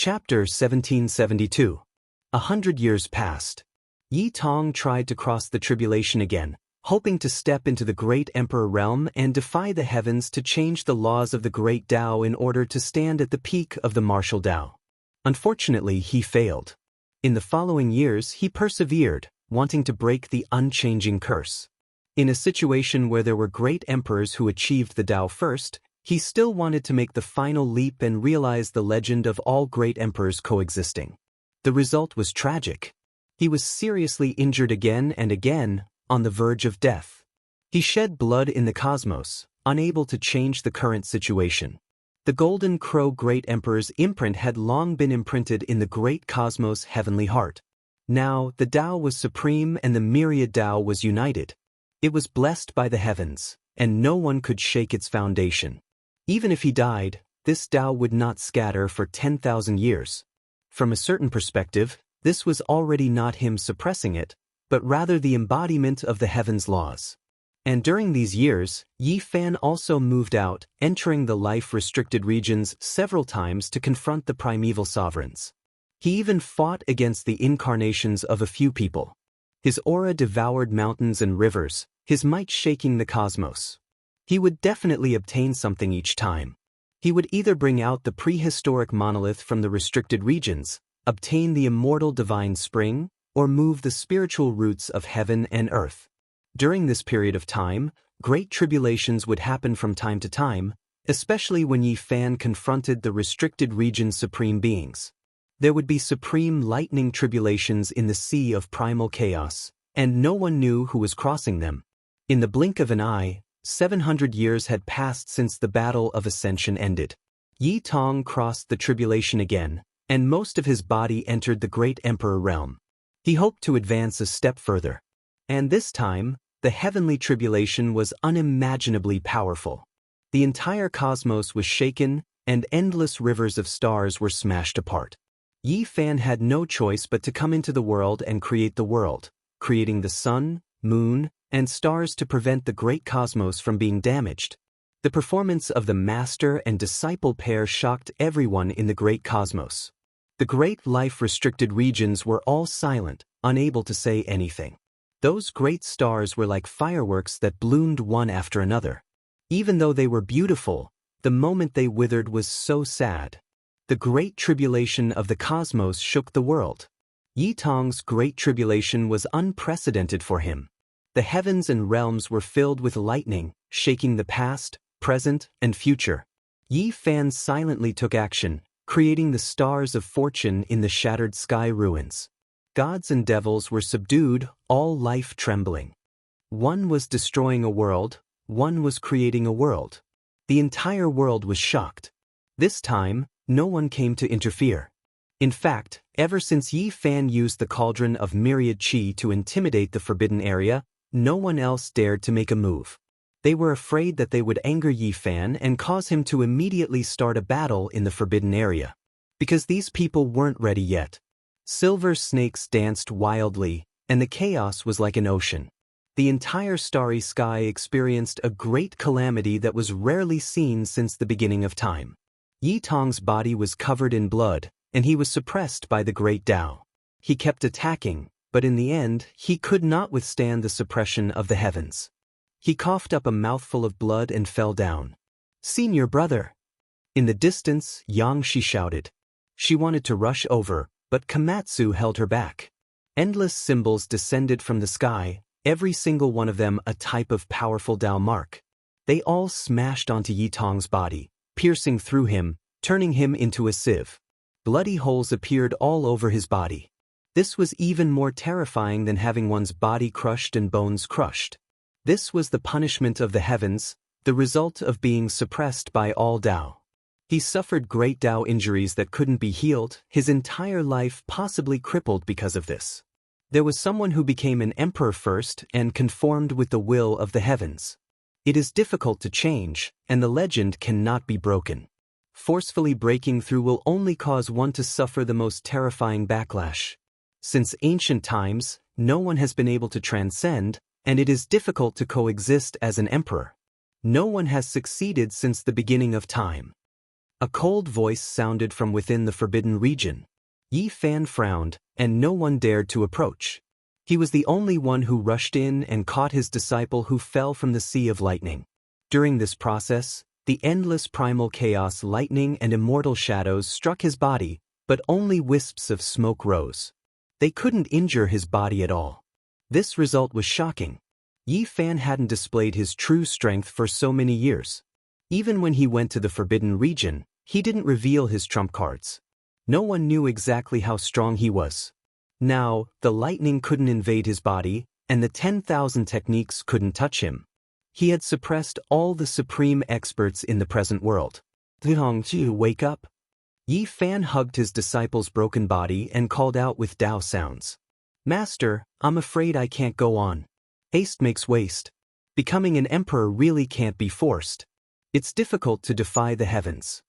Chapter 1772. 100 years passed. Yi Tong tried to cross the tribulation again, hoping to step into the great emperor realm and defy the heavens to change the laws of the great Tao in order to stand at the peak of the martial Tao. Unfortunately, he failed. In the following years, he persevered, wanting to break the unchanging curse. In a situation where there were great emperors who achieved the Tao first, he still wanted to make the final leap and realize the legend of all great emperors coexisting. The result was tragic. He was seriously injured again and again, on the verge of death. He shed blood in the cosmos, unable to change the current situation. The Golden Crow Great Emperor's imprint had long been imprinted in the great cosmos' heavenly heart. Now, the Tao was supreme and the myriad Tao was united. It was blessed by the heavens, and no one could shake its foundation. Even if he died, this Tao would not scatter for 10,000 years. From a certain perspective, this was already not him suppressing it, but rather the embodiment of the heavens' laws. And during these years, Yi Fan also moved out, entering the life-restricted regions several times to confront the primeval sovereigns. He even fought against the incarnations of a few people. His aura devoured mountains and rivers, his might shaking the cosmos. He would definitely obtain something each time. He would either bring out the prehistoric monolith from the restricted regions, obtain the immortal divine spring, or move the spiritual roots of heaven and earth. During this period of time, great tribulations would happen from time to time, especially when Yi Fan confronted the restricted region's supreme beings. There would be supreme lightning tribulations in the sea of primal chaos, and no one knew who was crossing them. In the blink of an eye, 700 years had passed since the Battle of Ascension ended. Yi Tong crossed the tribulation again, and most of his body entered the great emperor realm. He hoped to advance a step further. And this time, the heavenly tribulation was unimaginably powerful. The entire cosmos was shaken, and endless rivers of stars were smashed apart. Yi Fan had no choice but to come into the world and create the world, creating the sun, moon, and stars to prevent the great cosmos from being damaged. The performance of the master and disciple pair shocked everyone in the great cosmos. The great life-restricted regions were all silent, unable to say anything. Those great stars were like fireworks that bloomed one after another. Even though they were beautiful, the moment they withered was so sad. The great tribulation of the cosmos shook the world. Yi Tong's great tribulation was unprecedented for him. The heavens and realms were filled with lightning, shaking the past, present, and future. Yi Fan silently took action, creating the stars of fortune in the shattered sky ruins. Gods and devils were subdued, all life trembling. One was destroying a world, one was creating a world. The entire world was shocked. This time, no one came to interfere. In fact, ever since Yi Fan used the cauldron of myriad qi to intimidate the forbidden area, no one else dared to make a move. They were afraid that they would anger Yi Fan and cause him to immediately start a battle in the forbidden area. Because these people weren't ready yet. Silver snakes danced wildly, and the chaos was like an ocean. The entire starry sky experienced a great calamity that was rarely seen since the beginning of time. Yi Tong's body was covered in blood, and he was suppressed by the great Tao. He kept attacking, but in the end, he could not withstand the suppression of the heavens. He coughed up a mouthful of blood and fell down. "Senior brother!" In the distance, Jianghu shouted. She wanted to rush over, but Komatsu held her back. Endless symbols descended from the sky, every single one of them a type of powerful Tao mark. They all smashed onto Yi Tong's body, piercing through him, turning him into a sieve. Bloody holes appeared all over his body. This was even more terrifying than having one's body crushed and bones crushed. This was the punishment of the heavens, the result of being suppressed by all Tao. He suffered great Tao injuries that couldn't be healed, his entire life possibly crippled because of this. There was someone who became an emperor first and conformed with the will of the heavens. It is difficult to change, and the legend cannot be broken. Forcefully breaking through will only cause one to suffer the most terrifying backlash. Since ancient times, no one has been able to transcend, and it is difficult to coexist as an emperor. No one has succeeded since the beginning of time. A cold voice sounded from within the forbidden region. Yi Fan frowned, and no one dared to approach. He was the only one who rushed in and caught his disciple who fell from the sea of lightning. During this process, the endless primal chaos, lightning and immortal shadows struck his body, but only wisps of smoke rose. They couldn't injure his body at all. This result was shocking. Yi Fan hadn't displayed his true strength for so many years. Even when he went to the forbidden region, he didn't reveal his trump cards. No one knew exactly how strong he was. Now, the lightning couldn't invade his body, and the 10,000 techniques couldn't touch him. He had suppressed all the supreme experts in the present world. Jianghu, wake up! Yi Fan hugged his disciple's broken body and called out with Dao sounds. Master, I'm afraid I can't go on. Haste makes waste. Becoming an emperor really can't be forced. It's difficult to defy the heavens.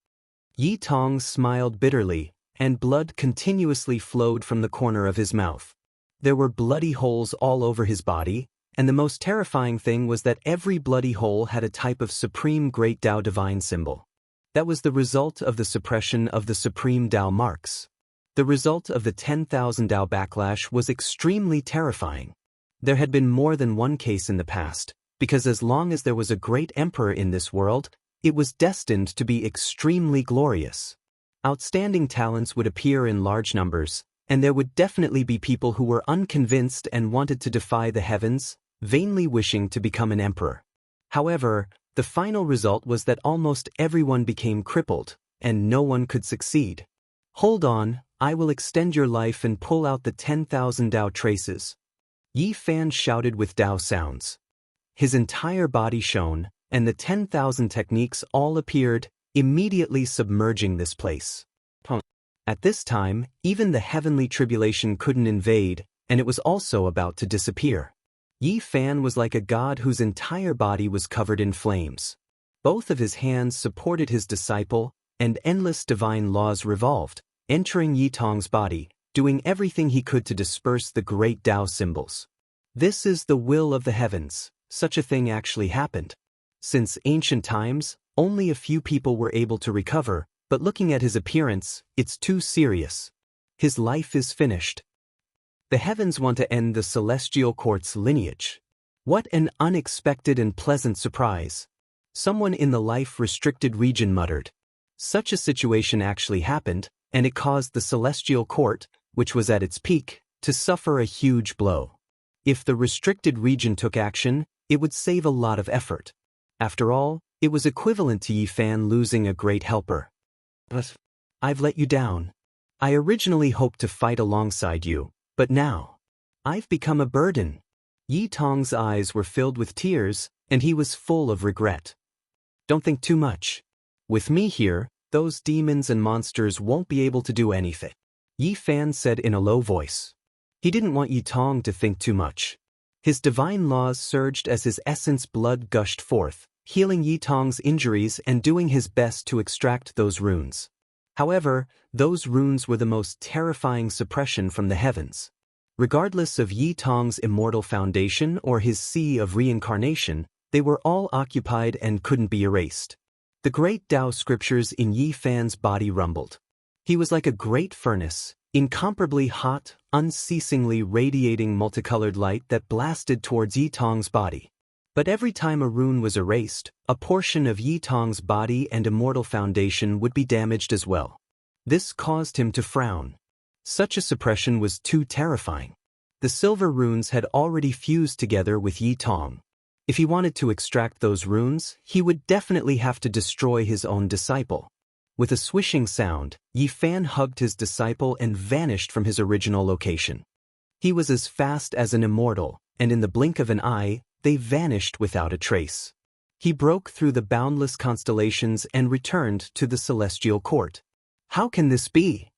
Yi Tong smiled bitterly, and blood continuously flowed from the corner of his mouth. There were bloody holes all over his body, and the most terrifying thing was that every bloody hole had a type of supreme great Tao divine symbol. That was the result of the suppression of the supreme Tao marks. The result of the 10,000 Tao backlash was extremely terrifying. There had been more than one case in the past, because as long as there was a great emperor in this world, it was destined to be extremely glorious. Outstanding talents would appear in large numbers, and there would definitely be people who were unconvinced and wanted to defy the heavens, vainly wishing to become an emperor. However, the final result was that almost everyone became crippled, and no one could succeed. Hold on, I will extend your life and pull out the 10,000 Tao traces. Yi Fan shouted with Tao sounds. His entire body shone, and the 10,000 techniques all appeared, immediately submerging this place. At this time, even the heavenly tribulation couldn't invade, and it was also about to disappear. Yi Fan was like a god whose entire body was covered in flames. Both of his hands supported his disciple, and endless divine laws revolved, entering Yi Tong's body, doing everything he could to disperse the great Tao symbols. This is the will of the heavens. Such a thing actually happened. Since ancient times, only a few people were able to recover, but looking at his appearance, it's too serious. His life is finished. The heavens want to end the celestial court's lineage. What an unexpected and pleasant surprise. Someone in the life-restricted region muttered. Such a situation actually happened, and it caused the celestial court, which was at its peak, to suffer a huge blow. If the restricted region took action, it would save a lot of effort. After all, it was equivalent to Yi Fan losing a great helper. But I've let you down. I originally hoped to fight alongside you, but now I've become a burden. Yi Tong's eyes were filled with tears, and he was full of regret. Don't think too much. With me here, those demons and monsters won't be able to do anything. Yi Fan said in a low voice. He didn't want Yi Tong to think too much. His divine laws surged as his essence blood gushed forth, healing Yi Tong's injuries and doing his best to extract those runes. However, those runes were the most terrifying suppression from the heavens. Regardless of Yi Tong's immortal foundation or his sea of reincarnation, they were all occupied and couldn't be erased. The great Tao scriptures in Yi Fan's body rumbled. He was like a great furnace, incomparably hot, unceasingly radiating multicolored light that blasted towards Yi Tong's body. But every time a rune was erased, a portion of Yi Tong's body and immortal foundation would be damaged as well. This caused him to frown. Such a suppression was too terrifying. The silver runes had already fused together with Yi Tong. If he wanted to extract those runes, he would definitely have to destroy his own disciple. With a swishing sound, Yi Fan hugged his disciple and vanished from his original location. He was as fast as an immortal, and in the blink of an eye, they vanished without a trace. He broke through the boundless constellations and returned to the celestial court. How can this be?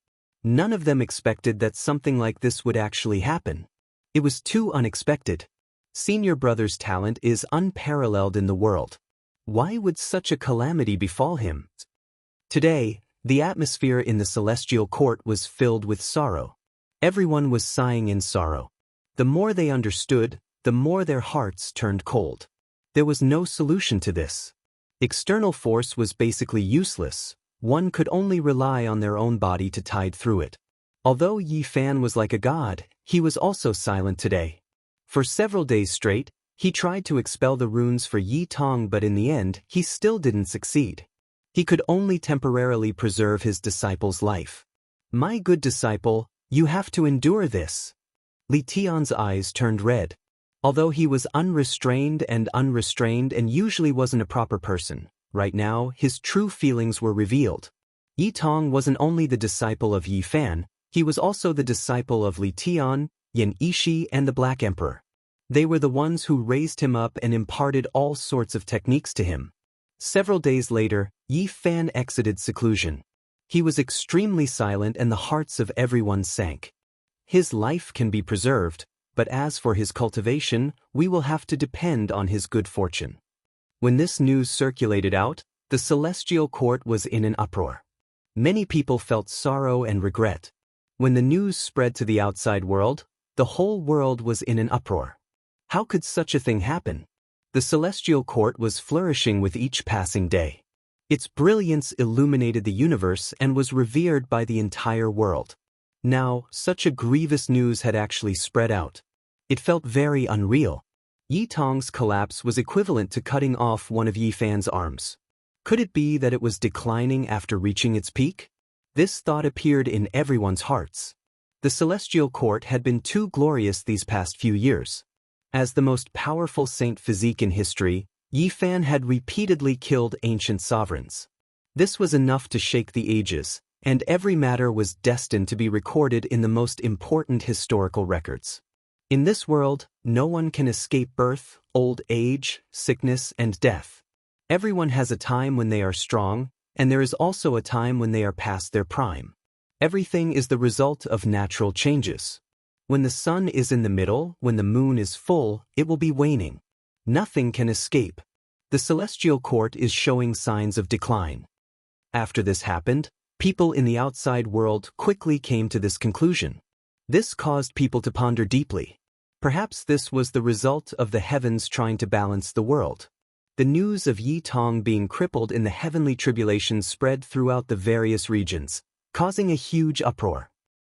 None of them expected that something like this would actually happen. It was too unexpected. Senior brother's talent is unparalleled in the world. Why would such a calamity befall him? Today, the atmosphere in the celestial court was filled with sorrow. Everyone was sighing in sorrow. The more they understood, the more their hearts turned cold. There was no solution to this. External force was basically useless. One could only rely on their own body to tide through it. Although Yi Fan was like a god, he was also silent today. For several days straight, he tried to expel the runes for Yi Tong, but in the end, he still didn't succeed. He could only temporarily preserve his disciple's life. My good disciple, you have to endure this. Li Tian's eyes turned red. Although he was unrestrained and usually wasn't a proper person, right now his true feelings were revealed. Yi Tong wasn't only the disciple of Yi Fan, he was also the disciple of Li Tian, Yan Yishi, and the Black Emperor. They were the ones who raised him up and imparted all sorts of techniques to him. Several days later, Yi Fan exited seclusion. He was extremely silent and the hearts of everyone sank. His life can be preserved, but as for his cultivation, we will have to depend on his good fortune. When this news circulated out, the celestial court was in an uproar. Many people felt sorrow and regret. When the news spread to the outside world, the whole world was in an uproar. How could such a thing happen? The celestial court was flourishing with each passing day. Its brilliance illuminated the universe and was revered by the entire world. Now, such a grievous news had actually spread out. It felt very unreal. Yi Tong's collapse was equivalent to cutting off one of Yi Fan's arms. Could it be that it was declining after reaching its peak? This thought appeared in everyone's hearts. The celestial court had been too glorious these past few years. As the most powerful saint physique in history, Yi Fan had repeatedly killed ancient sovereigns. This was enough to shake the ages, and every matter was destined to be recorded in the most important historical records. In this world, no one can escape birth, old age, sickness, and death. Everyone has a time when they are strong, and there is also a time when they are past their prime. Everything is the result of natural changes. When the sun is in the middle, when the moon is full, it will be waning. Nothing can escape. The celestial court is showing signs of decline. After this happened, people in the outside world quickly came to this conclusion. This caused people to ponder deeply. Perhaps this was the result of the heavens trying to balance the world. The news of Yi Tong being crippled in the heavenly tribulation spread throughout the various regions, causing a huge uproar.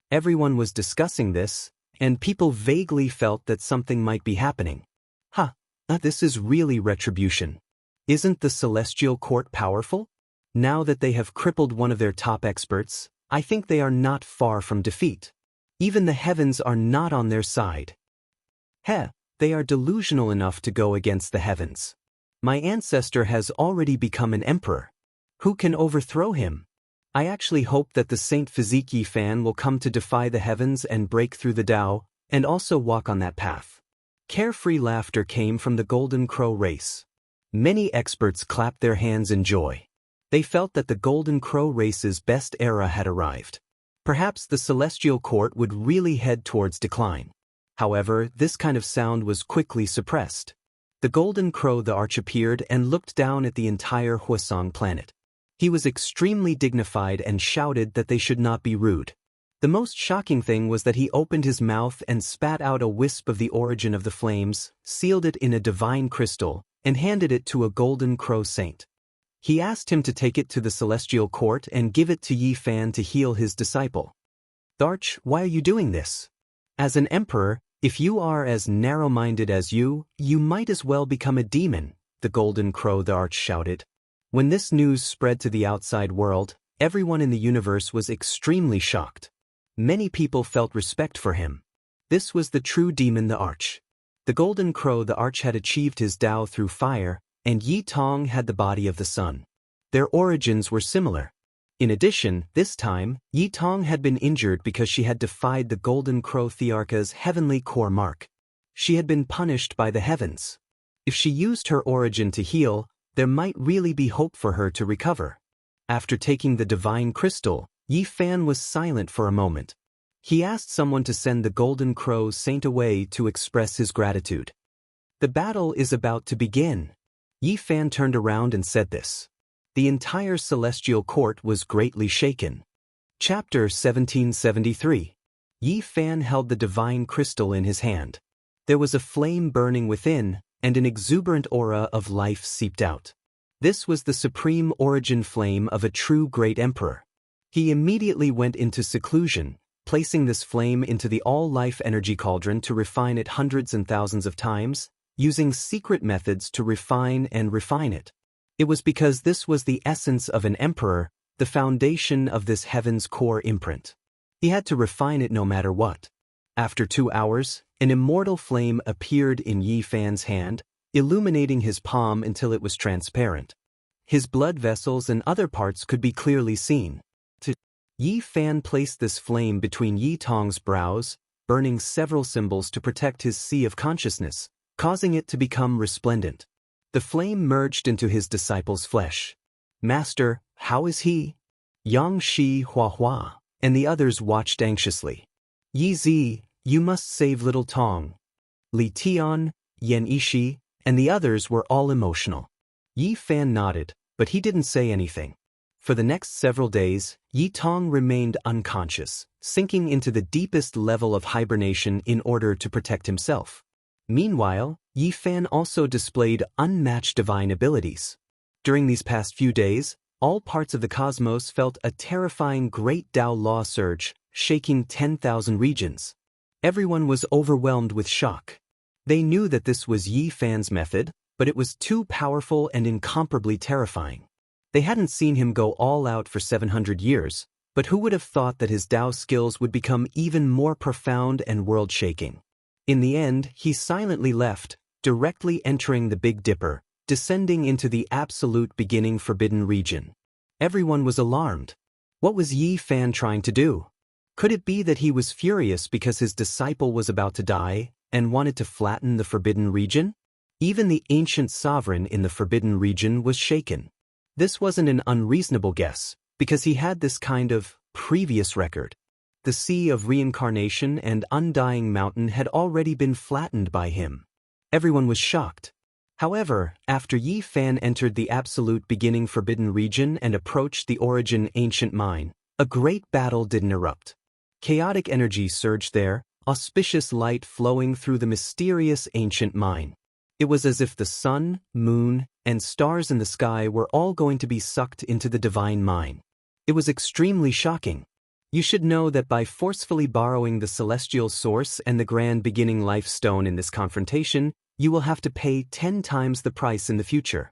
Everyone was discussing this, and people vaguely felt that something might be happening. This is really retribution. Isn't the celestial court powerful? Now that they have crippled one of their top experts, I think they are not far from defeat. Even the heavens are not on their side. They are delusional enough to go against the heavens. My ancestor has already become an emperor. Who can overthrow him? I actually hope that the Saint Physique Yi Fan will come to defy the heavens and break through the Tao, and also walk on that path. Carefree laughter came from the Golden Crow race. Many experts clapped their hands in joy. They felt that the Golden Crow race's best era had arrived. Perhaps the celestial court would really head towards decline. However, this kind of sound was quickly suppressed. The Golden Crow the Arch appeared and looked down at the entire Huasong planet. He was extremely dignified and shouted that they should not be rude. The most shocking thing was that he opened his mouth and spat out a wisp of the origin of the flames, sealed it in a divine crystal, and handed it to a Golden Crow saint. He asked him to take it to the celestial court and give it to Yi Fan to heal his disciple. Arch, why are you doing this? As an emperor, if you are as narrow-minded as you might as well become a demon, the Golden Crow the Arch shouted. When this news spread to the outside world, everyone in the universe was extremely shocked. Many people felt respect for him. This was the true demon the Arch. The Golden Crow the Arch had achieved his Tao through fire, and Yi Tong had the body of the sun. Their origins were similar. In addition, this time, Yi Tong had been injured because she had defied the Golden Crow Thearcha's heavenly core mark. She had been punished by the heavens. If she used her origin to heal, there might really be hope for her to recover. After taking the divine crystal, Yi Fan was silent for a moment. He asked someone to send the Golden Crow saint away to express his gratitude. The battle is about to begin. Yi Fan turned around and said this. The entire celestial court was greatly shaken. Chapter 1773. Yi Fan held the divine crystal in his hand. There was a flame burning within, and an exuberant aura of life seeped out. This was the supreme origin flame of a true great emperor. He immediately went into seclusion, placing this flame into the all-life energy cauldron to refine it hundreds and thousands of times, using secret methods to refine it. It was because this was the essence of an emperor, the foundation of this heaven's core imprint. He had to refine it no matter what. After 2 hours, an immortal flame appeared in Yi Fan's hand, illuminating his palm until it was transparent. His blood vessels and other parts could be clearly seen. Yi Fan placed this flame between Yi Tong's brows, burning several symbols to protect his sea of consciousness, causing it to become resplendent. The flame merged into his disciple's flesh. "Master, how is he?" Yang Shi Hua and the others watched anxiously. "Yi Zi, you must save little Tong." Li Tian, Yan Ishi, and the others were all emotional. Yi Fan nodded, but he didn't say anything. For the next several days, Yi Tong remained unconscious, sinking into the deepest level of hibernation in order to protect himself. Meanwhile, Yi Fan also displayed unmatched divine abilities. During these past few days, all parts of the cosmos felt a terrifying great Tao law surge, shaking 10,000 regions. Everyone was overwhelmed with shock. They knew that this was Yi Fan's method, but it was too powerful and incomparably terrifying. They hadn't seen him go all out for 700 years, but who would have thought that his Tao skills would become even more profound and world-shaking? In the end, he silently left, directly entering the Big Dipper, descending into the absolute beginning forbidden region. Everyone was alarmed. What was Yi Fan trying to do? Could it be that he was furious because his disciple was about to die and wanted to flatten the forbidden region? Even the ancient sovereign in the forbidden region was shaken. This wasn't an unreasonable guess, because he had this kind of previous record. The sea of reincarnation and undying mountain had already been flattened by him. Everyone was shocked. However, after Yi Fan entered the absolute beginning forbidden region and approached the origin ancient mine, a great battle didn't erupt. Chaotic energy surged there, auspicious light flowing through the mysterious ancient mine. It was as if the sun, moon, and stars in the sky were all going to be sucked into the divine mine. It was extremely shocking. You should know that by forcefully borrowing the celestial source and the grand beginning life stone in this confrontation, you will have to pay 10 times the price in the future.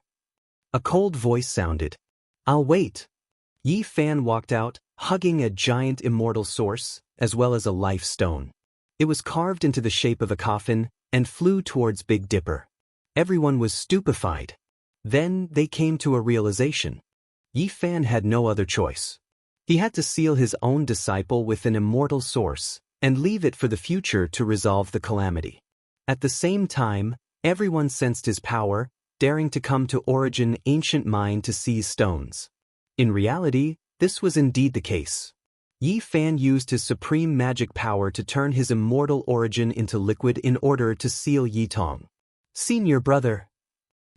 A cold voice sounded. "I'll wait." Yi Fan walked out, hugging a giant immortal source, as well as a life stone. It was carved into the shape of a coffin and flew towards Big Dipper. Everyone was stupefied. Then they came to a realization. Yi Fan had no other choice. He had to seal his own disciple with an immortal source and leave it for the future to resolve the calamity. At the same time, everyone sensed his power, daring to come to origin ancient mine to seize stones. In reality, this was indeed the case. Yi Fan used his supreme magic power to turn his immortal origin into liquid in order to seal Yi Tong. "Senior brother."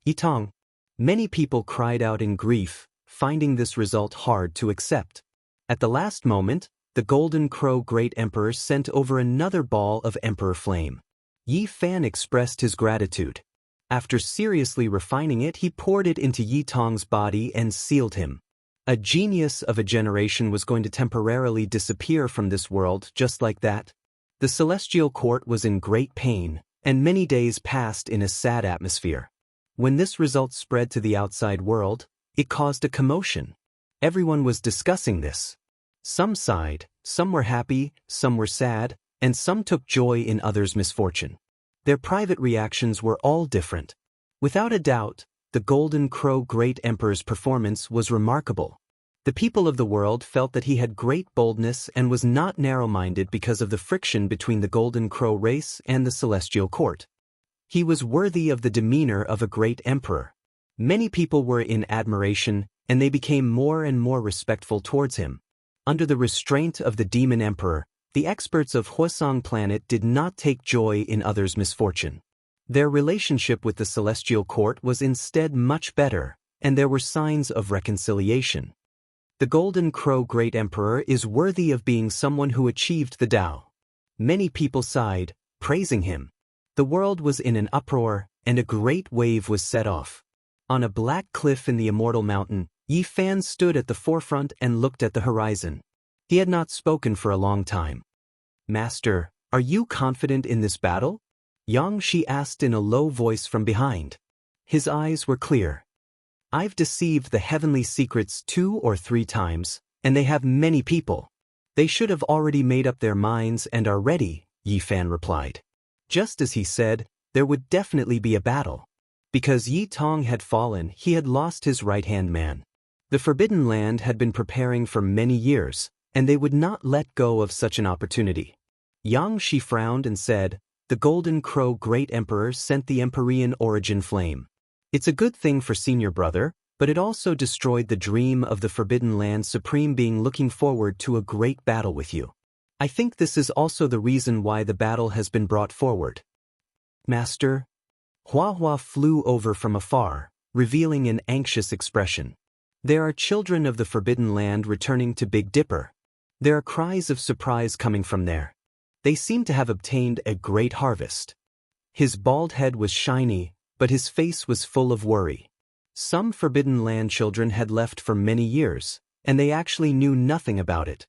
Yi Tong. Many people cried out in grief, finding this result hard to accept. At the last moment, the Golden Crow Great Emperor sent over another ball of Emperor Flame. Yi Fan expressed his gratitude. After seriously refining it, he poured it into Yi Tong's body and sealed him. A genius of a generation was going to temporarily disappear from this world just like that. The celestial court was in great pain, and many days passed in a sad atmosphere. When this result spread to the outside world, it caused a commotion. Everyone was discussing this. Some sighed, some were happy, some were sad, and some took joy in others' misfortune. Their private reactions were all different. Without a doubt, the Golden Crow Great Emperor's performance was remarkable. The people of the world felt that he had great boldness and was not narrow-minded because of the friction between the Golden Crow race and the Celestial Court. He was worthy of the demeanor of a great emperor. Many people were in admiration, and they became more and more respectful towards him. Under the restraint of the Demon Emperor, the experts of Huasong Planet did not take joy in others' misfortune. Their relationship with the Celestial Court was instead much better, and there were signs of reconciliation. The Golden Crow Great Emperor is worthy of being someone who achieved the Tao. Many people sighed, praising him. The world was in an uproar, and a great wave was set off. On a black cliff in the Immortal Mountain, Yi Fan stood at the forefront and looked at the horizon. He had not spoken for a long time. "Master, are you confident in this battle?" Yang Shi asked in a low voice from behind. His eyes were clear. "I've deceived the heavenly secrets 2 or 3 times, and they have many people. They should have already made up their minds and are ready," Yi Fan replied. Just as he said, there would definitely be a battle. Because Yi Tong had fallen, he had lost his right-hand man. The Forbidden Land had been preparing for many years, and they would not let go of such an opportunity. Yang Shi frowned and said, "The Golden Crow Great Emperor sent the Empyrean origin flame. It's a good thing for senior brother, but it also destroyed the dream of the Forbidden Land Supreme being looking forward to a great battle with you. I think this is also the reason why the battle has been brought forward." "Master?" Hua Hua flew over from afar, revealing an anxious expression. "There are children of the Forbidden Land returning to Big Dipper. There are cries of surprise coming from there. They seem to have obtained a great harvest." His bald head was shiny, but his face was full of worry. Some Forbidden Land children had left for many years, and they actually knew nothing about it.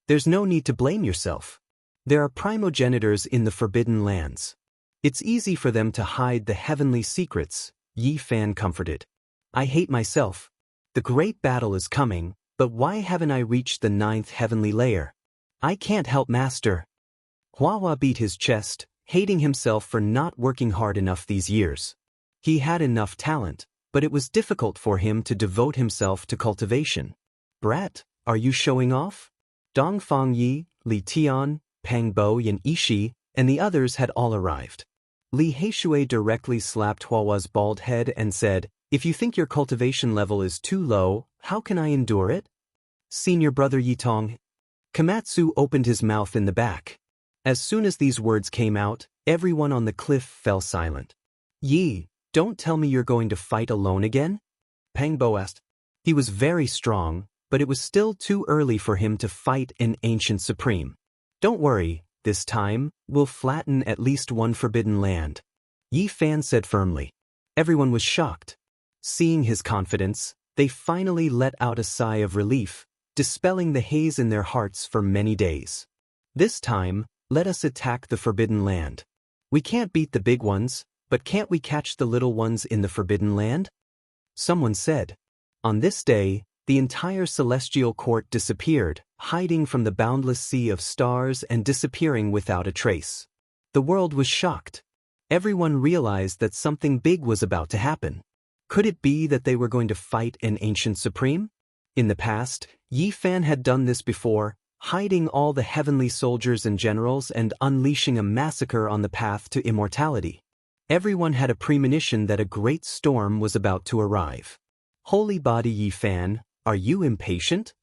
"There's no need to blame yourself. There are primogenitors in the Forbidden Lands. It's easy for them to hide the heavenly secrets," Yi Fan comforted. "I hate myself. The great battle is coming, but why haven't I reached the 9th heavenly layer? I can't help Master." Hua Hua beat his chest, hating himself for not working hard enough these years. He had enough talent, but it was difficult for him to devote himself to cultivation. "Brat, are you showing off?" Dongfang Yi, Li Tian, Pang Bo and Ishi, and the others had all arrived. Li Heishui directly slapped Hua Hua's bald head and said, "If you think your cultivation level is too low, how can I endure it?" "Senior brother Yi Tong." Komatsu opened his mouth in the back. As soon as these words came out, everyone on the cliff fell silent. "Yi, don't tell me you're going to fight alone again?" Pang Bo asked. He was very strong, but it was still too early for him to fight an ancient supreme. "Don't worry, this time, we'll flatten at least one Forbidden Land," Yi Fan said firmly. Everyone was shocked. Seeing his confidence, they finally let out a sigh of relief, dispelling the haze in their hearts for many days. "This time, let us attack the Forbidden Land. We can't beat the big ones, but can't we catch the little ones in the Forbidden Land?" Someone said. On this day, the entire celestial court disappeared, hiding from the boundless sea of stars and disappearing without a trace. The world was shocked. Everyone realized that something big was about to happen. Could it be that they were going to fight an ancient supreme? In the past, Yi Fan had done this before, hiding all the heavenly soldiers and generals and unleashing a massacre on the path to immortality. Everyone had a premonition that a great storm was about to arrive. "Holy body Yi Fan, are you impatient?"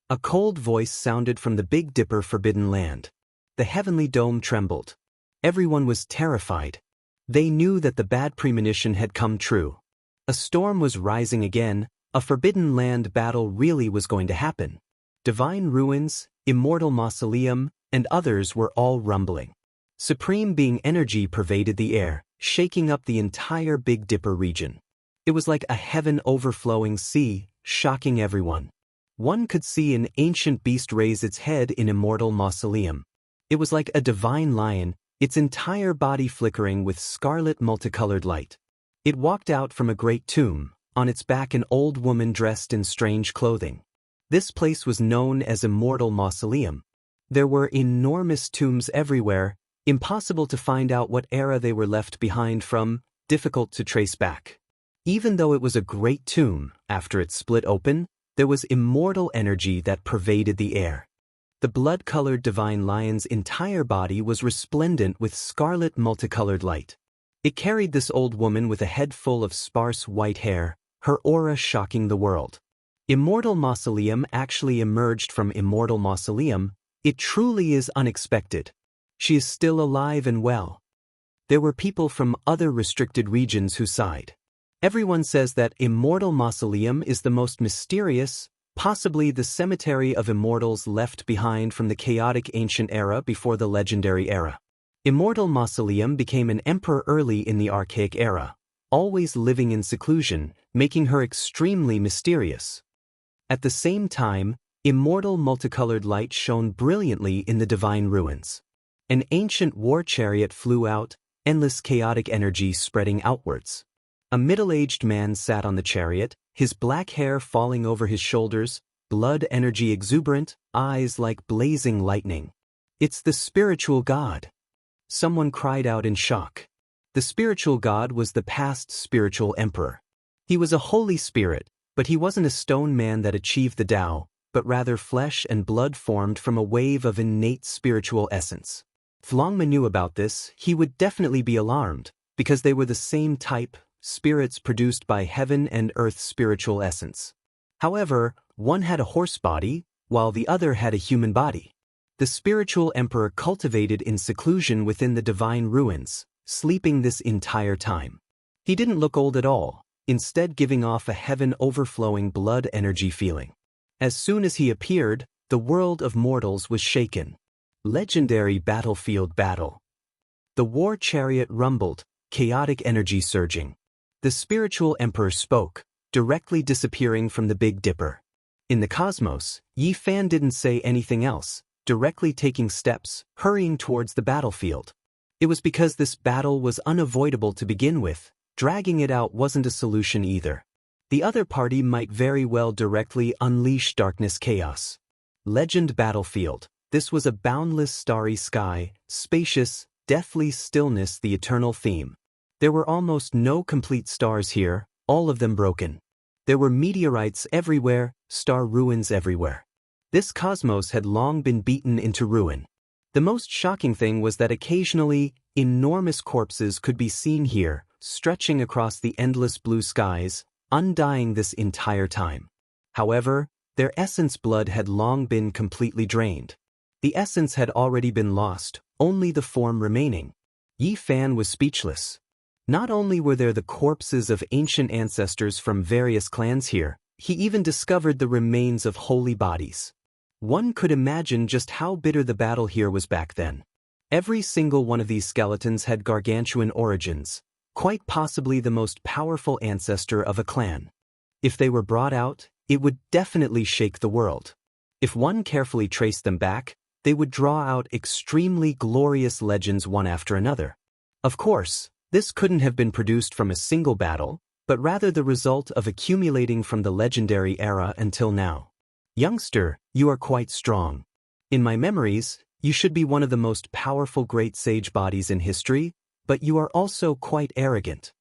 A cold voice sounded from the Big Dipper Forbidden Land. The heavenly dome trembled. Everyone was terrified. They knew that the bad premonition had come true. A storm was rising again, a Forbidden Land battle really was going to happen. Divine Ruins, Immortal Mausoleum, and others were all rumbling. Supreme being energy pervaded the air, shaking up the entire Big Dipper region. It was like a heaven-overflowing sea, shocking everyone. One could see an ancient beast raise its head in Immortal Mausoleum. It was like a divine lion, its entire body flickering with scarlet multicolored light. It walked out from a great tomb, on its back an old woman dressed in strange clothing. This place was known as Immortal Mausoleum. There were enormous tombs everywhere, impossible to find out what era they were left behind from, difficult to trace back. Even though it was a great tomb, after it split open, there was immortal energy that pervaded the air. The blood-colored divine lion's entire body was resplendent with scarlet multicolored light. It carried this old woman with a head full of sparse white hair, her aura shocking the world. Immortal Mausoleum actually emerged from Immortal Mausoleum. It truly is unexpected. She is still alive and well. There were people from other restricted regions who sighed. Everyone says that Immortal Mausoleum is the most mysterious, possibly the cemetery of immortals left behind from the chaotic ancient era before the legendary era. Immortal Mausoleum became an emperor early in the archaic era. always living in seclusion, making her extremely mysterious. At the same time, immortal multicolored light shone brilliantly in the divine ruins. An ancient war chariot flew out, endless chaotic energy spreading outwards. A middle-aged man sat on the chariot, his black hair falling over his shoulders, blood energy exuberant, eyes like blazing lightning. "It's the spiritual god!" Someone cried out in shock. The spiritual god was the past spiritual emperor. He was a holy spirit, but he wasn't a stone man that achieved the Tao, but rather flesh and blood formed from a wave of innate spiritual essence. If Longma knew about this, he would definitely be alarmed, because they were the same type, spirits produced by heaven and earth's spiritual essence. However, one had a horse body, while the other had a human body. The spiritual emperor cultivated in seclusion within the divine ruins, sleeping this entire time. He didn't look old at all, instead giving off a heaven-overflowing blood energy feeling. As soon as he appeared, the world of mortals was shaken. Legendary battlefield battle. The war chariot rumbled, chaotic energy surging. The spiritual emperor spoke, directly disappearing from the Big Dipper. In the cosmos, Yi Fan didn't say anything else, directly taking steps, hurrying towards the battlefield. It was because this battle was unavoidable to begin with. Dragging it out wasn't a solution either. The other party might very well directly unleash darkness chaos. Legend battlefield. This was a boundless starry sky, spacious, deathly stillness, the eternal theme. There were almost no complete stars here, all of them broken. There were meteorites everywhere, star ruins everywhere. This cosmos had long been beaten into ruin. The most shocking thing was that occasionally, enormous corpses could be seen here, stretching across the endless blue skies, undying this entire time. However, their essence blood had long been completely drained. The essence had already been lost, only the form remaining. Yi Fan was speechless. Not only were there the corpses of ancient ancestors from various clans here, he even discovered the remains of holy bodies. One could imagine just how bitter the battle here was back then. Every single one of these skeletons had gargantuan origins, quite possibly the most powerful ancestor of a clan. If they were brought out, it would definitely shake the world. If one carefully traced them back, they would draw out extremely glorious legends one after another. Of course, this couldn't have been produced from a single battle, but rather the result of accumulating from the legendary era until now. Youngster, you are quite strong. In my memories, you should be one of the most powerful great sage bodies in history, but you are also quite arrogant.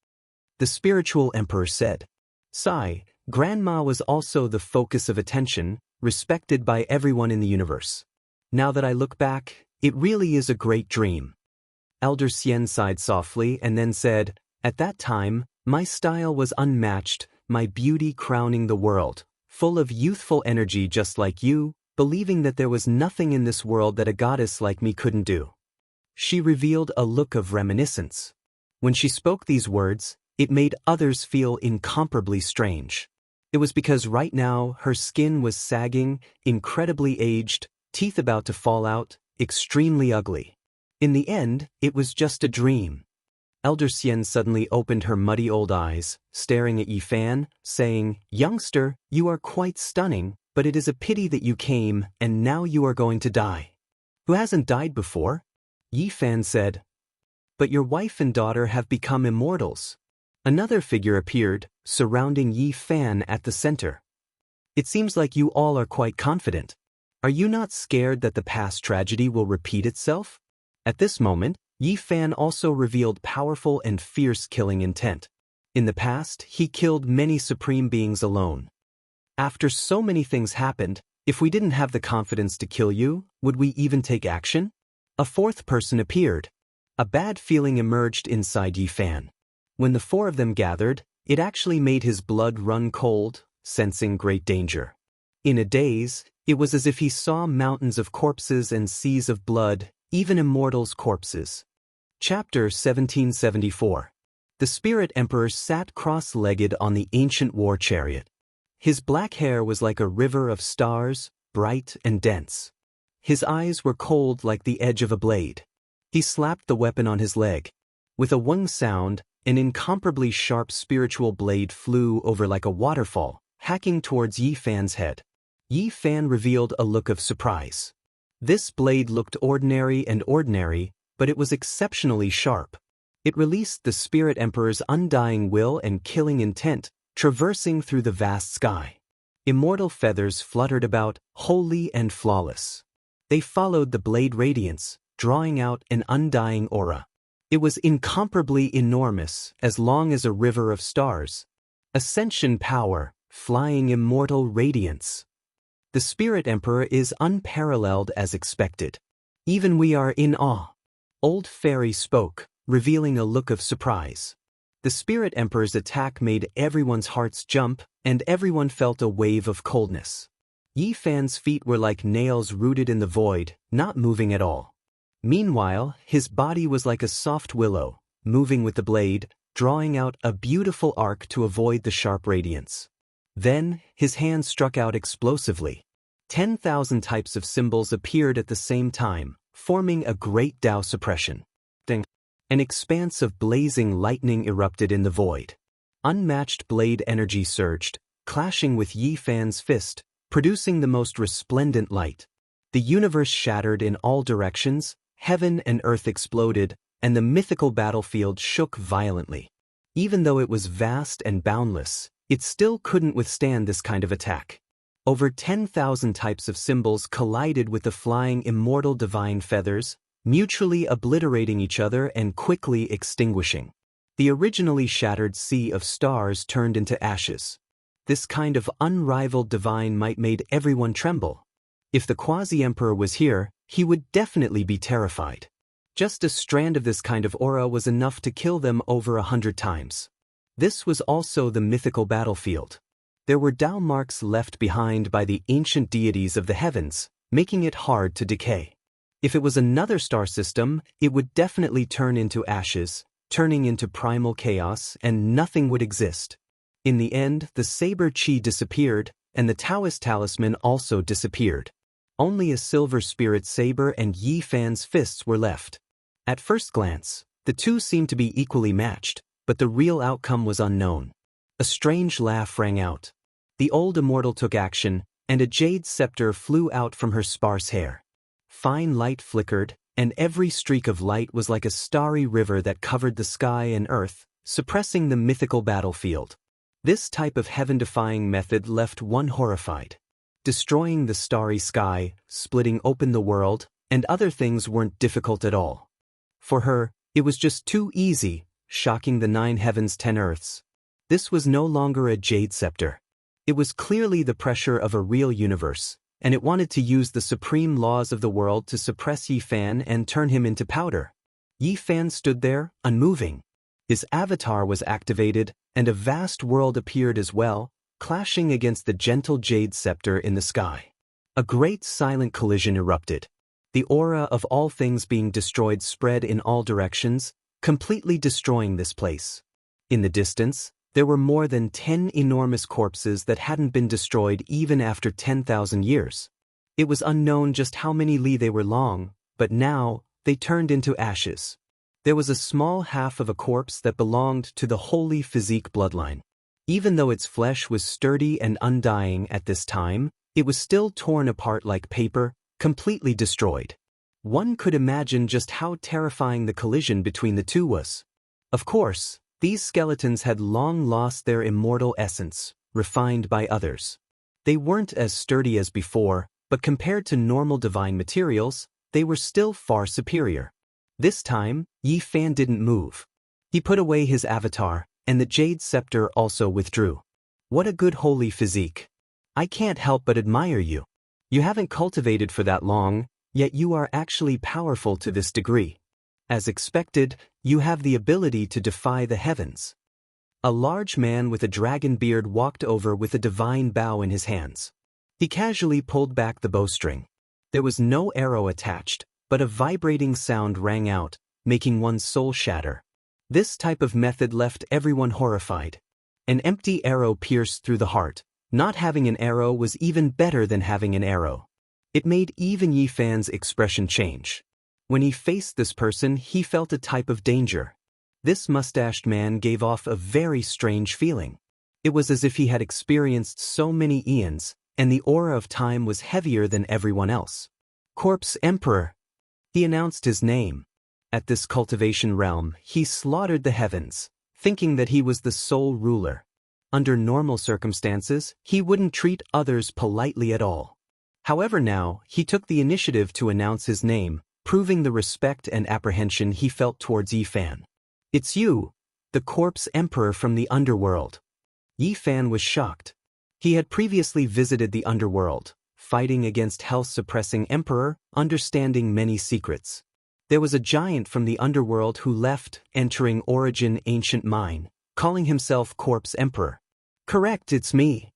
The spiritual emperor said. Sai, Grandma was also the focus of attention, respected by everyone in the universe. Now that I look back, it really is a great dream. Elder Xian sighed softly and then said, At that time, my style was unmatched, my beauty crowning the world, full of youthful energy just like you, believing that there was nothing in this world that a goddess like me couldn't do. She revealed a look of reminiscence. When she spoke these words, it made others feel incomparably strange. It was because right now her skin was sagging, incredibly aged, teeth about to fall out, extremely ugly. In the end, it was just a dream. Elder Xian suddenly opened her muddy old eyes, staring at Yi Fan, saying, Youngster, you are quite stunning, but it is a pity that you came, and now you are going to die. Who hasn't died before? Yi Fan said. But your wife and daughter have become immortals. Another figure appeared, surrounding Yi Fan at the center. It seems like you all are quite confident. Are you not scared that the past tragedy will repeat itself? At this moment, Yi Fan also revealed powerful and fierce killing intent. In the past, he killed many supreme beings alone. After so many things happened, if we didn't have the confidence to kill you, would we even take action? A fourth person appeared. A bad feeling emerged inside Yi Fan. When the four of them gathered, it actually made his blood run cold, sensing great danger. In a daze, it was as if he saw mountains of corpses and seas of blood, even immortals' corpses. Chapter 1774. The Spirit Emperor sat cross-legged on the ancient war chariot. His black hair was like a river of stars, bright and dense. His eyes were cold like the edge of a blade. He slapped the weapon on his leg. With a wung sound, an incomparably sharp spiritual blade flew over like a waterfall, hacking towards Yi Fan's head. Yi Fan revealed a look of surprise. This blade looked ordinary, but it was exceptionally sharp. It released the Spirit Emperor's undying will and killing intent, traversing through the vast sky. Immortal feathers fluttered about, holy and flawless. They followed the blade radiance, drawing out an undying aura. It was incomparably enormous, as long as a river of stars. Ascension power, flying immortal radiance. The Spirit Emperor is unparalleled as expected. Even we are in awe. Old Fairy spoke, revealing a look of surprise. The Spirit Emperor's attack made everyone's hearts jump, and everyone felt a wave of coldness. Yi Fan's feet were like nails rooted in the void, not moving at all. Meanwhile, his body was like a soft willow, moving with the blade, drawing out a beautiful arc to avoid the sharp radiance. Then, his hand struck out explosively. 10,000 types of symbols appeared at the same time, forming a great Tao suppression. Ding. An expanse of blazing lightning erupted in the void. Unmatched blade energy surged, clashing with Yi Fan's fist, producing the most resplendent light. The universe shattered in all directions, heaven and earth exploded, and the mythical battlefield shook violently. Even though it was vast and boundless, it still couldn't withstand this kind of attack. Over 10,000 types of symbols collided with the flying immortal divine feathers, mutually obliterating each other and quickly extinguishing. The originally shattered sea of stars turned into ashes. This kind of unrivaled divine might made everyone tremble. If the Quasi-Emperor was here, he would definitely be terrified. Just a strand of this kind of aura was enough to kill them over 100 times. This was also the mythical battlefield. There were Tao marks left behind by the ancient deities of the heavens, making it hard to decay. If it was another star system, it would definitely turn into ashes, turning into primal chaos, and nothing would exist. In the end, the saber chi disappeared, and the Taoist talisman also disappeared. Only a silver spirit saber and Yi Fan's fists were left. At first glance, the two seemed to be equally matched, but the real outcome was unknown. A strange laugh rang out. The old immortal took action, and a jade scepter flew out from her sparse hair. Fine light flickered, and every streak of light was like a starry river that covered the sky and earth, suppressing the mythical battlefield. This type of heaven-defying method left one horrified. Destroying the starry sky, splitting open the world, and other things weren't difficult at all. For her, it was just too easy, shocking the 9 heavens 10 earths. This was no longer a jade scepter. It was clearly the pressure of a real universe, and it wanted to use the supreme laws of the world to suppress Yi Fan and turn him into powder. Yi Fan stood there, unmoving. His avatar was activated, and a vast world appeared as well, clashing against the gentle jade scepter in the sky. A great silent collision erupted. The aura of all things being destroyed spread in all directions, completely destroying this place. In the distance, there were more than 10 enormous corpses that hadn't been destroyed even after 10,000 years. It was unknown just how many li they were long, but now, they turned into ashes. There was a small half of a corpse that belonged to the holy physique bloodline. Even though its flesh was sturdy and undying at this time, it was still torn apart like paper, completely destroyed. One could imagine just how terrifying the collision between the two was. Of course, these skeletons had long lost their immortal essence, refined by others. They weren't as sturdy as before, but compared to normal divine materials, they were still far superior. This time, Yi Fan didn't move. He put away his avatar, and the jade scepter also withdrew. What a good holy physique. I can't help but admire you. You haven't cultivated for that long, yet you are actually powerful to this degree. As expected, you have the ability to defy the heavens. A large man with a dragon beard walked over with a divine bow in his hands. He casually pulled back the bowstring. There was no arrow attached, but a vibrating sound rang out, making one's soul shatter. This type of method left everyone horrified. An empty arrow pierced through the heart. Not having an arrow was even better than having an arrow. It made even Yi Fan's expression change. When he faced this person, he felt a type of danger. This mustached man gave off a very strange feeling. It was as if he had experienced so many eons, and the aura of time was heavier than everyone else. Corpse Emperor. He announced his name. At this cultivation realm, he slaughtered the heavens, thinking that he was the sole ruler. Under normal circumstances, he wouldn't treat others politely at all. However, now, he took the initiative to announce his name, proving the respect and apprehension he felt towards Yi Fan. It's you, the Corpse Emperor from the underworld. Yi Fan was shocked. He had previously visited the underworld, fighting against health-suppressing emperor, understanding many secrets. There was a giant from the underworld who left, entering Origin Ancient Mine, calling himself Corpse Emperor. Correct, it's me.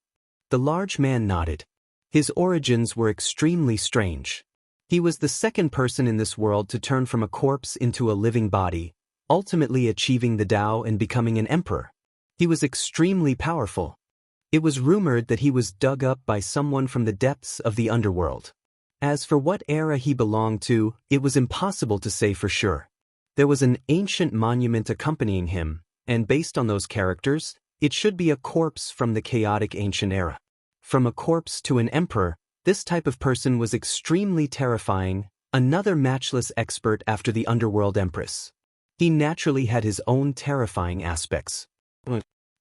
The large man nodded. His origins were extremely strange. He was the second person in this world to turn from a corpse into a living body, ultimately achieving the Tao and becoming an emperor. He was extremely powerful. It was rumored that he was dug up by someone from the depths of the underworld. As for what era he belonged to, it was impossible to say for sure. There was an ancient monument accompanying him, and based on those characters, it should be a corpse from the chaotic ancient era. From a corpse to an emperor, this type of person was extremely terrifying, another matchless expert after the underworld empress. He naturally had his own terrifying aspects.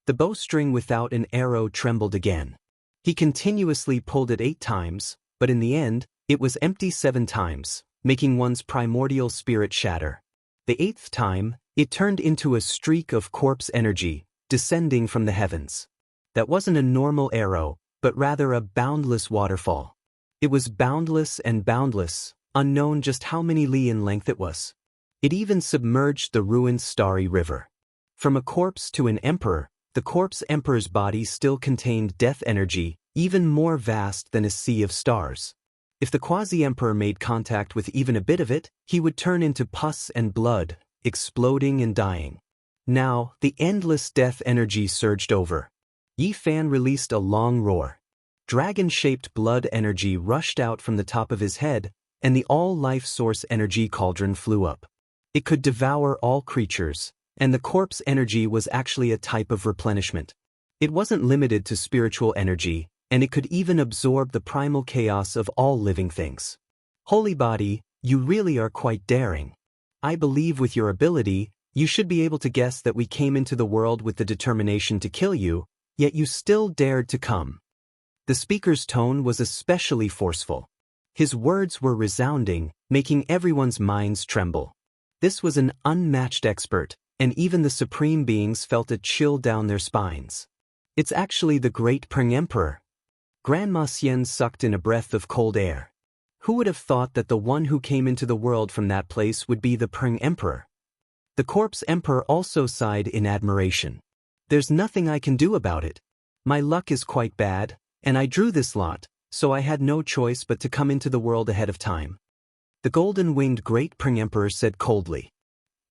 The bowstring without an arrow trembled again. He continuously pulled it 8 times, but in the end, it was empty 7 times, making one's primordial spirit shatter. The 8th time, it turned into a streak of corpse energy, descending from the heavens. That wasn't a normal arrow, but rather a boundless waterfall. It was boundless and boundless, unknown just how many li in length it was. It even submerged the ruined starry river. From a corpse to an emperor, the Corpse Emperor's body still contained death energy, even more vast than a sea of stars. If the Quasi-Emperor made contact with even a bit of it, he would turn into pus and blood, exploding and dying. Now, the endless death energy surged over. Yi Fan released a long roar. Dragon-shaped blood energy rushed out from the top of his head, and the all-life source energy cauldron flew up. It could devour all creatures, and the corpse energy was actually a type of replenishment. It wasn't limited to spiritual energy, and it could even absorb the primal chaos of all living things. Holy Body, you really are quite daring. I believe with your ability, you should be able to guess that we came into the world with the determination to kill you, yet you still dared to come. The speaker's tone was especially forceful. His words were resounding, making everyone's minds tremble. This was an unmatched expert, and even the supreme beings felt a chill down their spines. It's actually the great Pring Emperor. Grandma Xian sucked in a breath of cold air. Who would have thought that the one who came into the world from that place would be the Pring Emperor? The Corpse Emperor also sighed in admiration. There's nothing I can do about it. My luck is quite bad, and I drew this lot, so I had no choice but to come into the world ahead of time. The golden-winged great Pring Emperor said coldly.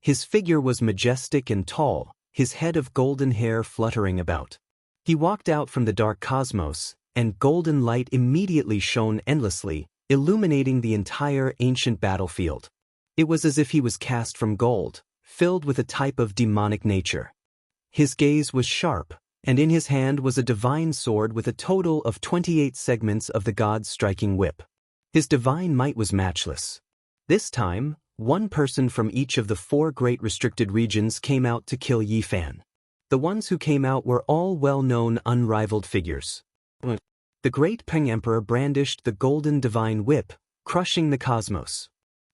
His figure was majestic and tall, his head of golden hair fluttering about. He walked out from the dark cosmos, and golden light immediately shone endlessly, illuminating the entire ancient battlefield. It was as if he was cast from gold, filled with a type of demonic nature. His gaze was sharp, and in his hand was a divine sword with a total of 28 segments of the god's striking whip. His divine might was matchless. This time, one person from each of the 4 great restricted regions came out to kill Yi Fan. The ones who came out were all well-known unrivaled figures. The great Peng Emperor brandished the golden divine whip, crushing the cosmos.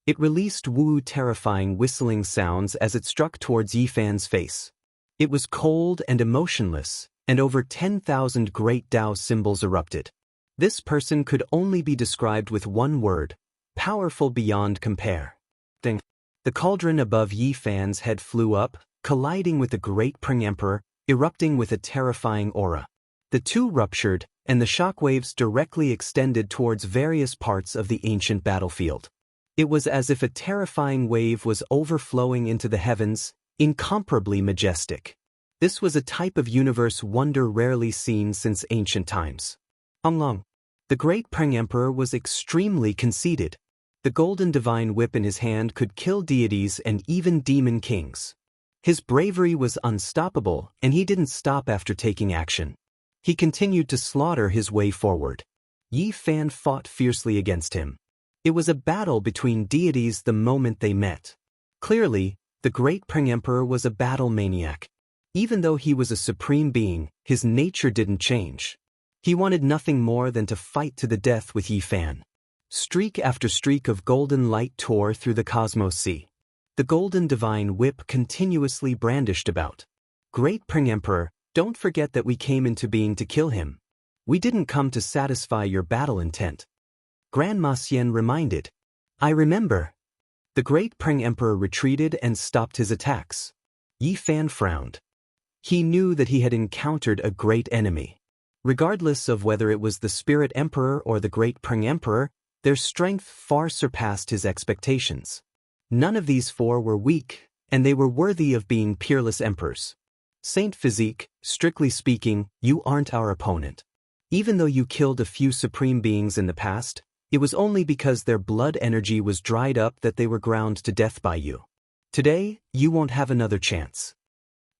It released woo terrifying whistling sounds as it struck towards Yi Fan's face. It was cold and emotionless, and over 10,000 great Tao symbols erupted. This person could only be described with one word: powerful beyond compare. The cauldron above Yi Fan's head flew up, colliding with the great Pring Emperor, erupting with a terrifying aura. The two ruptured, and the shockwaves directly extended towards various parts of the ancient battlefield. It was as if a terrifying wave was overflowing into the heavens, incomparably majestic. This was a type of universe wonder rarely seen since ancient times. Onglong. The great Pring Emperor was extremely conceited. The golden divine whip in his hand could kill deities and even demon kings. His bravery was unstoppable, and he didn't stop after taking action. He continued to slaughter his way forward. Yi Fan fought fiercely against him. It was a battle between deities the moment they met. Clearly, the great Pring Emperor was a battle maniac. Even though he was a supreme being, his nature didn't change. He wanted nothing more than to fight to the death with Yi Fan. Streak after streak of golden light tore through the cosmos sea. The golden divine whip continuously brandished about. Great Pring Emperor, don't forget that we came into being to kill him. We didn't come to satisfy your battle intent. Grandma Xian reminded. I remember. The great Pring Emperor retreated and stopped his attacks. Yi Fan frowned. He knew that he had encountered a great enemy. Regardless of whether it was the Spirit Emperor or the great Pring Emperor, their strength far surpassed his expectations. None of these four were weak, and they were worthy of being peerless emperors. Saint Physique, strictly speaking, you aren't our opponent. Even though you killed a few supreme beings in the past, it was only because their blood energy was dried up that they were ground to death by you. Today, you won't have another chance.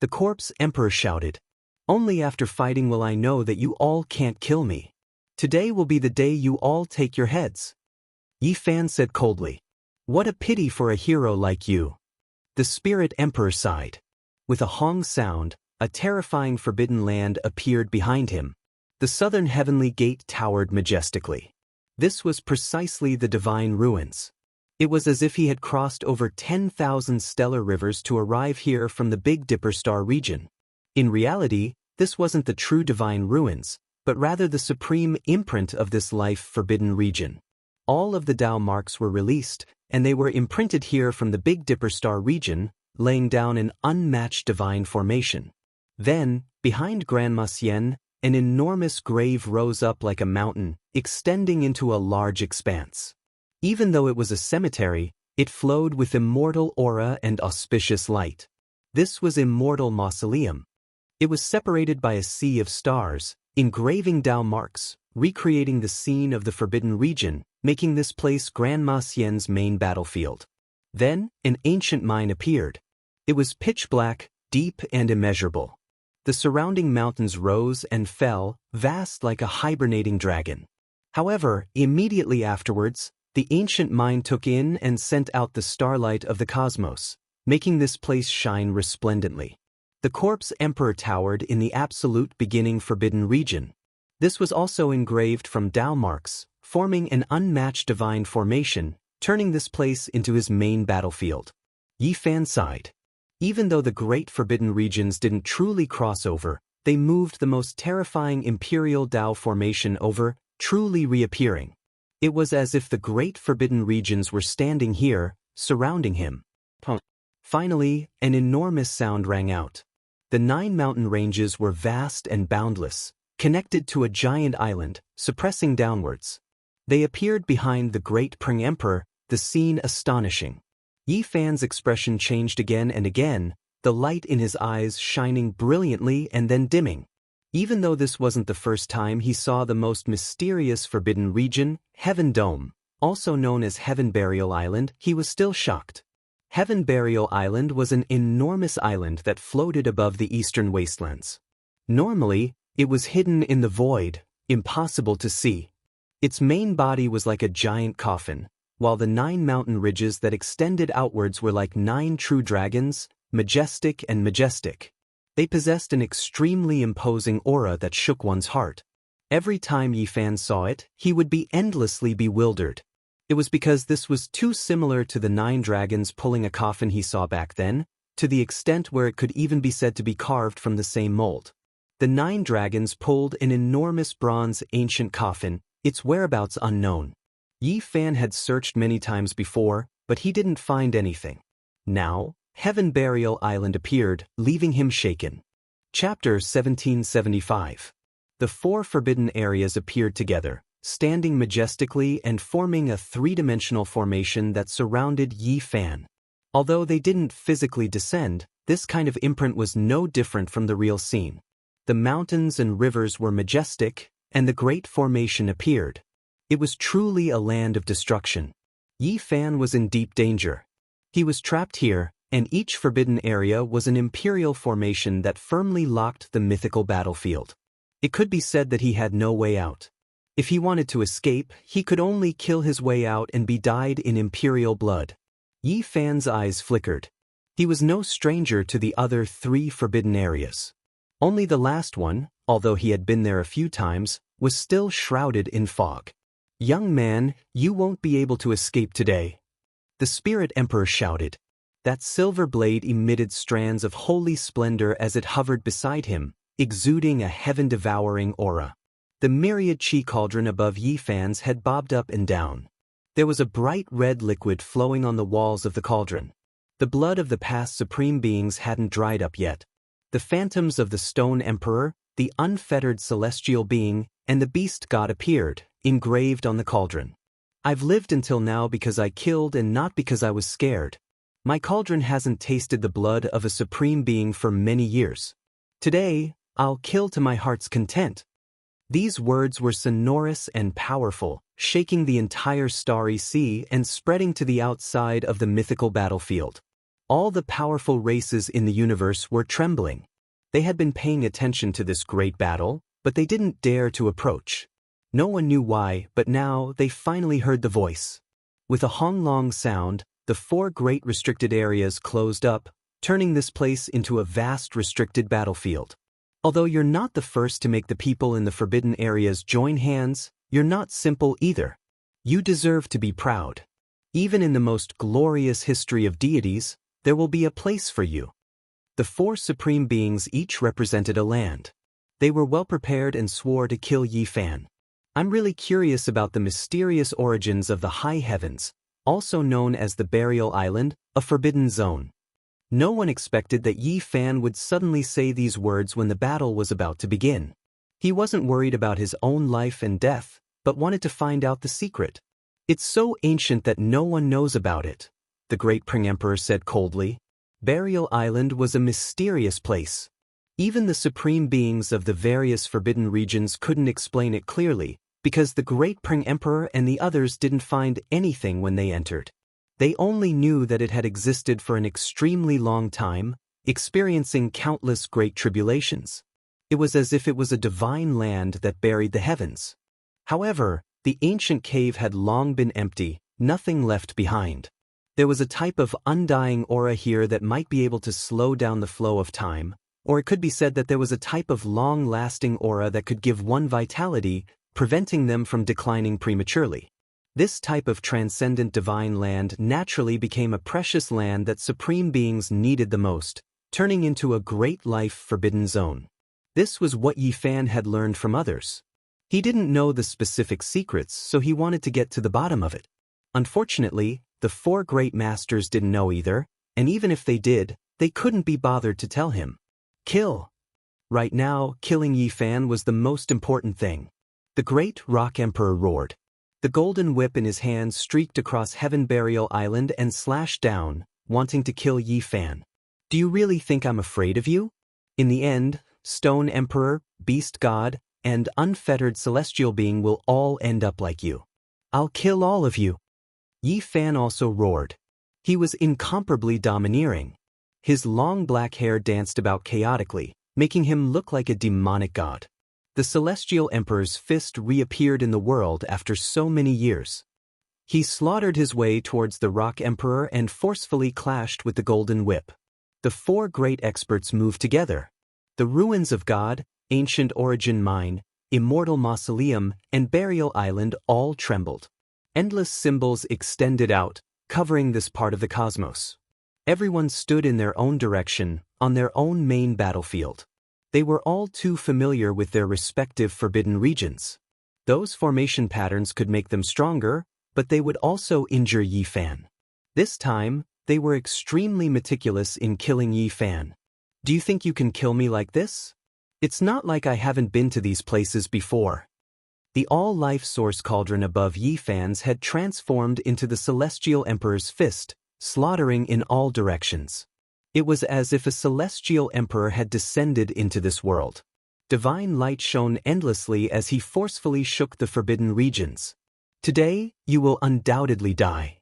The corpse emperor shouted. Only after fighting will I know that you all can't kill me. Today will be the day you all take your heads. Yi Fan said coldly. What a pity for a hero like you. The spirit emperor sighed. With a hong sound, a terrifying forbidden land appeared behind him. The southern heavenly gate towered majestically. This was precisely the divine ruins. It was as if he had crossed over 10,000 stellar rivers to arrive here from the Big Dipper star region. In reality, this wasn't the true divine ruins, but rather the supreme imprint of this life-forbidden region. All of the Tao marks were released, and they were imprinted here from the Big Dipper star region, laying down an unmatched divine formation. Then, behind Grandma Xian, an enormous grave rose up like a mountain, extending into a large expanse. Even though it was a cemetery, it flowed with immortal aura and auspicious light. This was Immortal Mausoleum. It was separated by a sea of stars, engraving Tao marks, recreating the scene of the Forbidden Region, making this place Grandma Xian's main battlefield. Then, an ancient mine appeared. It was pitch black, deep and immeasurable. The surrounding mountains rose and fell, vast like a hibernating dragon. However, immediately afterwards, the ancient mine took in and sent out the starlight of the cosmos, making this place shine resplendently. The corpse emperor towered in the absolute beginning forbidden region. This was also engraved from Tao marks, forming an unmatched divine formation, turning this place into his main battlefield. Yi Fan sighed. Even though the great forbidden regions didn't truly cross over, they moved the most terrifying imperial Tao formation over, truly reappearing. It was as if the great forbidden regions were standing here, surrounding him. Finally, an enormous sound rang out. The 9 mountain ranges were vast and boundless, connected to a giant island, suppressing downwards. They appeared behind the great Pring Emperor, the scene astonishing. Yi Fan's expression changed again and again, the light in his eyes shining brilliantly and then dimming. Even though this wasn't the first time he saw the most mysterious forbidden region, Heaven Dome, also known as Heaven Burial Island, he was still shocked. Heaven Burial Island was an enormous island that floated above the eastern wastelands. Normally, it was hidden in the void, impossible to see. Its main body was like a giant coffin, while the 9 mountain ridges that extended outwards were like 9 true dragons, majestic and majestic. They possessed an extremely imposing aura that shook one's heart. Every time Yi Fan saw it, he would be endlessly bewildered. It was because this was too similar to the 9 dragons pulling a coffin he saw back then, to the extent where it could even be said to be carved from the same mold. The 9 dragons pulled an enormous bronze ancient coffin, its whereabouts unknown. Yi Fan had searched many times before, but he didn't find anything. Now, Heaven Burial Island appeared, leaving him shaken. Chapter 1775. The 4 forbidden areas appeared together, standing majestically and forming a 3-dimensional formation that surrounded Yi Fan. Although they didn't physically descend, this kind of imprint was no different from the real scene. The mountains and rivers were majestic, and the great formation appeared. It was truly a land of destruction. Yi Fan was in deep danger. He was trapped here, and each forbidden area was an imperial formation that firmly locked the mythical battlefield. It could be said that he had no way out. If he wanted to escape, he could only kill his way out and be dyed in imperial blood. Yi Fan's eyes flickered. He was no stranger to the other 3 forbidden areas. Only the last one, although he had been there a few times, was still shrouded in fog. "Young man, you won't be able to escape today," the Spirit Emperor shouted. That silver blade emitted strands of holy splendor as it hovered beside him, exuding a heaven-devouring aura. The myriad chi cauldron above Yi Fan's head bobbed up and down. There was a bright red liquid flowing on the walls of the cauldron. The blood of the past supreme beings hadn't dried up yet. The phantoms of the Stone Emperor, the unfettered celestial being, and the beast god appeared, engraved on the cauldron. "I've lived until now because I killed and not because I was scared. My cauldron hasn't tasted the blood of a supreme being for many years. Today, I'll kill to my heart's content." These words were sonorous and powerful, shaking the entire starry sea and spreading to the outside of the mythical battlefield. All the powerful races in the universe were trembling. They had been paying attention to this great battle, but they didn't dare to approach. No one knew why, but now they finally heard the voice. With a honglong sound, the 4 great restricted areas closed up, turning this place into a vast restricted battlefield. Although you're not the first to make the people in the forbidden areas join hands, you're not simple either. You deserve to be proud. Even in the most glorious history of deities, there will be a place for you. The 4 supreme beings each represented a land. They were well prepared and swore to kill Yi Fan. "I'm really curious about the mysterious origins of the high heavens, also known as the Burial Island, a forbidden zone." No one expected that Yi Fan would suddenly say these words when the battle was about to begin. He wasn't worried about his own life and death, but wanted to find out the secret. "It's so ancient that no one knows about it," the great Pring Emperor said coldly. Burial Island was a mysterious place. Even the supreme beings of the various forbidden regions couldn't explain it clearly, because the great Pring Emperor and the others didn't find anything when they entered. They only knew that it had existed for an extremely long time, experiencing countless great tribulations. It was as if it was a divine land that buried the heavens. However, the ancient cave had long been empty, nothing left behind. There was a type of undying aura here that might be able to slow down the flow of time, or it could be said that there was a type of long-lasting aura that could give one vitality, preventing them from declining prematurely. This type of transcendent divine land naturally became a precious land that supreme beings needed the most, turning into a great life forbidden zone. This was what Yi Fan had learned from others. He didn't know the specific secrets, so he wanted to get to the bottom of it. Unfortunately, the 4 great masters didn't know either, and even if they did, they couldn't be bothered to tell him. Kill. Right now, killing Yi Fan was the most important thing. The great Rock Emperor roared. The golden whip in his hand streaked across Heaven Burial Island and slashed down, wanting to kill Yi Fan. "Do you really think I'm afraid of you? In the end, Stone Emperor, Beast God, and unfettered celestial being will all end up like you. I'll kill all of you." Yi Fan also roared. He was incomparably domineering. His long black hair danced about chaotically, making him look like a demonic god. The Celestial Emperor's fist reappeared in the world after so many years. He slaughtered his way towards the Rock Emperor and forcefully clashed with the Golden Whip. The 4 great experts moved together. The Ruins of God, Ancient Origin Mine, Immortal Mausoleum, and Burial Island all trembled. Endless symbols extended out, covering this part of the cosmos. Everyone stood in their own direction, on their own main battlefield. They were all too familiar with their respective forbidden regions. Those formation patterns could make them stronger, but they would also injure Yi Fan. This time, they were extremely meticulous in killing Yi Fan. "Do you think you can kill me like this? It's not like I haven't been to these places before." The all-life source cauldron above Yi Fan's had transformed into the Celestial Emperor's fist, slaughtering in all directions. It was as if a celestial emperor had descended into this world. Divine light shone endlessly as he forcefully shook the forbidden regions. "Today, you will undoubtedly die."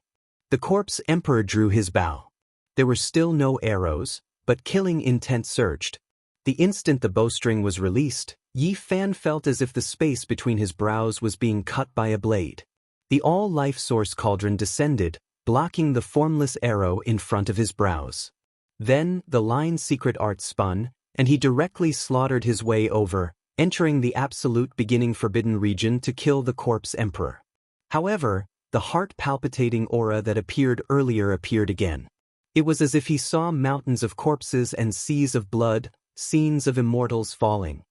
The corpse emperor drew his bow. There were still no arrows, but killing intent surged. The instant the bowstring was released, Yi Fan felt as if the space between his brows was being cut by a blade. The all-life source cauldron descended, blocking the formless arrow in front of his brows. Then, the line secret art spun, and he directly slaughtered his way over, entering the absolute beginning forbidden region to kill the corpse emperor. However, the heart-palpitating aura that appeared earlier appeared again. It was as if he saw mountains of corpses and seas of blood, scenes of immortals falling.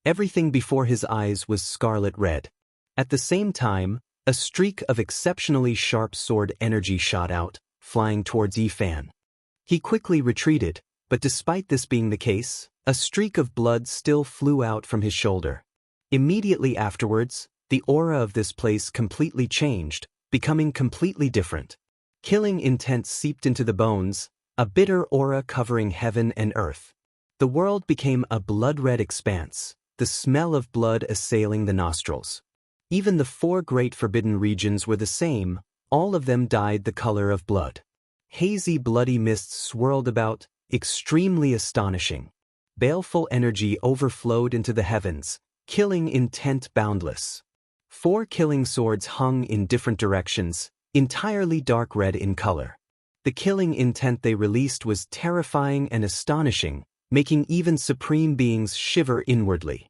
Everything before his eyes was scarlet red. At the same time, a streak of exceptionally sharp sword energy shot out, flying towards Yi Fan. He quickly retreated, but despite this being the case, a streak of blood still flew out from his shoulder. Immediately afterwards, the aura of this place completely changed, becoming completely different. Killing intent seeped into the bones, a bitter aura covering heaven and earth. The world became a blood-red expanse, the smell of blood assailing the nostrils. Even the 4 great forbidden regions were the same, all of them dyed the color of blood. Hazy bloody mists swirled about, extremely astonishing. Baleful energy overflowed into the heavens, killing intent boundless. 4 killing swords hung in different directions, entirely dark red in color. The killing intent they released was terrifying and astonishing, making even supreme beings shiver inwardly.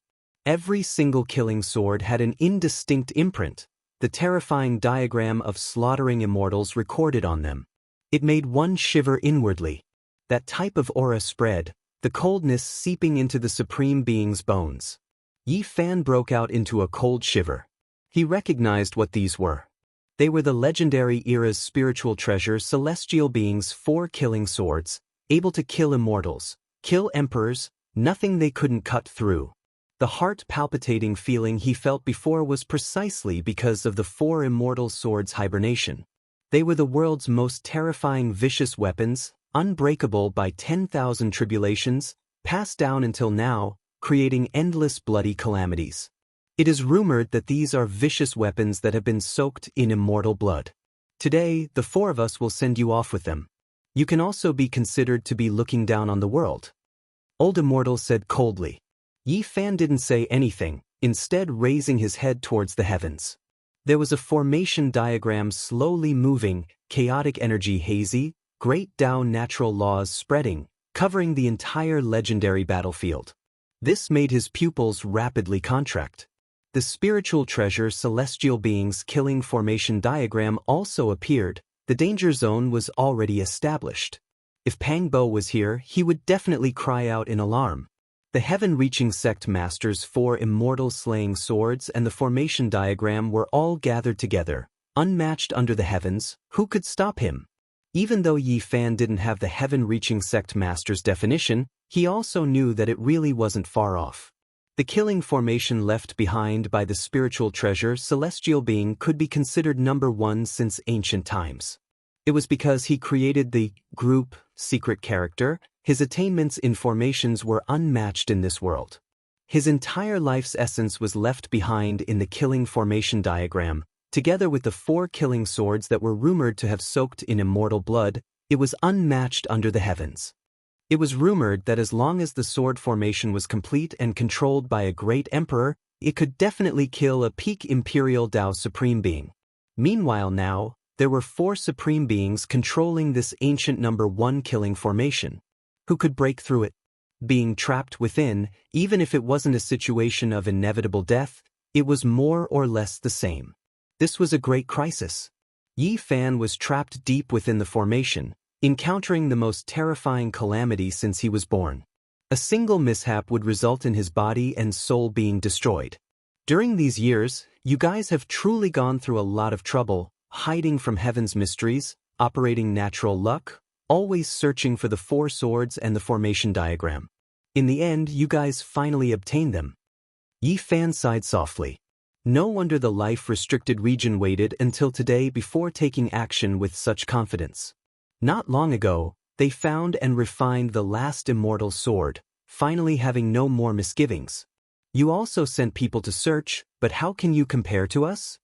Every single killing sword had an indistinct imprint, the terrifying diagram of slaughtering immortals recorded on them. It made one shiver inwardly. That type of aura spread, the coldness seeping into the supreme being's bones. Yi Fan broke out into a cold shiver. He recognized what these were. They were the legendary era's spiritual treasure celestial beings' 4 killing swords, able to kill immortals, kill emperors, nothing they couldn't cut through. The heart-palpitating feeling he felt before was precisely because of the 4 immortal swords' hibernation. They were the world's most terrifying vicious weapons, unbreakable by 10,000 tribulations, passed down until now, creating endless bloody calamities. It is rumored that these are vicious weapons that have been soaked in immortal blood. Today, the 4 of us will send you off with them. You can also be considered to be looking down on the world. Old Immortal said coldly. Yi Fan didn't say anything, instead raising his head towards the heavens. There was a formation diagram slowly moving, chaotic energy hazy, great Tao natural laws spreading, covering the entire legendary battlefield. This made his pupils rapidly contract. The spiritual treasure celestial beings killing formation diagram also appeared. The danger zone was already established. If Pang Bo was here, he would definitely cry out in alarm. The heaven-reaching sect masters' 4 immortal slaying swords and the formation diagram were all gathered together, unmatched under the heavens. Who could stop him? Even though Yi Fan didn't have the heaven-reaching sect master's definition, he also knew that it really wasn't far off. The killing formation left behind by the spiritual treasure celestial being could be considered number 1 since ancient times. It was because he created the group secret character. His attainments in formations were unmatched in this world. His entire life's essence was left behind in the killing formation diagram, together with the 4 killing swords that were rumored to have soaked in immortal blood. It was unmatched under the heavens. It was rumored that as long as the sword formation was complete and controlled by a great emperor, it could definitely kill a peak imperial Tao supreme being. Meanwhile now, there were 4 supreme beings controlling this ancient number 1 killing formation. Who could break through it? Being trapped within, even if it wasn't a situation of inevitable death, it was more or less the same. This was a great crisis. Yi Fan was trapped deep within the formation, encountering the most terrifying calamity since he was born. A single mishap would result in his body and soul being destroyed. During these years, you guys have truly gone through a lot of trouble, hiding from heaven's mysteries, operating natural luck, always searching for the 4 swords and the formation diagram. In the end, you guys finally obtained them. Yi Fan sighed softly. No wonder the life-restricted region waited until today before taking action with such confidence. Not long ago, they found and refined the last immortal sword, finally having no more misgivings. You also sent people to search, but how can you compare to us?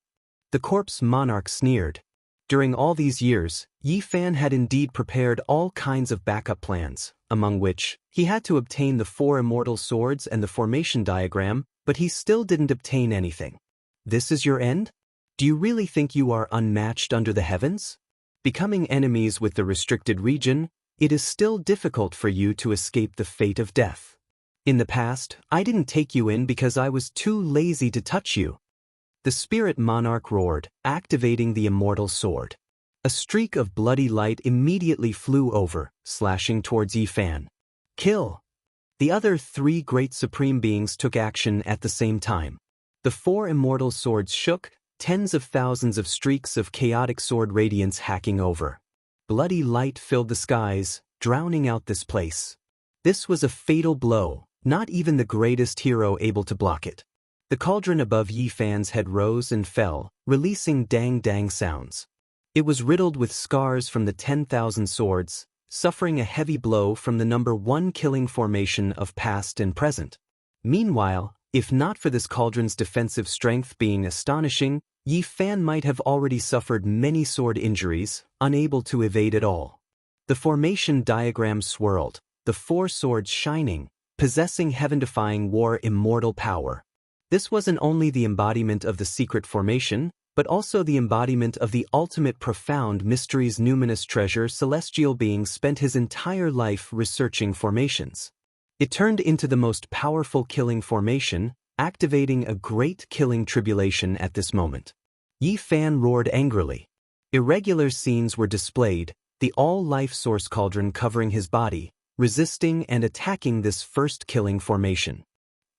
The corpse monarch sneered. During all these years, Yi Fan had indeed prepared all kinds of backup plans, among which, he had to obtain the 4 immortal swords and the formation diagram, but he still didn't obtain anything. This is your end? Do you really think you are unmatched under the heavens? Becoming enemies with the restricted region, it is still difficult for you to escape the fate of death. In the past, I didn't take you in because I was too lazy to touch you. The spirit monarch roared, activating the immortal sword. A streak of bloody light immediately flew over, slashing towards Yi Fan. Kill! The other 3 great supreme beings took action at the same time. The 4 immortal swords shook, tens of thousands of streaks of chaotic sword radiance hacking over. Bloody light filled the skies, drowning out this place. This was a fatal blow, not even the greatest hero able to block it. The cauldron above Yi Fan's head rose and fell, releasing dang-dang sounds. It was riddled with scars from the 10,000 swords, suffering a heavy blow from the number 1 killing formation of past and present. Meanwhile, if not for this cauldron's defensive strength being astonishing, Yi Fan might have already suffered many sword injuries, unable to evade it all. The formation diagram swirled, the 4 swords shining, possessing heaven-defying war immortal power. This wasn't only the embodiment of the secret formation, but also the embodiment of the ultimate profound mystery's numinous treasure. Celestial being spent his entire life researching formations. It turned into the most powerful killing formation, activating a great killing tribulation at this moment. Yi Fan roared angrily. Irregular scenes were displayed, the all-life source cauldron covering his body, resisting and attacking this first killing formation.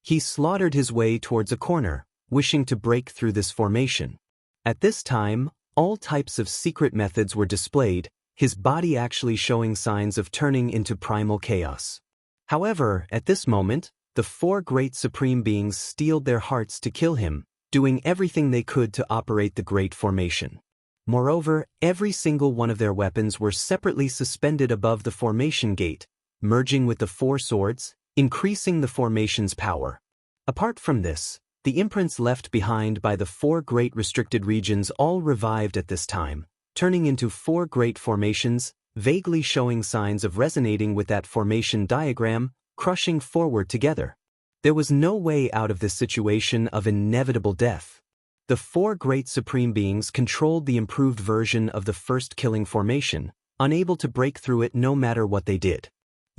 He slaughtered his way towards a corner, wishing to break through this formation. At this time, all types of secret methods were displayed, his body actually showing signs of turning into primal chaos. However, at this moment, the 4 great supreme beings steeled their hearts to kill him, doing everything they could to operate the great formation. Moreover, every single one of their weapons were separately suspended above the formation gate, merging with the 4 swords, increasing the formation's power. Apart from this, the imprints left behind by the 4 great restricted regions all revived at this time, turning into 4 great formations, vaguely showing signs of resonating with that formation diagram, crushing forward together. There was no way out of this situation of inevitable death. The 4 great supreme beings controlled the improved version of the first killing formation, unable to break through it no matter what they did.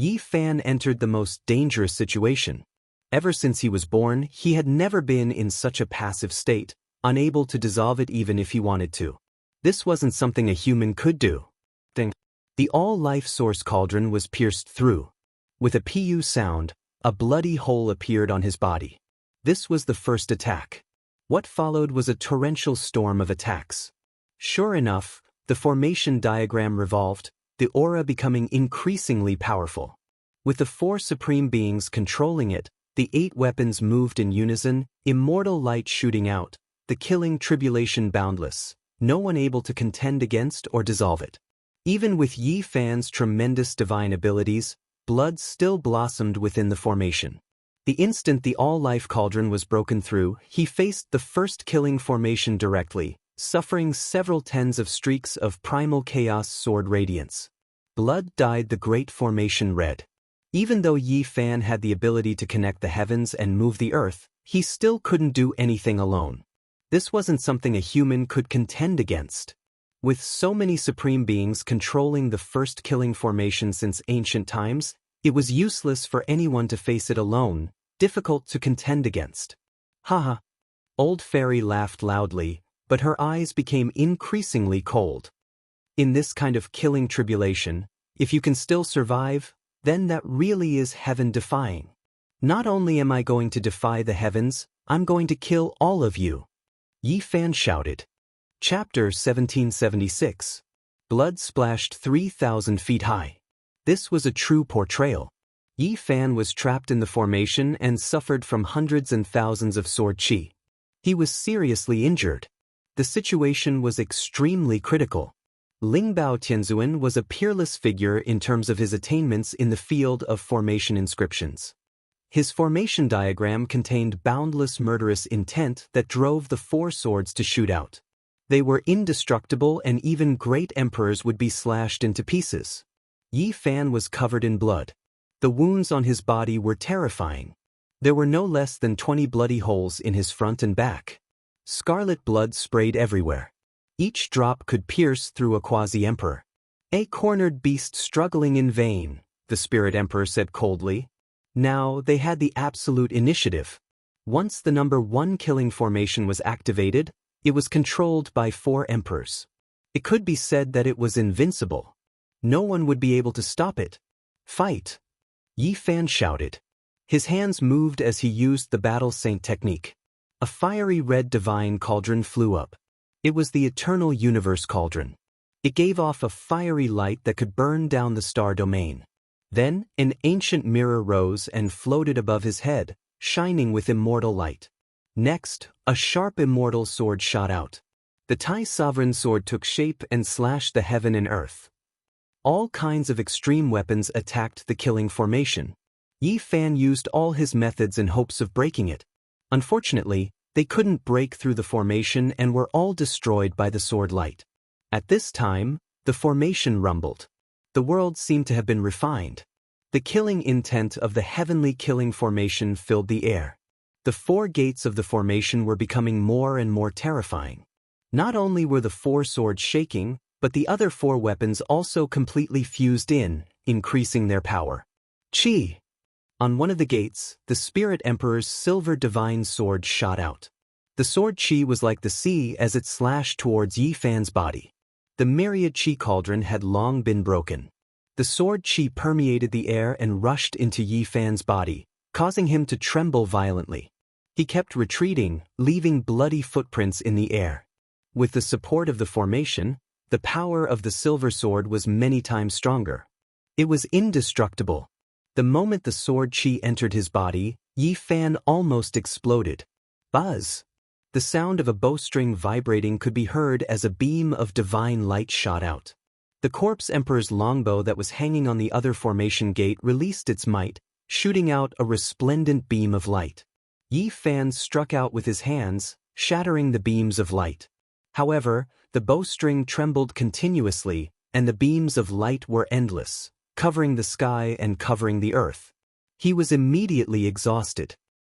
Yi Fan entered the most dangerous situation. Ever since he was born, he had never been in such a passive state, unable to dissolve it even if he wanted to. This wasn't something a human could do. The all-life source cauldron was pierced through. With a pu sound, a bloody hole appeared on his body. This was the first attack. What followed was a torrential storm of attacks. Sure enough, the formation diagram revolved, the aura becoming increasingly powerful. With the 4 supreme beings controlling it, the 8 weapons moved in unison, immortal light shooting out, the killing tribulation boundless, no one able to contend against or dissolve it. Even with Yi Fan's tremendous divine abilities, blood still blossomed within the formation. The instant the all-life cauldron was broken through, he faced the first killing formation directly, suffering several tens of streaks of primal chaos sword radiance. Blood dyed the great formation red. Even though Yi Fan had the ability to connect the heavens and move the earth, he still couldn't do anything alone. This wasn't something a human could contend against. With so many supreme beings controlling the first killing formation since ancient times, it was useless for anyone to face it alone, difficult to contend against. Haha. Old Fairy laughed loudly, but her eyes became increasingly cold. In this kind of killing tribulation, if you can still survive, then that really is heaven-defying. Not only am I going to defy the heavens, I'm going to kill all of you. Yi Fan shouted. Chapter 1776. Blood splashed 3,000 feet high. This was a true portrayal. Yi Fan was trapped in the formation and suffered from hundreds and thousands of sword chi. He was seriously injured. The situation was extremely critical. Lingbao Tianzuan was a peerless figure in terms of his attainments in the field of formation inscriptions. His formation diagram contained boundless murderous intent that drove the 4 swords to shoot out. They were indestructible, and even great emperors would be slashed into pieces. Yi Fan was covered in blood. The wounds on his body were terrifying. There were no less than 20 bloody holes in his front and back. Scarlet blood sprayed everywhere. Each drop could pierce through a quasi-emperor. A cornered beast struggling in vain, the Spirit Emperor said coldly. Now they had the absolute initiative. Once the number 1 killing formation was activated, it was controlled by 4 emperors. It could be said that it was invincible. No one would be able to stop it. Fight! Yi Fan shouted. His hands moved as he used the Battle Saint technique. A fiery red divine cauldron flew up. It was the Eternal Universe Cauldron. It gave off a fiery light that could burn down the star domain. Then, an ancient mirror rose and floated above his head, shining with immortal light. Next, a sharp immortal sword shot out. The Tai Sovereign Sword took shape and slashed the heaven and earth. All kinds of extreme weapons attacked the killing formation. Yi Fan used all his methods in hopes of breaking it. Unfortunately, they couldn't break through the formation and were all destroyed by the sword light. At this time, the formation rumbled. The world seemed to have been refined. The killing intent of the heavenly killing formation filled the air. The 4 gates of the formation were becoming more and more terrifying. Not only were the 4 swords shaking, but the other 4 weapons also completely fused in, increasing their power. Qi! On one of the gates, the Spirit Emperor's silver divine sword shot out. The sword Qi was like the sea as it slashed towards Yi Fan's body. The myriad Qi cauldron had long been broken. The sword Qi permeated the air and rushed into Yi Fan's body, causing him to tremble violently. He kept retreating, leaving bloody footprints in the air. With the support of the formation, the power of the silver sword was many times stronger. It was indestructible. The moment the sword Qi entered his body, Yi Fan almost exploded. Buzz! The sound of a bowstring vibrating could be heard as a beam of divine light shot out. The Corpse Emperor's longbow that was hanging on the other formation gate released its might, shooting out a resplendent beam of light. Yi Fan struck out with his hands, shattering the beams of light. However, the bowstring trembled continuously, and the beams of light were endless, covering the sky and covering the earth. He was immediately exhausted.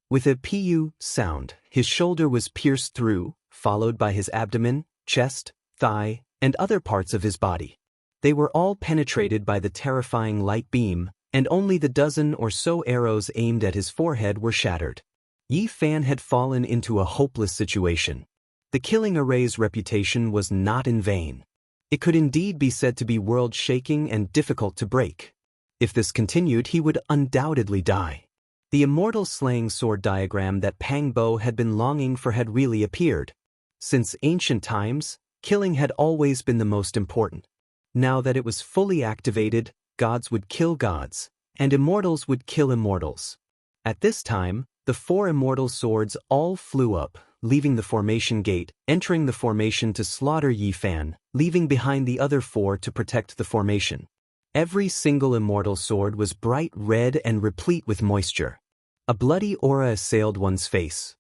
With a pu sound, his shoulder was pierced through, followed by his abdomen, chest, thigh, and other parts of his body. They were all penetrated by the terrifying light beam, and only the dozen or so arrows aimed at his forehead were shattered. Yi Fan had fallen into a hopeless situation. The killing array's reputation was not in vain. It could indeed be said to be world-shaking and difficult to break. If this continued, he would undoubtedly die. The immortal slaying sword diagram that Pang Bo had been longing for had really appeared. Since ancient times, killing had always been the most important. Now that it was fully activated, gods would kill gods, and immortals would kill immortals. At this time, the 4 immortal swords all flew up, leaving the formation gate, entering the formation to slaughter Yi Fan, leaving behind the other 4 to protect the formation. Every single immortal sword was bright red and replete with moisture. A bloody aura assailed one's face.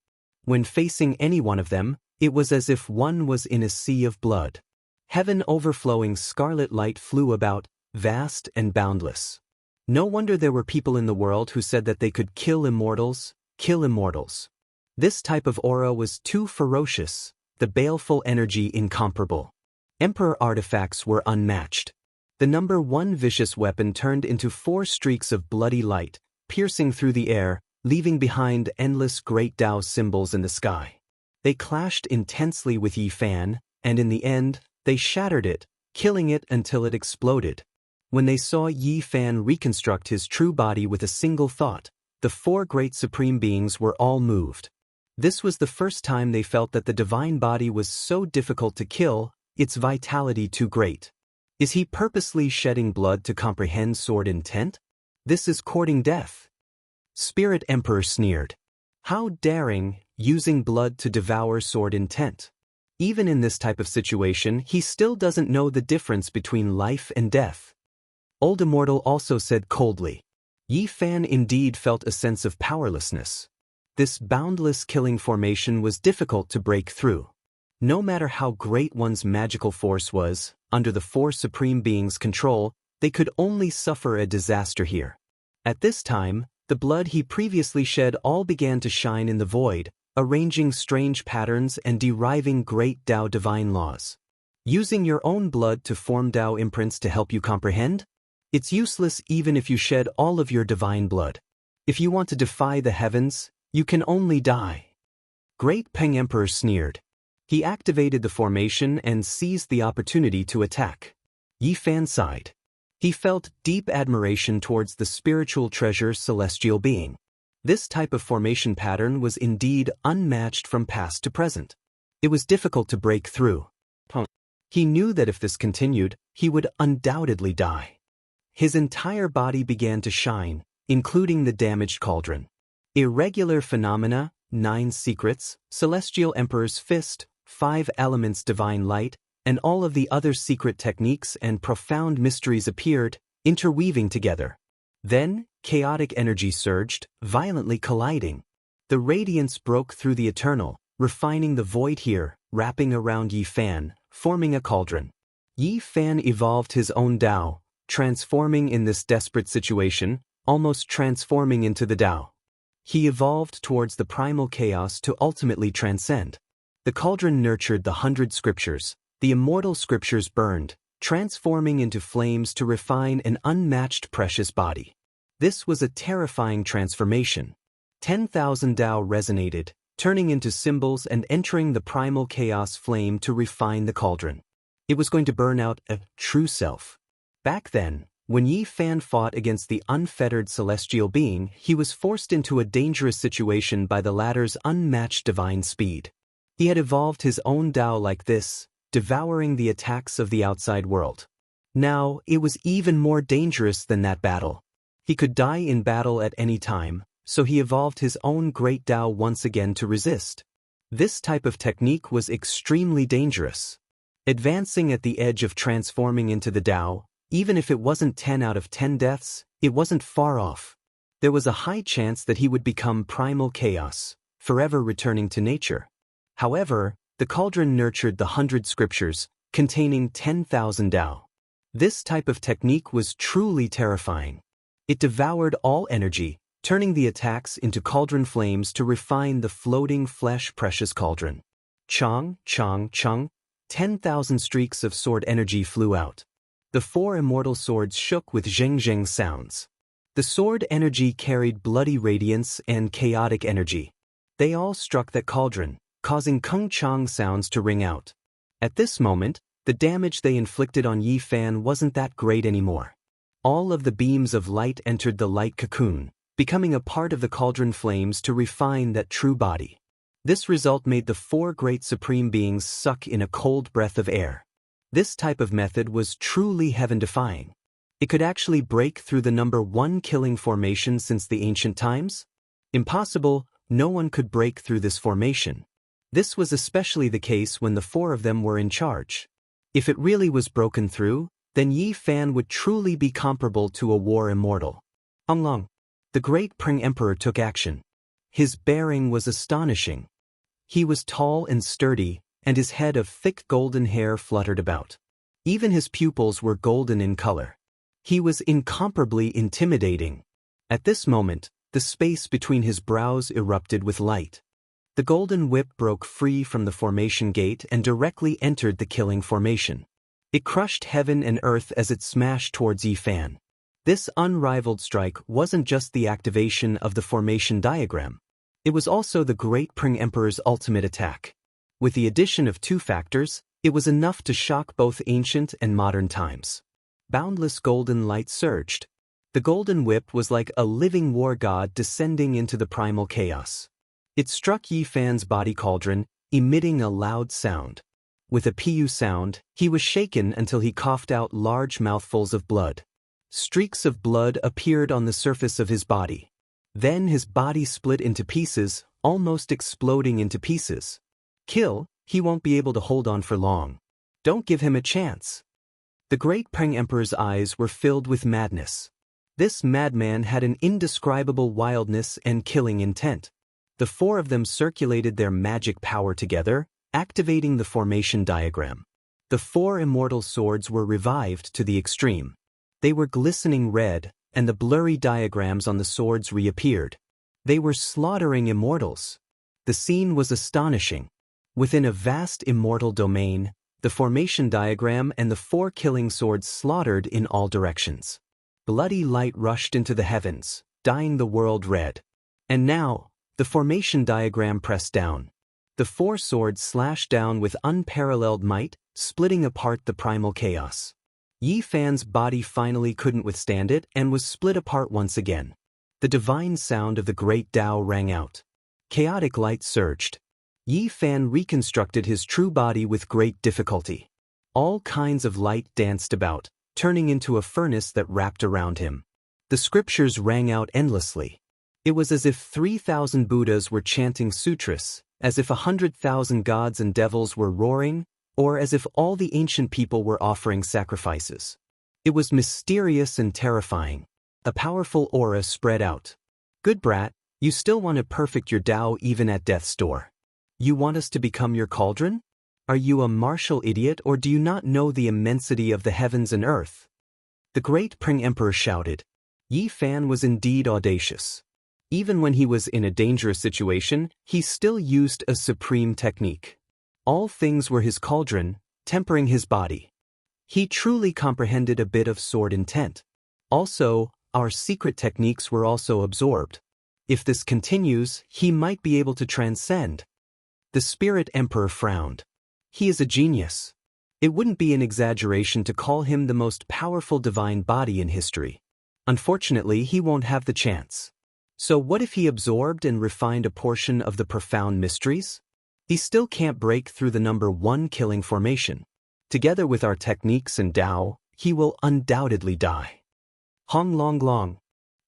When facing any one of them, it was as if one was in a sea of blood. Heaven overflowing scarlet light flew about, vast and boundless. No wonder there were people in the world who said that they could kill immortals. This type of aura was too ferocious, the baleful energy incomparable. Emperor artifacts were unmatched. The number 1 vicious weapon turned into 4 streaks of bloody light, piercing through the air, leaving behind endless great Tao symbols in the sky. They clashed intensely with Yi Fan, and in the end, they shattered it, killing it until it exploded. When they saw Yi Fan reconstruct his true body with a single thought, the 4 great supreme beings were all moved. This was the first time they felt that the divine body was so difficult to kill, its vitality too great. Is he purposely shedding blood to comprehend sword intent? This is courting death. Spirit Emperor sneered. How daring, using blood to devour sword intent. Even in this type of situation, he still doesn't know the difference between life and death. Old Immortal also said coldly. Yi Fan indeed felt a sense of powerlessness. This boundless killing formation was difficult to break through. No matter how great one's magical force was, under the four supreme beings' control, they could only suffer a disaster here. At this time, the blood he previously shed all began to shine in the void, arranging strange patterns and deriving great Tao divine laws. Using your own blood to form Tao imprints to help you comprehend? It's useless even if you shed all of your divine blood. If you want to defy the heavens, you can only die. Great Peng Emperor sneered. He activated the formation and seized the opportunity to attack. Yi Fan sighed. He felt deep admiration towards the spiritual treasure celestial being. This type of formation pattern was indeed unmatched from past to present. It was difficult to break through. He knew that if this continued, he would undoubtedly die. His entire body began to shine, including the damaged cauldron. Irregular phenomena, 9 secrets, Celestial Emperor's fist, 5 elements divine light, and all of the other secret techniques and profound mysteries appeared, interweaving together. Then, chaotic energy surged, violently colliding. The radiance broke through the eternal, refining the void here, wrapping around Yi Fan, forming a cauldron. Yi Fan evolved his own Tao, transforming in this desperate situation, almost transforming into the Tao. He evolved towards the primal chaos to ultimately transcend. The cauldron nurtured the 100 scriptures. The immortal scriptures burned, transforming into flames to refine an unmatched precious body. This was a terrifying transformation. 10,000 Tao resonated, turning into symbols and entering the primal chaos flame to refine the cauldron. It was going to burn out a true self. Back then, when Yi Fan fought against the unfettered celestial being, he was forced into a dangerous situation by the latter's unmatched divine speed. He had evolved his own Tao like this, devouring the attacks of the outside world. Now, it was even more dangerous than that battle. He could die in battle at any time, so he evolved his own great Tao once again to resist. This type of technique was extremely dangerous. Advancing at the edge of transforming into the Tao, even if it wasn't 10 out of 10 deaths, it wasn't far off. There was a high chance that he would become primal chaos, forever returning to nature. However, the cauldron nurtured the 100 scriptures, containing 10,000 Tao. This type of technique was truly terrifying. It devoured all energy, turning the attacks into cauldron flames to refine the floating flesh precious cauldron. Chong, chong, chong, 10,000 streaks of sword energy flew out. The 4 immortal swords shook with zheng-zheng sounds. The sword energy carried bloody radiance and chaotic energy. They all struck that cauldron, causing kung-chong sounds to ring out. At this moment, the damage they inflicted on Yi Fan wasn't that great anymore. All of the beams of light entered the light cocoon, becoming a part of the cauldron flames to refine that true body. This result made the 4 great supreme beings suck in a cold breath of air. This type of method was truly heaven-defying. It could actually break through the number 1 killing formation since the ancient times? Impossible, no one could break through this formation. This was especially the case when the 4 of them were in charge. If it really was broken through, then Yi Fan would truly be comparable to a war immortal. Honglong. The great Peng Emperor took action. His bearing was astonishing. He was tall and sturdy, and his head of thick golden hair fluttered about. Even his pupils were golden in color. He was incomparably intimidating. At this moment, the space between his brows erupted with light. The golden whip broke free from the formation gate and directly entered the killing formation. It crushed heaven and earth as it smashed towards Yi Fan. This unrivaled strike wasn't just the activation of the formation diagram. It was also the great Peng Emperor's ultimate attack. With the addition of 2 factors, it was enough to shock both ancient and modern times. Boundless golden light surged. The golden whip was like a living war god descending into the primal chaos. It struck Yi Fan's body cauldron, emitting a loud sound. With a pu sound, he was shaken until he coughed out large mouthfuls of blood. Streaks of blood appeared on the surface of his body. Then his body split into pieces, almost exploding into pieces. Kill, he won't be able to hold on for long. Don't give him a chance. The great Peng Emperor's eyes were filled with madness. This madman had an indescribable wildness and killing intent. The 4 of them circulated their magic power together, activating the formation diagram. The 4 immortal swords were revived to the extreme. They were glistening red, and the blurry diagrams on the swords reappeared. They were slaughtering immortals. The scene was astonishing. Within a vast immortal domain, the formation diagram and the 4 killing swords slaughtered in all directions. Bloody light rushed into the heavens, dyeing the world red. And now, the formation diagram pressed down. The 4 swords slashed down with unparalleled might, splitting apart the primal chaos. Yi Fan's body finally couldn't withstand it and was split apart once again. The divine sound of the great Tao rang out. Chaotic light surged. Yi Fan reconstructed his true body with great difficulty. All kinds of light danced about, turning into a furnace that wrapped around him. The scriptures rang out endlessly. It was as if 3,000 Buddhas were chanting sutras, as if 100,000 gods and devils were roaring, or as if all the ancient people were offering sacrifices. It was mysterious and terrifying. A powerful aura spread out. Good brat, you still want to perfect your Tao even at death's door. You want us to become your cauldron? Are you a martial idiot, or do you not know the immensity of the heavens and earth? The great Pring Emperor shouted. Yi Fan was indeed audacious. Even when he was in a dangerous situation, he still used a supreme technique. All things were his cauldron, tempering his body. He truly comprehended a bit of sword intent. Also, our secret techniques were also absorbed. If this continues, he might be able to transcend. The Spirit Emperor frowned. He is a genius. It wouldn't be an exaggeration to call him the most powerful divine body in history. Unfortunately, he won't have the chance. So what if he absorbed and refined a portion of the profound mysteries? He still can't break through the number 1 killing formation. Together with our techniques and Tao, he will undoubtedly die. Hong Long Long.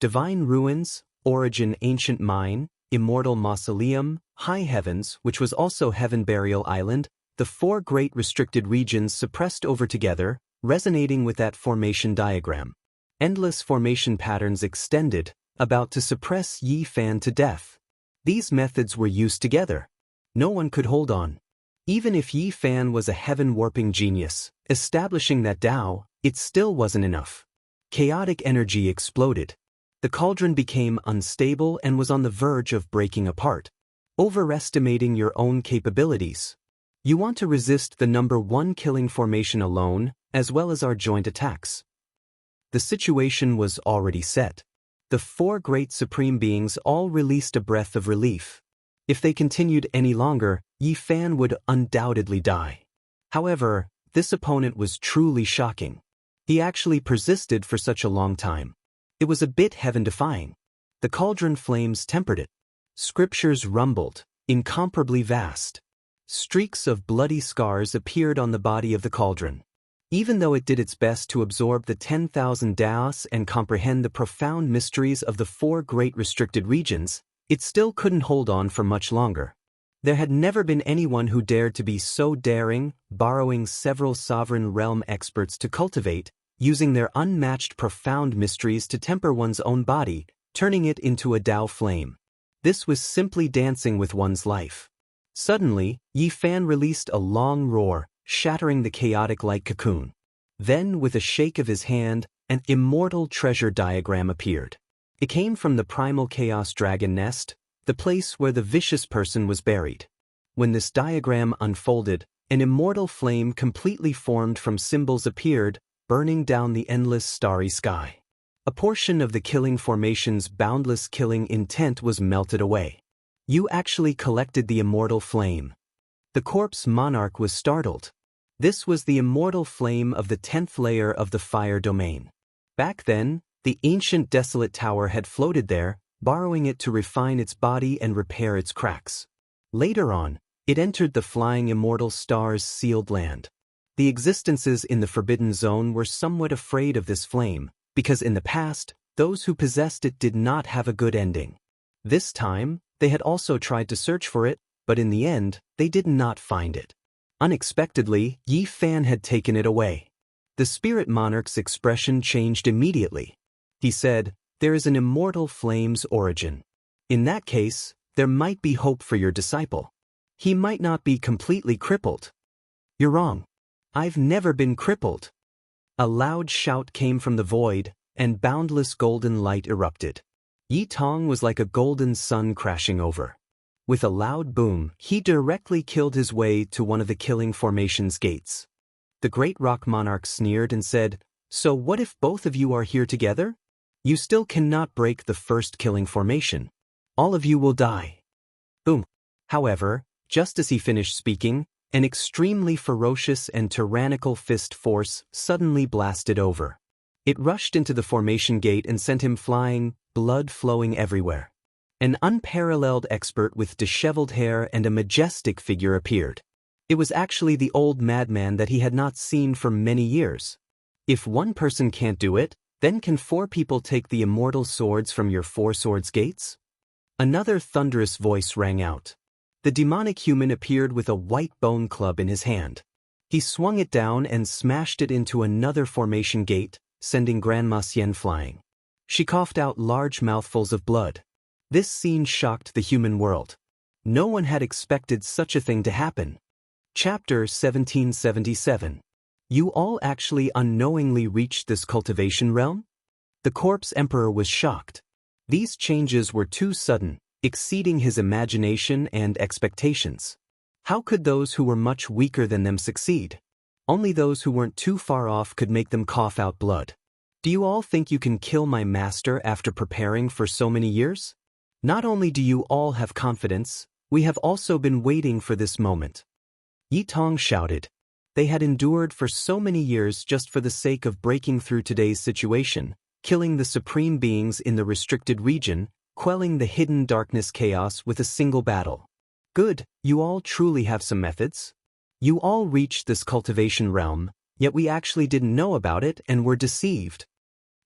Divine Ruins, Origin Ancient Mine, Immortal Mausoleum, High Heavens, which was also Heaven Burial Island, the 4 great restricted regions suppressed over together, resonating with that formation diagram. Endless formation patterns extended, about to suppress Yi Fan to death. These methods were used together. No one could hold on. Even if Yi Fan was a heaven-warping genius, establishing that Tao, it still wasn't enough. Chaotic energy exploded. The cauldron became unstable and was on the verge of breaking apart. Overestimating your own capabilities. You want to resist the number 1 killing formation alone, as well as our joint attacks. The situation was already set. The 4 great supreme beings all released a breath of relief. If they continued any longer, Yi Fan would undoubtedly die. However, this opponent was truly shocking. He actually persisted for such a long time. It was a bit heaven-defying. The cauldron flames tempered it. Scriptures rumbled, incomparably vast. Streaks of bloody scars appeared on the body of the cauldron. Even though it did its best to absorb the 10,000 Daos and comprehend the profound mysteries of the 4 great restricted regions, it still couldn't hold on for much longer. There had never been anyone who dared to be so daring, borrowing several sovereign realm experts to cultivate, using their unmatched profound mysteries to temper one's own body, turning it into a Tao flame. This was simply dancing with one's life. Suddenly, Yi Fan released a long roar, shattering the chaotic like cocoon. Then, with a shake of his hand, an immortal treasure diagram appeared. It came from the primal chaos dragon nest, the place where the vicious person was buried. When this diagram unfolded, an immortal flame completely formed from symbols appeared, burning down the endless starry sky. A portion of the killing formation's boundless killing intent was melted away. You actually collected the immortal flame. The corpse monarch was startled. This was the immortal flame of the 10th layer of the fire domain. Back then, the ancient desolate tower had floated there, borrowing it to refine its body and repair its cracks. Later on, it entered the flying immortal star's sealed land. The existences in the Forbidden Zone were somewhat afraid of this flame, because in the past, those who possessed it did not have a good ending. This time, they had also tried to search for it, but in the end, they did not find it. Unexpectedly, Yi Fan had taken it away. The spirit monarch's expression changed immediately. He said, "There is an immortal flame's origin. In that case, there might be hope for your disciple." He might not be completely crippled. You're wrong. I've never been crippled. A loud shout came from the void, and boundless golden light erupted. Yi Tong was like a golden sun crashing over. With a loud boom, he directly killed his way to one of the killing formation's gates. The great rock monarch sneered and said, "So what if both of you are here together? You still cannot break the first killing formation. All of you will die." Boom. However, just as he finished speaking, an extremely ferocious and tyrannical fist force suddenly blasted over. It rushed into the formation gate and sent him flying, blood flowing everywhere. An unparalleled expert with disheveled hair and a majestic figure appeared. It was actually the old madman that he had not seen for many years. If one person can't do it, then can 4 people take the immortal swords from your 4 swords gates? Another thunderous voice rang out. The demonic human appeared with a white bone club in his hand. He swung it down and smashed it into another formation gate, sending Grandma Xian flying. She coughed out large mouthfuls of blood. This scene shocked the human world. No one had expected such a thing to happen. Chapter 1777. You all actually unknowingly reached this cultivation realm? The corpse emperor was shocked. These changes were too sudden, exceeding his imagination and expectations. How could those who were much weaker than them succeed? Only those who weren't too far off could make them cough out blood. Do you all think you can kill my master after preparing for so many years? Not only do you all have confidence, we have also been waiting for this moment. Yi Tong shouted. They had endured for so many years just for the sake of breaking through today's situation, killing the supreme beings in the restricted region, quelling the hidden darkness chaos with a single battle. Good, you all truly have some methods. You all reached this cultivation realm, yet we actually didn't know about it and were deceived.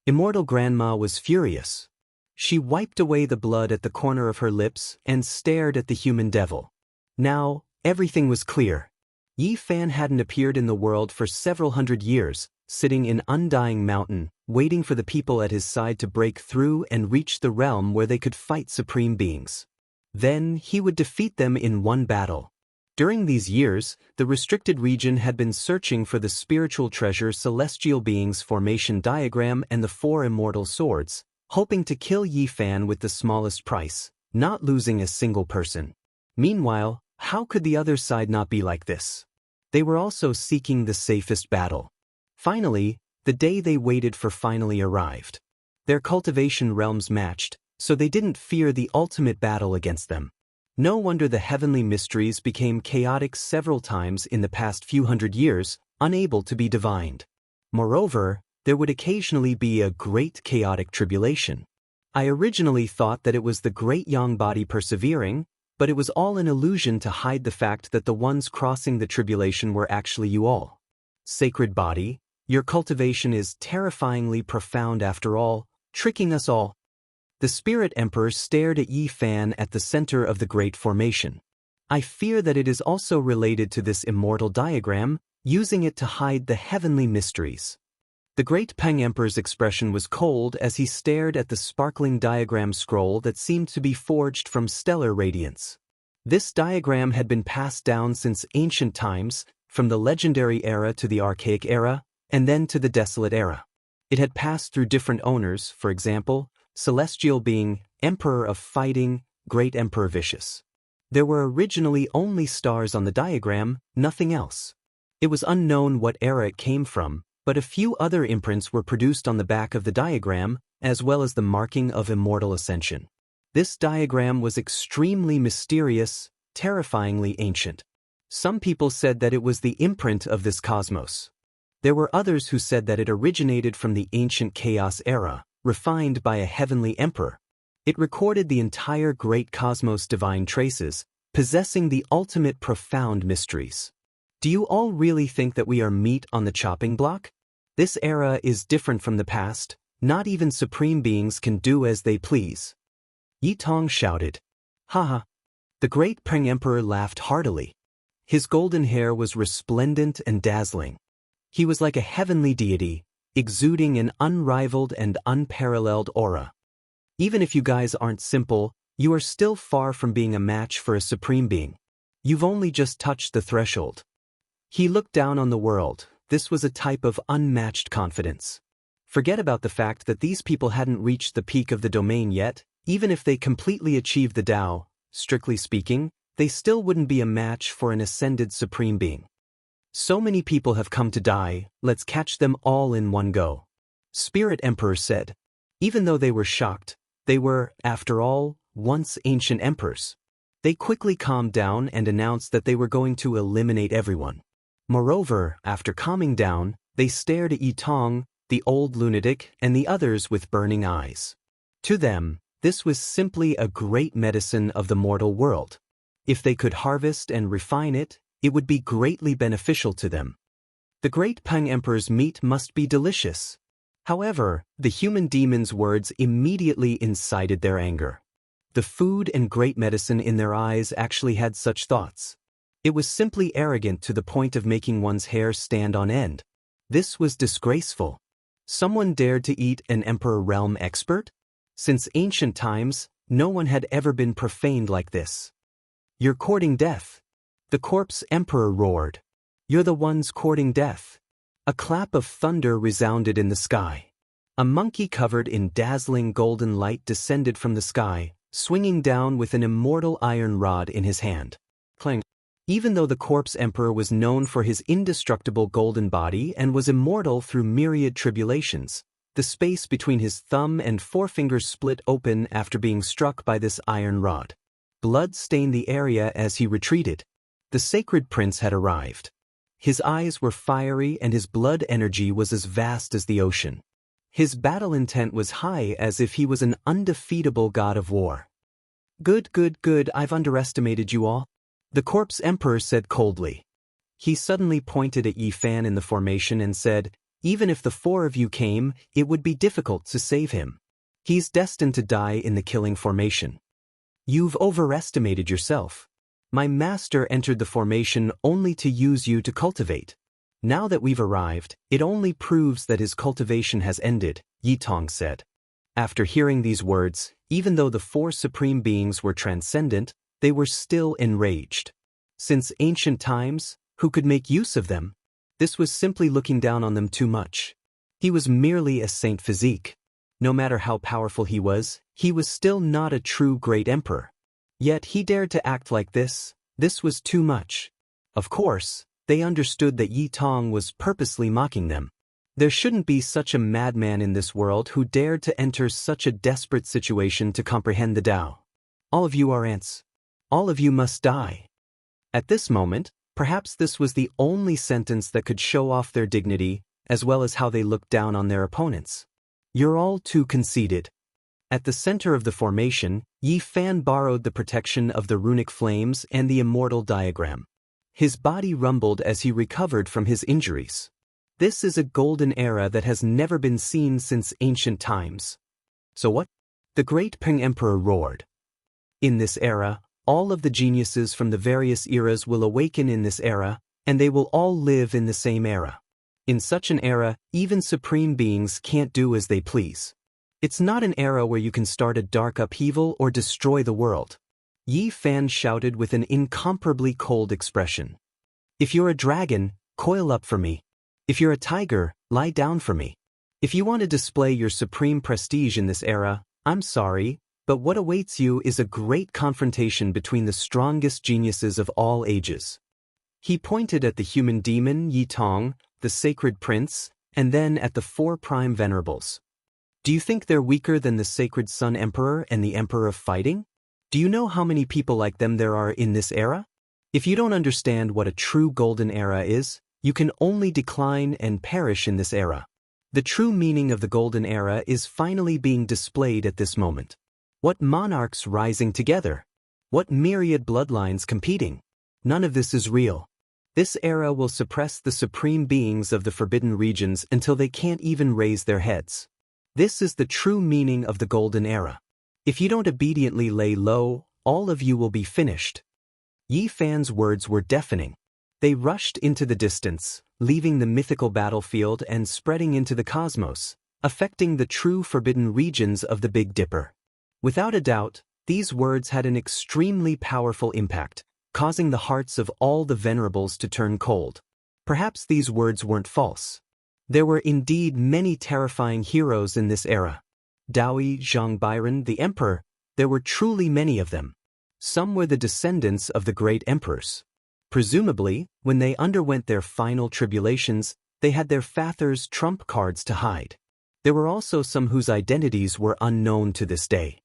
Immortal Grandma was furious. She wiped away the blood at the corner of her lips and stared at the human devil. Now, everything was clear. Yi Fan hadn't appeared in the world for several hundred years, sitting in Undying Mountain, waiting for the people at his side to break through and reach the realm where they could fight supreme beings. Then, he would defeat them in one battle. During these years, the restricted region had been searching for the spiritual treasure Celestial Beings Formation Diagram and the 4 immortal swords, hoping to kill Yi Fan with the smallest price, not losing a single person. Meanwhile, how could the other side not be like this? They were also seeking the safest battle. Finally, the day they waited for finally arrived. Their cultivation realms matched, so they didn't fear the ultimate battle against them. No wonder the heavenly mysteries became chaotic several times in the past few hundred years, unable to be divined. Moreover, there would occasionally be a great chaotic tribulation. I originally thought that it was the great yang body persevering, but it was all an illusion to hide the fact that the ones crossing the tribulation were actually you all. Sacred body, your cultivation is terrifyingly profound after all, tricking us all. The Spirit Emperor stared at Yi Fan at the center of the Great Formation. I fear that it is also related to this immortal diagram, using it to hide the heavenly mysteries. The Great Peng Emperor's expression was cold as he stared at the sparkling diagram scroll that seemed to be forged from stellar radiance. This diagram had been passed down since ancient times, from the legendary era to the archaic era, and then to the desolate era. It had passed through different owners, for example, Celestial Being, Emperor of Fighting, Great Emperor Vicious. There were originally only stars on the diagram, nothing else. It was unknown what era it came from, but a few other imprints were produced on the back of the diagram, as well as the marking of immortal ascension. This diagram was extremely mysterious, terrifyingly ancient. Some people said that it was the imprint of this cosmos. There were others who said that it originated from the ancient chaos era, refined by a heavenly emperor. It recorded the entire great cosmos' divine traces, possessing the ultimate profound mysteries. Do you all really think that we are meat on the chopping block? This era is different from the past, not even supreme beings can do as they please. Yi Tong shouted. Haha. The great Peng Emperor laughed heartily. His golden hair was resplendent and dazzling. He was like a heavenly deity, exuding an unrivaled and unparalleled aura. Even if you guys aren't simple, you are still far from being a match for a supreme being. You've only just touched the threshold. He looked down on the world. This was a type of unmatched confidence. Forget about the fact that these people hadn't reached the peak of the domain yet. Even if they completely achieved the Tao, strictly speaking, they still wouldn't be a match for an ascended supreme being. So many people have come to die, let's catch them all in one go. Spirit Emperor said. Even though they were shocked, they were, after all, once ancient emperors. They quickly calmed down and announced that they were going to eliminate everyone. Moreover, after calming down, they stared at Yi Tong, the old lunatic, and the others with burning eyes. To them, this was simply a great medicine of the mortal world. If they could harvest and refine it, it would be greatly beneficial to them. The great Peng Emperor's meat must be delicious. However, the human demon's words immediately incited their anger. The food and great medicine in their eyes actually had such thoughts. It was simply arrogant to the point of making one's hair stand on end. This was disgraceful. Someone dared to eat an Emperor Realm expert? Since ancient times, no one had ever been profaned like this. You're courting death. The corpse emperor roared. You're the ones courting death. A clap of thunder resounded in the sky. A monkey covered in dazzling golden light descended from the sky, swinging down with an immortal iron rod in his hand. Clang. Even though the corpse emperor was known for his indestructible golden body and was immortal through myriad tribulations, the space between his thumb and forefinger split open after being struck by this iron rod. Blood stained the area as he retreated. The sacred prince had arrived. His eyes were fiery and his blood energy was as vast as the ocean. His battle intent was high as if he was an undefeatable god of war. Good, I've underestimated you all. The corpse emperor said coldly. He suddenly pointed at Yi Fan in the formation and said, even if the four of you came, it would be difficult to save him. He's destined to die in the killing formation. You've overestimated yourself. My master entered the formation only to use you to cultivate. Now that we've arrived, it only proves that his cultivation has ended, Yi Tong said. After hearing these words, even though the four supreme beings were transcendent, they were still enraged. Since ancient times, who could make use of them? This was simply looking down on them too much. He was merely a saint physique. No matter how powerful he was still not a true great emperor. Yet he dared to act like this. This was too much. Of course, they understood that Yi Tong was purposely mocking them. There shouldn't be such a madman in this world who dared to enter such a desperate situation to comprehend the Tao. All of you are ants. All of you must die. At this moment, perhaps this was the only sentence that could show off their dignity, as well as how they looked down on their opponents. You're all too conceited. At the center of the formation, Yi Fan borrowed the protection of the runic flames and the immortal diagram. His body rumbled as he recovered from his injuries. This is a golden era that has never been seen since ancient times. So what? The great Peng Emperor roared. In this era, all of the geniuses from the various eras will awaken in this era, and they will all live in the same era. In such an era, even supreme beings can't do as they please. It's not an era where you can start a dark upheaval or destroy the world. Yi Fan shouted with an incomparably cold expression. If you're a dragon, coil up for me. If you're a tiger, lie down for me. If you want to display your supreme prestige in this era, I'm sorry, but what awaits you is a great confrontation between the strongest geniuses of all ages. He pointed at the human demon Yi Tong, the sacred prince, and then at the four prime venerables. Do you think they're weaker than the sacred Sun Emperor and the Emperor of Fighting? Do you know how many people like them there are in this era? If you don't understand what a true golden era is, you can only decline and perish in this era. The true meaning of the golden era is finally being displayed at this moment. What monarchs rising together? What myriad bloodlines competing? None of this is real. This era will suppress the supreme beings of the forbidden regions until they can't even raise their heads. This is the true meaning of the golden era. If you don't obediently lay low, all of you will be finished. Yi Fan's words were deafening. They rushed into the distance, leaving the mythical battlefield and spreading into the cosmos, affecting the true forbidden regions of the Big Dipper. Without a doubt, these words had an extremely powerful impact, causing the hearts of all the venerables to turn cold. Perhaps these words weren't false. There were indeed many terrifying heroes in this era. Dowie, Zhang Byron, the emperor, there were truly many of them. Some were the descendants of the great emperors. Presumably, when they underwent their final tribulations, they had their father's trump cards to hide. There were also some whose identities were unknown to this day.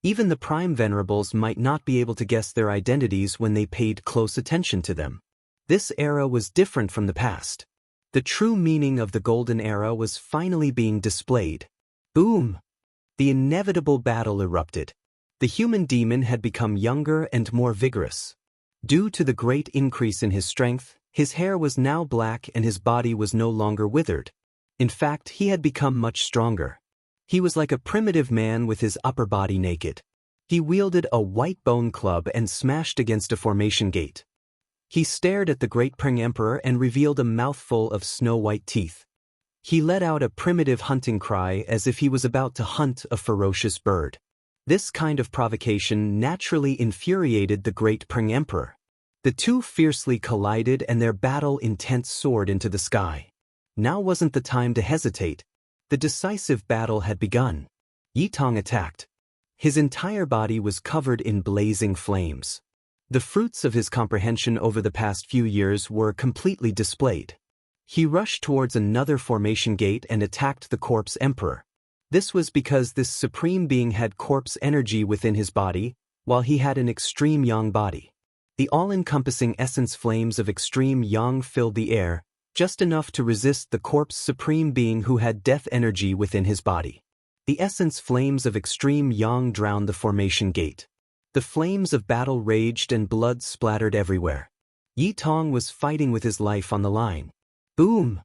Even the prime venerables might not be able to guess their identities when they paid close attention to them. This era was different from the past. The true meaning of the Golden Era was finally being displayed. Boom! The inevitable battle erupted. The human demon had become younger and more vigorous. Due to the great increase in his strength, his hair was now black and his body was no longer withered. In fact, he had become much stronger. He was like a primitive man with his upper body naked. He wielded a white bone club and smashed against a formation gate. He stared at the great Pring Emperor and revealed a mouthful of snow-white teeth. He let out a primitive hunting cry as if he was about to hunt a ferocious bird. This kind of provocation naturally infuriated the great Pring Emperor. The two fiercely collided and their battle intent soared into the sky. Now wasn't the time to hesitate. The decisive battle had begun. Yi Tong attacked. His entire body was covered in blazing flames. The fruits of his comprehension over the past few years were completely displayed. He rushed towards another formation gate and attacked the corpse emperor. This was because this supreme being had corpse energy within his body, while he had an extreme yang body. The all-encompassing essence flames of extreme yang filled the air, just enough to resist the corpse supreme being who had death energy within his body. The essence flames of extreme yang drowned the formation gate. The flames of battle raged and blood splattered everywhere. Yi Tong was fighting with his life on the line. Boom!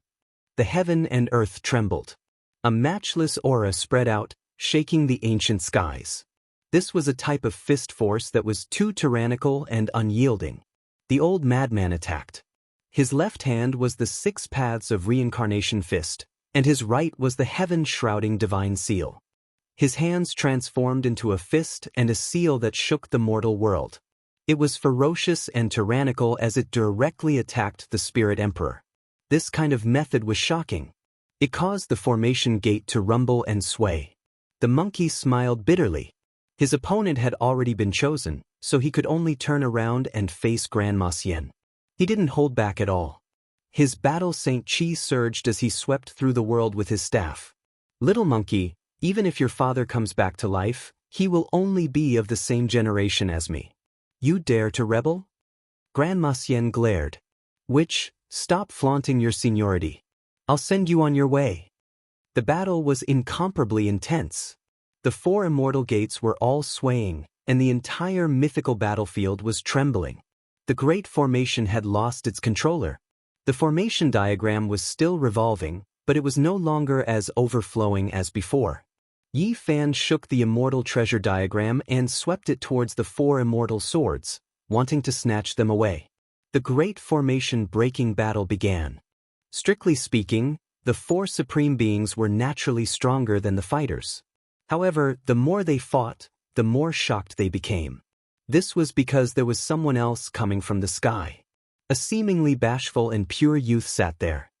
The heaven and earth trembled. A matchless aura spread out, shaking the ancient skies. This was a type of fist force that was too tyrannical and unyielding. The old madman attacked. His left hand was the 6 paths of reincarnation fist, and his right was the heaven-shrouding divine seal. His hands transformed into a fist and a seal that shook the mortal world. It was ferocious and tyrannical as it directly attacked the spirit emperor. This kind of method was shocking. It caused the formation gate to rumble and sway. The monkey smiled bitterly. His opponent had already been chosen, so he could only turn around and face Grandma Xian. He didn't hold back at all. His battle Saint Qi surged as he swept through the world with his staff. Little monkey, even if your father comes back to life, he will only be of the same generation as me. You dare to rebel? Grandma Xian glared. Witch, stop flaunting your seniority. I'll send you on your way. The battle was incomparably intense. The 4 immortal gates were all swaying, and the entire mythical battlefield was trembling. The great formation had lost its controller. The formation diagram was still revolving, but it was no longer as overflowing as before. Yi Fan shook the immortal treasure diagram and swept it towards the 4 immortal swords, wanting to snatch them away. The great formation breaking battle began. Strictly speaking, the 4 supreme beings were naturally stronger than the fighters. However, the more they fought, the more shocked they became. This was because there was someone else coming from the sky. A seemingly bashful and pure youth sat there.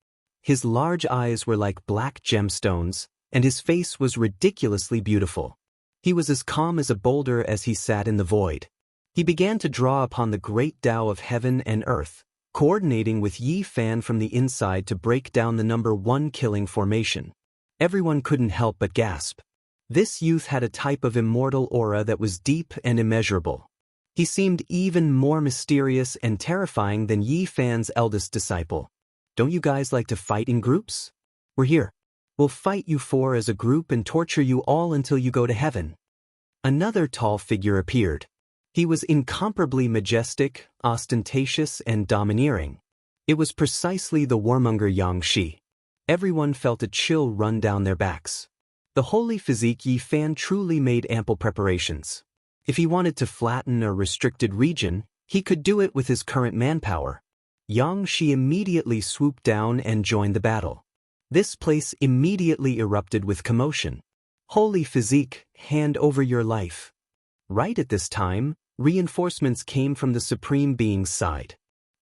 His large eyes were like black gemstones, and his face was ridiculously beautiful. He was as calm as a boulder as he sat in the void. He began to draw upon the great Tao of heaven and earth, coordinating with Yi Fan from the inside to break down the number 1 killing formation. Everyone couldn't help but gasp. This youth had a type of immortal aura that was deep and immeasurable. He seemed even more mysterious and terrifying than Yi Fan's eldest disciple. Don't you guys like to fight in groups? We're here. We'll fight you 4 as a group and torture you all until you go to heaven. Another tall figure appeared. He was incomparably majestic, ostentatious, and domineering. It was precisely the warmonger Yang Shi. Everyone felt a chill run down their backs. The holy physique Yi Fan truly made ample preparations. If he wanted to flatten a restricted region, he could do it with his current manpower. Yang Shi immediately swooped down and joined the battle. This place immediately erupted with commotion. Holy physique, hand over your life. Right at this time, reinforcements came from the Supreme Being's side.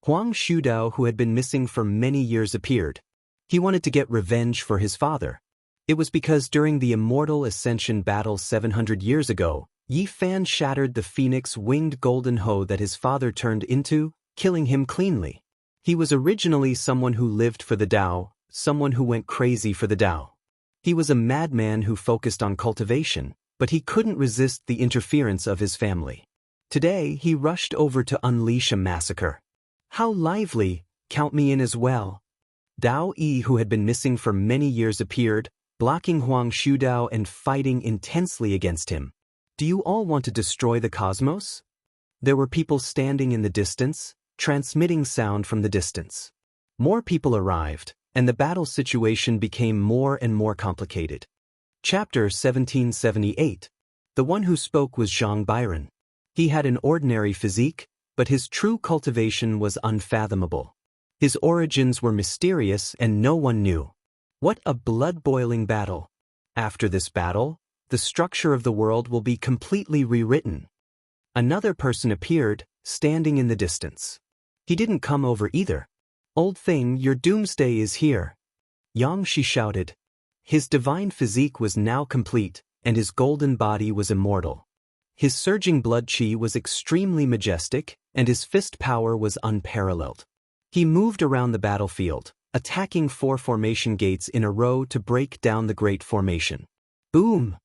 Huang Shudao, who had been missing for many years, appeared. He wanted to get revenge for his father. It was because during the Immortal Ascension battle 700 years ago, Yi Fan shattered the phoenix-winged golden hoe that his father turned into, killing him cleanly. He was originally someone who lived for the Tao, someone who went crazy for the Tao. He was a madman who focused on cultivation, but he couldn't resist the interference of his family. Today, he rushed over to unleash a massacre. How lively! Count me in as well. Dao Yi, who had been missing for many years, appeared, blocking Huang Shudao and fighting intensely against him. Do you all want to destroy the cosmos? There were people standing in the distance, transmitting sound from the distance. More people arrived, and the battle situation became more and more complicated. Chapter 1778. The one who spoke was Zhang Byron. He had an ordinary physique, but his true cultivation was unfathomable. His origins were mysterious and no one knew. What a blood-boiling battle! After this battle, the structure of the world will be completely rewritten. Another person appeared, standing in the distance. He didn't come over either. Old thing, your doomsday is here. Yang Shi shouted. His divine physique was now complete, and his golden body was immortal. His surging blood qi was extremely majestic, and his fist power was unparalleled. He moved around the battlefield, attacking 4 formation gates in a row to break down the Great Formation. Boom!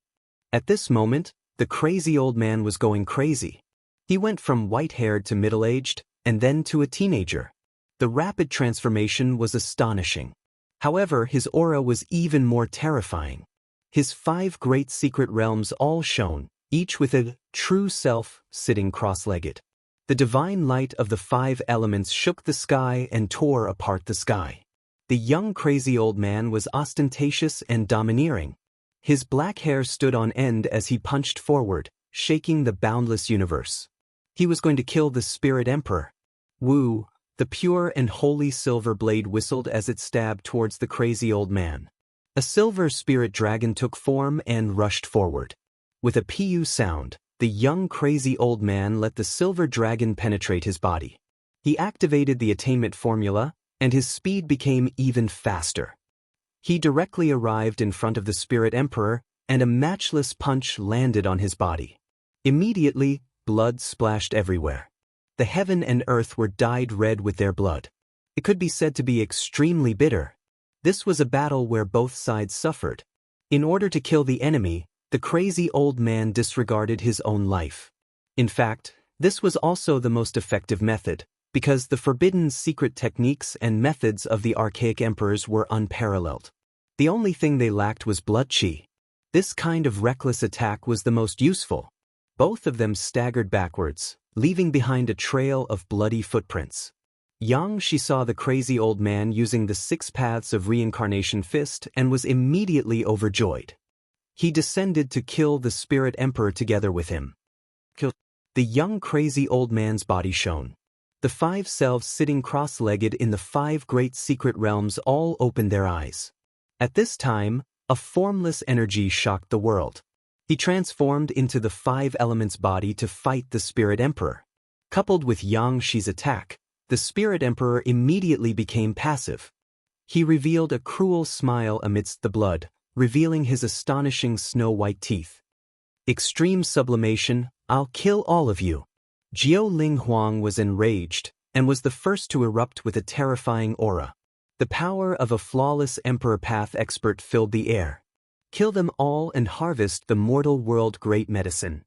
At this moment, the crazy old man was going crazy. He went from white-haired to middle-aged, and then to a teenager. The rapid transformation was astonishing. However, his aura was even more terrifying. His 5 great secret realms all shone, each with a true self sitting cross-legged. The divine light of the 5 elements shook the sky and tore apart the sky. The young crazy old man was ostentatious and domineering. His black hair stood on end as he punched forward, shaking the boundless universe. He was going to kill the Spirit Emperor. Wu, the pure and holy silver blade whistled as it stabbed towards the crazy old man. A silver spirit dragon took form and rushed forward. With a pu sound, the young crazy old man let the silver dragon penetrate his body. He activated the attainment formula, and his speed became even faster. He directly arrived in front of the Spirit Emperor, and a matchless punch landed on his body. Immediately, blood splashed everywhere. The heaven and earth were dyed red with their blood. It could be said to be extremely bitter. This was a battle where both sides suffered. In order to kill the enemy, the crazy old man disregarded his own life. In fact, this was also the most effective method, because the forbidden secret techniques and methods of the archaic emperors were unparalleled. The only thing they lacked was blood qi. This kind of reckless attack was the most useful. Both of them staggered backwards, leaving behind a trail of bloody footprints. Yang Shi saw the crazy old man using the 6 paths of reincarnation fist and was immediately overjoyed. He descended to kill the Spirit Emperor together with him. The young crazy old man's body shone. The 5 selves sitting cross-legged in the 5 great secret realms all opened their eyes. At this time, a formless energy shocked the world. He transformed into the 5 elements body to fight the Spirit Emperor. Coupled with Yang Shi's attack, the Spirit Emperor immediately became passive. He revealed a cruel smile amidst the blood, revealing his astonishing snow-white teeth. Extreme sublimation, I'll kill all of you. Jiao Ling Huang was enraged, and was the first to erupt with a terrifying aura. The power of a flawless Emperor Path expert filled the air. Kill them all and harvest the mortal world great medicine.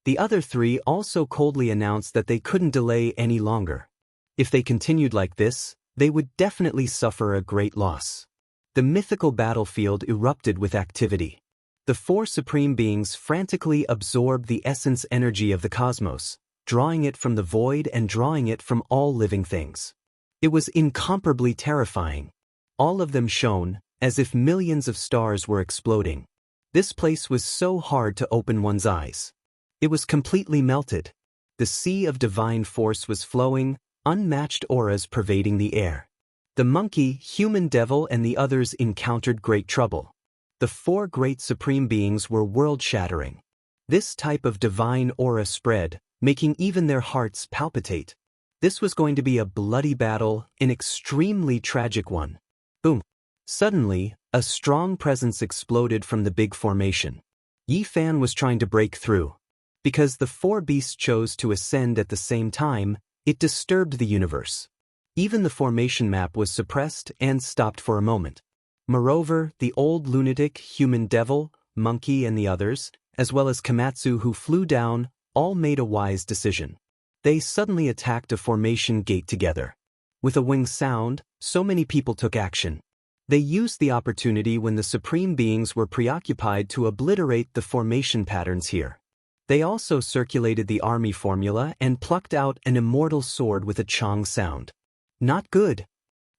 The other 3 also coldly announced that they couldn't delay any longer. If they continued like this, they would definitely suffer a great loss. The mythical battlefield erupted with activity. The 4 supreme beings frantically absorbed the essence energy of the cosmos, drawing it from the void and drawing it from all living things. It was incomparably terrifying. All of them shone, as if millions of stars were exploding. This place was so hard to open one's eyes. It was completely melted. The sea of divine force was flowing, unmatched auras pervading the air. The monkey, human devil and the others encountered great trouble. The 4 great supreme beings were world-shattering. This type of divine aura spread, making even their hearts palpitate. This was going to be a bloody battle, an extremely tragic one. Boom. Suddenly, a strong presence exploded from the big formation. Yi Fan was trying to break through. Because the four beasts chose to ascend at the same time, it disturbed the universe. Even the formation map was suppressed and stopped for a moment. Moreover, the old lunatic, human devil, monkey and the others, as well as Komatsu who flew down, all made a wise decision. They suddenly attacked a formation gate together. With a wing sound, so many people took action. They used the opportunity when the supreme beings were preoccupied to obliterate the formation patterns here. They also circulated the army formula and plucked out an immortal sword with a chong sound. Not good.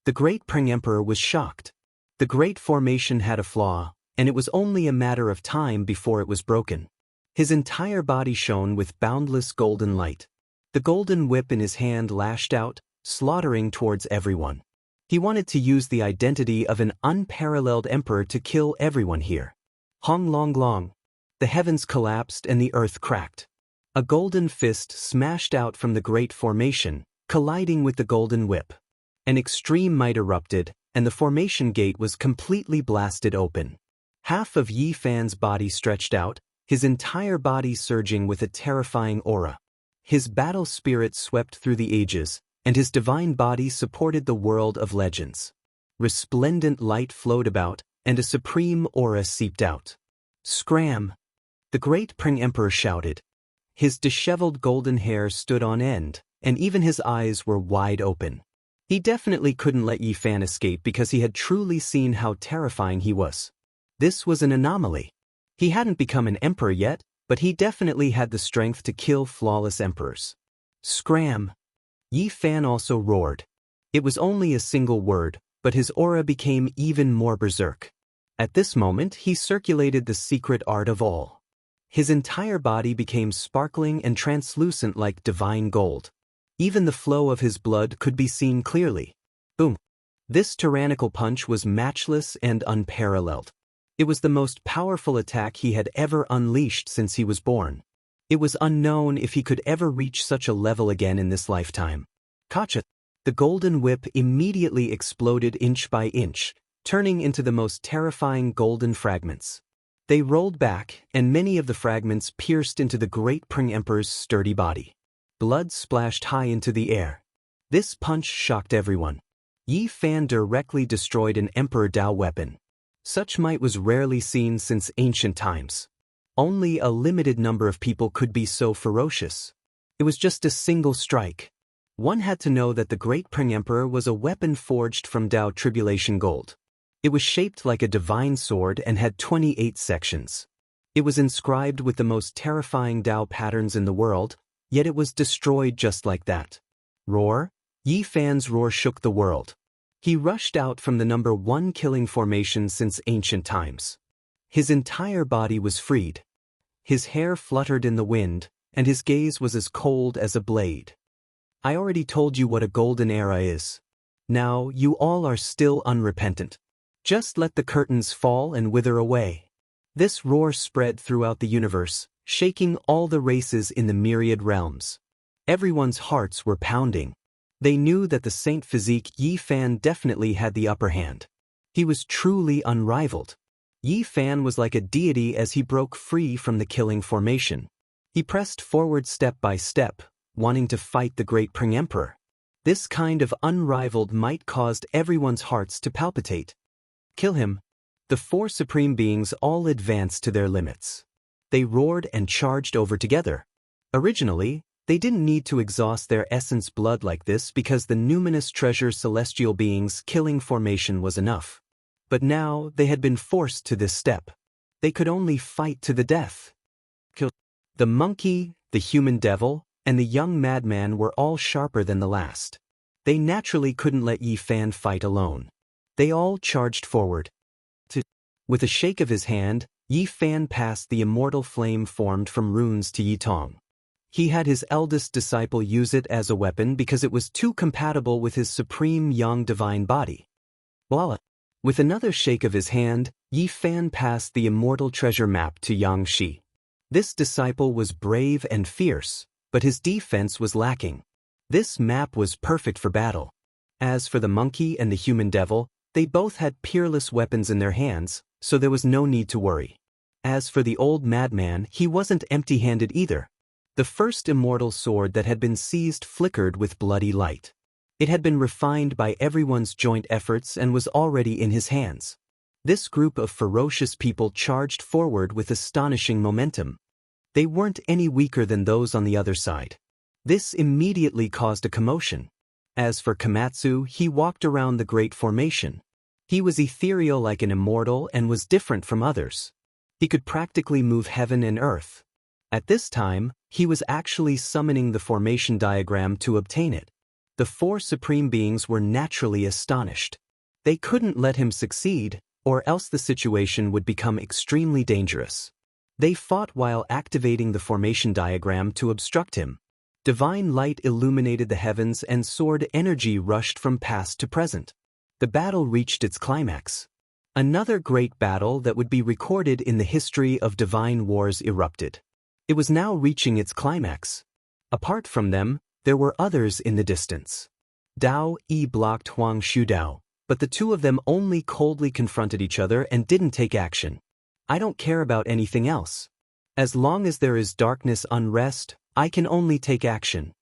The great Pring Emperor was shocked. The great formation had a flaw, and it was only a matter of time before it was broken. His entire body shone with boundless golden light. The golden whip in his hand lashed out, slaughtering towards everyone. He wanted to use the identity of an unparalleled emperor to kill everyone here. Hong long long. The heavens collapsed and the earth cracked. A golden fist smashed out from the great formation, colliding with the golden whip. An extreme might erupted, and the formation gate was completely blasted open. Half of Yi Fan's body stretched out, his entire body surging with a terrifying aura. His battle spirit swept through the ages, and his divine body supported the world of legends. Resplendent light flowed about, and a supreme aura seeped out. Scram! The great Pring Emperor shouted. His disheveled golden hair stood on end, and even his eyes were wide open. He definitely couldn't let Yi Fan escape because he had truly seen how terrifying he was. This was an anomaly. He hadn't become an emperor yet, but he definitely had the strength to kill flawless emperors. Scram! Yi Fan also roared. It was only a single word, but his aura became even more berserk. At this moment he circulated the secret art of all. His entire body became sparkling and translucent like divine gold. Even the flow of his blood could be seen clearly. Boom! This tyrannical punch was matchless and unparalleled. It was the most powerful attack he had ever unleashed since he was born. It was unknown if he could ever reach such a level again in this lifetime. Kacha! The golden whip immediately exploded inch by inch, turning into the most terrifying golden fragments. They rolled back, and many of the fragments pierced into the great Pring Emperor's sturdy body. Blood splashed high into the air. This punch shocked everyone. Yi Fan directly destroyed an Emperor Dao weapon. Such might was rarely seen since ancient times. Only a limited number of people could be so ferocious. It was just a single strike. One had to know that the great Pring Emperor was a weapon forged from Dao Tribulation Gold. It was shaped like a divine sword and had 28 sections. It was inscribed with the most terrifying Dao patterns in the world, yet it was destroyed just like that. Roar! Yi Fan's roar shook the world. He rushed out from the number 1 killing formation since ancient times. His entire body was freed. His hair fluttered in the wind, and his gaze was as cold as a blade. I already told you what a golden era is. Now you all are still unrepentant. Just let the curtains fall and wither away. This roar spread throughout the universe, shaking all the races in the myriad realms. Everyone's hearts were pounding. They knew that the saint physique Yi Fan definitely had the upper hand. He was truly unrivaled. Yi Fan was like a deity as he broke free from the killing formation. He pressed forward step by step, wanting to fight the great Pring Emperor. This kind of unrivaled might caused everyone's hearts to palpitate. Kill him. The 4 supreme beings all advanced to their limits. They roared and charged over together. Originally, they didn't need to exhaust their essence blood like this because the numinous treasure celestial beings killing formation was enough. But now they had been forced to this step. They could only fight to the death. Kill. The monkey, the human devil, and the young madman were all sharper than the last. They naturally couldn't let Yi Fan fight alone. They all charged forward. With a shake of his hand, Yi Fan passed the immortal flame formed from runes to Yi Tong. He had his eldest disciple use it as a weapon because it was too compatible with his supreme young divine body. Voila! With another shake of his hand, Yi Fan passed the immortal treasure map to Yang Shi. This disciple was brave and fierce, but his defense was lacking. This map was perfect for battle. As for the monkey and the human devil, they both had peerless weapons in their hands, so there was no need to worry. As for the old madman, he wasn't empty-handed either. The first immortal sword that had been seized flickered with bloody light. It had been refined by everyone's joint efforts and was already in his hands. This group of ferocious people charged forward with astonishing momentum. They weren't any weaker than those on the other side. This immediately caused a commotion. As for Komatsu, he walked around the great formation. He was ethereal like an immortal and was different from others. He could practically move heaven and earth. At this time, he was actually summoning the formation diagram to obtain it. The four supreme beings were naturally astonished. They couldn't let him succeed, or else the situation would become extremely dangerous. They fought while activating the formation diagram to obstruct him. Divine light illuminated the heavens and sword energy rushed from past to present. The battle reached its climax. Another great battle that would be recorded in the history of divine wars erupted. It was now reaching its climax. Apart from them, there were others in the distance. Dao Yi blocked Huang Shudao, but the two of them only coldly confronted each other and didn't take action. I don't care about anything else. As long as there is darkness unrest, I can only take action.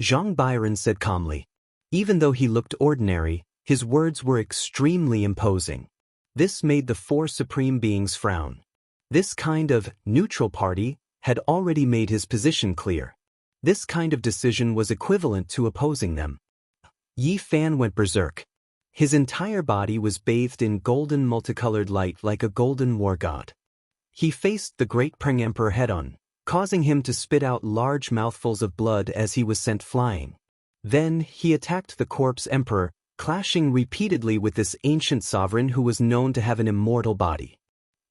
Zhang Byron said calmly. Even though he looked ordinary, his words were extremely imposing. This made the four supreme beings frown. This kind of neutral party had already made his position clear. This kind of decision was equivalent to opposing them. Yi Fan went berserk. His entire body was bathed in golden multicolored light like a golden war god. He faced the great Preng Emperor head-on, causing him to spit out large mouthfuls of blood as he was sent flying. Then he attacked the corpse emperor, clashing repeatedly with this ancient sovereign who was known to have an immortal body.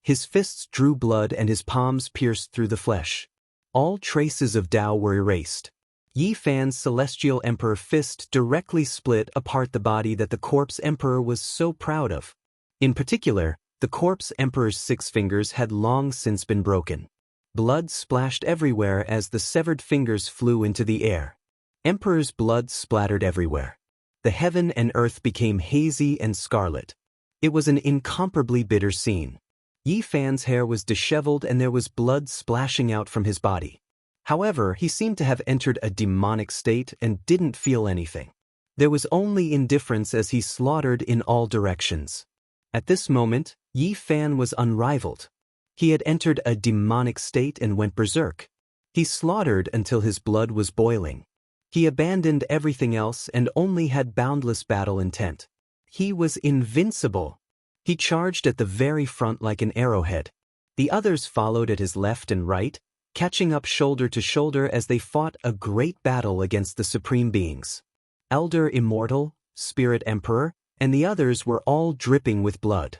His fists drew blood and his palms pierced through the flesh. All traces of Tao were erased. Yi Fan's celestial emperor fist directly split apart the body that the corpse emperor was so proud of. In particular, the corpse emperor's 6 fingers had long since been broken. Blood splashed everywhere as the severed fingers flew into the air. Emperor's blood splattered everywhere. The heaven and earth became hazy and scarlet. It was an incomparably bitter scene. Yi Fan's hair was disheveled and there was blood splashing out from his body. However, he seemed to have entered a demonic state and didn't feel anything. There was only indifference as he slaughtered in all directions. At this moment, Yi Fan was unrivaled. He had entered a demonic state and went berserk. He slaughtered until his blood was boiling. He abandoned everything else and only had boundless battle intent. He was invincible. He charged at the very front like an arrowhead. The others followed at his left and right, catching up shoulder to shoulder as they fought a great battle against the supreme beings. Elder Immortal, Spirit Emperor, and the others were all dripping with blood.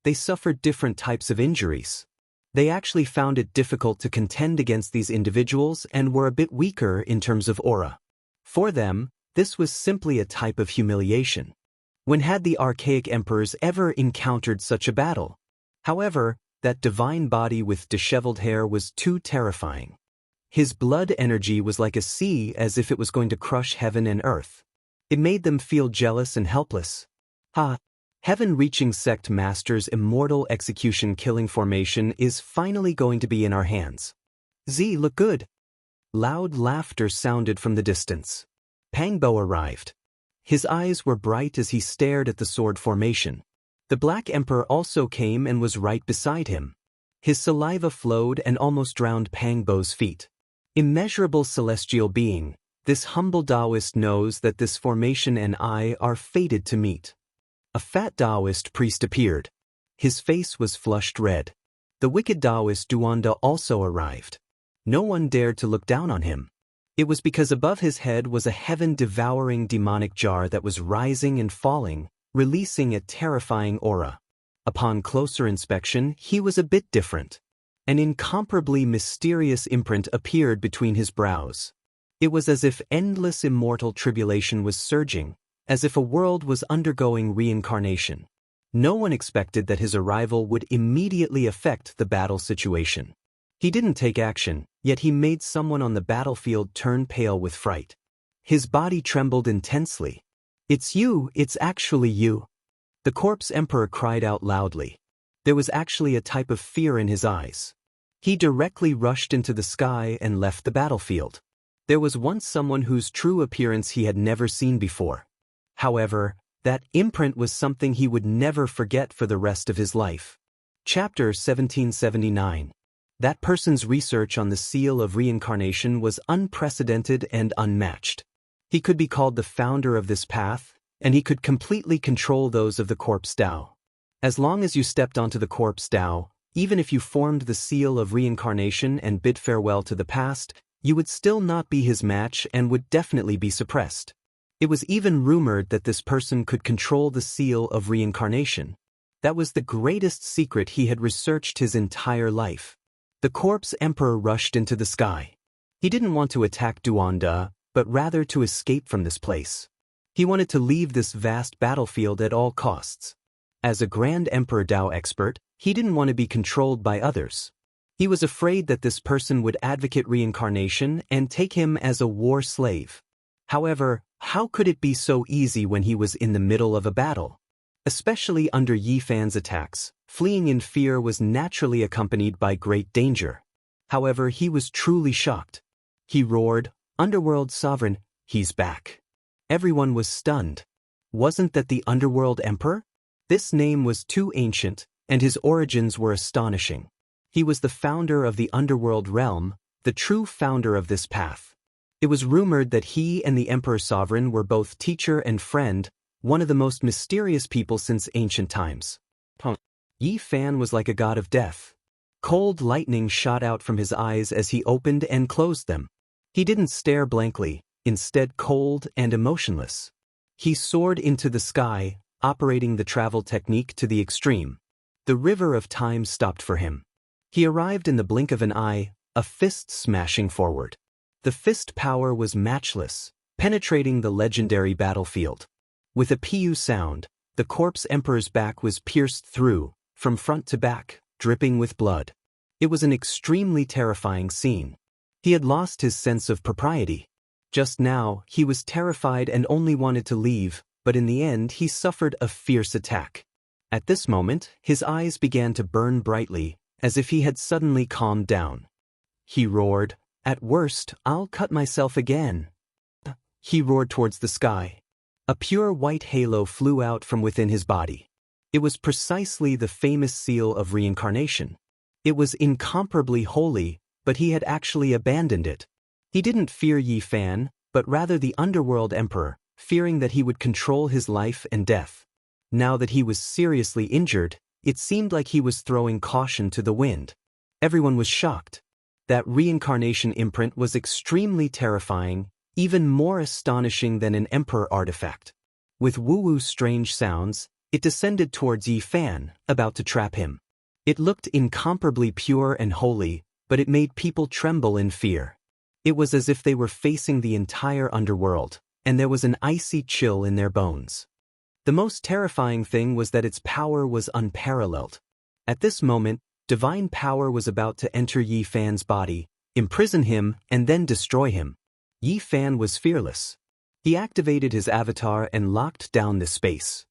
They suffered different types of injuries. They actually found it difficult to contend against these individuals and were a bit weaker in terms of aura. For them, this was simply a type of humiliation. When had the archaic emperors ever encountered such a battle? However, that divine body with disheveled hair was too terrifying. His blood energy was like a sea, as if it was going to crush heaven and earth. It made them feel jealous and helpless. Heaven-reaching sect master's immortal execution killing formation is finally going to be in our hands. Z, look good. Loud laughter sounded from the distance. Pangbo arrived. His eyes were bright as he stared at the sword formation. The Black Emperor also came and was right beside him. His saliva flowed and almost drowned Pangbo's feet. Immeasurable celestial being, this humble Taoist knows that this formation and I are fated to meet. A fat Taoist priest appeared. His face was flushed red. The wicked Taoist Duanda also arrived. No one dared to look down on him. It was because above his head was a heaven-devouring demonic jar that was rising and falling, releasing a terrifying aura. Upon closer inspection, he was a bit different. An incomparably mysterious imprint appeared between his brows. It was as if endless immortal tribulation was surging, as if a world was undergoing reincarnation. No one expected that his arrival would immediately affect the battle situation. He didn't take action, yet he made someone on the battlefield turn pale with fright. His body trembled intensely. "It's you, it's actually you." The corpse emperor cried out loudly. There was actually a type of fear in his eyes. He directly rushed into the sky and left the battlefield. There was once someone whose true appearance he had never seen before. However, that imprint was something he would never forget for the rest of his life. Chapter 1779. That person's research on the seal of reincarnation was unprecedented and unmatched. He could be called the founder of this path, and he could completely control those of the corpse Tao. As long as you stepped onto the corpse Tao, even if you formed the seal of reincarnation and bid farewell to the past, you would still not be his match and would definitely be suppressed. It was even rumored that this person could control the seal of reincarnation. That was the greatest secret he had researched his entire life. The corpse emperor rushed into the sky. He didn't want to attack Duanda, but rather to escape from this place. He wanted to leave this vast battlefield at all costs. As a Grand Emperor Dao expert, he didn't want to be controlled by others. He was afraid that this person would advocate reincarnation and take him as a war slave. However, how could it be so easy when he was in the middle of a battle? Especially under Yi Fan's attacks, fleeing in fear was naturally accompanied by great danger. However, he was truly shocked. He roared, "Underworld Sovereign, he's back." Everyone was stunned. Wasn't that the Underworld Emperor? This name was too ancient, and his origins were astonishing. He was the founder of the Underworld realm, the true founder of this path. It was rumored that he and the Emperor Sovereign were both teacher and friend, one of the most mysterious people since ancient times. Yi Fan was like a god of death. Cold lightning shot out from his eyes as he opened and closed them. He didn't stare blankly, instead cold and emotionless. He soared into the sky, operating the travel technique to the extreme. The river of time stopped for him. He arrived in the blink of an eye, a fist smashing forward. The fist power was matchless, penetrating the legendary battlefield. With a pu sound, the corpse emperor's back was pierced through, from front to back, dripping with blood. It was an extremely terrifying scene. He had lost his sense of propriety. Just now, he was terrified and only wanted to leave, but in the end he suffered a fierce attack. At this moment, his eyes began to burn brightly, as if he had suddenly calmed down. He roared, "At worst, I'll cut myself again." He roared towards the sky. A pure white halo flew out from within his body. It was precisely the famous seal of reincarnation. It was incomparably holy, but he had actually abandoned it. He didn't fear Yi Fan, but rather the Underworld Emperor, fearing that he would control his life and death. Now that he was seriously injured, it seemed like he was throwing caution to the wind. Everyone was shocked. That reincarnation imprint was extremely terrifying, even more astonishing than an emperor artifact. With woo-woo strange sounds, it descended towards Yi Fan, about to trap him. It looked incomparably pure and holy, but it made people tremble in fear. It was as if they were facing the entire underworld, and there was an icy chill in their bones. The most terrifying thing was that its power was unparalleled. At this moment, divine power was about to enter Yi Fan's body, imprison him, and then destroy him. Yi Fan was fearless. He activated his avatar and locked down the space.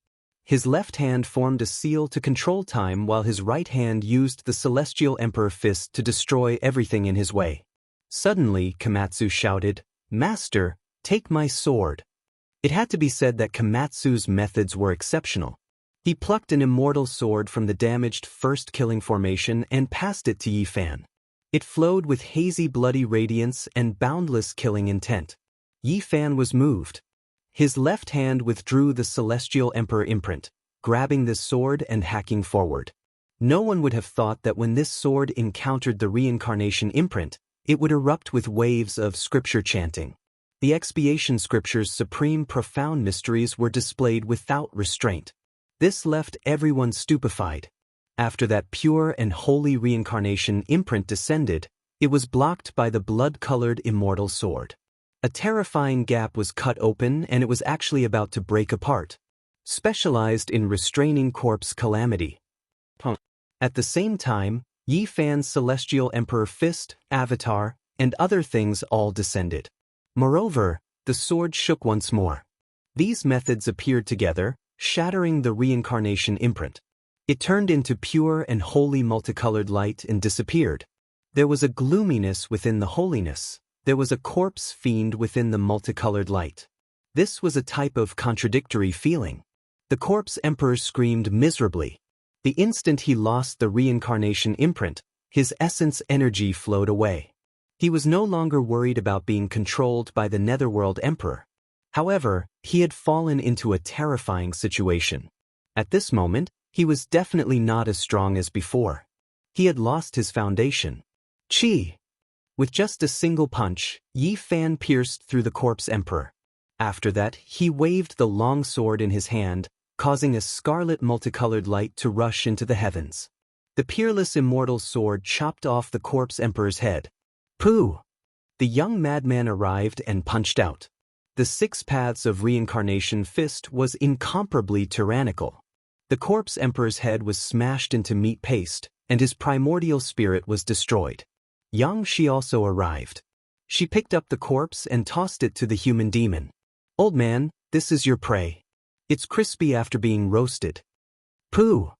His left hand formed a seal to control time while his right hand used the Celestial Emperor Fist to destroy everything in his way. Suddenly, Komatsu shouted, "Master, take my sword." It had to be said that Komatsu's methods were exceptional. He plucked an immortal sword from the damaged first killing formation and passed it to Yi Fan. It flowed with hazy bloody radiance and boundless killing intent. Yi Fan was moved. His left hand withdrew the Celestial Emperor imprint, grabbing the sword and hacking forward. No one would have thought that when this sword encountered the reincarnation imprint, it would erupt with waves of scripture chanting. The expiation scripture's supreme profound mysteries were displayed without restraint. This left everyone stupefied. After that pure and holy reincarnation imprint descended, it was blocked by the blood-colored immortal sword. A terrifying gap was cut open and it was actually about to break apart. Specialized in restraining corpse calamity. At the same time, Yi Fan's celestial emperor fist, avatar, and other things all descended. Moreover, the sword shook once more. These methods appeared together, shattering the reincarnation imprint. It turned into pure and holy multicolored light and disappeared. There was a gloominess within the holiness. There was a corpse fiend within the multicolored light. This was a type of contradictory feeling. The corpse emperor screamed miserably. The instant he lost the reincarnation imprint, his essence energy flowed away. He was no longer worried about being controlled by the Netherworld Emperor. However, he had fallen into a terrifying situation. At this moment, he was definitely not as strong as before. He had lost his foundation. Chi! With just a single punch, Yi Fan pierced through the corpse emperor. After that, he waved the long sword in his hand, causing a scarlet multicolored light to rush into the heavens. The peerless immortal sword chopped off the corpse emperor's head. Pooh! The young madman arrived and punched out. The 6 paths of reincarnation fist was incomparably tyrannical. The corpse emperor's head was smashed into meat paste, and his primordial spirit was destroyed. Yang Shi also arrived. She picked up the corpse and tossed it to the human demon. Old man, this is your prey. It's crispy after being roasted. Pooh!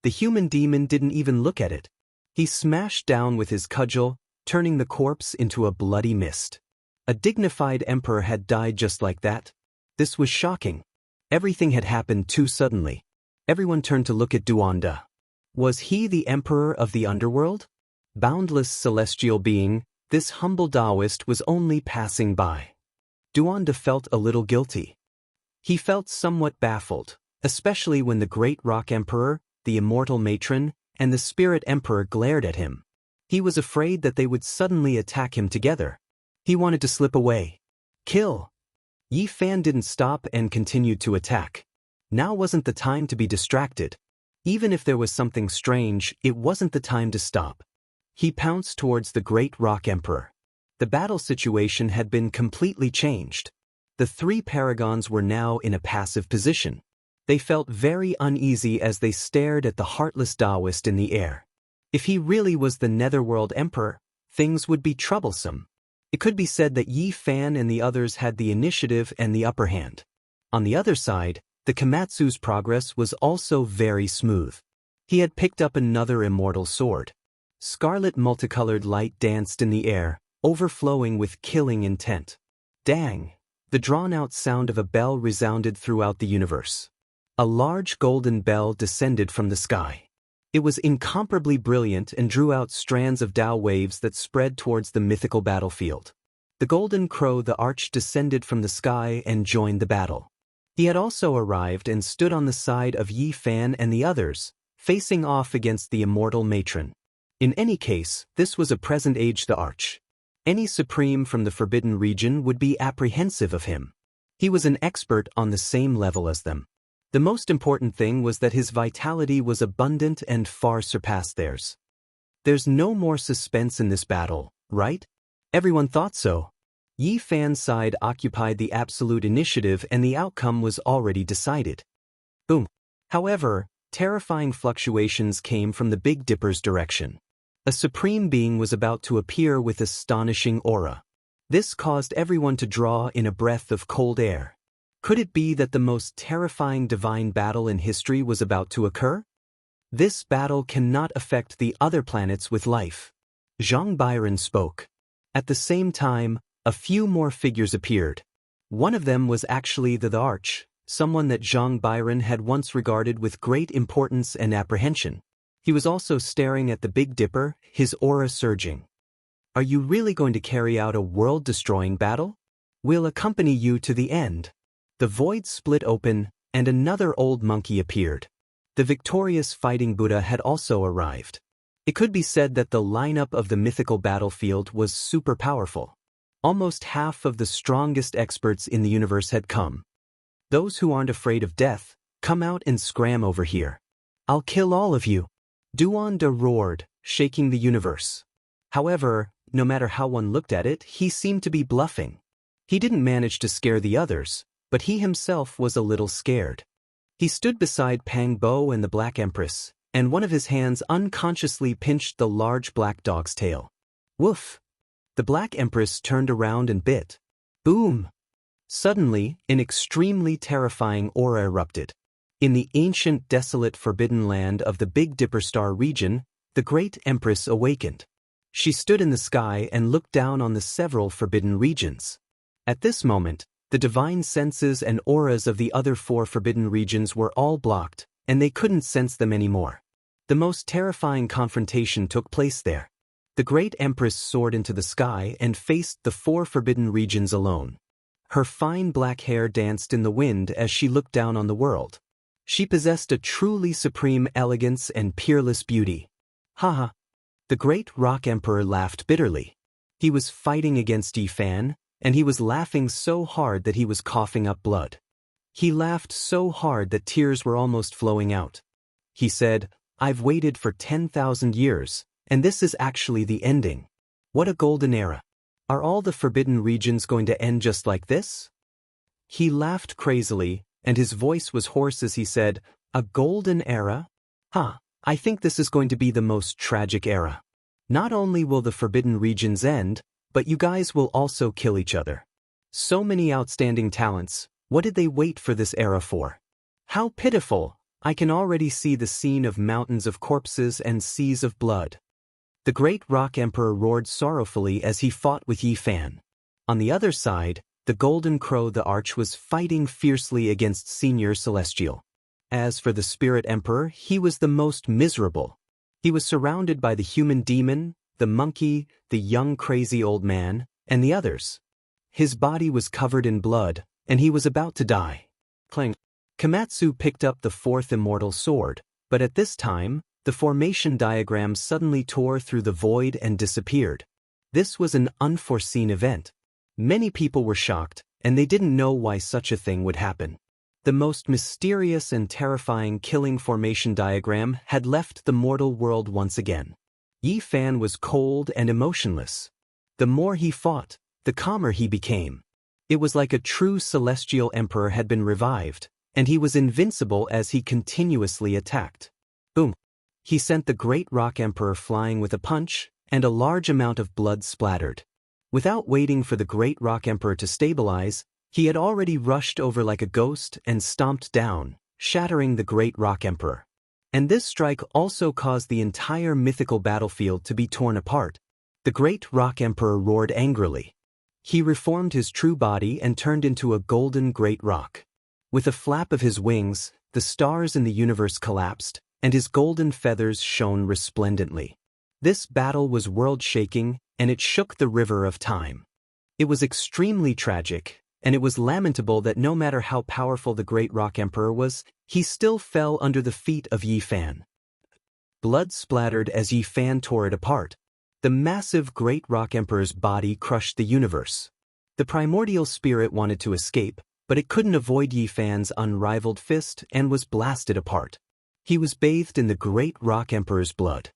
The human demon didn't even look at it. He smashed down with his cudgel, turning the corpse into a bloody mist. A dignified emperor had died just like that. This was shocking. Everything had happened too suddenly. Everyone turned to look at Duanda. Was he the emperor of the underworld? Boundless celestial being, this humble Taoist was only passing by. Duanda felt a little guilty. He felt somewhat baffled, especially when the great rock emperor, the immortal matron, and the spirit emperor glared at him. He was afraid that they would suddenly attack him together. He wanted to slip away. Kill! Yi Fan didn't stop and continued to attack. Now wasn't the time to be distracted. Even if there was something strange, it wasn't the time to stop. He pounced towards the great rock emperor. The battle situation had been completely changed. The 3 paragons were now in a passive position. They felt very uneasy as they stared at the heartless Taoist in the air. If he really was the Netherworld Emperor, things would be troublesome. It could be said that Yi Fan and the others had the initiative and the upper hand. On the other side, the Komatsu's progress was also very smooth. He had picked up another immortal sword. Scarlet multicolored light danced in the air, overflowing with killing intent. Dang! The drawn-out sound of a bell resounded throughout the universe. A large golden bell descended from the sky. It was incomparably brilliant and drew out strands of Tao waves that spread towards the mythical battlefield. The golden crow the arch descended from the sky and joined the battle. He had also arrived and stood on the side of Yi Fan and the others, facing off against the immortal matron. In any case, this was a present age the arch. Any supreme from the forbidden region would be apprehensive of him. He was an expert on the same level as them. The most important thing was that his vitality was abundant and far surpassed theirs. There's no more suspense in this battle, right? Everyone thought so. Yi Fan's side occupied the absolute initiative and the outcome was already decided. Boom. However, terrifying fluctuations came from the Big Dipper's direction. A supreme being was about to appear with astonishing aura. This caused everyone to draw in a breath of cold air. Could it be that the most terrifying divine battle in history was about to occur? This battle cannot affect the other planets with life. Zhang Byron spoke. At the same time, a few more figures appeared. One of them was actually the Arch, someone that Zhang Byron had once regarded with great importance and apprehension. He was also staring at the Big Dipper, his aura surging. Are you really going to carry out a world-destroying battle? We'll accompany you to the end. The void split open, and another old monkey appeared. The victorious fighting Buddha had also arrived. It could be said that the lineup of the mythical battlefield was super powerful. Almost half of the strongest experts in the universe had come. Those who aren't afraid of death, come out and scram over here. I'll kill all of you. Duanda roared, shaking the universe. However, no matter how one looked at it, he seemed to be bluffing. He didn't manage to scare the others, but he himself was a little scared. He stood beside Pang Bo and the Black Empress, and one of his hands unconsciously pinched the large black dog's tail. Woof! The Black Empress turned around and bit. Boom! Suddenly, an extremely terrifying aura erupted. In the ancient, desolate, forbidden land of the Big Dipper Star region, the Great Empress awakened. She stood in the sky and looked down on the several forbidden regions. At this moment, the divine senses and auras of the other 4 forbidden regions were all blocked, and they couldn't sense them anymore. The most terrifying confrontation took place there. The Great Empress soared into the sky and faced the 4 forbidden regions alone. Her fine black hair danced in the wind as she looked down on the world. She possessed a truly supreme elegance and peerless beauty. Haha! The Great Rock Emperor laughed bitterly. He was fighting against Yi Fan, and he was laughing so hard that he was coughing up blood. He laughed so hard that tears were almost flowing out. He said, "I've waited for 10,000 years, and this is actually the ending. What a golden era. Are all the forbidden regions going to end just like this?" He laughed crazily, and his voice was hoarse as he said, "A golden era? I think this is going to be the most tragic era. Not only will the forbidden regions end, but you guys will also kill each other. So many outstanding talents, what did they wait for this era for? How pitiful! I can already see the scene of mountains of corpses and seas of blood." The Great Rock Emperor roared sorrowfully as he fought with Yi Fan. On the other side, the Golden Crow the Arch was fighting fiercely against Senior Celestial. As for the Spirit Emperor, he was the most miserable. He was surrounded by the human demon, the monkey, the young crazy old man, and the others. His body was covered in blood, and he was about to die. Clang! Komatsu picked up the 4th immortal sword, but at this time, the formation diagram suddenly tore through the void and disappeared. This was an unforeseen event. Many people were shocked, and they didn't know why such a thing would happen. The most mysterious and terrifying killing formation diagram had left the mortal world once again. Yi Fan was cold and emotionless. The more he fought, the calmer he became. It was like a true celestial emperor had been revived, and he was invincible as he continuously attacked. Boom! He sent the Great Rock Emperor flying with a punch, and a large amount of blood splattered. Without waiting for the Great Rock Emperor to stabilize, he had already rushed over like a ghost and stomped down, shattering the Great Rock Emperor. And this strike also caused the entire mythical battlefield to be torn apart. The Great Rock Emperor roared angrily. He reformed his true body and turned into a golden great rock. With a flap of his wings, the stars in the universe collapsed, and his golden feathers shone resplendently. This battle was world-shaking, and it shook the river of time. It was extremely tragic, and it was lamentable that no matter how powerful the Great Rock Emperor was, he still fell under the feet of Yi Fan. Blood splattered as Yi Fan tore it apart. The massive Great Rock Emperor's body crushed the universe. The primordial spirit wanted to escape, but it couldn't avoid Yi Fan's unrivaled fist and was blasted apart. He was bathed in the Great Rock Emperor's blood.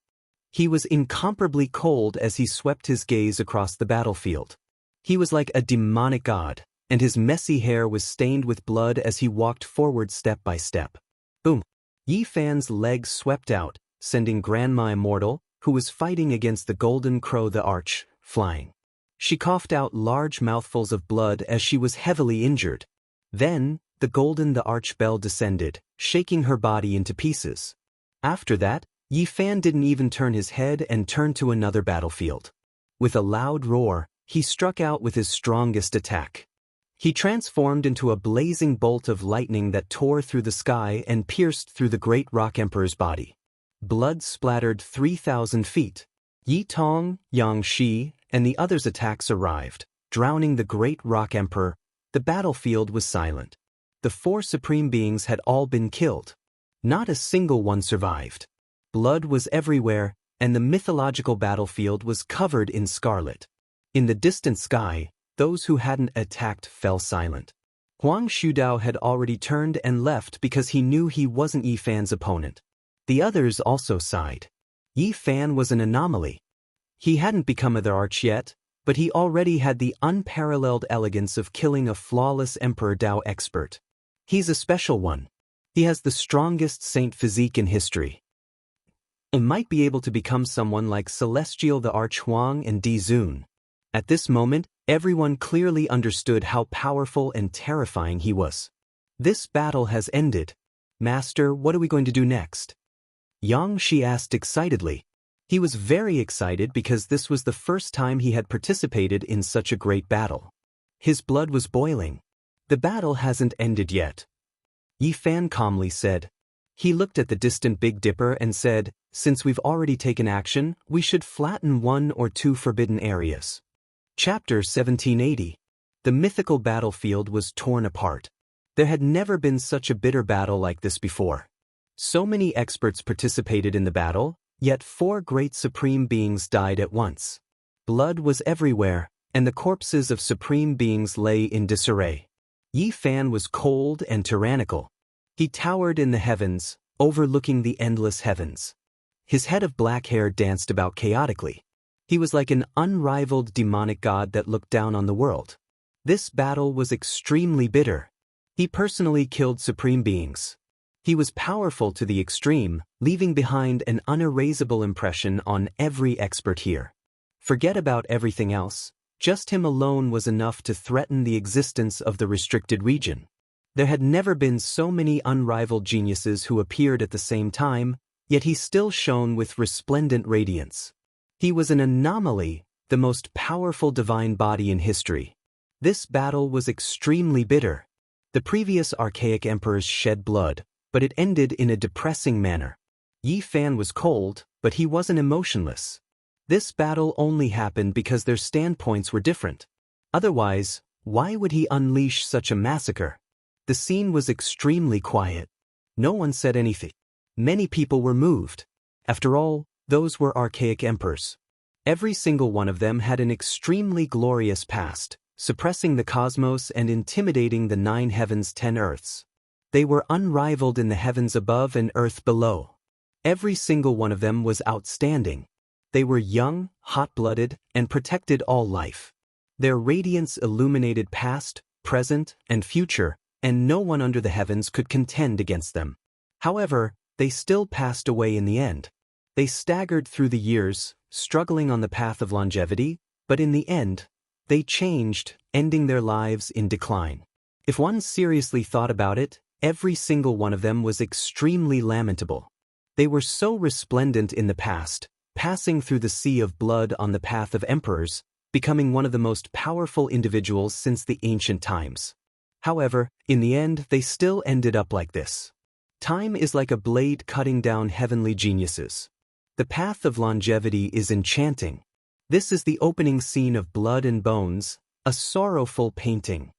He was incomparably cold as he swept his gaze across the battlefield. He was like a demonic god, and his messy hair was stained with blood as he walked forward step by step. Boom! Yi Fan's legs swept out, sending Grandma Immortal, who was fighting against the Golden Crow the Arch, flying. She coughed out large mouthfuls of blood as she was heavily injured. Then, the Golden the Arch Bell descended, shaking her body into pieces. After that, Yi Fan didn't even turn his head and turned to another battlefield. With a loud roar, he struck out with his strongest attack. He transformed into a blazing bolt of lightning that tore through the sky and pierced through the Great Rock Emperor's body. Blood splattered 3,000 feet. Yi Tong, Yang Shi, and the others' attacks arrived, drowning the Great Rock Emperor. The battlefield was silent. The 4 supreme beings had all been killed. Not a single one survived. Blood was everywhere, and the mythological battlefield was covered in scarlet. In the distant sky, those who hadn't attacked fell silent. Huang Shudao had already turned and left because he knew he wasn't Yi Fan's opponent. The others also sighed. Yi Fan was an anomaly. He hadn't become the Arch yet, but he already had the unparalleled elegance of killing a flawless Emperor Dao expert. He's a special one. He has the strongest saint physique in history. and might be able to become someone like Celestial the Archhuang and Di Zun. At this moment, everyone clearly understood how powerful and terrifying he was. This battle has ended. Master, what are we going to do next? Yang Shi asked excitedly. He was very excited because this was the first time he had participated in such a great battle. His blood was boiling. The battle hasn't ended yet. Yi Fan calmly said. He looked at the distant Big Dipper and said, since we've already taken action, we should flatten 1 or 2 forbidden areas. Chapter 1780. The mythical battlefield was torn apart. There had never been such a bitter battle like this before. So many experts participated in the battle, yet 4 great supreme beings died at once. Blood was everywhere, and the corpses of supreme beings lay in disarray. Yi Fan was cold and tyrannical. He towered in the heavens, overlooking the endless heavens. His head of black hair danced about chaotically. He was like an unrivaled demonic god that looked down on the world. This battle was extremely bitter. He personally killed supreme beings. He was powerful to the extreme, leaving behind an unerasable impression on every expert here. Forget about everything else. Just him alone was enough to threaten the existence of the restricted region. There had never been so many unrivaled geniuses who appeared at the same time, yet he still shone with resplendent radiance. He was an anomaly, the most powerful divine body in history. This battle was extremely bitter. The previous archaic emperors shed blood, but it ended in a depressing manner. Yi Fan was cold, but he wasn't emotionless. This battle only happened because their standpoints were different. Otherwise, why would he unleash such a massacre? The scene was extremely quiet. No one said anything. Many people were moved. After all, those were archaic emperors. Every single one of them had an extremely glorious past, suppressing the cosmos and intimidating the 9 heavens 10 earths. They were unrivaled in the heavens above and earth below. Every single one of them was outstanding. They were young, hot-blooded, and protected all life. Their radiance illuminated past, present, and future, and no one under the heavens could contend against them. However, they still passed away in the end. They staggered through the years, struggling on the path of longevity, but in the end, they changed, ending their lives in decline. If one seriously thought about it, every single one of them was extremely lamentable. They were so resplendent in the past, passing through the sea of blood on the path of emperors, becoming one of the most powerful individuals since the ancient times. However, in the end, they still ended up like this. Time is like a blade cutting down heavenly geniuses. The path of longevity is enchanting. This is the opening scene of Blood and Bones, a sorrowful painting.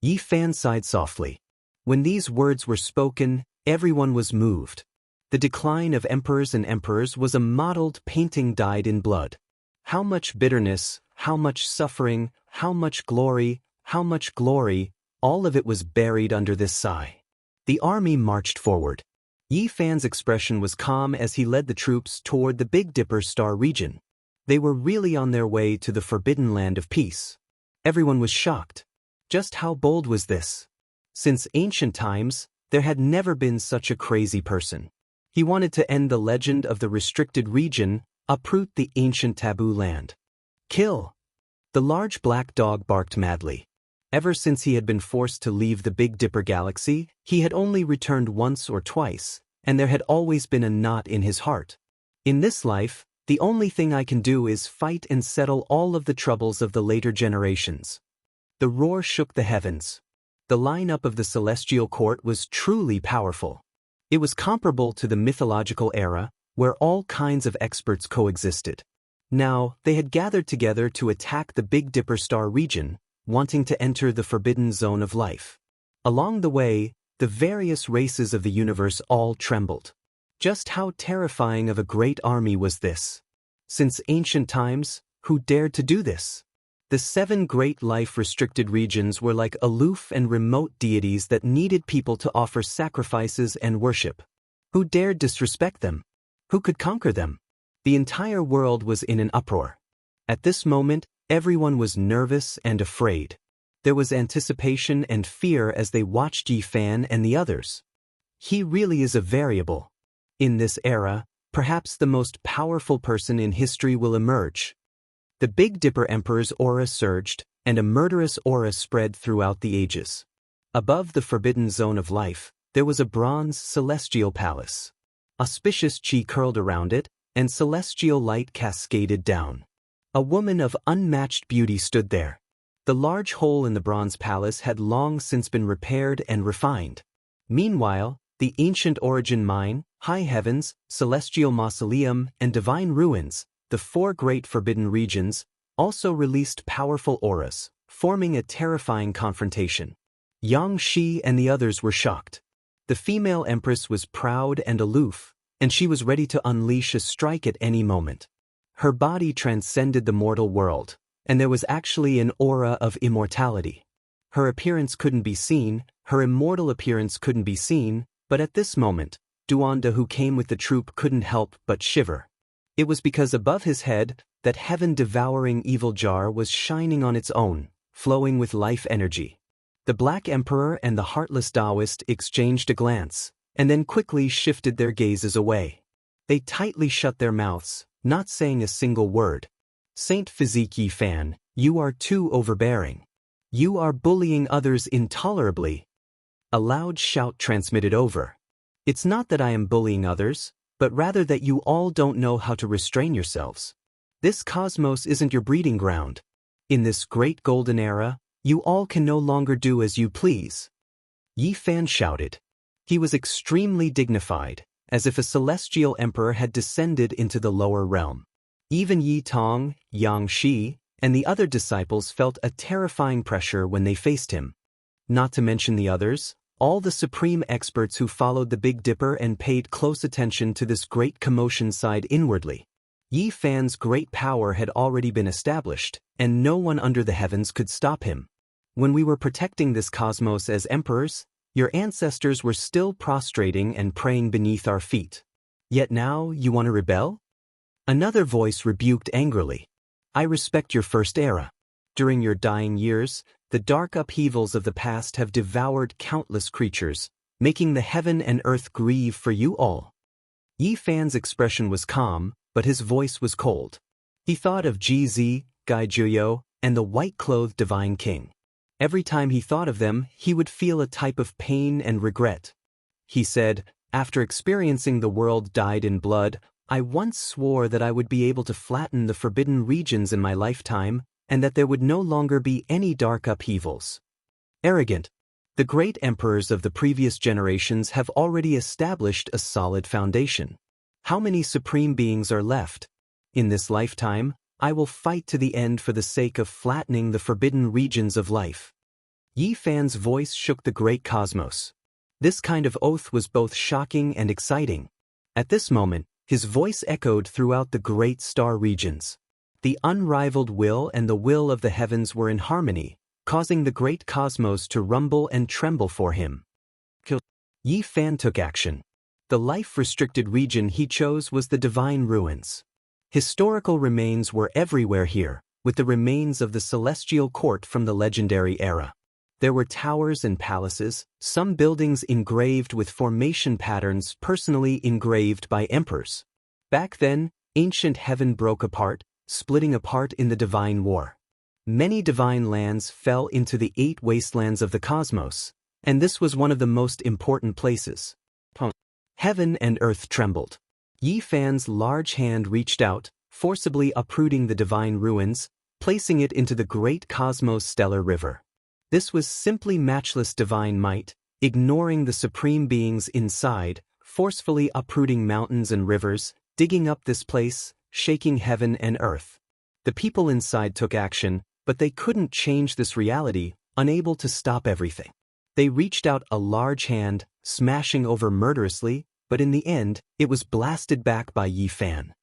Yi Fan sighed softly. When these words were spoken, everyone was moved. The decline of emperors and emperors was a modeled painting dyed in blood. How much bitterness, how much suffering, how much glory, all of it was buried under this sigh. The army marched forward. Yi Fan's expression was calm as he led the troops toward the Big Dipper star region. They were really on their way to the forbidden land of peace. Everyone was shocked. Just how bold was this? Since ancient times, there had never been such a crazy person. He wanted to end the legend of the restricted region, uproot the ancient taboo land. Kill! The large black dog barked madly. Ever since he had been forced to leave the Big Dipper galaxy, he had only returned once or twice, and there had always been a knot in his heart. In this life, the only thing I can do is fight and settle all of the troubles of the later generations. The roar shook the heavens. The lineup of the celestial court was truly powerful. It was comparable to the mythological era, where all kinds of experts coexisted. Now, they had gathered together to attack the Big Dipper star region, wanting to enter the forbidden zone of life. Along the way, the various races of the universe all trembled. Just how terrifying of a great army was this? Since ancient times, who dared to do this? The 7 great life-restricted regions were like aloof and remote deities that needed people to offer sacrifices and worship. Who dared disrespect them? Who could conquer them? The entire world was in an uproar. At this moment, everyone was nervous and afraid. There was anticipation and fear as they watched Yi Fan and the others. He really is a variable. In this era, perhaps the most powerful person in history will emerge. The Big Dipper Emperor's aura surged, and a murderous aura spread throughout the ages. Above the forbidden zone of life, there was a bronze celestial palace. Auspicious chi curled around it, and celestial light cascaded down. A woman of unmatched beauty stood there. The large hole in the bronze palace had long since been repaired and refined. Meanwhile, the ancient origin mine, high heavens, celestial mausoleum, and divine ruins, the four great forbidden regions, also released powerful auras, forming a terrifying confrontation. Yang Shi and the others were shocked. The female empress was proud and aloof, and she was ready to unleash a strike at any moment. Her body transcended the mortal world, and there was actually an aura of immortality. Her appearance couldn't be seen, her immortal appearance couldn't be seen, but at this moment, Duanda, who came with the troop, couldn't help but shiver. It was because above his head, that heaven-devouring evil jar was shining on its own, flowing with life energy. The Black Emperor and the heartless Taoist exchanged a glance, and then quickly shifted their gazes away. They tightly shut their mouths, not saying a single word. Saint Physique Yi Fan, you are too overbearing. You are bullying others intolerably. A loud shout transmitted over. It's not that I am bullying others, but rather that you all don't know how to restrain yourselves. This cosmos isn't your breeding ground. In this great golden era, you all can no longer do as you please. Yi Fan shouted. He was extremely dignified, as if a celestial emperor had descended into the lower realm. Even Yi Tong, Yang Shi, and the other disciples felt a terrifying pressure when they faced him. Not to mention the others, all the supreme experts who followed the Big Dipper and paid close attention to this great commotion sighed inwardly. Yi Fan's great power had already been established, and no one under the heavens could stop him. When we were protecting this cosmos as emperors, your ancestors were still prostrating and praying beneath our feet. Yet now you want to rebel? Another voice rebuked angrily. I respect your first era. During your dying years, the dark upheavals of the past have devoured countless creatures, making the heaven and earth grieve for you all. Yi Fan's expression was calm, but his voice was cold. He thought of Ji, Gai Juyo, and the white-clothed divine king. Every time he thought of them, he would feel a type of pain and regret. He said, after experiencing the world dyed in blood, I once swore that I would be able to flatten the forbidden regions in my lifetime, and that there would no longer be any dark upheavals. Arrogant. The great emperors of the previous generations have already established a solid foundation. How many supreme beings are left? In this lifetime, I will fight to the end for the sake of flattening the forbidden regions of life. Yi Fan's voice shook the great cosmos. This kind of oath was both shocking and exciting. At this moment, his voice echoed throughout the great star regions. The unrivaled will and the will of the heavens were in harmony, causing the great cosmos to rumble and tremble for him. Yi Fan took action. The life-restricted region he chose was the divine ruins. Historical remains were everywhere here, with the remains of the celestial court from the legendary era. There were towers and palaces, some buildings engraved with formation patterns personally engraved by emperors. Back then, ancient heaven broke apart, splitting apart in the divine war. Many divine lands fell into the 8 wastelands of the cosmos, and this was one of the most important places. Heaven and earth trembled. Yi Fan's large hand reached out, forcibly uprooting the divine ruins, placing it into the great cosmos stellar river. This was simply matchless divine might, ignoring the supreme beings inside, forcefully uprooting mountains and rivers, digging up this place, shaking heaven and earth. The people inside took action, but they couldn't change this reality, unable to stop everything. They reached out a large hand, smashing over murderously, but in the end, it was blasted back by Yi Fan.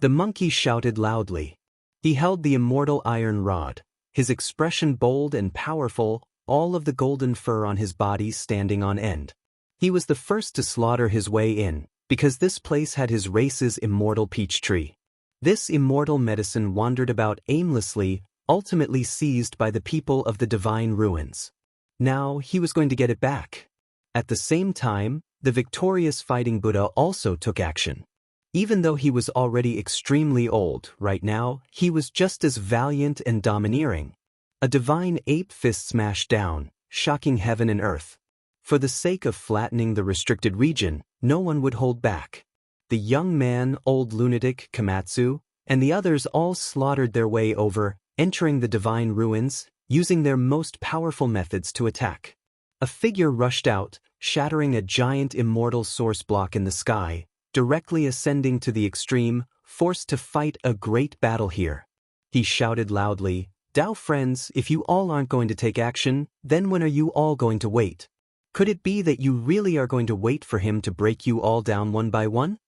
The monkey shouted loudly. He held the immortal iron rod, his expression bold and powerful, all of the golden fur on his body standing on end. He was the first to slaughter his way in, because this place had his race's immortal peach tree. This immortal medicine wandered about aimlessly, ultimately seized by the people of the divine ruins. Now he was going to get it back. At the same time, the victorious fighting Buddha also took action. Even though he was already extremely old, right now, he was just as valiant and domineering. A divine ape fist smashed down, shocking heaven and earth. For the sake of flattening the restricted region, no one would hold back. The young man, old lunatic, Komatsu, and the others all slaughtered their way over, entering the divine ruins, using their most powerful methods to attack. A figure rushed out, shattering a giant immortal source block in the sky, directly ascending to the extreme, forced to fight a great battle here. He shouted loudly, "Dao friends, if you all aren't going to take action, then when are you all going to wait? Could it be that you really are going to wait for him to break you all down one by one?"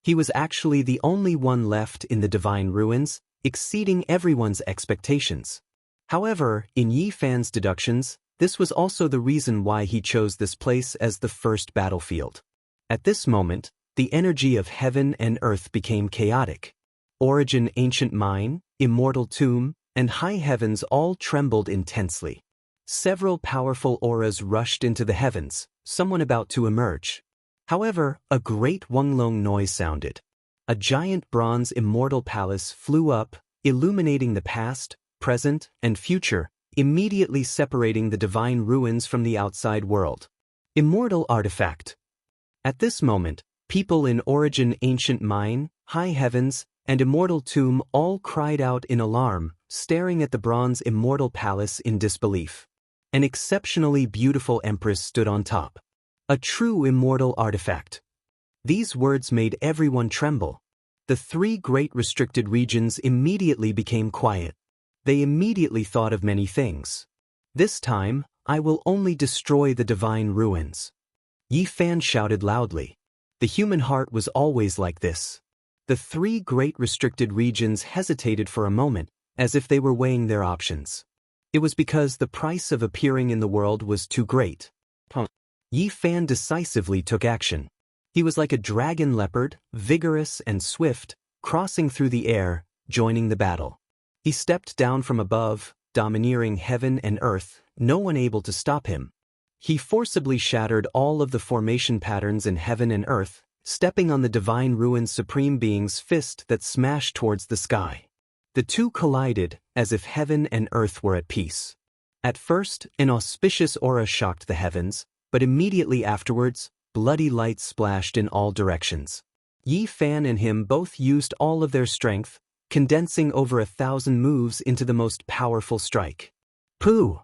He was actually the only one left in the divine ruins, exceeding everyone's expectations. However, in Yi Fan's deductions, this was also the reason why he chose this place as the first battlefield. At this moment, the energy of heaven and earth became chaotic. Origin Ancient Mine, Immortal Tomb, and High Heavens all trembled intensely. Several powerful auras rushed into the heavens, someone about to emerge. However, a great Wunglong noise sounded. A giant bronze immortal palace flew up, illuminating the past, present, and future, immediately separating the divine ruins from the outside world. Immortal artifact. At this moment, people in Origin Ancient Mine, High Heavens, and Immortal Tomb all cried out in alarm, staring at the bronze immortal palace in disbelief. An exceptionally beautiful empress stood on top. A true immortal artifact. These words made everyone tremble. The three great restricted regions immediately became quiet. They immediately thought of many things. This time, I will only destroy the divine ruins. Yi Fan shouted loudly. The human heart was always like this. The three great restricted regions hesitated for a moment, as if they were weighing their options. It was because the price of appearing in the world was too great. Yi Fan decisively took action. He was like a dragon leopard, vigorous and swift, crossing through the air, joining the battle. He stepped down from above, domineering heaven and earth, no one able to stop him. He forcibly shattered all of the formation patterns in heaven and earth, stepping on the divine ruin's supreme being's fist that smashed towards the sky. The two collided, as if heaven and earth were at peace. At first, an auspicious aura shocked the heavens, but immediately afterwards, bloody light splashed in all directions. Yi Fan and him both used all of their strength, condensing over 1,000 moves into the most powerful strike. Pooh!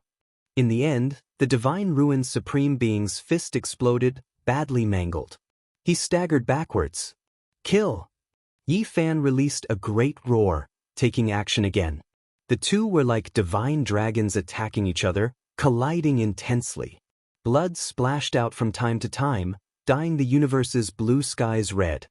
In the end, the divine ruin's supreme being's fist exploded, badly mangled. He staggered backwards. Kill! Yi Fan released a great roar, taking action again. The two were like divine dragons attacking each other, colliding intensely. Blood splashed out from time to time, dyeing the universe's blue skies red.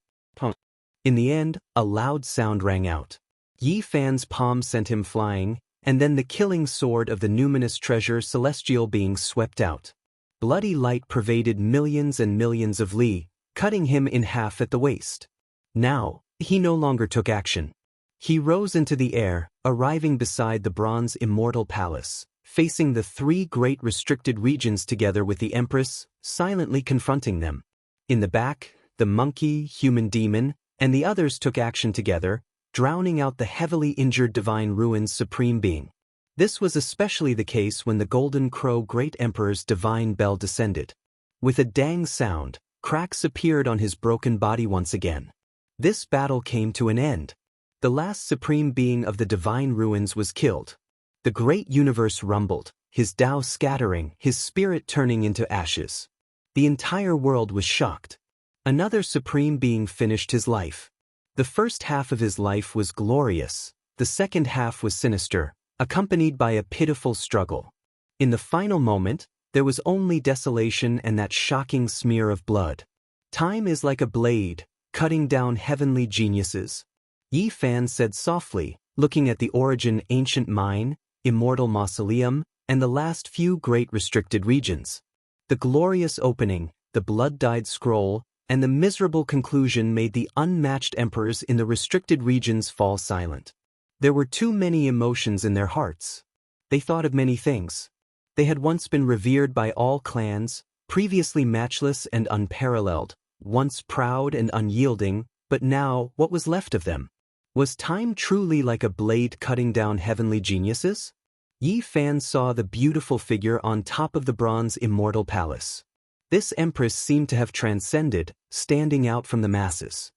In the end, a loud sound rang out. Yi Fan's palm sent him flying, and then the killing sword of the numinous treasure celestial being swept out. Bloody light pervaded millions and millions of li, cutting him in half at the waist. Now, he no longer took action. He rose into the air, arriving beside the bronze immortal palace, facing the three great restricted regions together with the Empress, silently confronting them. In the back, the monkey, human demon, and the others took action together, drowning out the heavily injured divine ruin's supreme being. This was especially the case when the Golden Crow Great Emperor's divine bell descended. With a dang sound, cracks appeared on his broken body once again. This battle came to an end. The last supreme being of the divine ruins was killed. The great universe rumbled, his Tao scattering, his spirit turning into ashes. The entire world was shocked. Another supreme being finished his life. The first half of his life was glorious, the second half was sinister, accompanied by a pitiful struggle. In the final moment, there was only desolation and that shocking smear of blood. Time is like a blade, cutting down heavenly geniuses. Yi Fan said softly, looking at the Origin Ancient Mine, Immortal Mausoleum, and the last few great restricted regions. The glorious opening, the blood-dyed scroll, and the miserable conclusion made the unmatched emperors in the restricted regions fall silent. There were too many emotions in their hearts. They thought of many things. They had once been revered by all clans, previously matchless and unparalleled, once proud and unyielding, But now, what was left of them? Was time truly like a blade cutting down heavenly geniuses? Yi Fan saw the beautiful figure on top of the bronze Immortal Palace. This empress seemed to have transcended, standing out from the masses.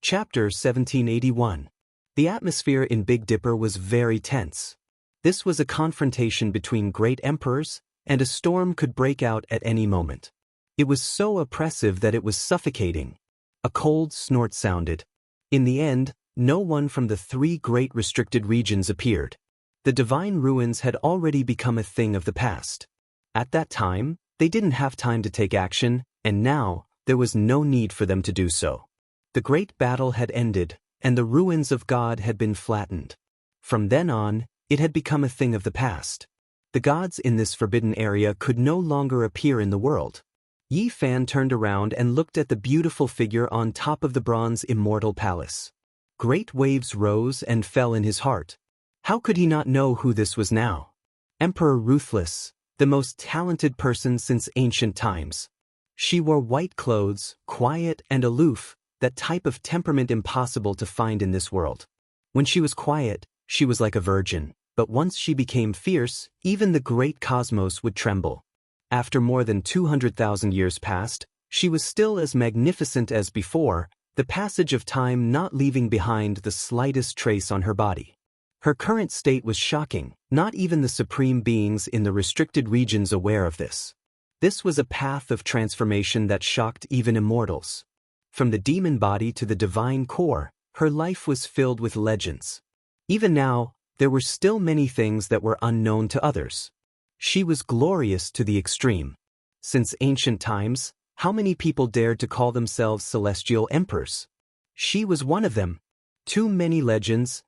Chapter 1781. The atmosphere in Big Dipper was very tense. This was a confrontation between great emperors, and a storm could break out at any moment. It was so oppressive that it was suffocating. A cold snort sounded. In the end, no one from the 3 great restricted regions appeared. The divine ruins had already become a thing of the past. At that time, they didn't have time to take action, and now, there was no need for them to do so. The great battle had ended, and the ruins of God had been flattened. From then on, it had become a thing of the past. The gods in this forbidden area could no longer appear in the world. Yi Fan turned around and looked at the beautiful figure on top of the bronze Immortal Palace. Great waves rose and fell in his heart. How could he not know who this was now? Emperor Ruthless, the most talented person since ancient times. She wore white clothes, quiet and aloof, that type of temperament impossible to find in this world. When she was quiet, she was like a virgin, but once she became fierce, even the great cosmos would tremble. After more than 200,000 years passed, she was still as magnificent as before, the passage of time not leaving behind the slightest trace on her body. Her current state was shocking, not even the supreme beings in the restricted regions aware of this. This was a path of transformation that shocked even immortals. From the demon body to the divine core, her life was filled with legends. Even now, there were still many things that were unknown to others. She was glorious to the extreme. Since ancient times, how many people dared to call themselves celestial emperors? She was one of them. Too many legends,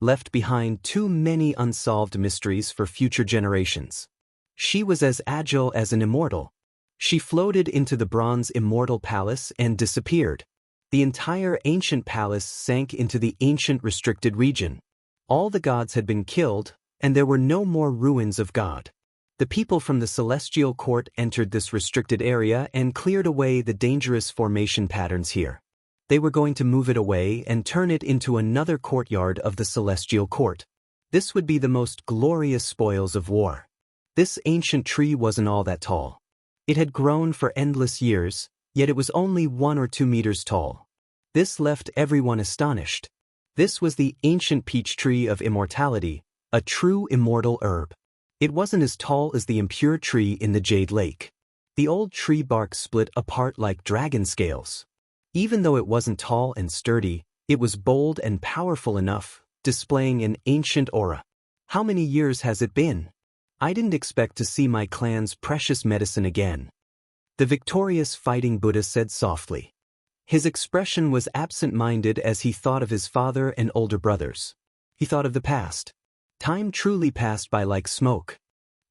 left behind too many unsolved mysteries for future generations. She was as agile as an immortal. She floated into the bronze Immortal Palace and disappeared. The entire ancient palace sank into the ancient restricted region. All the gods had been killed, and there were no more ruins of God. The people from the celestial court entered this restricted area and cleared away the dangerous formation patterns here. They were going to move it away and turn it into another courtyard of the celestial court. This would be the most glorious spoils of war. This ancient tree wasn't all that tall. It had grown for endless years, yet it was only 1 or 2 meters tall. This left everyone astonished. This was the ancient peach tree of immortality, a true immortal herb. It wasn't as tall as the impure tree in the Jade Lake. The old tree bark split apart like dragon scales. Even though it wasn't tall and sturdy, it was bold and powerful enough, displaying an ancient aura. How many years has it been? I didn't expect to see my clan's precious medicine again. The victorious fighting Buddha said softly. His expression was absent-minded as he thought of his father and older brothers. He thought of the past. Time truly passed by like smoke.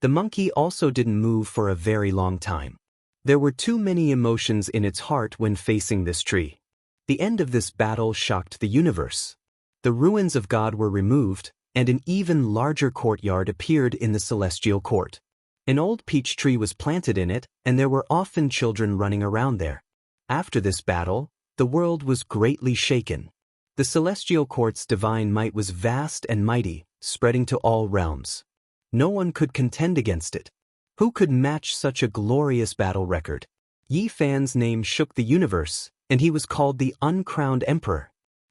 The monkey also didn't move for a very long time. There were too many emotions in its heart when facing this tree. The end of this battle shocked the universe. The ruins of God were removed, and an even larger courtyard appeared in the celestial court. An old peach tree was planted in it, and there were often children running around there. After this battle, the world was greatly shaken. The celestial court's divine might was vast and mighty, spreading to all realms. No one could contend against it. Who could match such a glorious battle record? Yi Fan's name shook the universe, and he was called the uncrowned emperor.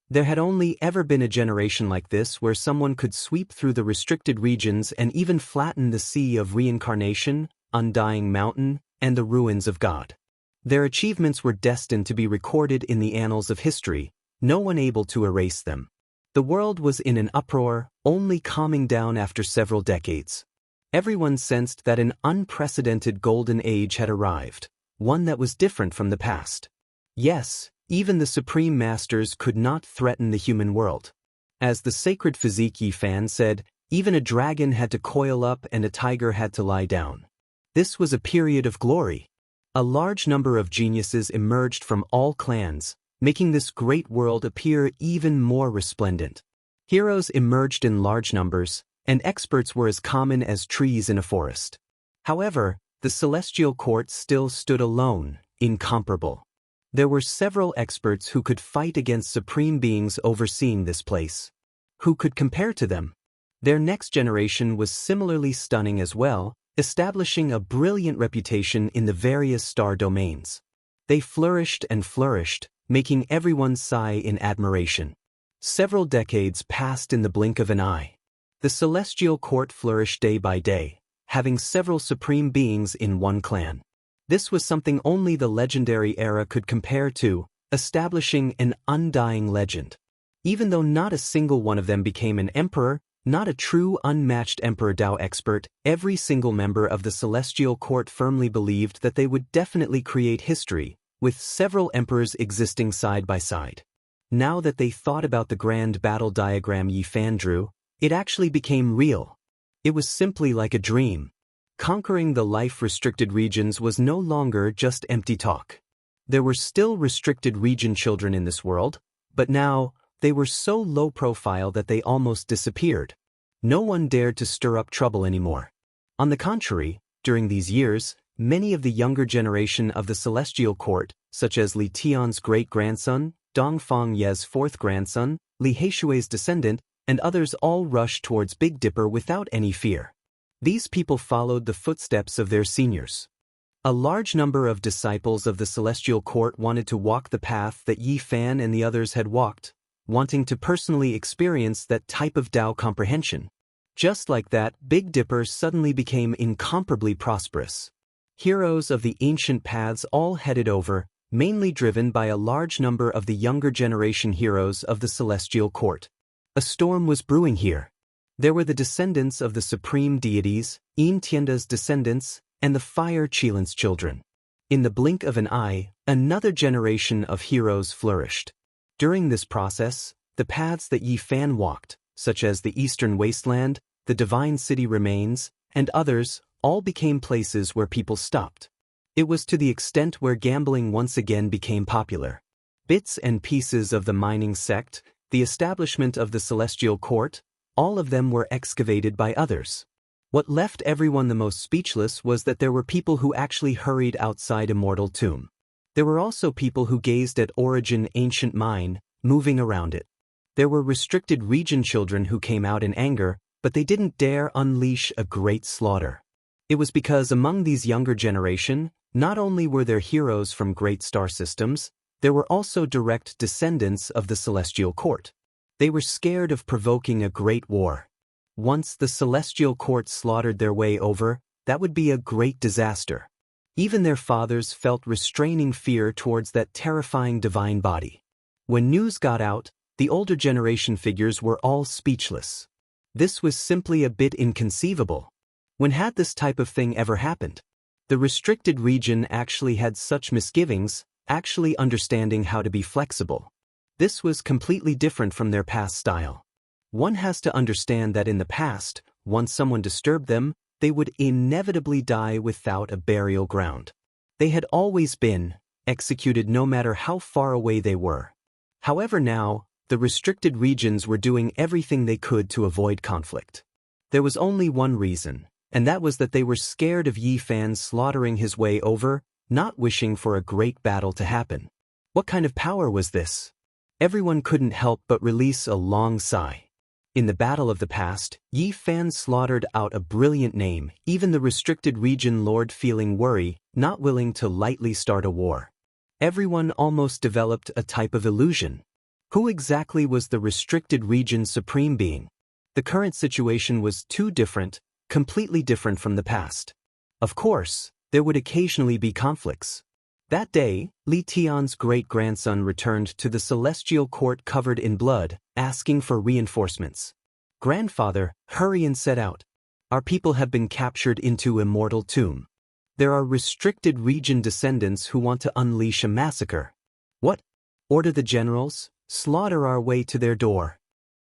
There had only ever been a generation like this where someone could sweep through the restricted regions and even flatten the sea of reincarnation, undying mountain, and the ruins of God. Their achievements were destined to be recorded in the annals of history, no one able to erase them. The world was in an uproar, only calming down after several decades. Everyone sensed that an unprecedented golden age had arrived, one that was different from the past. Yes, even the supreme masters could not threaten the human world. As the sacred physique Yi Fan said, even a dragon had to coil up and a tiger had to lie down. This was a period of glory. A large number of geniuses emerged from all clans, making this great world appear even more resplendent. Heroes emerged in large numbers, and experts were as common as trees in a forest. However, the celestial court still stood alone, incomparable. There were several experts who could fight against supreme beings overseeing this place. Who could compare to them? Their next generation was similarly stunning as well, establishing a brilliant reputation in the various star domains. They flourished and flourished, making everyone sigh in admiration. Several decades passed in the blink of an eye. The celestial court flourished day by day, having several supreme beings in one clan. This was something only the legendary era could compare to, establishing an undying legend. Even though not a single one of them became an emperor, not a true unmatched Emperor Dao expert, every single member of the celestial court firmly believed that they would definitely create history, with several emperors existing side by side. Now that they thought about the grand battle diagram Yi Fan drew, it actually became real. It was simply like a dream. Conquering the life-restricted regions was no longer just empty talk. There were still restricted region children in this world, but now, they were so low profile that they almost disappeared. No one dared to stir up trouble anymore. On the contrary, during these years, many of the younger generation of the celestial court, such as Li Tian's great-grandson, Dongfang Ye's fourth grandson, Li Heishui's descendant, and others all rushed towards Big Dipper without any fear. These people followed the footsteps of their seniors. A large number of disciples of the celestial court wanted to walk the path that Yi Fan and the others had walked, wanting to personally experience that type of Tao comprehension. Just like that, Big Dipper suddenly became incomparably prosperous. Heroes of the ancient paths all headed over, mainly driven by a large number of the younger generation heroes of the celestial court. A storm was brewing here. There were the descendants of the supreme deities, Yin Tianda's descendants, and the Fire Qilan's children. In the blink of an eye, another generation of heroes flourished. During this process, the paths that Yi Fan walked, such as the Eastern Wasteland, the Divine City Remains, and others, all became places where people stopped. It was to the extent where gambling once again became popular. Bits and pieces of the mining sect, the establishment of the celestial court, all of them were excavated by others. What left everyone the most speechless was that there were people who actually hurried outside Immortal tomb. There were also people who gazed at Origin ancient mine, moving around it. There were restricted region children who came out in anger, but they didn't dare unleash a great slaughter. It was because among these younger generation, not only were there heroes from great star systems, there were also direct descendants of the celestial court. They were scared of provoking a great war. Once the celestial court slaughtered their way over, that would be a great disaster. Even their fathers felt restraining fear towards that terrifying divine body. When news got out, the older generation figures were all speechless. This was simply a bit inconceivable. When had this type of thing ever happened? The restricted region actually had such misgivings, actually understanding how to be flexible. This was completely different from their past style. One has to understand that in the past, once someone disturbed them, they would inevitably die without a burial ground. They had always been executed no matter how far away they were. However now, the restricted regions were doing everything they could to avoid conflict. There was only one reason, and that was that they were scared of Yi Fan slaughtering his way over, not wishing for a great battle to happen. What kind of power was this? Everyone couldn't help but release a long sigh. In the battle of the past, Yi Fan slaughtered out a brilliant name, even the restricted region lord feeling worry, not willing to lightly start a war. Everyone almost developed a type of illusion. Who exactly was the restricted region supreme being? The current situation was too different, completely different from the past. Of course, there would occasionally be conflicts. That day, Li Tian's great-grandson returned to the celestial court covered in blood, asking for reinforcements. "Grandfather, hurry and set out. Our people have been captured into Immortal tomb. There are restricted region descendants who want to unleash a massacre." "What? Order the generals, slaughter our way to their door."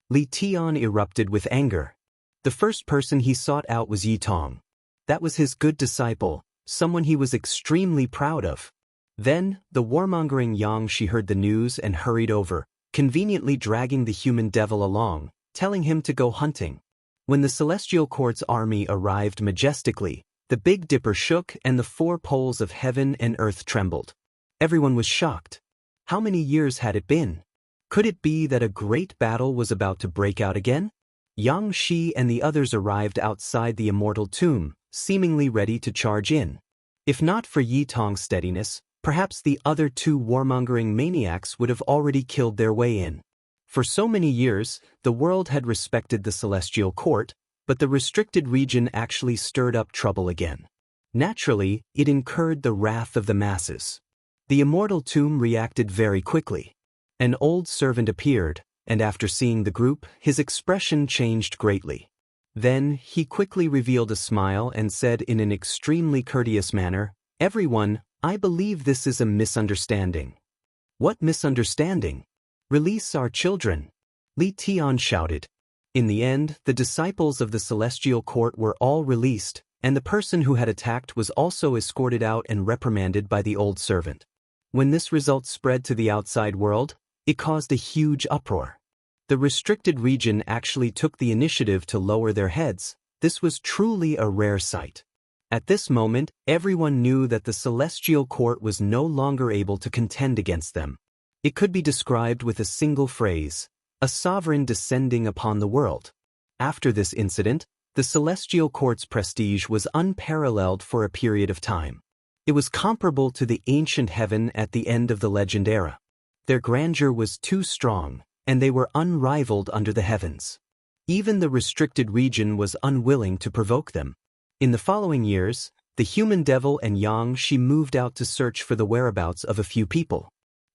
Li Tian erupted with anger. The first person he sought out was Yi Tong. That was his good disciple, someone he was extremely proud of. Then, the warmongering Yang she heard the news and hurried over, conveniently dragging the human devil along, telling him to go hunting. When the celestial court's army arrived majestically, the Big Dipper shook and the four poles of heaven and earth trembled. Everyone was shocked. How many years had it been? Could it be that a great battle was about to break out again? Yang Shi and the others arrived outside the Immortal tomb, seemingly ready to charge in. If not for Yi Tong's steadiness, perhaps the other two warmongering maniacs would have already killed their way in. For so many years, the world had respected the celestial court, but the restricted region actually stirred up trouble again. Naturally, it incurred the wrath of the masses. The Immortal tomb reacted very quickly. An old servant appeared, and after seeing the group, his expression changed greatly. Then, he quickly revealed a smile and said in an extremely courteous manner, "Everyone, I believe this is a misunderstanding." "What misunderstanding?" "Release our children," Li Tian shouted. In the end, the disciples of the celestial court were all released, and the person who had attacked was also escorted out and reprimanded by the old servant. When this result spread to the outside world, it caused a huge uproar. The restricted region actually took the initiative to lower their heads. This was truly a rare sight. At this moment, everyone knew that the celestial court was no longer able to contend against them. It could be described with a single phrase: a sovereign descending upon the world. After this incident, the celestial court's prestige was unparalleled for a period of time. It was comparable to the ancient heaven at the end of the legend era. Their grandeur was too strong, and they were unrivaled under the heavens. Even the restricted region was unwilling to provoke them. In the following years, the human devil and Yang Shi moved out to search for the whereabouts of a few people.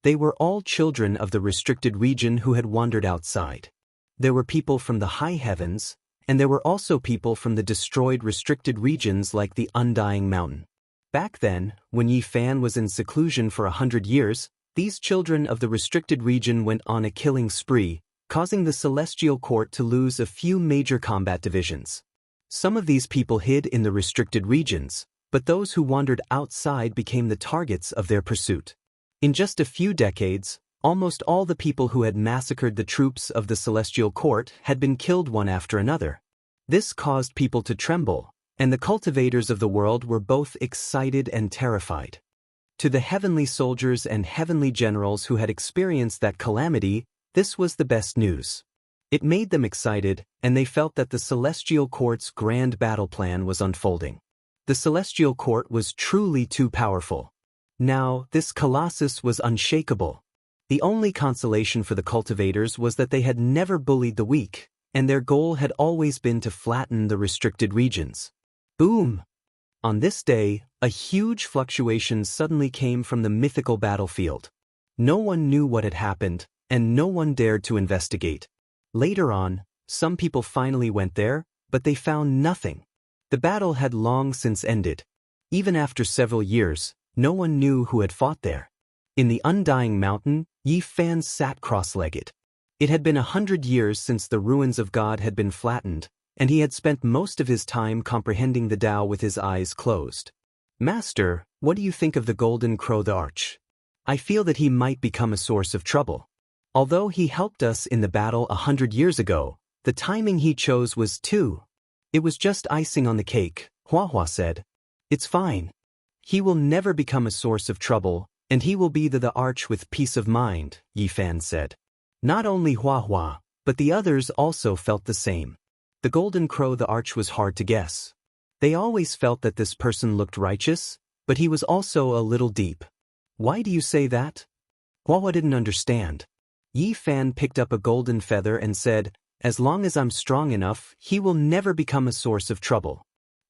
They were all children of the restricted region who had wandered outside. There were people from the high heavens, and there were also people from the destroyed restricted regions like the Undying Mountain. Back then, when Yi Fan was in seclusion for 100 years, these children of the restricted region went on a killing spree, causing the celestial court to lose a few major combat divisions. Some of these people hid in the restricted regions, but those who wandered outside became the targets of their pursuit. In just a few decades, almost all the people who had massacred the troops of the celestial court had been killed one after another. This caused people to tremble, and the cultivators of the world were both excited and terrified. To the heavenly soldiers and heavenly generals who had experienced that calamity, this was the best news. It made them excited, and they felt that the celestial court's grand battle plan was unfolding. The celestial court was truly too powerful. Now, this colossus was unshakable. The only consolation for the cultivators was that they had never bullied the weak, and their goal had always been to flatten the restricted regions. Boom! On this day, a huge fluctuation suddenly came from the mythical battlefield. No one knew what had happened, and no one dared to investigate. Later on, some people finally went there, but they found nothing. The battle had long since ended. Even after several years, no one knew who had fought there. In the Undying Mountain, Yi Fan sat cross-legged. It had been 100 years since the ruins of God had been flattened, and he had spent most of his time comprehending the Tao with his eyes closed. "Master, what do you think of the Golden Crow the Arch? I feel that he might become a source of trouble. Although he helped us in the battle 100 years ago, the timing he chose was too. It was just icing on the cake," Hua Hua said. "It's fine. He will never become a source of trouble, and he will be the arch with peace of mind," Yi Fan said. Not only Hua Hua, but the others also felt the same. The Golden Crow the Arch was hard to guess. They always felt that this person looked righteous, but he was also a little deep. "Why do you say that?" Hua Hua didn't understand. Yi Fan picked up a golden feather and said, "As long as I'm strong enough, he will never become a source of trouble.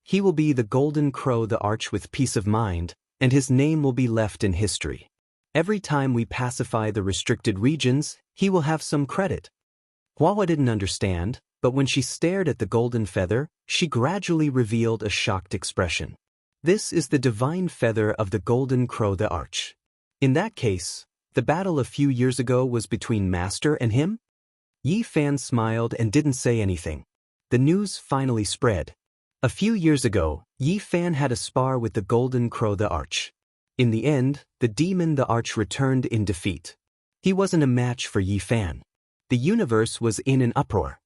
He will be the Golden Crow the Arch with peace of mind, and his name will be left in history. Every time we pacify the restricted regions, he will have some credit." Hua Hua didn't understand, but when she stared at the golden feather, she gradually revealed a shocked expression. "This is the divine feather of the Golden Crow the Arch. In that case, the battle a few years ago was between Master and him?" Yi Fan smiled and didn't say anything. The news finally spread. A few years ago, Yi Fan had a spar with the Golden Crow the Arch. In the end, the demon the Arch returned in defeat. He wasn't a match for Yi Fan. The universe was in an uproar.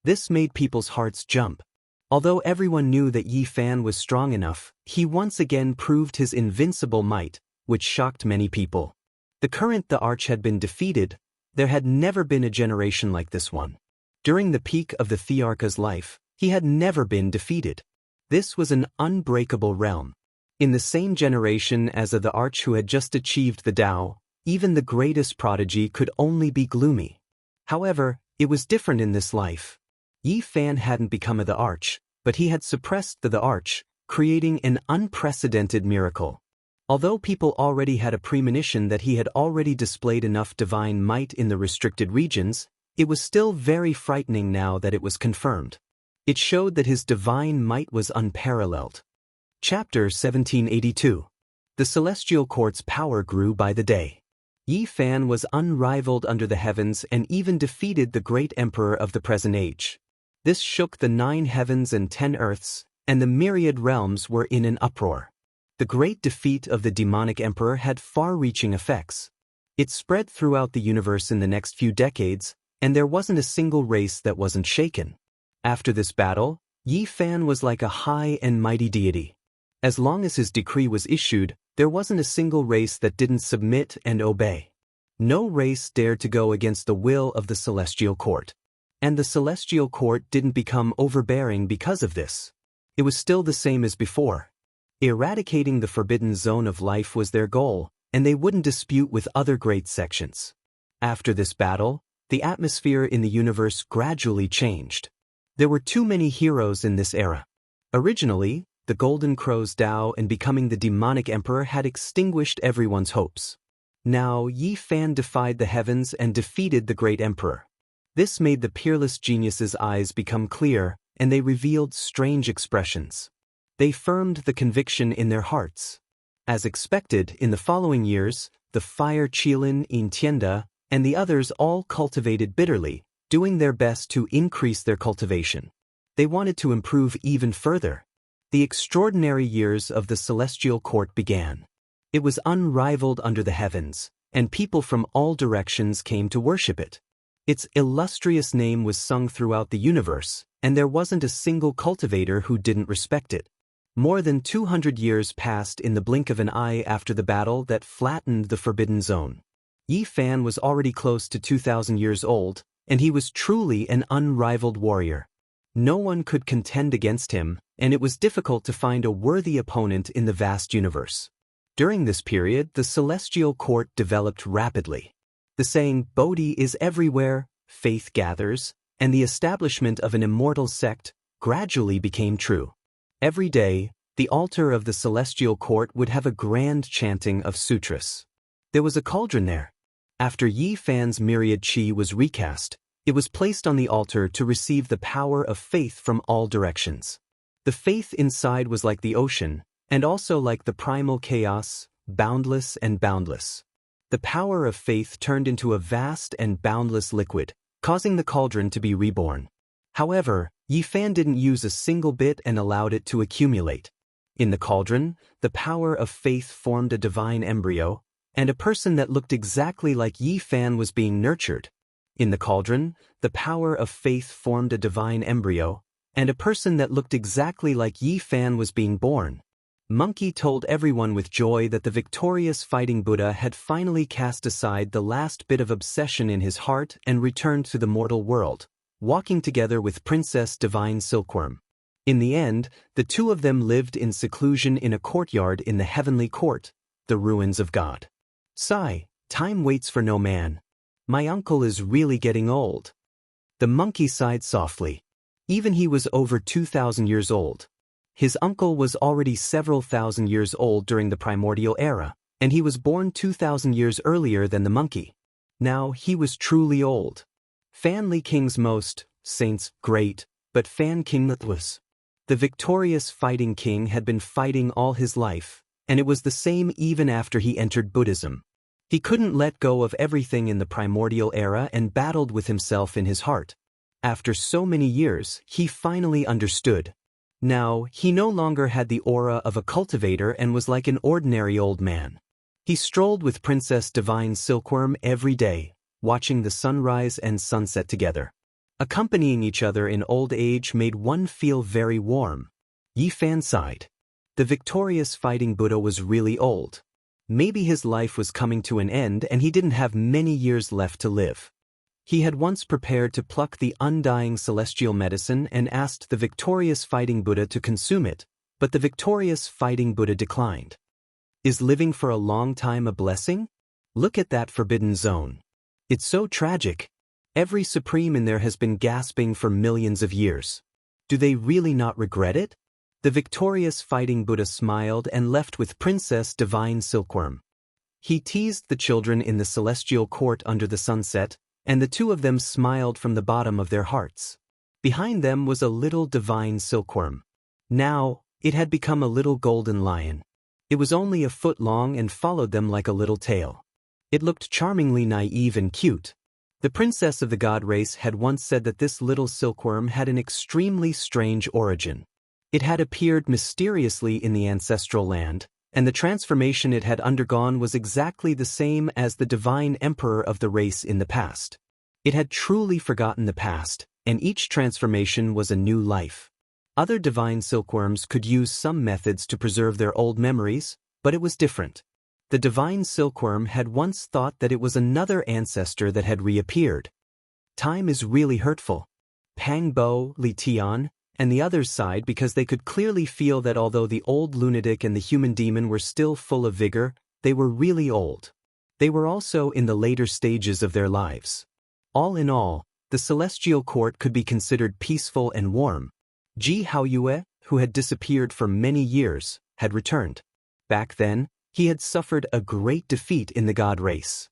This made people's hearts jump. Although everyone knew that Yi Fan was strong enough, he once again proved his invincible might, which shocked many people. The arch had been defeated. There had never been a generation like this one. During the peak of the Thearcha's life, he had never been defeated. This was an unbreakable realm. In the same generation as the arch who had just achieved the Tao, even the greatest prodigy could only be gloomy. However, it was different in this life. Yi Fan hadn't become the arch, but he had suppressed the arch, creating an unprecedented miracle. Although people already had a premonition that he had already displayed enough divine might in the restricted regions, it was still very frightening now that it was confirmed. It showed that his divine might was unparalleled. Chapter 1782. The Celestial Court's power grew by the day. Yi Fan was unrivaled under the heavens and even defeated the great emperor of the present age. This shook the 9 heavens and 10 earths, and the myriad realms were in an uproar. The great defeat of the demonic emperor had far-reaching effects. It spread throughout the universe in the next few decades, and there wasn't a single race that wasn't shaken. After this battle, Yi Fan was like a high and mighty deity. As long as his decree was issued, there wasn't a single race that didn't submit and obey. No race dared to go against the will of the Celestial Court. And the Celestial Court didn't become overbearing because of this. It was still the same as before. Eradicating the forbidden zone of life was their goal, and they wouldn't dispute with other great sections. After this battle, the atmosphere in the universe gradually changed. There were too many heroes in this era. Originally, the Golden Crow's Tao and becoming the demonic emperor had extinguished everyone's hopes. Now Yi Fan defied the heavens and defeated the great emperor. This made the peerless genius's eyes become clear, and they revealed strange expressions. They firmed the conviction in their hearts. As expected, in the following years, the Fire Qilin in Tianda and the others all cultivated bitterly, doing their best to increase their cultivation. They wanted to improve even further. The extraordinary years of the Celestial Court began. It was unrivaled under the heavens, and people from all directions came to worship it. Its illustrious name was sung throughout the universe, and there wasn't a single cultivator who didn't respect it. More than 200 years passed in the blink of an eye after the battle that flattened the Forbidden Zone. Yi Fan was already close to 2,000 years old, and he was truly an unrivaled warrior. No one could contend against him, and it was difficult to find a worthy opponent in the vast universe. During this period, the Celestial Court developed rapidly. The saying, "Bodhi is everywhere, faith gathers," and the establishment of an immortal sect gradually became true. Every day, the altar of the Celestial Court would have a grand chanting of sutras. There was a cauldron there. After Yi Fan's myriad qi was recast, it was placed on the altar to receive the power of faith from all directions. The faith inside was like the ocean, and also like the primal chaos, boundless and boundless. The power of faith turned into a vast and boundless liquid, causing the cauldron to be reborn. However, Yi Fan didn't use a single bit and allowed it to accumulate. In the cauldron, the power of faith formed a divine embryo, and a person that looked exactly like Yi Fan was being nurtured. In the cauldron, the power of faith formed a divine embryo, and a person that looked exactly like Yi Fan was being born. Monkey told everyone with joy that the victorious fighting Buddha had finally cast aside the last bit of obsession in his heart and returned to the mortal world, walking together with Princess Divine Silkworm. In the end, the two of them lived in seclusion in a courtyard in the heavenly court, the ruins of God. Sigh, time waits for no man. My uncle is really getting old. The monkey sighed softly. Even he was over 2,000 years old. His uncle was already several thousand years old during the primordial era, and he was born 2,000 years earlier than the monkey. Now he was truly old. Fan Li King's most, saints, great, but Fan King was. The victorious fighting king had been fighting all his life, and it was the same even after he entered Buddhism. He couldn't let go of everything in the primordial era and battled with himself in his heart. After so many years, he finally understood. Now, he no longer had the aura of a cultivator and was like an ordinary old man. He strolled with Princess Divine Silkworm every day, watching the sunrise and sunset together. Accompanying each other in old age made one feel very warm. Yi Fan sighed. The victorious fighting Buddha was really old. Maybe his life was coming to an end and he didn't have many years left to live. He had once prepared to pluck the undying celestial medicine and asked the victorious fighting Buddha to consume it, but the victorious fighting Buddha declined. Is living for a long time a blessing? Look at that forbidden zone. It's so tragic. Every supreme in there has been gasping for millions of years. Do they really not regret it? The victorious fighting Buddha smiled and left with Princess Divine Silkworm. He teased the children in the celestial court under the sunset, and the two of them smiled from the bottom of their hearts. Behind them was a little divine silkworm. Now, it had become a little golden lion. It was only a foot long and followed them like a little tail. It looked charmingly naive and cute. The princess of the god race had once said that this little silkworm had an extremely strange origin. It had appeared mysteriously in the ancestral land, and the transformation it had undergone was exactly the same as the divine emperor of the race in the past. It had truly forgotten the past, and each transformation was a new life. Other divine silkworms could use some methods to preserve their old memories, but it was different. The divine silkworm had once thought that it was another ancestor that had reappeared. Time is really hurtful. Pang Bo, Li Tian, and the others sighed because they could clearly feel that although the old lunatic and the human demon were still full of vigor, they were really old. They were also in the later stages of their lives. All in all, the celestial court could be considered peaceful and warm. Ji Haoyue, who had disappeared for many years, had returned. Back then, he had suffered a great defeat in the god race.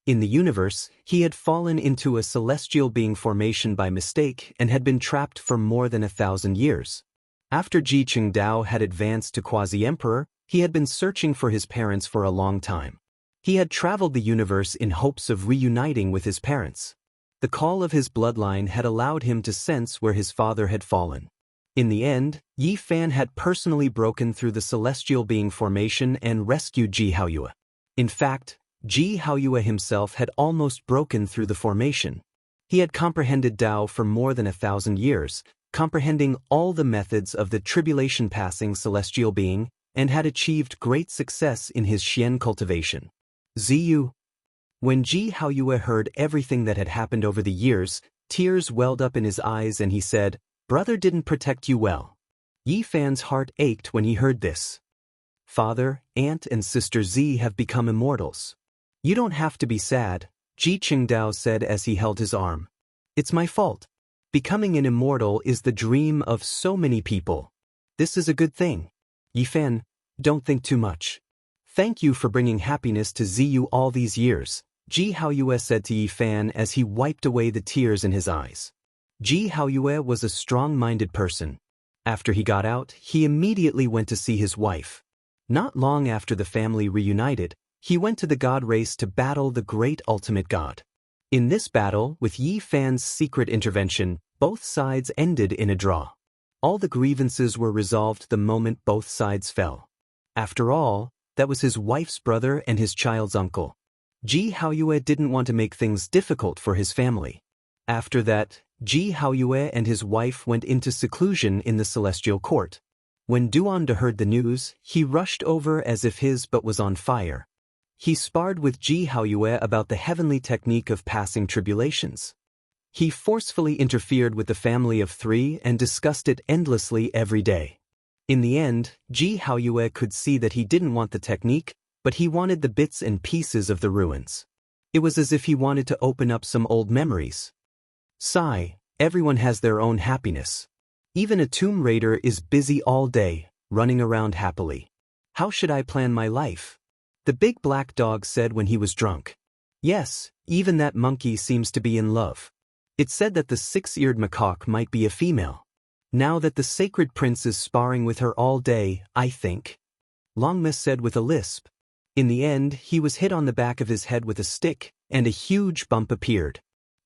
In the universe, he had fallen into a celestial being formation by mistake and had been trapped for more than 1,000 years. After Ji Qingdao had advanced to quasi-emperor, he had been searching for his parents for a long time. He had traveled the universe in hopes of reuniting with his parents. The call of his bloodline had allowed him to sense where his father had fallen. In the end, Yi Fan had personally broken through the celestial being formation and rescued Ji Haoyue. In fact, Ji Haoyue himself had almost broken through the formation. He had comprehended Tao for more than 1,000 years, comprehending all the methods of the tribulation-passing celestial being, and had achieved great success in his Xian cultivation. Ziyu. When Ji Haoyue heard everything that had happened over the years, tears welled up in his eyes and he said, "Brother didn't protect you well." Yi Fan's heart ached when he heard this. "Father, aunt and sister Z have become immortals. You don't have to be sad," Ji Qingdao said as he held his arm. "It's my fault. Becoming an immortal is the dream of so many people. This is a good thing. Yi Fan, don't think too much. Thank you for bringing happiness to Ziyu all these years," Ji Haoyue said to Yi Fan as he wiped away the tears in his eyes. Ji Haoyue was a strong-minded person. After he got out, he immediately went to see his wife. Not long after the family reunited, he went to the god race to battle the great ultimate god. In this battle, with Yi Fan's secret intervention, both sides ended in a draw. All the grievances were resolved the moment both sides fell. After all, that was his wife's brother and his child's uncle. Ji Haoyue didn't want to make things difficult for his family. After that, Ji Haoyue and his wife went into seclusion in the celestial court. When Duanda heard the news, he rushed over as if his butt was on fire. He sparred with Ji Haoyue about the heavenly technique of passing tribulations. He forcefully interfered with the family of three and discussed it endlessly every day. In the end, Ji Haoyue could see that he didn't want the technique, but he wanted the bits and pieces of the ruins. It was as if he wanted to open up some old memories. Sigh, everyone has their own happiness. Even a tomb raider is busy all day, running around happily. How should I plan my life? The big black dog said when he was drunk. Yes, even that monkey seems to be in love. It said that the six-eared macaque might be a female. Now that the sacred prince is sparring with her all day, I think. Longmas said with a lisp. In the end, he was hit on the back of his head with a stick, and a huge bump appeared.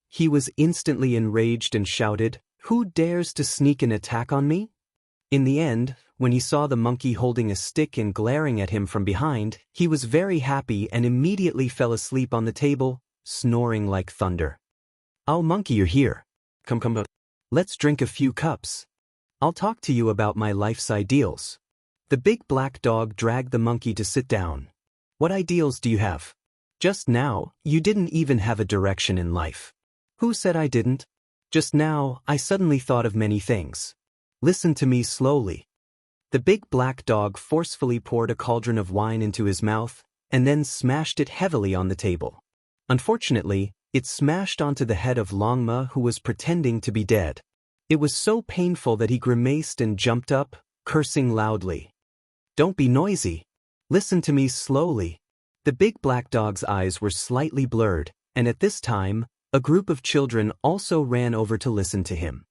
He was instantly enraged and shouted, "Who dares to sneak an attack on me?" In the end, when he saw the monkey holding a stick and glaring at him from behind, he was very happy and immediately fell asleep on the table, snoring like thunder. "Oh, monkey, you're here. Come. Let's drink a few cups. I'll talk to you about my life's ideals." The big black dog dragged the monkey to sit down. What ideals do you have? Just now, you didn't even have a direction in life. Who said I didn't? Just now, I suddenly thought of many things. Listen to me slowly. The big black dog forcefully poured a cauldron of wine into his mouth, and then smashed it heavily on the table. Unfortunately, it smashed onto the head of Longma, who was pretending to be dead. It was so painful that he grimaced and jumped up, cursing loudly. Don't be noisy. Listen to me slowly. The big black dog's eyes were slightly blurred, and at this time, a group of children also ran over to listen to him.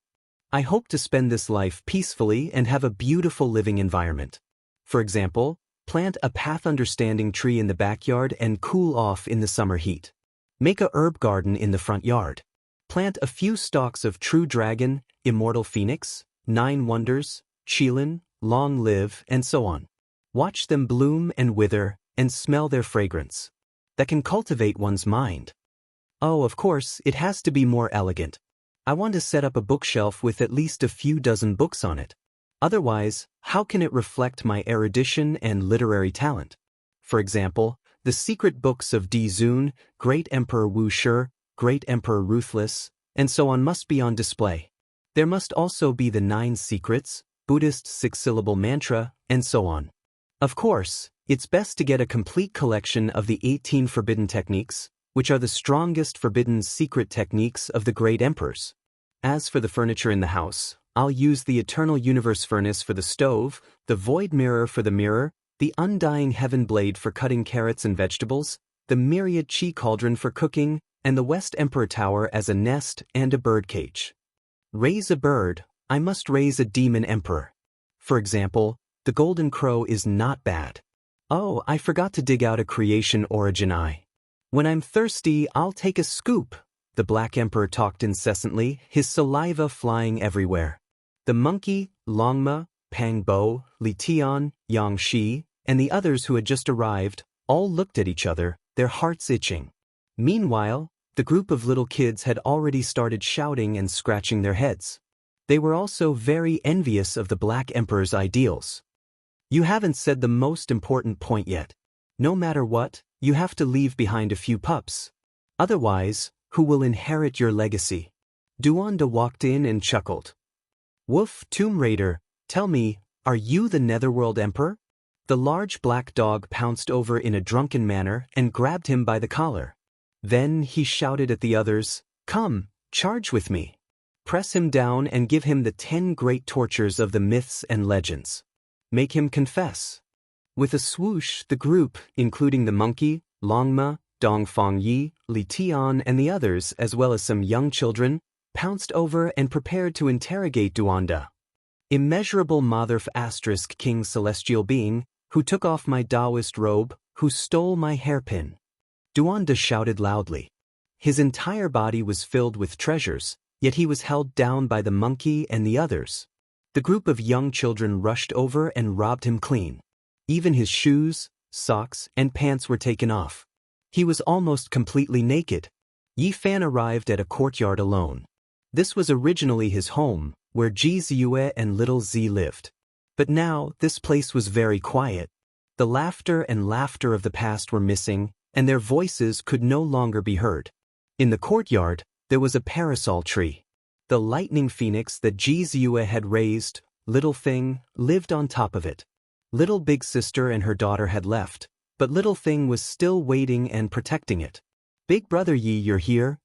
I hope to spend this life peacefully and have a beautiful living environment. For example, plant a path-understanding tree in the backyard and cool off in the summer heat. Make a herb garden in the front yard. Plant a few stalks of true dragon, immortal phoenix, 9 wonders, qilin, long live, and so on. Watch them bloom and wither, and smell their fragrance. That can cultivate one's mind. Oh, of course, it has to be more elegant. I want to set up a bookshelf with at least a few dozen books on it. Otherwise, how can it reflect my erudition and literary talent? For example, the secret books of Di Zun, Great Emperor Wuxia, Great Emperor Ruthless, and so on must be on display. There must also be the 9 secrets, Buddhist 6-syllable mantra, and so on. Of course, it's best to get a complete collection of the 18 forbidden techniques, which are the strongest forbidden secret techniques of the great emperors. As for the furniture in the house, I'll use the eternal universe furnace for the stove, the void mirror for the mirror, the undying heaven blade for cutting carrots and vegetables, the myriad chi cauldron for cooking, and the West Emperor Tower as a nest and a bird cage. Raise a bird, I must raise a demon emperor. For example, the golden crow is not bad. Oh, I forgot to dig out a creation origin eye. When I'm thirsty, I'll take a scoop. The Black Emperor talked incessantly, his saliva flying everywhere. The monkey, Longma, Pangbo, Li Tian, Yang Shi, and the others who had just arrived, all looked at each other, their hearts itching. Meanwhile, the group of little kids had already started shouting and scratching their heads. They were also very envious of the Black Emperor's ideals. You haven't said the most important point yet. No matter what, you have to leave behind a few pups. Otherwise, who will inherit your legacy? Duanda walked in and chuckled. Woof, Tomb Raider, tell me, are you the Netherworld Emperor? The large black dog pounced over in a drunken manner and grabbed him by the collar. Then he shouted at the others, come, charge with me. Press him down and give him the 10 great tortures of the myths and legends. Make him confess. With a swoosh, the group, including the monkey, Longma, Dongfang Yi, Li Tian, and the others, as well as some young children, pounced over and prepared to interrogate Duanda. Immeasurable Mother * King Celestial Being, who took off my Taoist robe, who stole my hairpin. Duanda shouted loudly. His entire body was filled with treasures, yet he was held down by the monkey and the others. The group of young children rushed over and robbed him clean. Even his shoes, socks, and pants were taken off. He was almost completely naked. Yi Fan arrived at a courtyard alone. This was originally his home, where Ji Ziyue and little Z lived. But now, this place was very quiet. The laughter of the past were missing, and their voices could no longer be heard. In the courtyard, there was a parasol tree. The lightning phoenix that Ji Ziyue had raised, Little Thing, lived on top of it. Little Big Sister and her daughter had left, but Little Thing was still waiting and protecting it. Big brother Yi, you're here?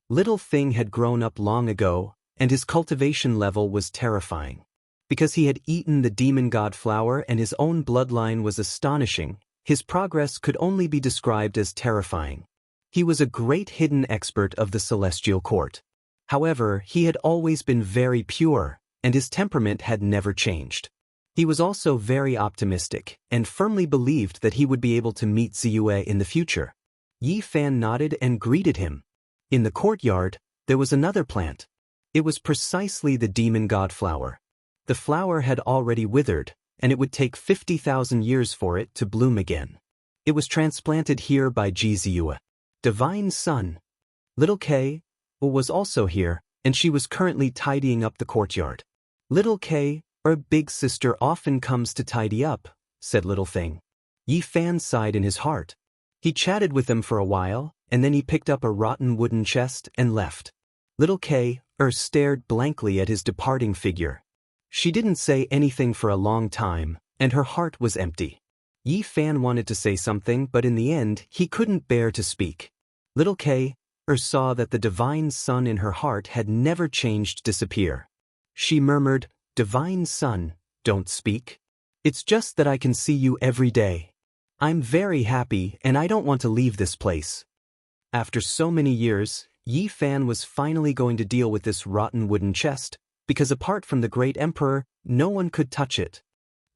Little Thing had grown up long ago, and his cultivation level was terrifying. Because he had eaten the demon god flower and his own bloodline was astonishing, his progress could only be described as terrifying. He was a great hidden expert of the celestial court. However, he had always been very pure, and his temperament had never changed. He was also very optimistic, and firmly believed that he would be able to meet Ziyue in the future. Yi Fan nodded and greeted him. In the courtyard, there was another plant. It was precisely the demon god flower. The flower had already withered, and it would take 50,000 years for it to bloom again. It was transplanted here by Ji Ziyue. Divine Son. Little Kay was also here, and she was currently tidying up the courtyard. Little Kay, our big sister, often comes to tidy up, said Little Thing. Yi Fan sighed in his heart. He chatted with them for a while, and then he picked up a rotten wooden chest and left. Little Kay stared blankly at his departing figure. She didn't say anything for a long time, and her heart was empty. Yi Fan wanted to say something, but in the end he couldn't bear to speak. Little Kay saw that the divine sun in her heart had never changed disappear. She murmured, "Divine sun, don't speak. It's just that I can see you every day. I'm very happy and I don't want to leave this place." After so many years, Yi Fan was finally going to deal with this rotten wooden chest, because apart from the great emperor, no one could touch it.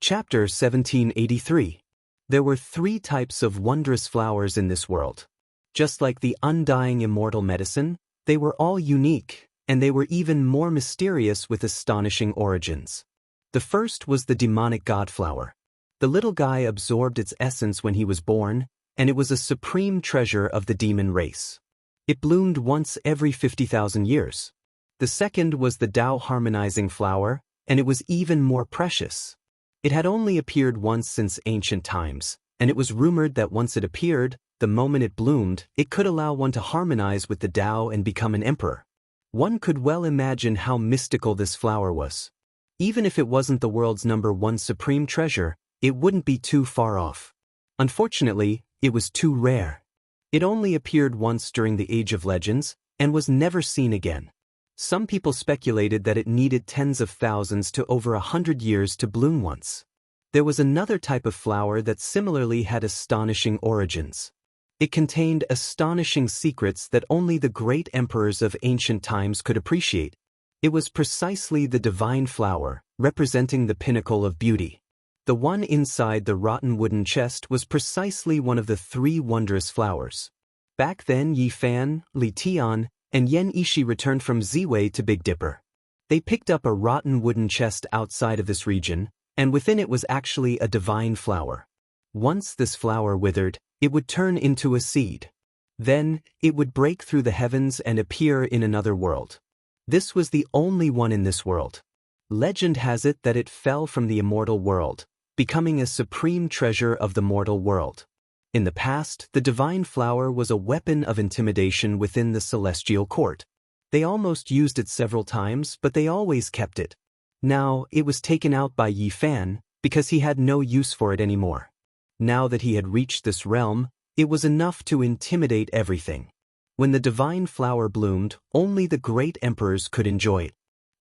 Chapter 1783. There were 3 types of wondrous flowers in this world. Just like the undying immortal medicine, they were all unique, and they were even more mysterious with astonishing origins. The first was the demonic god flower. The little guy absorbed its essence when he was born, and it was a supreme treasure of the demon race. It bloomed once every 50,000 years. The second was the Tao harmonizing flower, and it was even more precious. It had only appeared once since ancient times, and it was rumored that once it appeared, the moment it bloomed, it could allow one to harmonize with the Tao and become an emperor. One could well imagine how mystical this flower was. Even if it wasn't the world's #1 supreme treasure, it wouldn't be too far off. Unfortunately, it was too rare. It only appeared once during the Age of Legends, and was never seen again. Some people speculated that it needed tens of thousands to over 100 years to bloom once. There was another type of flower that similarly had astonishing origins. It contained astonishing secrets that only the great emperors of ancient times could appreciate. It was precisely the divine flower, representing the pinnacle of beauty. The one inside the rotten wooden chest was precisely one of the 3 wondrous flowers. Back then, Yi Fan, Li Tian, and Yan Ishi returned from Ziwei to Big Dipper. They picked up a rotten wooden chest outside of this region, and within it was actually a divine flower. Once this flower withered, it would turn into a seed. Then, it would break through the heavens and appear in another world. This was the only one in this world. Legend has it that it fell from the immortal world, becoming a supreme treasure of the mortal world. In the past, the divine flower was a weapon of intimidation within the celestial court. They almost used it several times, but they always kept it. Now, it was taken out by Yi Fan, because he had no use for it anymore. Now that he had reached this realm, it was enough to intimidate everything. When the divine flower bloomed, only the great emperors could enjoy it.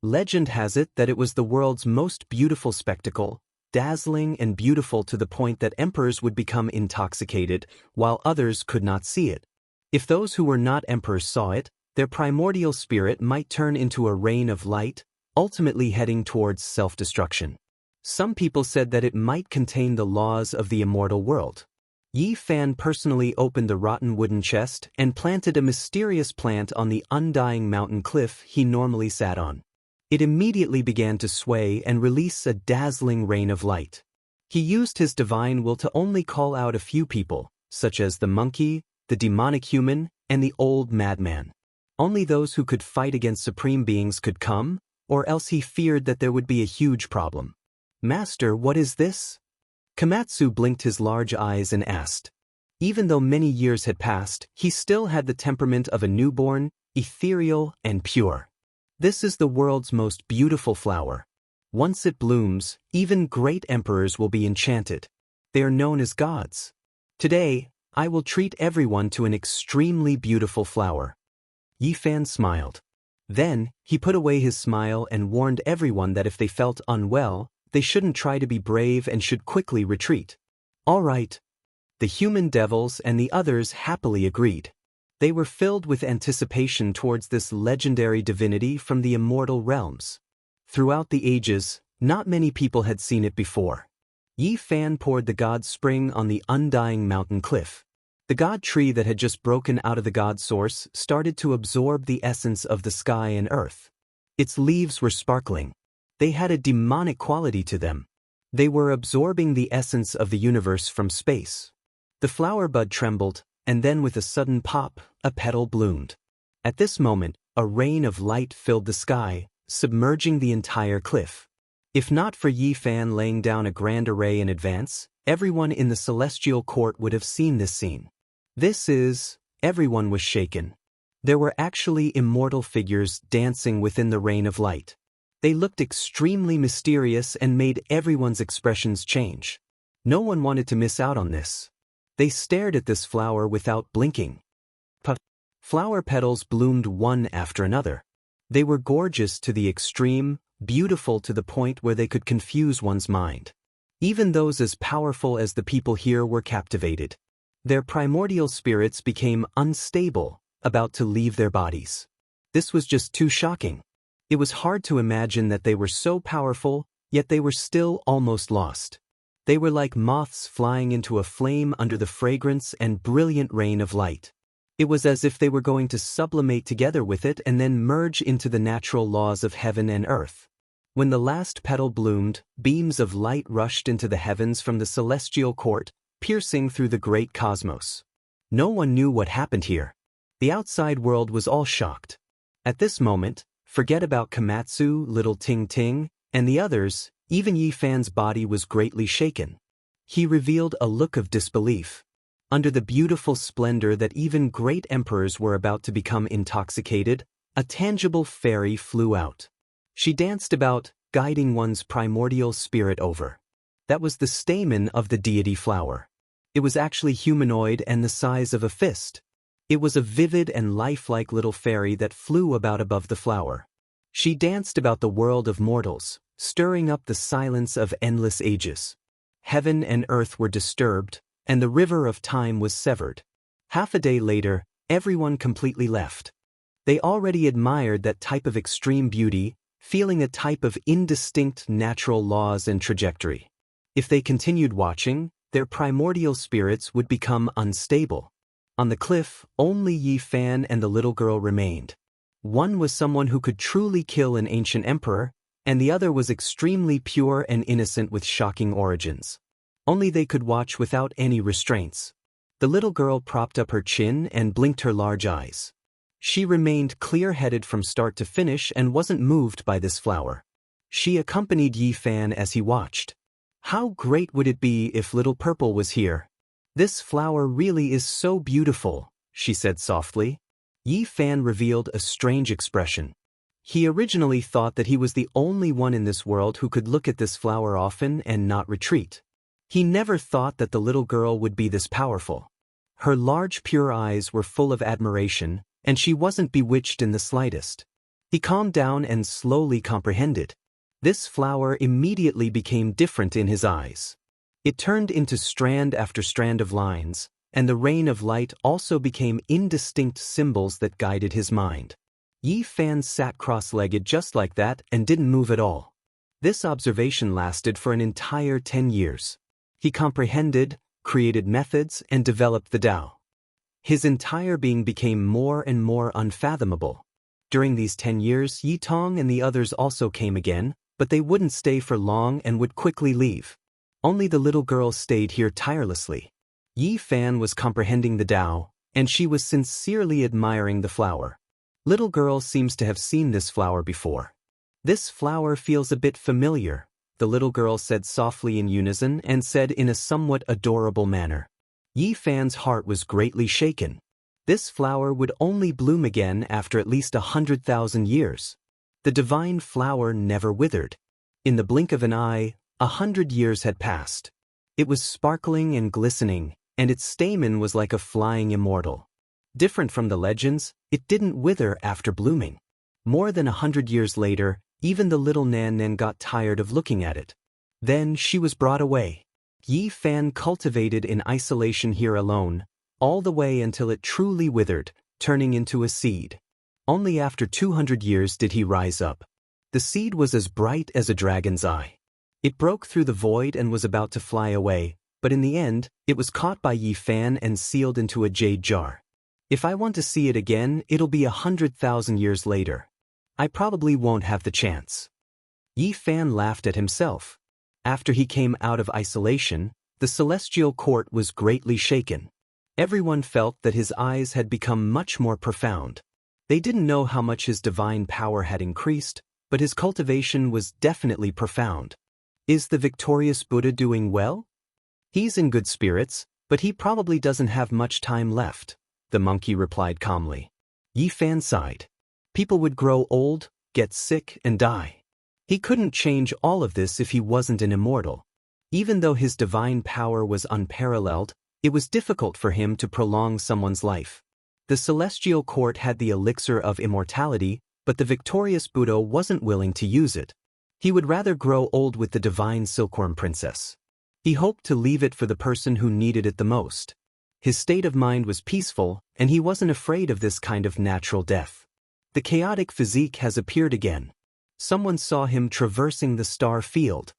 Legend has it that it was the world's most beautiful spectacle, dazzling and beautiful to the point that emperors would become intoxicated, while others could not see it. If those who were not emperors saw it, their primordial spirit might turn into a rain of light, ultimately heading towards self-destruction. Some people said that it might contain the laws of the immortal world. Yi Fan personally opened the rotten wooden chest and planted a mysterious plant on the undying mountain cliff he normally sat on. It immediately began to sway and release a dazzling rain of light. He used his divine will to only call out a few people, such as the monkey, the demonic human, and the old madman. Only those who could fight against supreme beings could come, or else he feared that there would be a huge problem. "Master, what is this?" Komatsu blinked his large eyes and asked. Even though many years had passed, he still had the temperament of a newborn, ethereal and pure. "This is the world's most beautiful flower. Once it blooms, even great emperors will be enchanted. They are known as gods. Today, I will treat everyone to an extremely beautiful flower." Yi Fan smiled. Then, he put away his smile and warned everyone that if they felt unwell, they shouldn't try to be brave and should quickly retreat. All right. The human devils and the others happily agreed. They were filled with anticipation towards this legendary divinity from the immortal realms. Throughout the ages, not many people had seen it before. Yi Fan poured the god spring on the undying mountain cliff. The god tree that had just broken out of the god source started to absorb the essence of the sky and earth. Its leaves were sparkling. They had a demonic quality to them. They were absorbing the essence of the universe from space. The flower bud trembled, and then with a sudden pop, a petal bloomed. At this moment, a rain of light filled the sky, submerging the entire cliff. If not for Yi Fan laying down a grand array in advance, Everyone in the celestial court would have seen this scene. Everyone was shaken. There were actually immortal figures dancing within the rain of light. They looked extremely mysterious and made everyone's expressions change. No one wanted to miss out on this. They stared at this flower without blinking. Flower petals bloomed one after another. They were gorgeous to the extreme, beautiful to the point where they could confuse one's mind. Even those as powerful as the people here were captivated. Their primordial spirits became unstable, about to leave their bodies. This was just too shocking. It was hard to imagine that they were so powerful, yet they were still almost lost. They were like moths flying into a flame under the fragrance and brilliant rain of light. It was as if they were going to sublimate together with it and then merge into the natural laws of heaven and earth. When the last petal bloomed, beams of light rushed into the heavens from the celestial court, piercing through the great cosmos. No one knew what happened here. The outside world was all shocked. At this moment, forget about Komatsu, Little Ting Ting, and the others, even Yi Fan's body was greatly shaken. He revealed a look of disbelief. Under the beautiful splendor that even great emperors were about to become intoxicated, a tangible fairy flew out. She danced about, guiding one's primordial spirit over. That was the stamen of the deity flower. It was actually humanoid and the size of a fist. It was a vivid and lifelike little fairy that flew about above the flower. She danced about the world of mortals, stirring up the silence of endless ages. Heaven and earth were disturbed, and the river of time was severed. Half a day later, everyone completely left. They already admired that type of extreme beauty, feeling a type of indistinct natural laws and trajectory. If they continued watching, their primordial spirits would become unstable. On the cliff, only Yi Fan and the little girl remained. One was someone who could truly kill an ancient emperor, and the other was extremely pure and innocent with shocking origins. Only they could watch without any restraints. The little girl propped up her chin and blinked her large eyes. She remained clear-headed from start to finish and wasn't moved by this flower. She accompanied Yi Fan as he watched. How great would it be if Little Purple was here? This flower really is so beautiful, she said softly. Yi Fan revealed a strange expression. He originally thought that he was the only one in this world who could look at this flower often and not retreat. He never thought that the little girl would be this powerful. Her large pure eyes were full of admiration, and she wasn't bewitched in the slightest. He calmed down and slowly comprehended. This flower immediately became different in his eyes. It turned into strand after strand of lines, and the rain of light also became indistinct symbols that guided his mind. Yi Fan sat cross-legged just like that and didn't move at all. This observation lasted for an entire 10 years. He comprehended, created methods, and developed the Tao. His entire being became more and more unfathomable. During these 10 years, Yi Tong and the others also came again, but they wouldn't stay for long and would quickly leave. Only the little girl stayed here tirelessly. Yi Fan was comprehending the Tao, and she was sincerely admiring the flower. Little girl seems to have seen this flower before. This flower feels a bit familiar, the little girl said softly in unison and said in a somewhat adorable manner. Yi Fan's heart was greatly shaken. This flower would only bloom again after at least 100,000 years. The divine flower never withered. In the blink of an eye, 100 years had passed. It was sparkling and glistening, and its stamen was like a flying immortal. Different from the legends, it didn't wither after blooming. More than 100 years later, even the little Nan Nan got tired of looking at it. Then she was brought away. Yi Fan cultivated in isolation here alone, all the way until it truly withered, turning into a seed. Only after 200 years did he rise up. The seed was as bright as a dragon's eye. It broke through the void and was about to fly away, but in the end, it was caught by Yi Fan and sealed into a jade jar. If I want to see it again, it'll be 100,000 years later. I probably won't have the chance. Yi Fan laughed at himself. After he came out of isolation, the celestial court was greatly shaken. Everyone felt that his eyes had become much more profound. They didn't know how much his divine power had increased, but his cultivation was definitely profound. Is the victorious Buddha doing well? He's in good spirits, but he probably doesn't have much time left, the monkey replied calmly. Yi Fan sighed. People would grow old, get sick, and die. He couldn't change all of this if he wasn't an immortal. Even though his divine power was unparalleled, it was difficult for him to prolong someone's life. The celestial court had the elixir of immortality, but the victorious Buddha wasn't willing to use it. He would rather grow old with the divine silkworm princess. He hoped to leave it for the person who needed it the most. His state of mind was peaceful, and he wasn't afraid of this kind of natural death. The chaotic physique has appeared again. Someone saw him traversing the star field.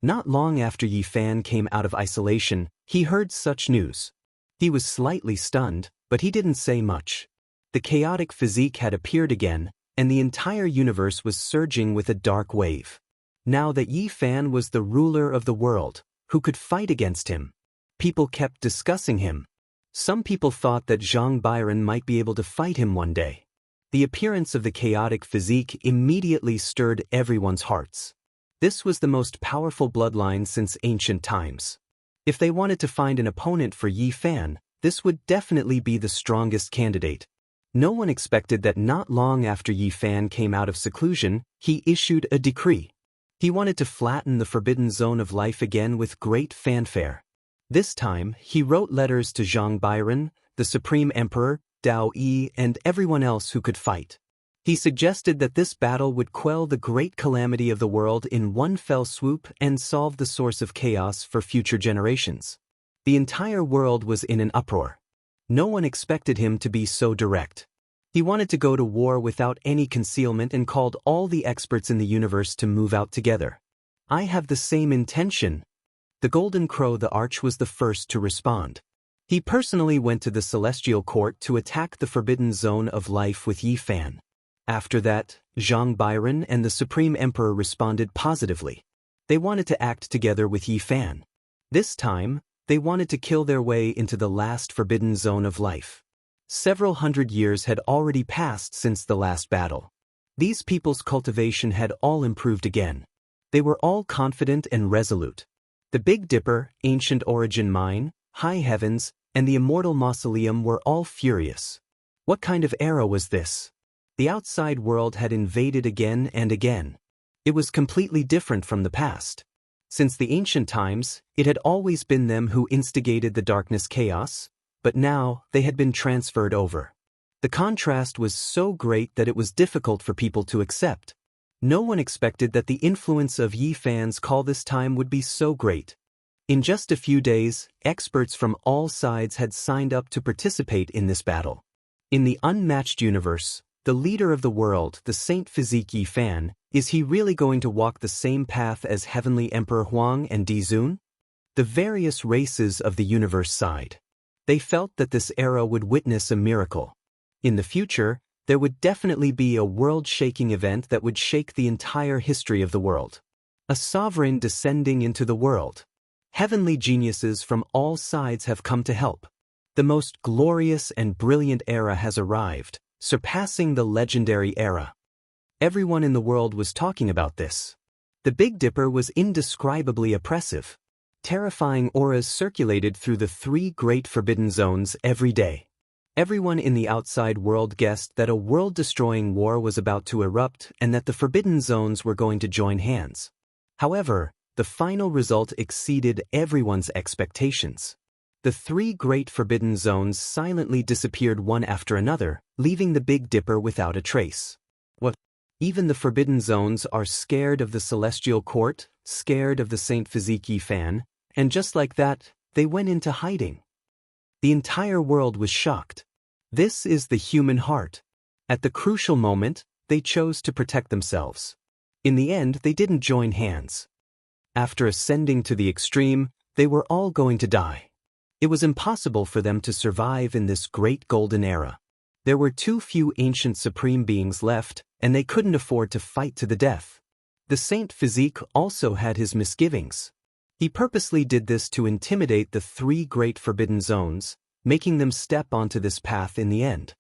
Not long after Yi Fan came out of isolation, he heard such news. He was slightly stunned, but he didn't say much. The chaotic physique had appeared again, and the entire universe was surging with a dark wave. Now that Yi Fan was the ruler of the world, who could fight against him? People kept discussing him. Some people thought that Zhang Byron might be able to fight him one day. The appearance of the chaotic physique immediately stirred everyone's hearts. This was the most powerful bloodline since ancient times. If they wanted to find an opponent for Yi Fan, this would definitely be the strongest candidate. No one expected that not long after Yi Fan came out of seclusion, he issued a decree. He wanted to flatten the forbidden zone of life again with great fanfare. This time, he wrote letters to Zhang Byron, the Supreme Emperor, Dao Yi, and everyone else who could fight. He suggested that this battle would quell the great calamity of the world in one fell swoop and solve the source of chaos for future generations. The entire world was in an uproar. No one expected him to be so direct. He wanted to go to war without any concealment and called all the experts in the universe to move out together. I have the same intention. The Golden Crow the Arch was the first to respond. He personally went to the Celestial Court to attack the forbidden zone of life with Yi Fan. After that, Zhang Byron and the Supreme Emperor responded positively. They wanted to act together with Yi Fan. This time, they wanted to kill their way into the last forbidden zone of life. Several hundred years had already passed since the last battle. These people's cultivation had all improved again. They were all confident and resolute. The Big Dipper, Ancient Origin Mine, High Heavens, and the Immortal Mausoleum were all furious. What kind of era was this? The outside world had invaded again and again. It was completely different from the past. Since the ancient times, it had always been them who instigated the darkness chaos, but now they had been transferred over. The contrast was so great that it was difficult for people to accept. No one expected that the influence of Yi Fan's call this time would be so great. In just a few days, experts from all sides had signed up to participate in this battle. In the unmatched universe, the leader of the world, the Saint Physique Yi Fan, is he really going to walk the same path as Heavenly Emperor Huang and Dizun? The various races of the universe sighed. They felt that this era would witness a miracle. In the future, there would definitely be a world-shaking event that would shake the entire history of the world. A sovereign descending into the world. Heavenly geniuses from all sides have come to help. The most glorious and brilliant era has arrived, surpassing the legendary era. Everyone in the world was talking about this. The Big Dipper was indescribably oppressive. Terrifying auras circulated through the three great forbidden zones every day. Everyone in the outside world guessed that a world-destroying war was about to erupt and that the forbidden zones were going to join hands. However, the final result exceeded everyone's expectations. The three great forbidden zones silently disappeared one after another, leaving the Big Dipper without a trace. What? Even the forbidden zones are scared of the Celestial Court, scared of the Saint Physique Yi Fan, and just like that, they went into hiding. The entire world was shocked. This is the human heart. At the crucial moment, they chose to protect themselves. In the end, they didn't join hands. After ascending to the extreme, they were all going to die. It was impossible for them to survive in this great golden era. There were too few ancient supreme beings left, and they couldn't afford to fight to the death. The Saint Physique also had his misgivings. He purposely did this to intimidate the three great forbidden zones, making them step onto this path in the end.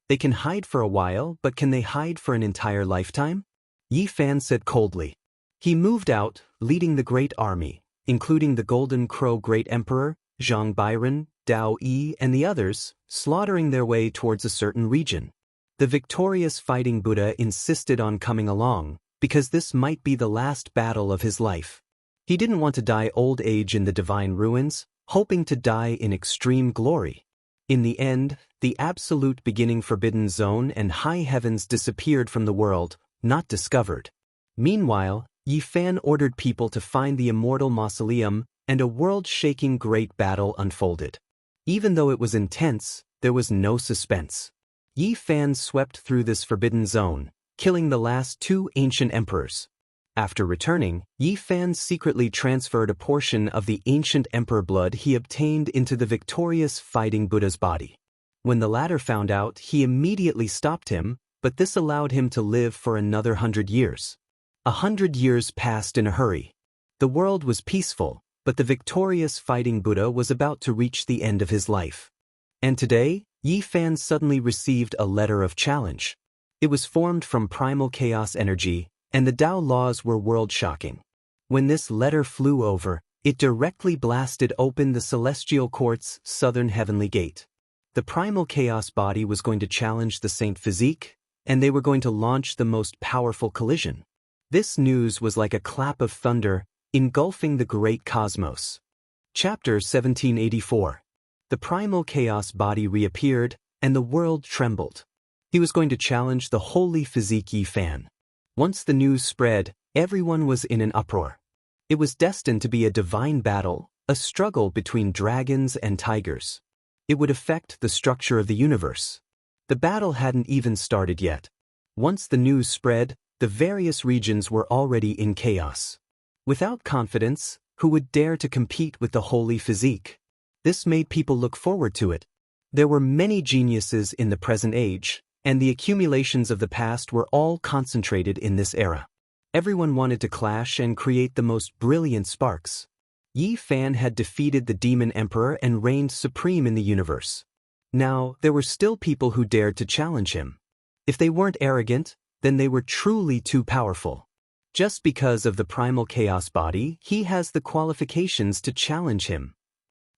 They can hide for a while, but can they hide for an entire lifetime? Yi Fan said coldly. He moved out, leading the great army, including the Golden Crow Great Emperor, Zhang Bairen, Dao Yi, and the others, slaughtering their way towards a certain region. The victorious fighting Buddha insisted on coming along, because this might be the last battle of his life. He didn't want to die old age in the divine ruins, hoping to die in extreme glory. In the end, the absolute beginning forbidden zone and high heavens disappeared from the world, not discovered. Meanwhile, Yi Fan ordered people to find the Immortal Mausoleum, and a world-shaking great battle unfolded. Even though it was intense, there was no suspense. Yi Fan swept through this forbidden zone, killing the last two ancient emperors. After returning, Yi Fan secretly transferred a portion of the ancient emperor blood he obtained into the victorious fighting Buddha's body. When the latter found out, he immediately stopped him, but this allowed him to live for another 100 years. 100 years passed in a hurry. The world was peaceful, but the victorious fighting Buddha was about to reach the end of his life. And today, Yi Fan suddenly received a letter of challenge. It was formed from primal chaos energy, and the Tao laws were world-shocking. When this letter flew over, it directly blasted open the Celestial Court's southern heavenly gate. The primal chaos body was going to challenge the Saint Physique, and they were going to launch the most powerful collision. This news was like a clap of thunder, engulfing the great cosmos. Chapter 1784. The primal chaos body reappeared, and the world trembled. He was going to challenge the holy physique Yi Fan. Once the news spread, everyone was in an uproar. It was destined to be a divine battle, a struggle between dragons and tigers. It would affect the structure of the universe. The battle hadn't even started yet. Once the news spread, the various regions were already in chaos. Without confidence, who would dare to compete with the holy physique? This made people look forward to it. There were many geniuses in the present age, and the accumulations of the past were all concentrated in this era. Everyone wanted to clash and create the most brilliant sparks. Yi Fan had defeated the demon emperor and reigned supreme in the universe. Now, there were still people who dared to challenge him. If they weren't arrogant, then they were truly too powerful. Just because of the primal chaos body, he has the qualifications to challenge him.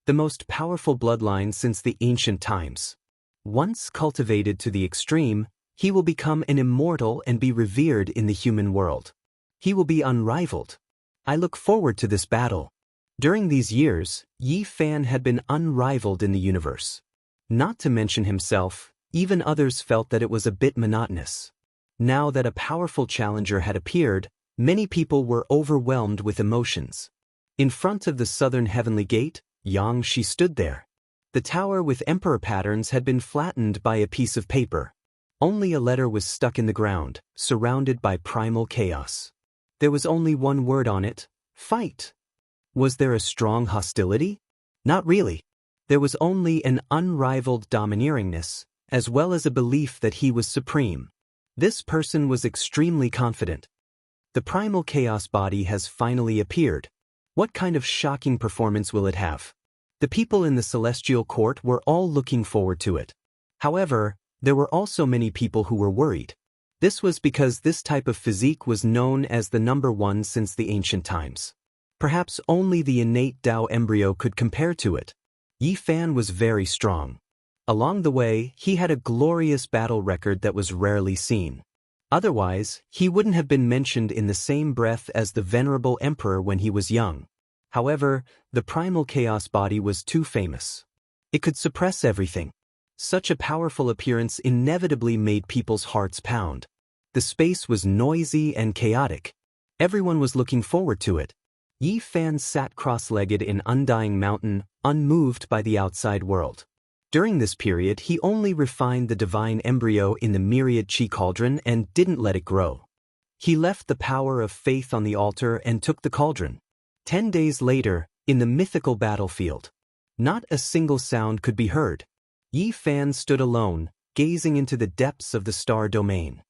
The most powerful bloodline since the ancient times. Once cultivated to the extreme, he will become an immortal and be revered in the human world. He will be unrivaled. I look forward to this battle. During these years, Yi Fan had been unrivaled in the universe. Not to mention himself, even others felt that it was a bit monotonous. Now that a powerful challenger had appeared, many people were overwhelmed with emotions. In front of the southern heavenly gate, Jianghu stood there. The tower with emperor patterns had been flattened by a piece of paper. Only a letter was stuck in the ground, surrounded by primal chaos. There was only one word on it: fight. Was there a strong hostility? Not really. There was only an unrivaled domineeringness, as well as a belief that he was supreme. This person was extremely confident. The primal chaos body has finally appeared. What kind of shocking performance will it have? The people in the Celestial Court were all looking forward to it. However, there were also many people who were worried. This was because this type of physique was known as the number one since the ancient times. Perhaps only the innate Tao embryo could compare to it. Yi Fan was very strong. Along the way, he had a glorious battle record that was rarely seen. Otherwise, he wouldn't have been mentioned in the same breath as the venerable emperor when he was young. However, the primal chaos body was too famous. It could suppress everything. Such a powerful appearance inevitably made people's hearts pound. The space was noisy and chaotic. Everyone was looking forward to it. Yi Fan sat cross-legged in Undying Mountain, unmoved by the outside world. During this period, he only refined the divine embryo in the myriad chi cauldron and didn't let it grow. He left the power of faith on the altar and took the cauldron. 10 days later, in the mythical battlefield, not a single sound could be heard. Yi Fan stood alone, gazing into the depths of the star domain.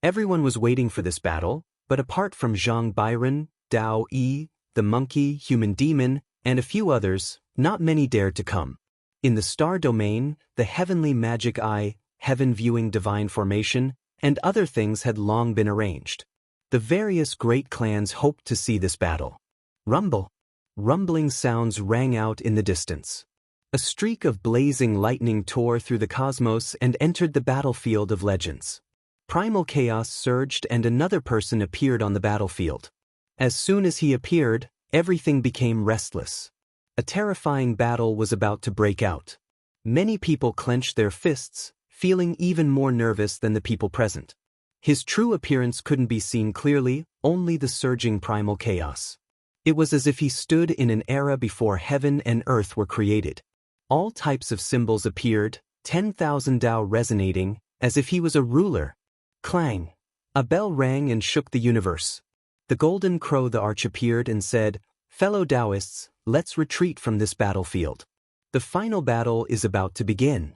Everyone was waiting for this battle, but apart from Zhang Bairen, Dao Yi, the monkey, human demon, and a few others, not many dared to come. In the star domain, the heavenly magic eye, heaven-viewing divine formation, and other things had long been arranged. The various great clans hoped to see this battle. Rumble. Rumbling sounds rang out in the distance. A streak of blazing lightning tore through the cosmos and entered the battlefield of legends. Primal chaos surged and another person appeared on the battlefield. As soon as he appeared, everything became restless. A terrifying battle was about to break out. Many people clenched their fists, feeling even more nervous than the people present. His true appearance couldn't be seen clearly, only the surging primal chaos. It was as if he stood in an era before heaven and earth were created. All types of symbols appeared, 10,000 Tao resonating, as if he was a ruler. Clang! A bell rang and shook the universe. The golden crow the arch appeared and said, "Fellow Taoists, let's retreat from this battlefield. The final battle is about to begin."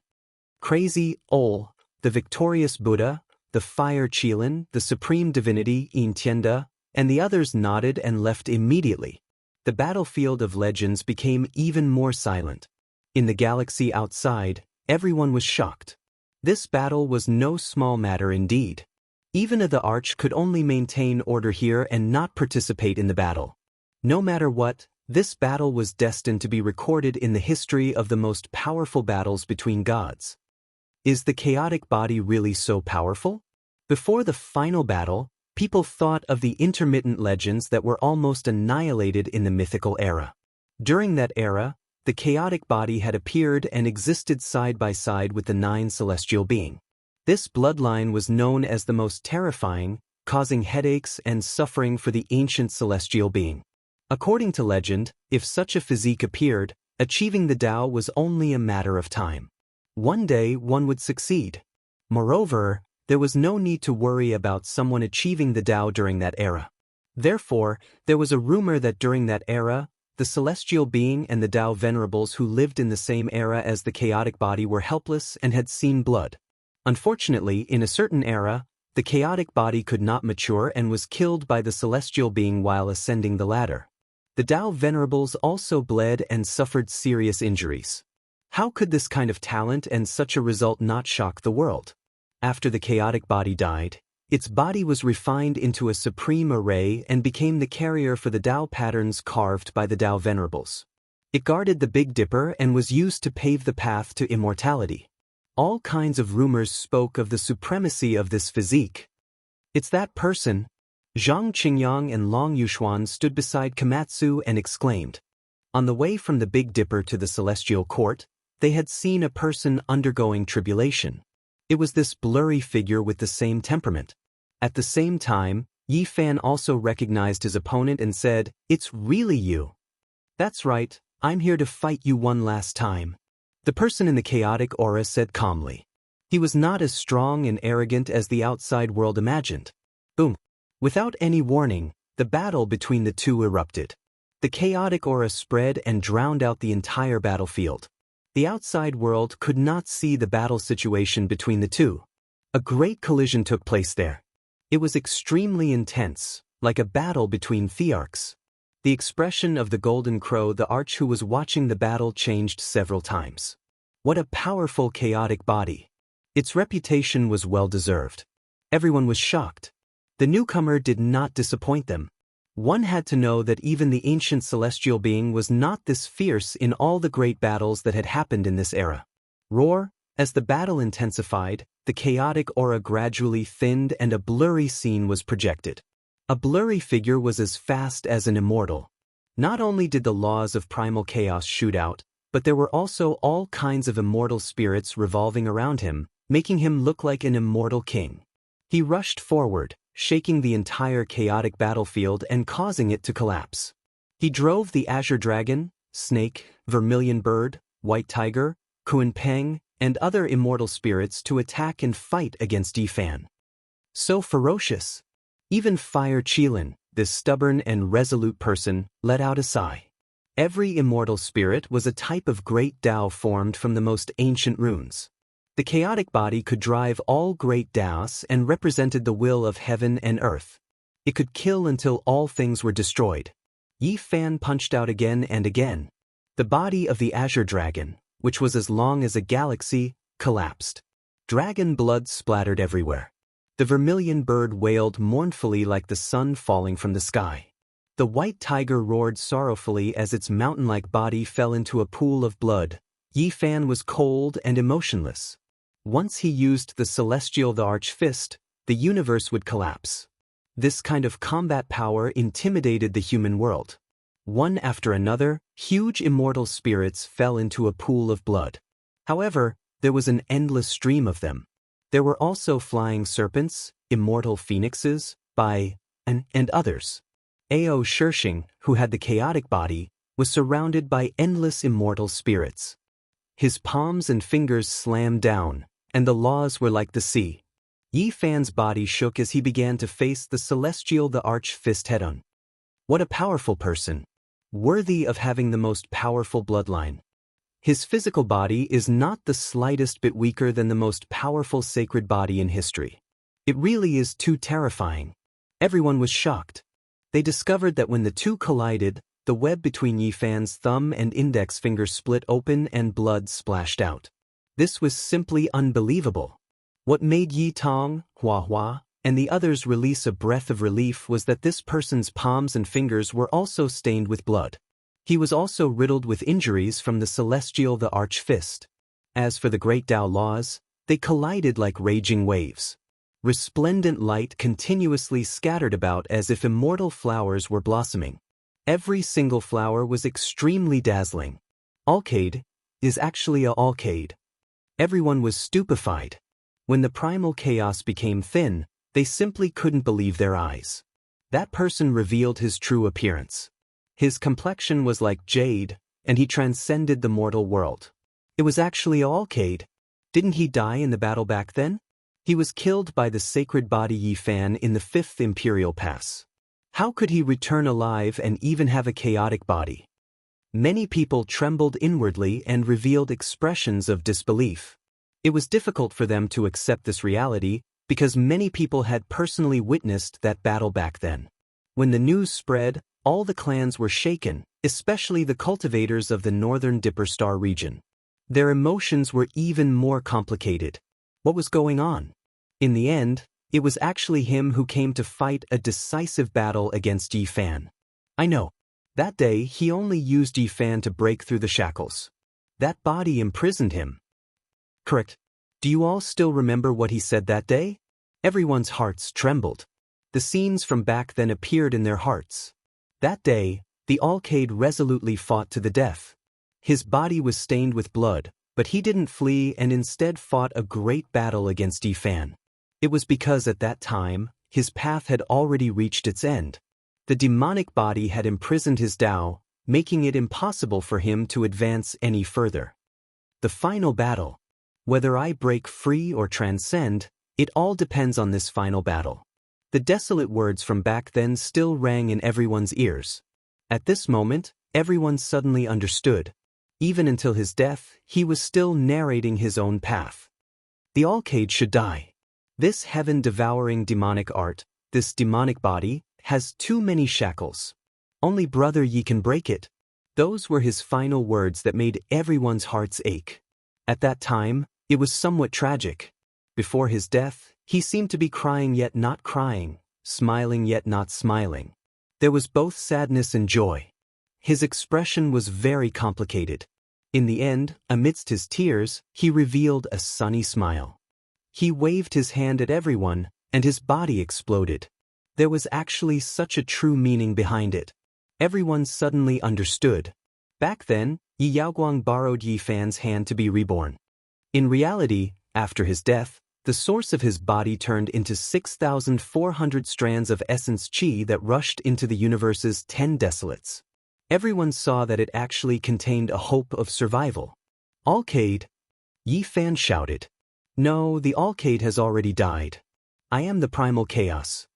Crazy Ol, the victorious Buddha, the fire Qilin, the supreme divinity Yin Tianda, and the others nodded and left immediately. The battlefield of legends became even more silent. In the galaxy outside, everyone was shocked. This battle was no small matter indeed. Even the Arch could only maintain order here and not participate in the battle. No matter what, this battle was destined to be recorded in the history of the most powerful battles between gods. Is the chaotic body really so powerful? Before the final battle, people thought of the intermittent legends that were almost annihilated in the mythical era. During that era, the chaotic body had appeared and existed side by side with the 9 celestial beings. This bloodline was known as the most terrifying, causing headaches and suffering for the ancient celestial being. According to legend, if such a physique appeared, achieving the Tao was only a matter of time. One day one would succeed. Moreover, there was no need to worry about someone achieving the Tao during that era. Therefore, there was a rumor that during that era, the celestial being and the Tao venerables who lived in the same era as the chaotic body were helpless and had seen blood. Unfortunately, in a certain era, the chaotic body could not mature and was killed by the celestial being while ascending the ladder. The Tao venerables also bled and suffered serious injuries. How could this kind of talent and such a result not shock the world? After the chaotic body died, its body was refined into a supreme array and became the carrier for the Tao patterns carved by the Tao venerables. It guarded the Big Dipper and was used to pave the path to immortality. All kinds of rumors spoke of the supremacy of this physique. "It's that person." Zhang Qingyang and Long Yuxuan stood beside Komatsu and exclaimed. On the way from the Big Dipper to the celestial court, they had seen a person undergoing tribulation. It was this blurry figure with the same temperament. At the same time, Yi Fan also recognized his opponent and said, "It's really you." "That's right, I'm here to fight you one last time." The person in the chaotic aura said calmly. He was not as strong and arrogant as the outside world imagined. Boom! Without any warning, the battle between the two erupted. The chaotic aura spread and drowned out the entire battlefield. The outside world could not see the battle situation between the two. A great collision took place there. It was extremely intense, like a battle between thearchs. The expression of the golden crow the arch who was watching the battle changed several times. What a powerful chaotic body. Its reputation was well-deserved. Everyone was shocked. The newcomer did not disappoint them. One had to know that even the ancient celestial being was not this fierce in all the great battles that had happened in this era. Roar! As the battle intensified, the chaotic aura gradually thinned and a blurry scene was projected. A blurry figure was as fast as an immortal. Not only did the laws of primal chaos shoot out, but there were also all kinds of immortal spirits revolving around him, making him look like an immortal king. He rushed forward, shaking the entire chaotic battlefield and causing it to collapse. He drove the Azure Dragon, Snake, Vermilion Bird, White Tiger, Kunpeng, and other immortal spirits to attack and fight against Yi Fan. So ferocious! Even Fire Qilin, this stubborn and resolute person, let out a sigh. Every immortal spirit was a type of great Tao formed from the most ancient runes. The chaotic body could drive all great Taos and represented the will of heaven and earth. It could kill until all things were destroyed. Yi Fan punched out again and again. The body of the Azure Dragon, which was as long as a galaxy, collapsed. Dragon blood splattered everywhere. The Vermilion Bird wailed mournfully like the sun falling from the sky. The white tiger roared sorrowfully as its mountain-like body fell into a pool of blood. Yi Fan was cold and emotionless. Once he used the celestial the arch fist, the universe would collapse. This kind of combat power intimidated the human world. One after another, huge immortal spirits fell into a pool of blood. However, there was an endless stream of them. There were also flying serpents, immortal phoenixes, and others. Ao Shirshing, who had the chaotic body, was surrounded by endless immortal spirits. His palms and fingers slammed down, and the laws were like the sea. Yi Fan's body shook as he began to face the celestial the arch fist head-on. What a powerful person! Worthy of having the most powerful bloodline. His physical body is not the slightest bit weaker than the most powerful sacred body in history. It really is too terrifying. Everyone was shocked. They discovered that when the two collided, the web between Yi Fan's thumb and index finger split open and blood splashed out. This was simply unbelievable. What made Yi Tong, Hua Hua, and the others release a breath of relief was that this person's palms and fingers were also stained with blood. He was also riddled with injuries from the celestial the arch fist. As for the great Tao laws, they collided like raging waves. Resplendent light continuously scattered about as if immortal flowers were blossoming. Every single flower was extremely dazzling. Alcade is actually a alcade. Everyone was stupefied. When the primal chaos became thin, they simply couldn't believe their eyes. That person revealed his true appearance. His complexion was like jade, and he transcended the mortal world. It was actually Alcade. Didn't he die in the battle back then? He was killed by the sacred body Yi Fan in the 5th Imperial Pass. How could he return alive and even have a chaotic body? Many people trembled inwardly and revealed expressions of disbelief. It was difficult for them to accept this reality because many people had personally witnessed that battle back then. When the news spread, all the clans were shaken, especially the cultivators of the northern Dipper Star region. Their emotions were even more complicated. What was going on? In the end, it was actually him who came to fight a decisive battle against Yi Fan. I know. That day, he only used Yi Fan to break through the shackles. That body imprisoned him. Correct. Do you all still remember what he said that day? Everyone's hearts trembled. The scenes from back then appeared in their hearts. That day, the Alcade resolutely fought to the death. His body was stained with blood, but he didn't flee and instead fought a great battle against Yi Fan. It was because at that time, his path had already reached its end. The demonic body had imprisoned his Tao, making it impossible for him to advance any further. The final battle. Whether I break free or transcend, it all depends on this final battle. The desolate words from back then still rang in everyone's ears. At this moment, everyone suddenly understood. Even until his death, he was still narrating his own path. The Alcade should die. This heaven-devouring demonic art, this demonic body, has too many shackles. Only Brother Yi can break it. Those were his final words that made everyone's hearts ache. At that time, it was somewhat tragic. Before his death, he seemed to be crying yet not crying, smiling yet not smiling. There was both sadness and joy. His expression was very complicated. In the end, amidst his tears, he revealed a sunny smile. He waved his hand at everyone, and his body exploded. There was actually such a true meaning behind it. Everyone suddenly understood. Back then, Yi Yaoguang borrowed Yi Fan's hand to be reborn. In reality, after his death, the source of his body turned into 6,400 strands of essence qi that rushed into the universe's 10 desolates. Everyone saw that it actually contained a hope of survival. Alcade! Yi Fan shouted. No, the Alcade has already died. I am the primal chaos.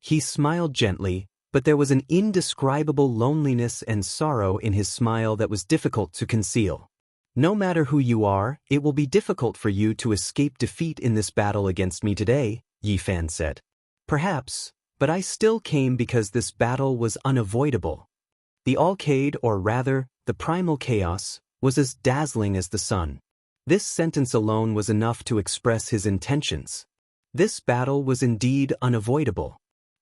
He smiled gently, but there was an indescribable loneliness and sorrow in his smile that was difficult to conceal. No matter who you are, it will be difficult for you to escape defeat in this battle against me today, Yi Fan said. Perhaps, but I still came because this battle was unavoidable. The Alcade, or rather, the primal chaos, was as dazzling as the sun. This sentence alone was enough to express his intentions. This battle was indeed unavoidable.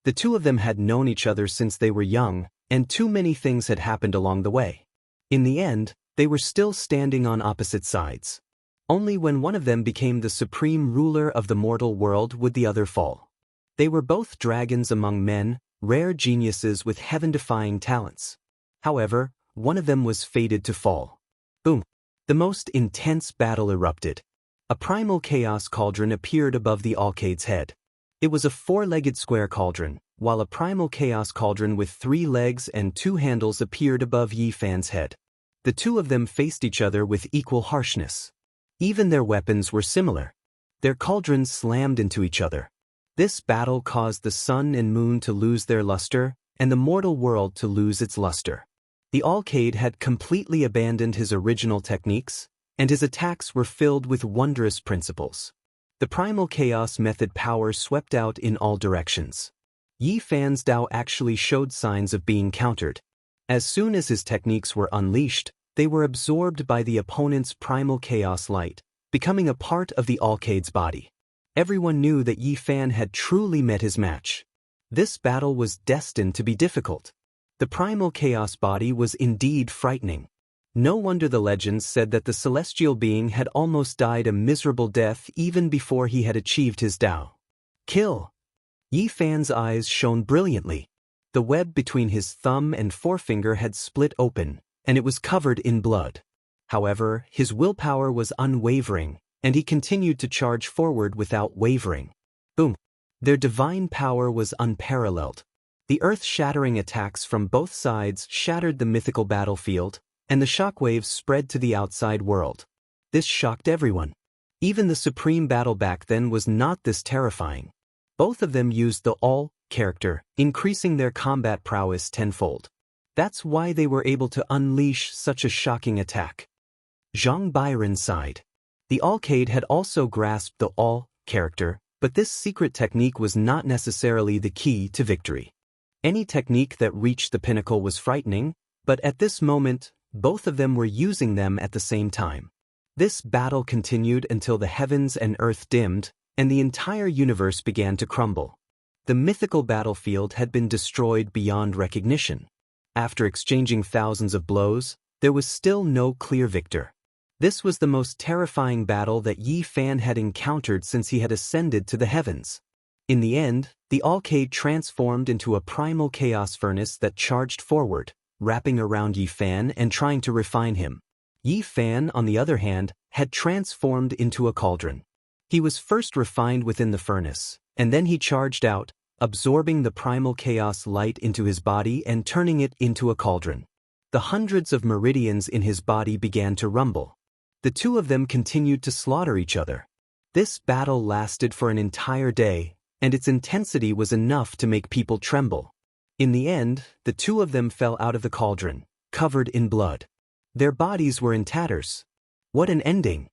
The two of them had known each other since they were young, and too many things had happened along the way. In the end, they were still standing on opposite sides. Only when one of them became the supreme ruler of the mortal world would the other fall. They were both dragons among men, rare geniuses with heaven-defying talents. However, one of them was fated to fall. Boom! The most intense battle erupted. A primal chaos cauldron appeared above the Alcade's head. It was a four-legged square cauldron, while a primal chaos cauldron with 3 legs and 2 handles appeared above Yi Fan's head. The two of them faced each other with equal harshness. Even their weapons were similar. Their cauldrons slammed into each other. This battle caused the sun and moon to lose their luster, and the mortal world to lose its luster. The Alcade had completely abandoned his original techniques, and his attacks were filled with wondrous principles. The primal chaos method power swept out in all directions. Yi Fan's Tao actually showed signs of being countered. As soon as his techniques were unleashed, they were absorbed by the opponent's primal chaos light, becoming a part of the Alcade's body. Everyone knew that Yi Fan had truly met his match. This battle was destined to be difficult. The primal chaos body was indeed frightening. No wonder the legends said that the celestial being had almost died a miserable death even before he had achieved his Tao. Kill! Yi Fan's eyes shone brilliantly. The web between his thumb and forefinger had split open, and it was covered in blood. However, his willpower was unwavering, and he continued to charge forward without wavering. Boom! Their divine power was unparalleled. The earth-shattering attacks from both sides shattered the mythical battlefield, and the shockwaves spread to the outside world. This shocked everyone. Even the supreme battle back then was not this terrifying. Both of them used the all character, increasing their combat prowess tenfold. That's why they were able to unleash such a shocking attack. Zhang Bairen sighed. The Alcade had also grasped the all character, but this secret technique was not necessarily the key to victory. Any technique that reached the pinnacle was frightening, but at this moment, both of them were using them at the same time. This battle continued until the heavens and earth dimmed, and the entire universe began to crumble. The mythical battlefield had been destroyed beyond recognition. After exchanging thousands of blows, there was still no clear victor. This was the most terrifying battle that Yi Fan had encountered since he had ascended to the heavens. In the end, the Alcade transformed into a primal chaos furnace that charged forward, wrapping around Yi Fan and trying to refine him. Yi Fan, on the other hand, had transformed into a cauldron. He was first refined within the furnace, and then he charged out, absorbing the primal chaos light into his body and turning it into a cauldron. The hundreds of meridians in his body began to rumble. The two of them continued to slaughter each other. This battle lasted for an entire day, and its intensity was enough to make people tremble. In the end, the two of them fell out of the cauldron, covered in blood. Their bodies were in tatters. What an ending!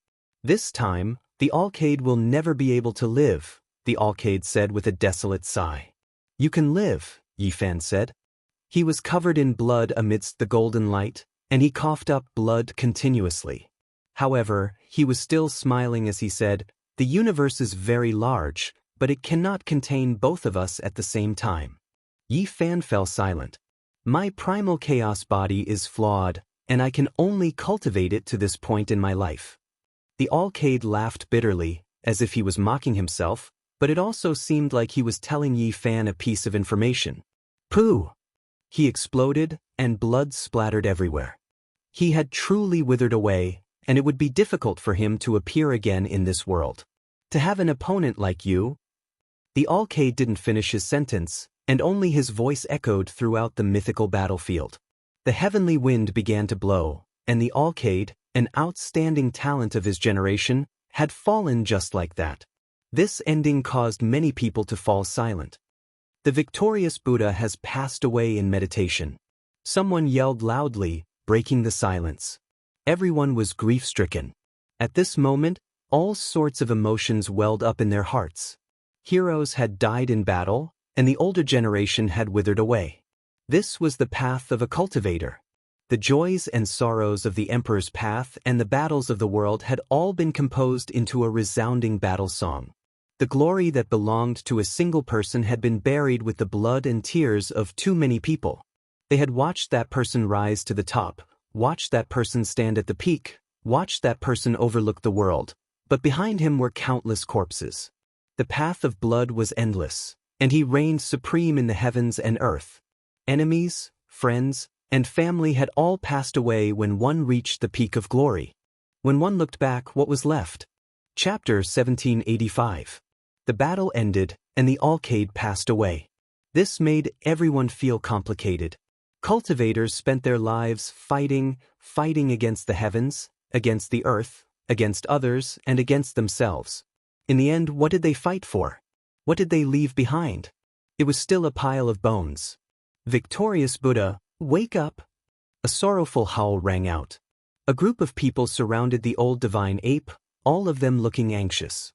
This time, the Alcade will never be able to live, the Alcade said with a desolate sigh. You can live, Yi Fan said. He was covered in blood amidst the golden light, and he coughed up blood continuously. However, he was still smiling as he said, the universe is very large, but it cannot contain both of us at the same time. Yi Fan fell silent. My primal chaos body is flawed, and I can only cultivate it to this point in my life. The Alcade laughed bitterly, as if he was mocking himself, but it also seemed like he was telling Yi Fan a piece of information. Pooh! He exploded, and blood splattered everywhere. He had truly withered away, and it would be difficult for him to appear again in this world. To have an opponent like you? The Alcade didn't finish his sentence, and only his voice echoed throughout the mythical battlefield. The heavenly wind began to blow, and the Alcade, an outstanding talent of his generation, had fallen just like that. This ending caused many people to fall silent. The victorious Buddha has passed away in meditation. Someone yelled loudly, breaking the silence. Everyone was grief-stricken. At this moment, all sorts of emotions welled up in their hearts. Heroes had died in battle, and the older generation had withered away. This was the path of a cultivator. The joys and sorrows of the emperor's path and the battles of the world had all been composed into a resounding battle song. The glory that belonged to a single person had been buried with the blood and tears of too many people. They had watched that person rise to the top, watched that person stand at the peak, watched that person overlook the world, but behind him were countless corpses. The path of blood was endless, and he reigned supreme in the heavens and earth. Enemies, friends, and family had all passed away when one reached the peak of glory. When one looked back, what was left? Chapter 1785. The battle ended, and the Alcade passed away. This made everyone feel complicated. Cultivators spent their lives fighting against the heavens, against the earth, against others, and against themselves. In the end, what did they fight for? What did they leave behind? It was still a pile of bones. Victorious Buddha, wake up! A sorrowful howl rang out. A group of people surrounded the old divine ape, all of them looking anxious.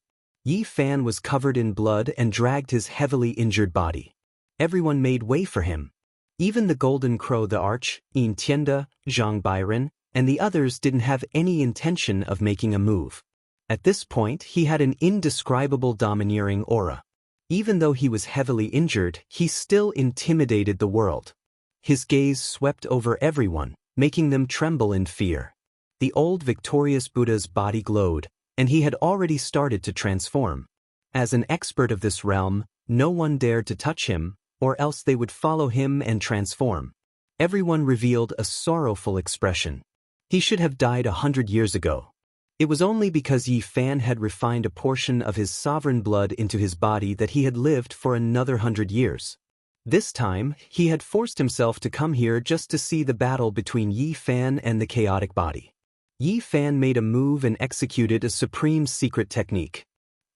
Yi Fan was covered in blood and dragged his heavily injured body. Everyone made way for him. Even the Golden Crow, the Arch, Yin Tienda, Zhang Byron, and the others didn't have any intention of making a move. At this point, he had an indescribable domineering aura. Even though he was heavily injured, he still intimidated the world. His gaze swept over everyone, making them tremble in fear. The old victorious Buddha's body glowed, and he had already started to transform. As an expert of this realm, no one dared to touch him, or else they would follow him and transform. Everyone revealed a sorrowful expression. He should have died 100 years ago. It was only because Yi Fan had refined a portion of his sovereign blood into his body that he had lived for another 100 years. This time, he had forced himself to come here just to see the battle between Yi Fan and the chaotic body. Yi Fan made a move and executed a supreme secret technique.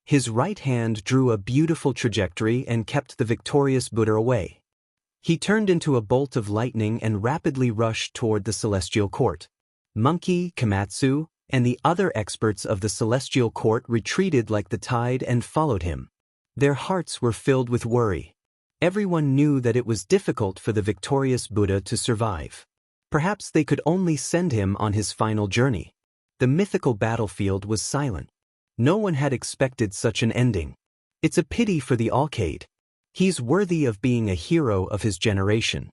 His right hand drew a beautiful trajectory and kept the victorious Buddha away. He turned into a bolt of lightning and rapidly rushed toward the celestial court. Monkey, Komatsu, and the other experts of the celestial court retreated like the tide and followed him. Their hearts were filled with worry. Everyone knew that it was difficult for the victorious Buddha to survive. Perhaps they could only send him on his final journey. The mythical battlefield was silent. No one had expected such an ending. It's a pity for the Alcade. He's worthy of being a hero of his generation.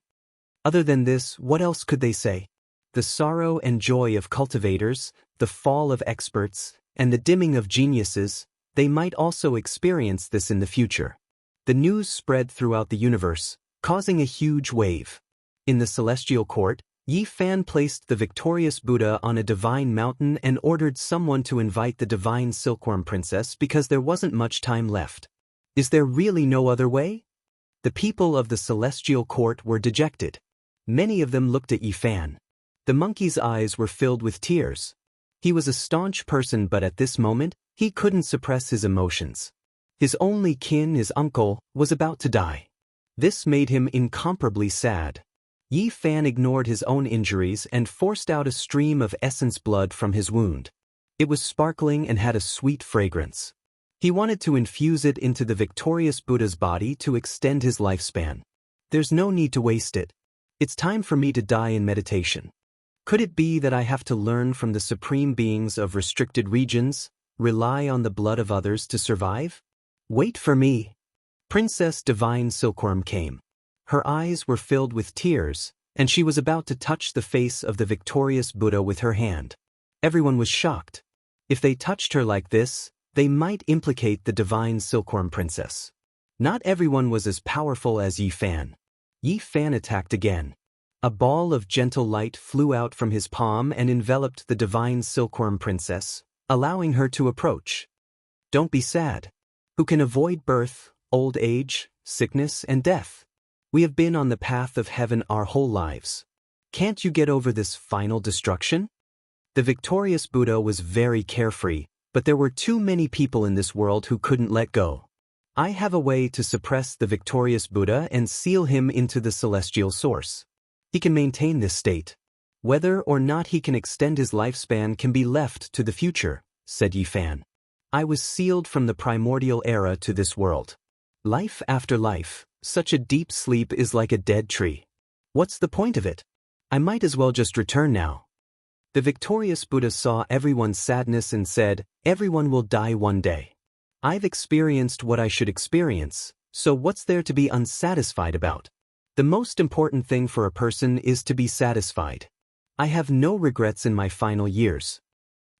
Other than this, what else could they say? The sorrow and joy of cultivators, the fall of experts, and the dimming of geniuses, they might also experience this in the future. The news spread throughout the universe, causing a huge wave. In the celestial court, Yi Fan placed the victorious Buddha on a divine mountain and ordered someone to invite the divine silkworm princess because there wasn't much time left. Is there really no other way? The people of the celestial court were dejected. Many of them looked at Yi Fan. The monkey's eyes were filled with tears. He was a staunch person, but at this moment, he couldn't suppress his emotions. His only kin, his uncle, was about to die. This made him incomparably sad. Yi Fan ignored his own injuries and forced out a stream of essence blood from his wound. It was sparkling and had a sweet fragrance. He wanted to infuse it into the victorious Buddha's body to extend his lifespan. There's no need to waste it. It's time for me to die in meditation. Could it be that I have to learn from the supreme beings of restricted regions, rely on the blood of others to survive? Wait for me. Princess Divine Silkworm came. Her eyes were filled with tears, and she was about to touch the face of the victorious Buddha with her hand. Everyone was shocked. If they touched her like this, they might implicate the divine silkworm princess. Not everyone was as powerful as Yi Fan. Yi Fan attacked again. A ball of gentle light flew out from his palm and enveloped the divine silkworm princess, allowing her to approach. Don't be sad. Who can avoid birth, old age, sickness, and death? We have been on the path of heaven our whole lives. Can't you get over this final destruction? The victorious Buddha was very carefree, but there were too many people in this world who couldn't let go. I have a way to suppress the victorious Buddha and seal him into the celestial source. He can maintain this state. Whether or not he can extend his lifespan can be left to the future, said Yi Fan. I was sealed from the primordial era to this world. Life after life, such a deep sleep is like a dead tree. What's the point of it? I might as well just return now. The victorious Buddha saw everyone's sadness and said, everyone will die one day. I've experienced what I should experience, so what's there to be unsatisfied about? The most important thing for a person is to be satisfied. I have no regrets in my final years.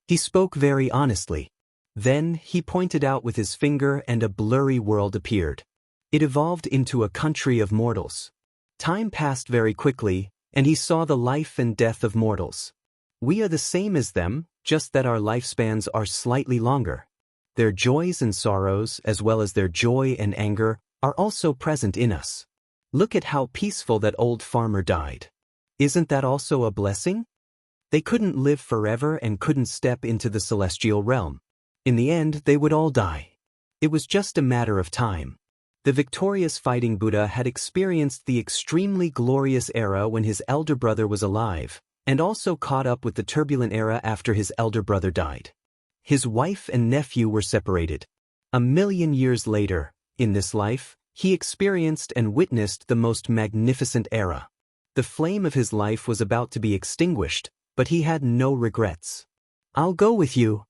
He spoke very honestly. Then, he pointed out with his finger and a blurry world appeared. It evolved into a country of mortals. Time passed very quickly, and he saw the life and death of mortals. We are the same as them, just that our lifespans are slightly longer. Their joys and sorrows, as well as their joy and anger, are also present in us. Look at how peaceful that old farmer died. Isn't that also a blessing? They couldn't live forever and couldn't step into the celestial realm. In the end, they would all die. It was just a matter of time. The victorious fighting Buddha had experienced the extremely glorious era when his elder brother was alive, and also caught up with the turbulent era after his elder brother died. His wife and nephew were separated. 1,000,000 years later, in this life, he experienced and witnessed the most magnificent era. The flame of his life was about to be extinguished, but he had no regrets. I'll go with you.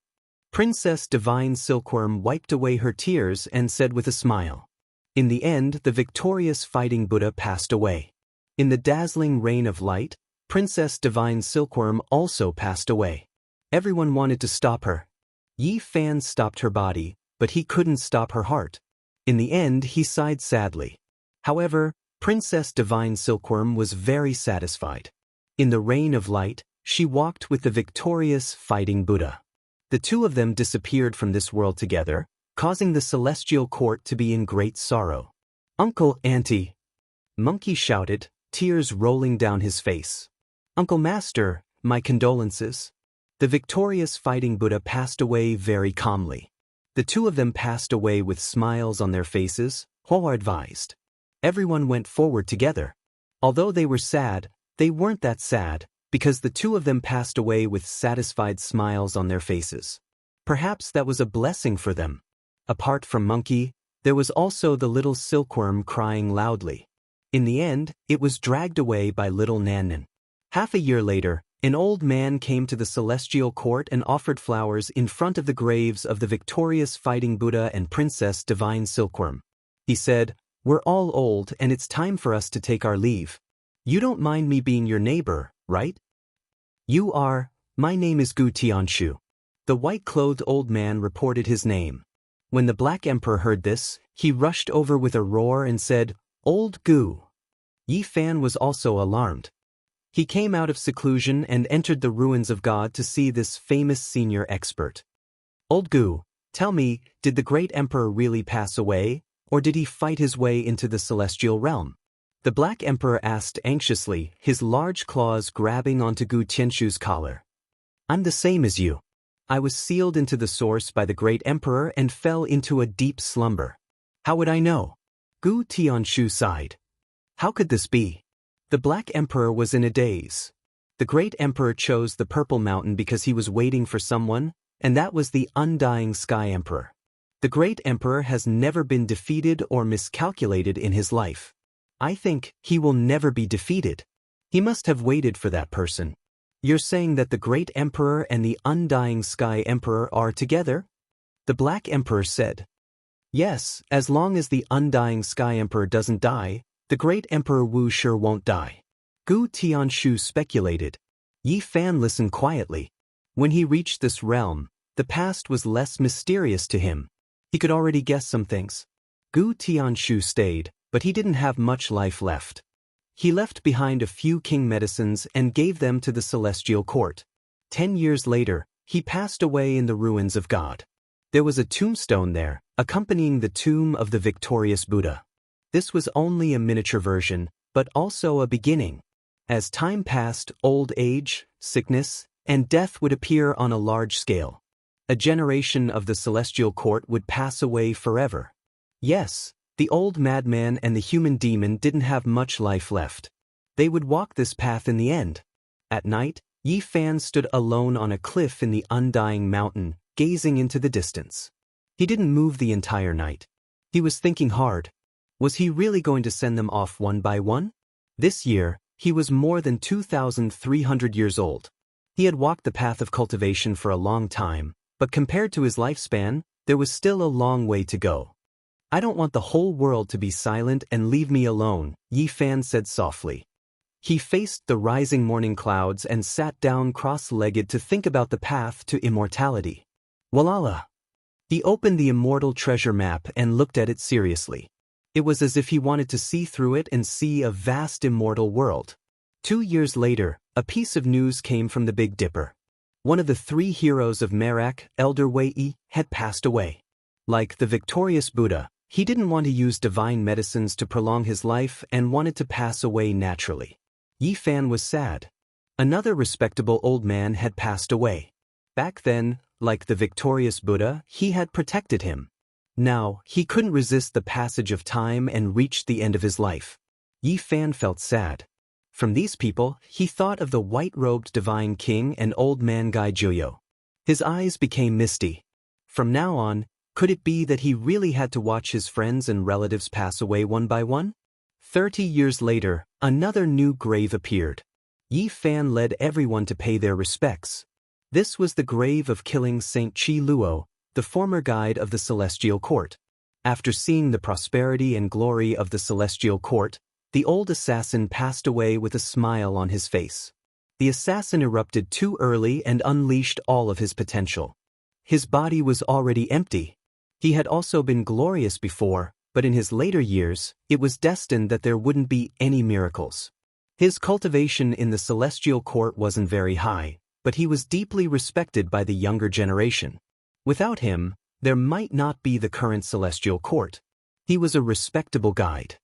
Princess Divine Silkworm wiped away her tears and said with a smile. In the end, the victorious fighting Buddha passed away. In the dazzling rain of light, Princess Divine Silkworm also passed away. Everyone wanted to stop her. Yi Fan stopped her body, but he couldn't stop her heart. In the end, he sighed sadly. However, Princess Divine Silkworm was very satisfied. In the rain of light, she walked with the victorious fighting Buddha. The two of them disappeared from this world together, causing the celestial court to be in great sorrow. Uncle, Auntie! Monkey shouted, tears rolling down his face. Uncle Master, my condolences. The victorious fighting Buddha passed away very calmly. The two of them passed away with smiles on their faces, Hoa advised. Everyone went forward together. Although they were sad, they weren't that sad, because the two of them passed away with satisfied smiles on their faces. Perhaps that was a blessing for them. Apart from Monkey, there was also the little silkworm crying loudly. In the end, it was dragged away by little Nannan. Half a year later, an old man came to the celestial court and offered flowers in front of the graves of the victorious fighting Buddha and Princess Divine Silkworm. He said, "We're all old and it's time for us to take our leave. You don't mind me being your neighbor, right?" "You are. My name is Gu Tianshu." The white-clothed old man reported his name. When the Black Emperor heard this, he rushed over with a roar and said, "Old Gu." Yi Fan was also alarmed. He came out of seclusion and entered the ruins of God to see this famous senior expert. "Old Gu, tell me, did the great emperor really pass away, or did he fight his way into the celestial realm?" The Black Emperor asked anxiously, his large claws grabbing onto Gu Tianshu's collar. "I'm the same as you. I was sealed into the source by the great emperor and fell into a deep slumber. How would I know?" Gu Tianshu sighed. How could this be? The Black Emperor was in a daze. The great emperor chose the Purple Mountain because he was waiting for someone, and that was the undying Sky Emperor. The great emperor has never been defeated or miscalculated in his life. I think he will never be defeated. He must have waited for that person. You're saying that the great emperor and the undying Sky Emperor are together? The Black Emperor said. Yes, as long as the undying Sky Emperor doesn't die, the great Emperor Wu sure won't die. Gu Tianshu speculated. Yi Fan listened quietly. When he reached this realm, the past was less mysterious to him. He could already guess some things. Gu Tianshu stayed, but he didn't have much life left. He left behind a few king medicines and gave them to the celestial court. 10 years later, he passed away in the ruins of God. There was a tombstone there, accompanying the tomb of the victorious Buddha. This was only a miniature version, but also a beginning. As time passed, old age, sickness, and death would appear on a large scale. A generation of the celestial court would pass away forever. Yes, the old madman and the human demon didn't have much life left. They would walk this path in the end. At night, Yi Fan stood alone on a cliff in the undying mountain, gazing into the distance. He didn't move the entire night. He was thinking hard. Was he really going to send them off one by one? This year, he was more than 2,300 years old. He had walked the path of cultivation for a long time, but compared to his lifespan, There was still a long way to go. I don't want the whole world to be silent and leave me alone, Yi Fan said softly. He faced the rising morning clouds and sat down cross-legged to think about the path to immortality. Walala. He opened the Immortal treasure map and looked at it seriously. It was as if he wanted to see through it and see a vast immortal world. 2 years later, a piece of news came from the Big Dipper. One of the 3 heroes of Merak, Elder Wei, had passed away. Like the victorious Buddha, he didn't want to use divine medicines to prolong his life and wanted to pass away naturally. Yi Fan was sad. Another respectable old man had passed away. Back then, like the victorious Buddha, he had protected him. Now, he couldn't resist the passage of time and reached the end of his life. Yi Fan felt sad. From these people, he thought of the white-robed divine king and old man Gai Juyo. His eyes became misty. From now on, could it be that he really had to watch his friends and relatives pass away one by one? 30 years later, another new grave appeared. Yi Fan led everyone to pay their respects. This was the grave of killing Saint Chi Luo, the former guide of the Celestial Court. After seeing the prosperity and glory of the Celestial Court, the old assassin passed away with a smile on his face. The assassin erupted too early and unleashed all of his potential. His body was already empty. He had also been glorious before, but in his later years, it was destined that there wouldn't be any miracles. His cultivation in the Celestial Court wasn't very high, but he was deeply respected by the younger generation. Without him, there might not be the current Celestial Court. He was a respectable guide.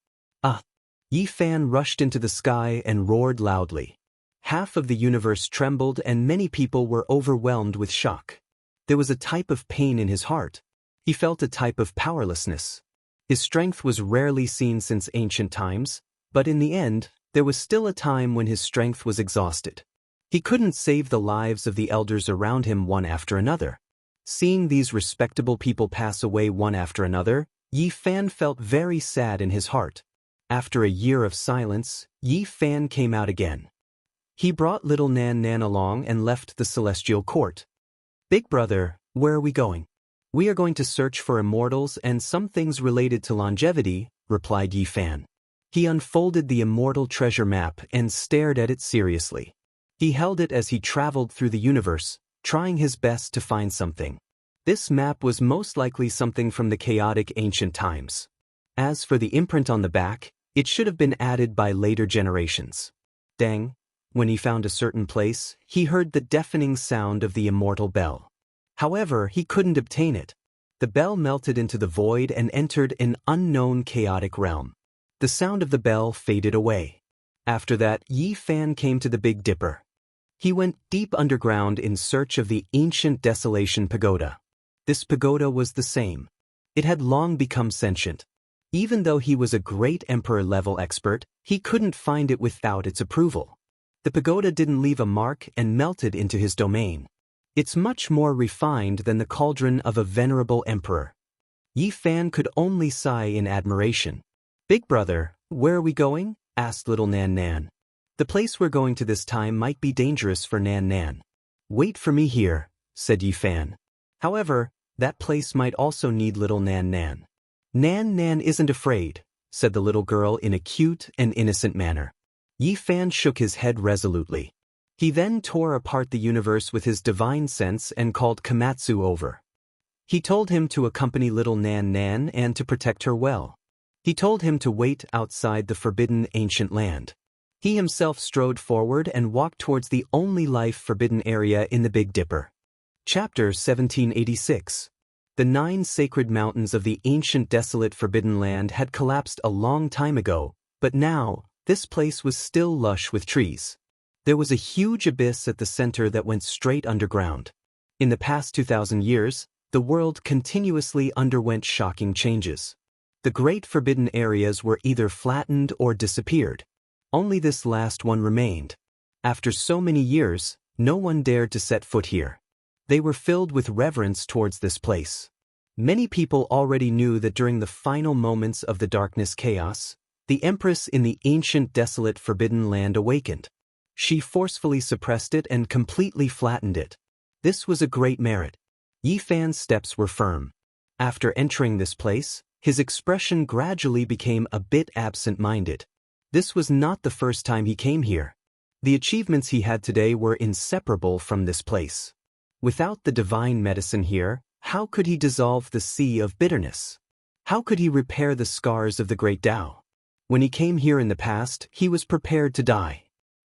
Yi Fan rushed into the sky and roared loudly. Half of the universe trembled and many people were overwhelmed with shock. There was a type of pain in his heart. He felt a type of powerlessness. His strength was rarely seen since ancient times, but in the end, there was still a time when his strength was exhausted. He couldn't save the lives of the elders around him one after another. Seeing these respectable people pass away one after another, Yi Fan felt very sad in his heart. After a year of silence, Yi Fan came out again. He brought little Nan Nan along and left the Celestial Court. Big brother, where are we going? We are going to search for immortals and some things related to longevity, replied Yi Fan. He unfolded the Immortal treasure map and stared at it seriously. He held it as he traveled through the universe, trying his best to find something. This map was most likely something from the chaotic ancient times. As for the imprint on the back, it should have been added by later generations. Dang, when he found a certain place, he heard the deafening sound of the Immortal bell. However, he couldn't obtain it. The bell melted into the void and entered an unknown chaotic realm. The sound of the bell faded away. After that, Yi Fan came to the Big Dipper. He went deep underground in search of the ancient Desolation Pagoda. This pagoda was the same. It had long become sentient. Even though he was a great emperor-level expert, he couldn't find it without its approval. The pagoda didn't leave a mark and melted into his domain. It's much more refined than the cauldron of a venerable emperor. Yi Fan could only sigh in admiration. Big brother, where are we going? Asked little Nan Nan. The place we're going to this time might be dangerous for Nan Nan. Wait for me here, said Yi Fan. However, that place might also need little Nan Nan. Nan Nan isn't afraid, said the little girl in a cute and innocent manner. Yi Fan shook his head resolutely. He then tore apart the universe with his divine sense and called Komatsu over. He told him to accompany little Nan Nan and to protect her well. He told him to wait outside the forbidden ancient land. He himself strode forward and walked towards the only life-forbidden area in the Big Dipper. Chapter 1786. The 9 sacred mountains of the ancient desolate forbidden land had collapsed a long time ago, but now, this place was still lush with trees. There was a huge abyss at the center that went straight underground. In the past 2,000 years, the world continuously underwent shocking changes. The great forbidden areas were either flattened or disappeared. Only this last one remained. After so many years, no one dared to set foot here. They were filled with reverence towards this place. Many people already knew that during the final moments of the darkness chaos, the Empress in the ancient desolate forbidden land awakened. She forcefully suppressed it and completely flattened it. This was a great merit. Yi Fan's steps were firm. After entering this place, his expression gradually became a bit absent-minded. This was not the first time he came here. The achievements he had today were inseparable from this place. Without the divine medicine here, how could he dissolve the sea of bitterness? How could he repair the scars of the great Tao? When he came here in the past, he was prepared to die.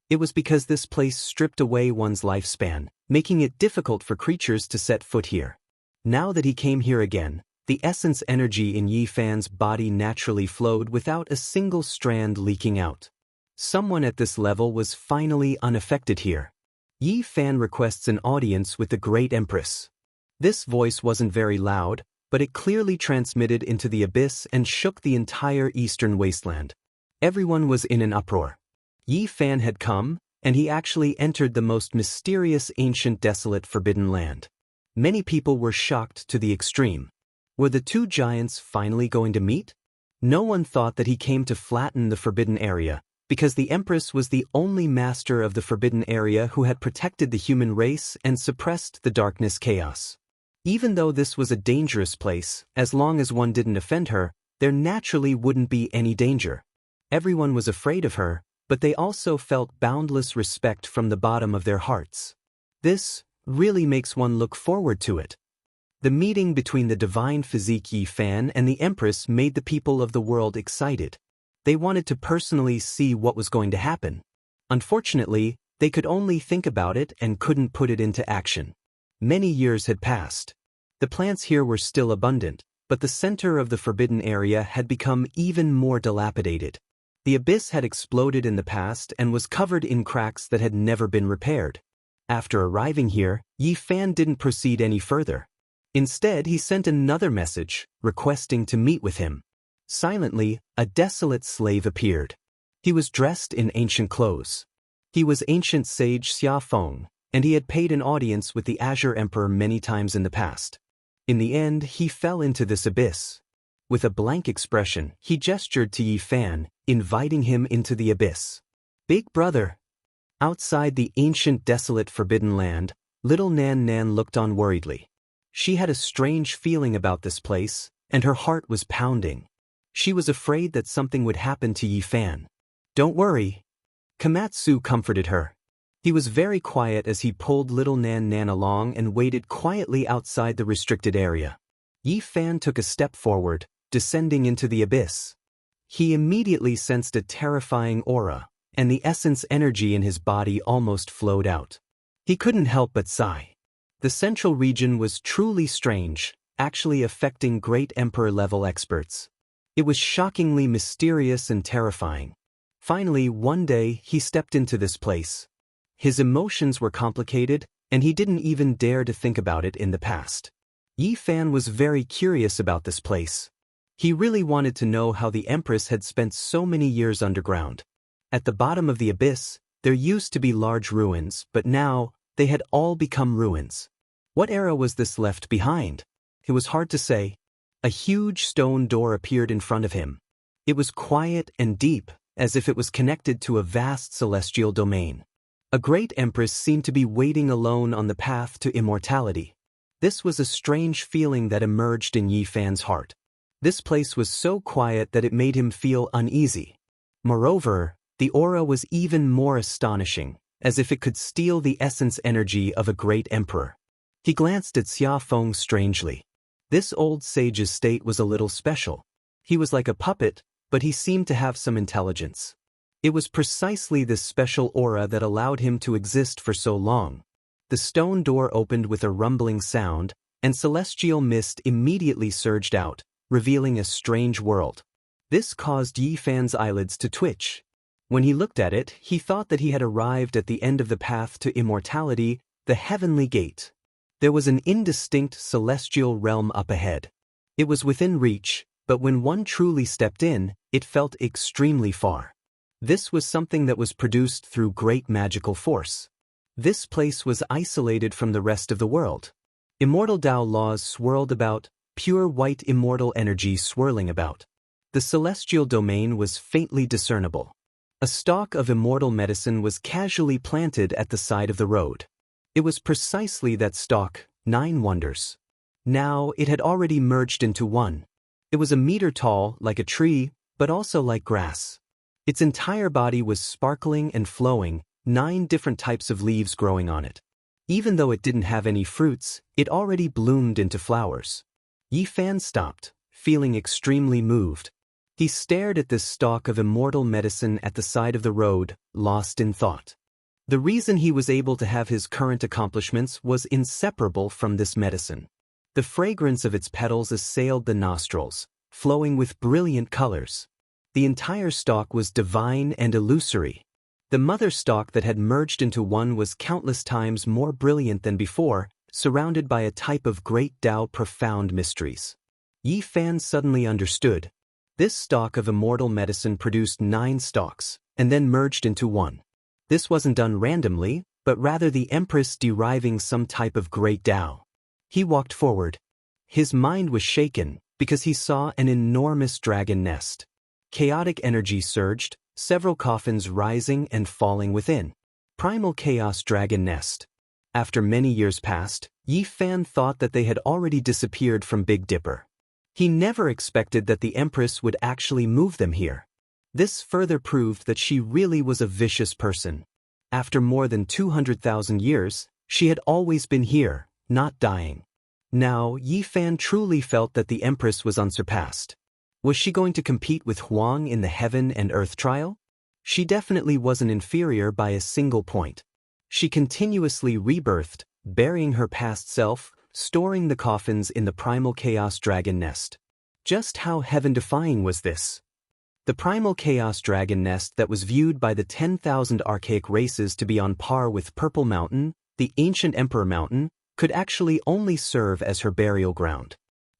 It was because this place stripped away one's lifespan, making it difficult for creatures to set foot here. Now that he came here again, the essence energy in Yi Fan's body naturally flowed without a single strand leaking out. Someone at this level was finally unaffected here. Yi Fan requests an audience with the Great Empress. This voice wasn't very loud, but it clearly transmitted into the abyss and shook the entire eastern wasteland. Everyone was in an uproar. Yi Fan had come, and he actually entered the most mysterious, ancient, desolate, forbidden land. Many people were shocked to the extreme. Were the two giants finally going to meet? No one thought that he came to flatten the forbidden area, because the Empress was the only master of the forbidden area who had protected the human race and suppressed the darkness chaos. Even though this was a dangerous place, as long as one didn't offend her, there naturally wouldn't be any danger. Everyone was afraid of her, but they also felt boundless respect from the bottom of their hearts. This really makes one look forward to it. The meeting between the divine physique Yi Fan and the Empress made the people of the world excited. They wanted to personally see what was going to happen. Unfortunately, they could only think about it and couldn't put it into action. Many years had passed. The plants here were still abundant, but the center of the forbidden area had become even more dilapidated. The abyss had exploded in the past and was covered in cracks that had never been repaired. After arriving here, Yi Fan didn't proceed any further. Instead, he sent another message, requesting to meet with him. Silently, a desolate slave appeared. He was dressed in ancient clothes. He was ancient sage Xia Feng, and he had paid an audience with the Azure Emperor many times in the past. In the end, he fell into this abyss. With a blank expression, he gestured to Yi Fan, inviting him into the abyss. "Big brother." Outside the ancient desolate forbidden land, little Nan Nan looked on worriedly. She had a strange feeling about this place, and her heart was pounding. She was afraid that something would happen to Yi Fan. "Don't worry." Komatsu comforted her. He was very quiet as he pulled little Nan Nan along and waited quietly outside the restricted area. Yi Fan took a step forward, descending into the abyss. He immediately sensed a terrifying aura, and the essence energy in his body almost flowed out. He couldn't help but sigh. The central region was truly strange, actually affecting great emperor-level experts. It was shockingly mysterious and terrifying. Finally, one day, he stepped into this place. His emotions were complicated, and he didn't even dare to think about it in the past. Yi Fan was very curious about this place. He really wanted to know how the Empress had spent so many years underground. At the bottom of the abyss, there used to be large ruins, but now, they had all become ruins. What era was this left behind? It was hard to say. A huge stone door appeared in front of him. It was quiet and deep, as if it was connected to a vast celestial domain. A great empress seemed to be waiting alone on the path to immortality. This was a strange feeling that emerged in Yi Fan's heart. This place was so quiet that it made him feel uneasy. Moreover, the aura was even more astonishing, as if it could steal the essence energy of a great emperor. He glanced at Xia Feng strangely. This old sage's state was a little special. He was like a puppet, but he seemed to have some intelligence. It was precisely this special aura that allowed him to exist for so long. The stone door opened with a rumbling sound, and celestial mist immediately surged out, revealing a strange world. This caused Yi Fan's eyelids to twitch. When he looked at it, he thought that he had arrived at the end of the path to immortality, the heavenly gate. There was an indistinct celestial realm up ahead. It was within reach, but when one truly stepped in, it felt extremely far. This was something that was produced through great magical force. This place was isolated from the rest of the world. Immortal Tao laws swirled about, pure white immortal energy swirling about. The celestial domain was faintly discernible. A stalk of immortal medicine was casually planted at the side of the road. It was precisely that stalk, 9 wonders. Now it had already merged into one. It was a meter tall, like a tree, but also like grass. Its entire body was sparkling and flowing, 9 different types of leaves growing on it. Even though it didn't have any fruits, it already bloomed into flowers. Yi Fan stopped, feeling extremely moved. He stared at this stalk of immortal medicine at the side of the road, lost in thought. The reason he was able to have his current accomplishments was inseparable from this medicine. The fragrance of its petals assailed the nostrils, flowing with brilliant colors. The entire stalk was divine and illusory. The mother stalk that had merged into one was countless times more brilliant than before, surrounded by a type of great Tao profound mysteries. Yi Fan suddenly understood. This stalk of immortal medicine produced 9 stalks, and then merged into one. This wasn't done randomly, but rather the Empress deriving some type of great Tao. He walked forward. His mind was shaken, because he saw an enormous dragon nest. Chaotic energy surged, several coffins rising and falling within. Primal Chaos Dragon Nest. After many years passed, Yi Fan thought that they had already disappeared from Big Dipper. He never expected that the Empress would actually move them here. This further proved that she really was a vicious person. After more than 200,000 years, she had always been here, not dying. Now, Yi Fan truly felt that the Empress was unsurpassed. Was she going to compete with Huang in the Heaven and Earth trial? She definitely wasn't inferior by a single point. She continuously rebirthed, burying her past self, storing the coffins in the Primal Chaos Dragon Nest. Just how heaven-defying was this? The Primal Chaos Dragon Nest that was viewed by the 10,000 archaic races to be on par with Purple Mountain, the ancient Emperor Mountain, could actually only serve as her burial ground.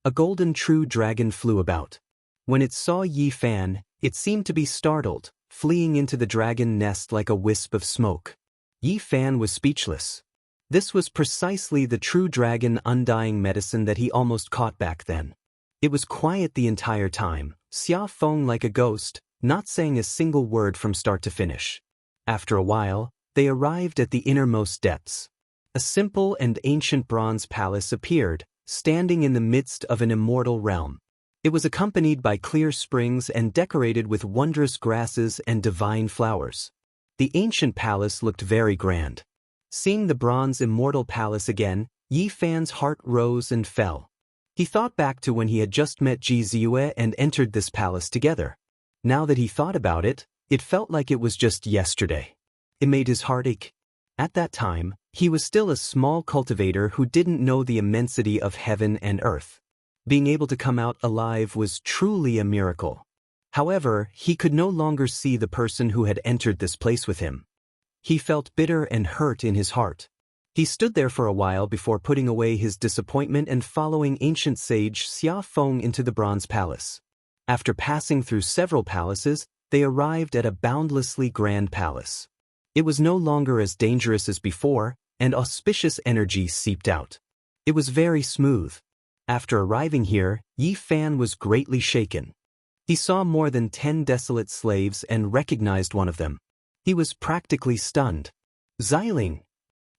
A golden true dragon flew about. When it saw Yi Fan, it seemed to be startled, fleeing into the dragon nest like a wisp of smoke. Yi Fan was speechless. This was precisely the true dragon undying medicine that he almost caught back then. It was quiet the entire time, Xia Feng like a ghost, not saying a single word from start to finish. After a while, they arrived at the innermost depths. A simple and ancient bronze palace appeared, standing in the midst of an immortal realm. It was accompanied by clear springs and decorated with wondrous grasses and divine flowers. The ancient palace looked very grand. Seeing the bronze immortal palace again, Yi Fan's heart rose and fell. He thought back to when he had just met Ji Ziyue and entered this palace together. Now that he thought about it, it felt like it was just yesterday. It made his heart ache. At that time, he was still a small cultivator who didn't know the immensity of heaven and earth. Being able to come out alive was truly a miracle. However, he could no longer see the person who had entered this place with him. He felt bitter and hurt in his heart. He stood there for a while before putting away his disappointment and following ancient sage Xia Feng into the bronze palace. After passing through several palaces, they arrived at a boundlessly grand palace. It was no longer as dangerous as before, and auspicious energy seeped out. It was very smooth. After arriving here, Yi Fan was greatly shaken. He saw more than 10 desolate slaves and recognized one of them. He was practically stunned. Xiling!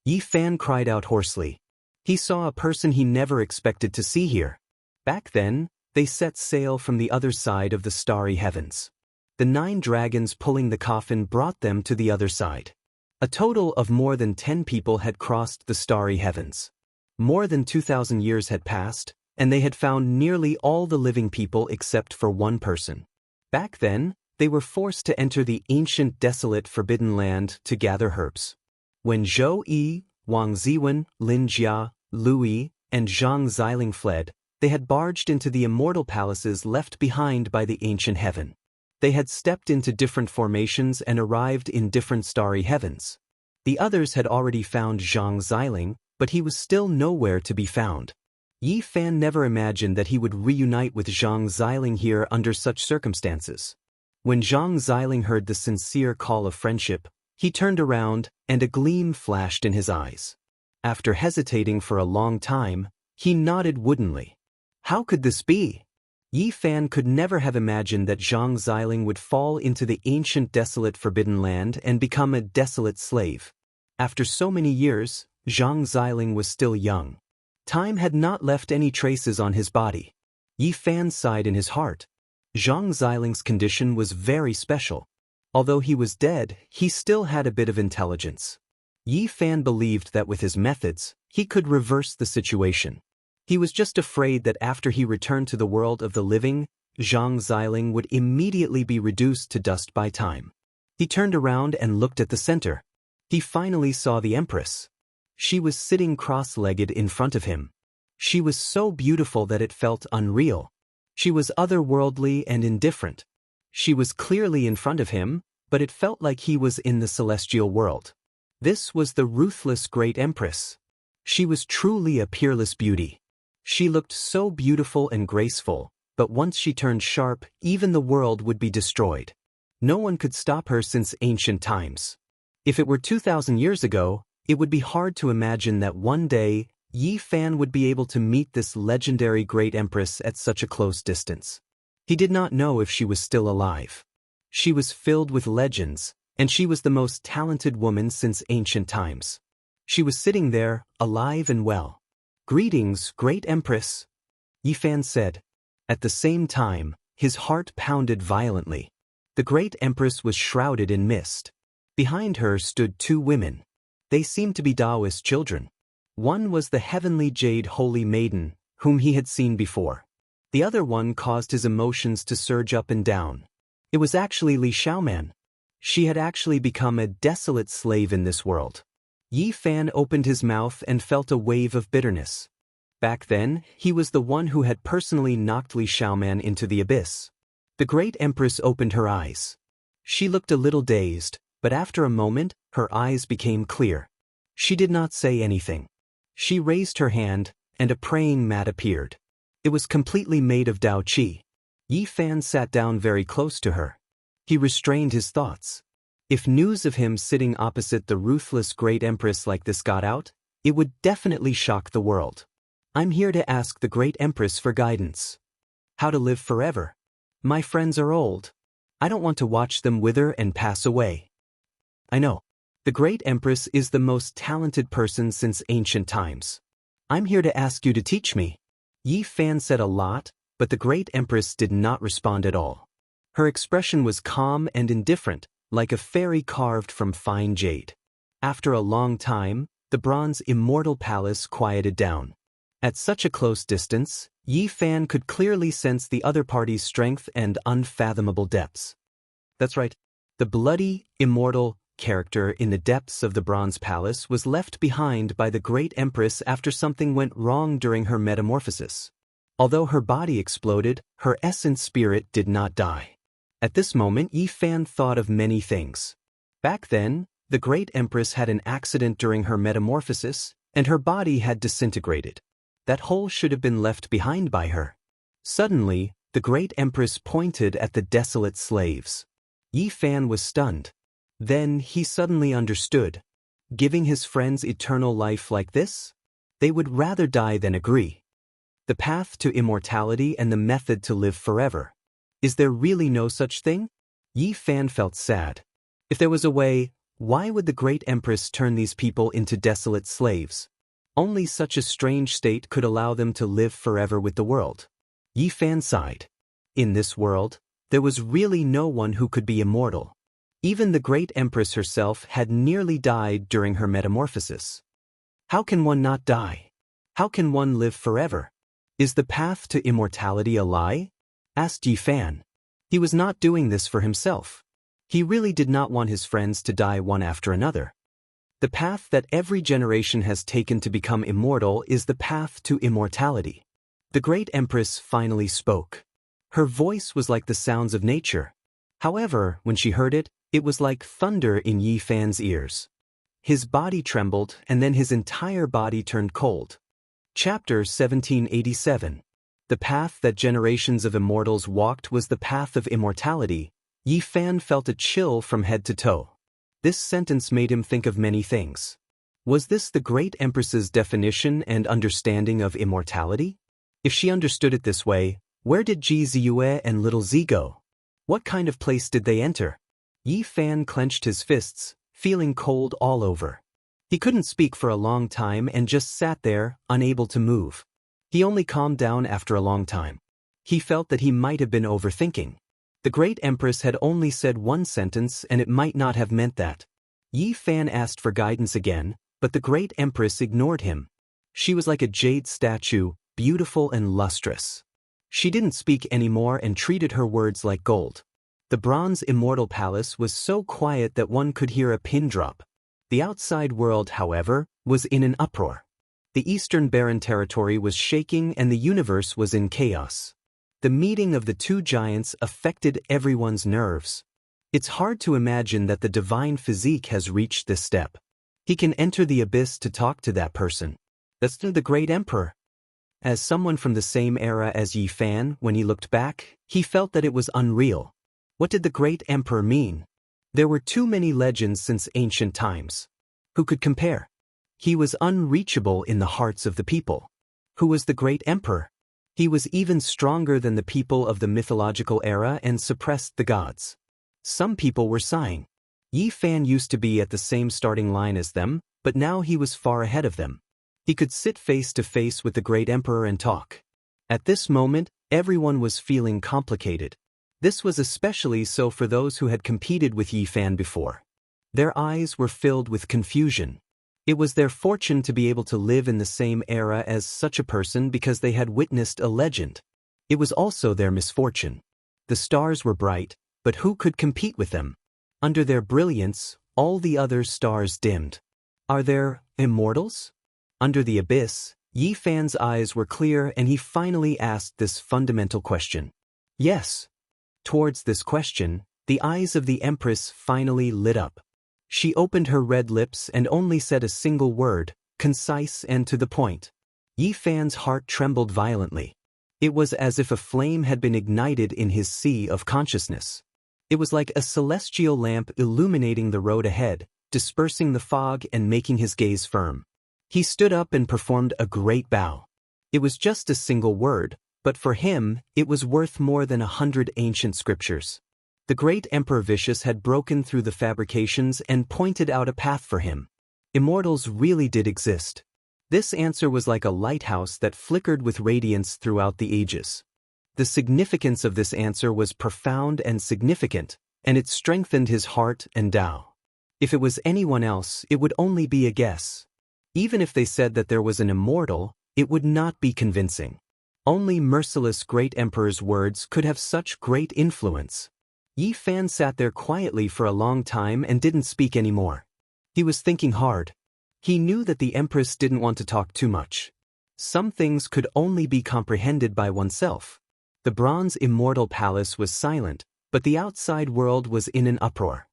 Yi Fan cried out hoarsely. He saw a person he never expected to see here. Back then, they set sail from the other side of the starry heavens. The 9 dragons pulling the coffin brought them to the other side. A total of more than 10 people had crossed the starry heavens. More than 2,000 years had passed, and they had found nearly all the living people except for one person. Back then, they were forced to enter the ancient desolate forbidden land to gather herbs. When Zhou Yi, Wang Ziwen, Lin Jia, Lu Yi, and Zhang Xiling fled, they had barged into the immortal palaces left behind by the ancient heaven. They had stepped into different formations and arrived in different starry heavens. The others had already found Zhang Xiling, but he was still nowhere to be found. Yi Fan never imagined that he would reunite with Zhang Xiling here under such circumstances. When Zhang Xiling heard the sincere call of friendship, he turned around, and a gleam flashed in his eyes. After hesitating for a long time, he nodded woodenly. How could this be? Yi Fan could never have imagined that Zhang Xiling would fall into the ancient desolate forbidden land and become a desolate slave. After so many years, Zhang Xiling was still young. Time had not left any traces on his body. Yi Fan sighed in his heart. Zhang Ziling's condition was very special. Although he was dead, he still had a bit of intelligence. Yi Fan believed that with his methods, he could reverse the situation. He was just afraid that after he returned to the world of the living, Zhang Ziling would immediately be reduced to dust by time. He turned around and looked at the center. He finally saw the Empress. She was sitting cross-legged in front of him. She was so beautiful that it felt unreal. She was otherworldly and indifferent. She was clearly in front of him, but it felt like he was in the celestial world. This was the ruthless great Empress. She was truly a peerless beauty. She looked so beautiful and graceful, but once she turned sharp, even the world would be destroyed. No one could stop her since ancient times. If it were 2,000 years ago, it would be hard to imagine that one day, Yi Fan would be able to meet this legendary great Empress at such a close distance. He did not know if she was still alive. She was filled with legends, and she was the most talented woman since ancient times. She was sitting there, alive and well. "Greetings, great Empress," Yi Fan said. At the same time, his heart pounded violently. The great Empress was shrouded in mist. Behind her stood two women. They seemed to be Taoist children. One was the heavenly jade holy maiden, whom he had seen before. The other one caused his emotions to surge up and down. It was actually Li Xiaoman. She had actually become a desolate slave in this world. Yi Fan opened his mouth and felt a wave of bitterness. Back then, he was the one who had personally knocked Li Xiaoman into the abyss. The great Empress opened her eyes. She looked a little dazed, but after a moment, her eyes became clear. She did not say anything. She raised her hand, and a praying mat appeared. It was completely made of Dao Qi. Yi Fan sat down very close to her. He restrained his thoughts. If news of him sitting opposite the ruthless great Empress like this got out, it would definitely shock the world. "I'm here to ask the great Empress for guidance. How to live forever. My friends are old. I don't want to watch them wither and pass away." "I know. The great Empress is the most talented person since ancient times. I'm here to ask you to teach me." Yi Fan said a lot, but the great Empress did not respond at all. Her expression was calm and indifferent, like a fairy carved from fine jade. After a long time, the bronze Immortal Palace quieted down. At such a close distance, Yi Fan could clearly sense the other party's strength and unfathomable depths. That's right. The bloody, immortal character in the depths of the Bronze Palace was left behind by the great Empress after something went wrong during her metamorphosis. Although her body exploded, her essence spirit did not die. At this moment, Yi Fan thought of many things. Back then, the great Empress had an accident during her metamorphosis, and her body had disintegrated. That hole should have been left behind by her. Suddenly, the great Empress pointed at the desolate slaves. Yi Fan was stunned. Then he suddenly understood. Giving his friends eternal life like this? They would rather die than agree. The path to immortality and the method to live forever. Is there really no such thing? Yi Fan felt sad. If there was a way, why would the great Empress turn these people into desolate slaves? Only such a strange state could allow them to live forever with the world. Yi Fan sighed. In this world, there was really no one who could be immortal. Even the great Empress herself had nearly died during her metamorphosis. How can one not die? How can one live forever? Is the path to immortality a lie? Asked Yi Fan. He was not doing this for himself. He really did not want his friends to die one after another. The path that every generation has taken to become immortal is the path to immortality. The great Empress finally spoke. Her voice was like the sounds of nature. However, when she heard it, it was like thunder in Yi Fan's ears. His body trembled, and then his entire body turned cold. Chapter 1787. The path that generations of immortals walked was the path of immortality. Yi Fan felt a chill from head to toe. This sentence made him think of many things. Was this the great Empress's definition and understanding of immortality? If she understood it this way, where did Ji Ziyue and Little Z go? What kind of place did they enter? Yi Fan clenched his fists, feeling cold all over. He couldn't speak for a long time and just sat there, unable to move. He only calmed down after a long time. He felt that he might have been overthinking. The great empress had only said one sentence and it might not have meant that. Yi Fan asked for guidance again, but the great empress ignored him. She was like a jade statue, beautiful and lustrous. She didn't speak anymore and treated her words like gold. The bronze Immortal palace was so quiet that one could hear a pin drop. The outside world, however, was in an uproar. The eastern barren territory was shaking and the universe was in chaos. The meeting of the two giants affected everyone's nerves. It's hard to imagine that the divine physique has reached this step. He can enter the abyss to talk to that person. That's the great emperor. As someone from the same era as Yi Fan, when he looked back, he felt that it was unreal. What did the great emperor mean? There were too many legends since ancient times. Who could compare? He was unreachable in the hearts of the people. Who was the great emperor? He was even stronger than the people of the mythological era and suppressed the gods. Some people were sighing. Yi Fan used to be at the same starting line as them, but now he was far ahead of them. He could sit face to face with the great emperor and talk. At this moment, everyone was feeling complicated. This was especially so for those who had competed with Yi Fan before. Their eyes were filled with confusion. It was their fortune to be able to live in the same era as such a person because they had witnessed a legend. It was also their misfortune. The stars were bright, but who could compete with them? Under their brilliance, all the other stars dimmed. Are there immortals? Under the abyss, Yi Fan's eyes were clear and he finally asked this fundamental question. Yes. Towards this question, the eyes of the Empress finally lit up. She opened her red lips and only said a single word, concise and to the point. Yi Fan's heart trembled violently. It was as if a flame had been ignited in his sea of consciousness. It was like a celestial lamp illuminating the road ahead, dispersing the fog and making his gaze firm. He stood up and performed a great bow. It was just a single word, but for him, it was worth more than 100 ancient scriptures. The great Emperor Vicious had broken through the fabrications and pointed out a path for him. Immortals really did exist. This answer was like a lighthouse that flickered with radiance throughout the ages. The significance of this answer was profound and significant, and it strengthened his heart and Tao. If it was anyone else, it would only be a guess. Even if they said that there was an immortal, it would not be convincing. Only merciless great emperor's words could have such great influence. Yi Fan sat there quietly for a long time and didn't speak anymore. He was thinking hard. He knew that the empress didn't want to talk too much. Some things could only be comprehended by oneself. The bronze Immortal palace was silent, but the outside world was in an uproar.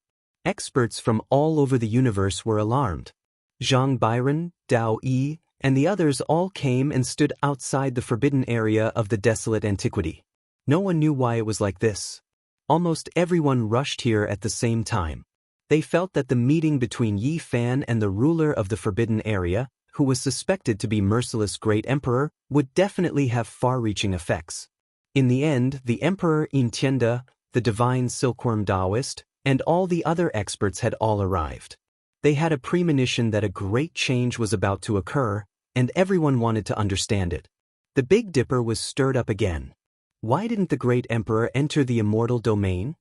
Experts from all over the universe were alarmed. Zhang Byron, Dao Yi, and the others all came and stood outside the forbidden area of the desolate antiquity. No one knew why it was like this. Almost everyone rushed here at the same time. They felt that the meeting between Yi Fan and the ruler of the forbidden area, who was suspected to be merciless great emperor, would definitely have far-reaching effects. In the end, the Emperor Intienda, the divine silkworm Taoist, and all the other experts had all arrived. They had a premonition that a great change was about to occur, and everyone wanted to understand it. The Big Dipper was stirred up again. Why didn't the great emperor enter the immortal domain?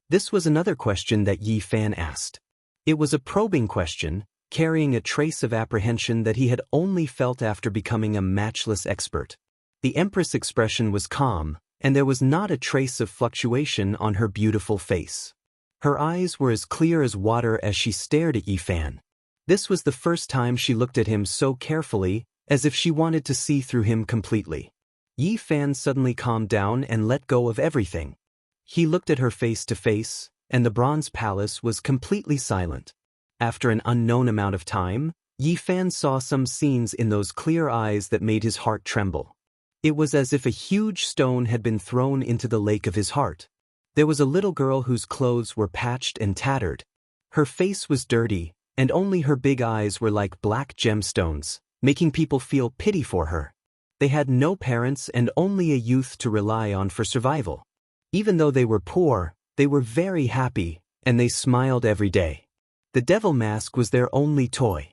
This was another question that Yi Fan asked. It was a probing question, carrying a trace of apprehension that he had only felt after becoming a matchless expert. The Empress' expression was calm, and there was not a trace of fluctuation on her beautiful face. Her eyes were as clear as water as she stared at Yi Fan. This was the first time she looked at him so carefully, as if she wanted to see through him completely. Yi Fan suddenly calmed down and let go of everything. He looked at her face to face, and the bronze palace was completely silent. After an unknown amount of time, Yi Fan saw some scenes in those clear eyes that made his heart tremble. It was as if a huge stone had been thrown into the lake of his heart. There was a little girl whose clothes were patched and tattered. Her face was dirty, and only her big eyes were like black gemstones, making people feel pity for her. They had no parents and only a youth to rely on for survival. Even though they were poor, they were very happy, and they smiled every day. The devil mask was their only toy.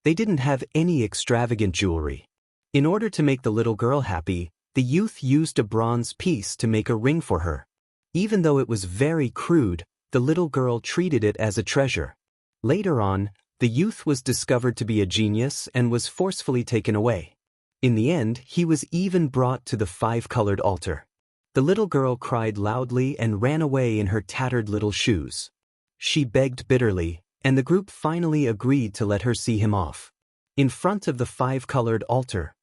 They didn't have any extravagant jewelry. In order to make the little girl happy, the youth used a bronze piece to make a ring for her. Even though it was very crude, the little girl treated it as a treasure. Later on, the youth was discovered to be a genius and was forcefully taken away. In the end, he was even brought to the five-colored altar. The little girl cried loudly and ran away in her tattered little shoes. She begged bitterly, and the group finally agreed to let her see him off. In front of the five-colored altar.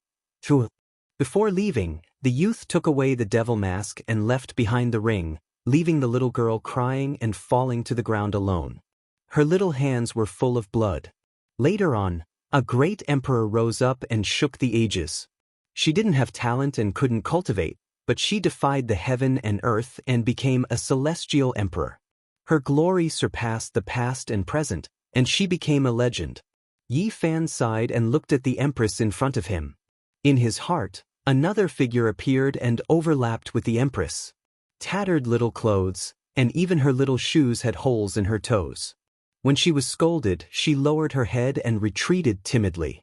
Before leaving, the youth took away the devil mask and left behind the ring, leaving the little girl crying and falling to the ground alone. Her little hands were full of blood. Later on, a great emperor rose up and shook the ages. She didn't have talent and couldn't cultivate, but she defied the heaven and earth and became a celestial emperor. Her glory surpassed the past and present, and she became a legend. Yi Fan sighed and looked at the empress in front of him. In his heart, another figure appeared and overlapped with the empress. Tattered little clothes, and even her little shoes had holes in her toes. When she was scolded, she lowered her head and retreated timidly.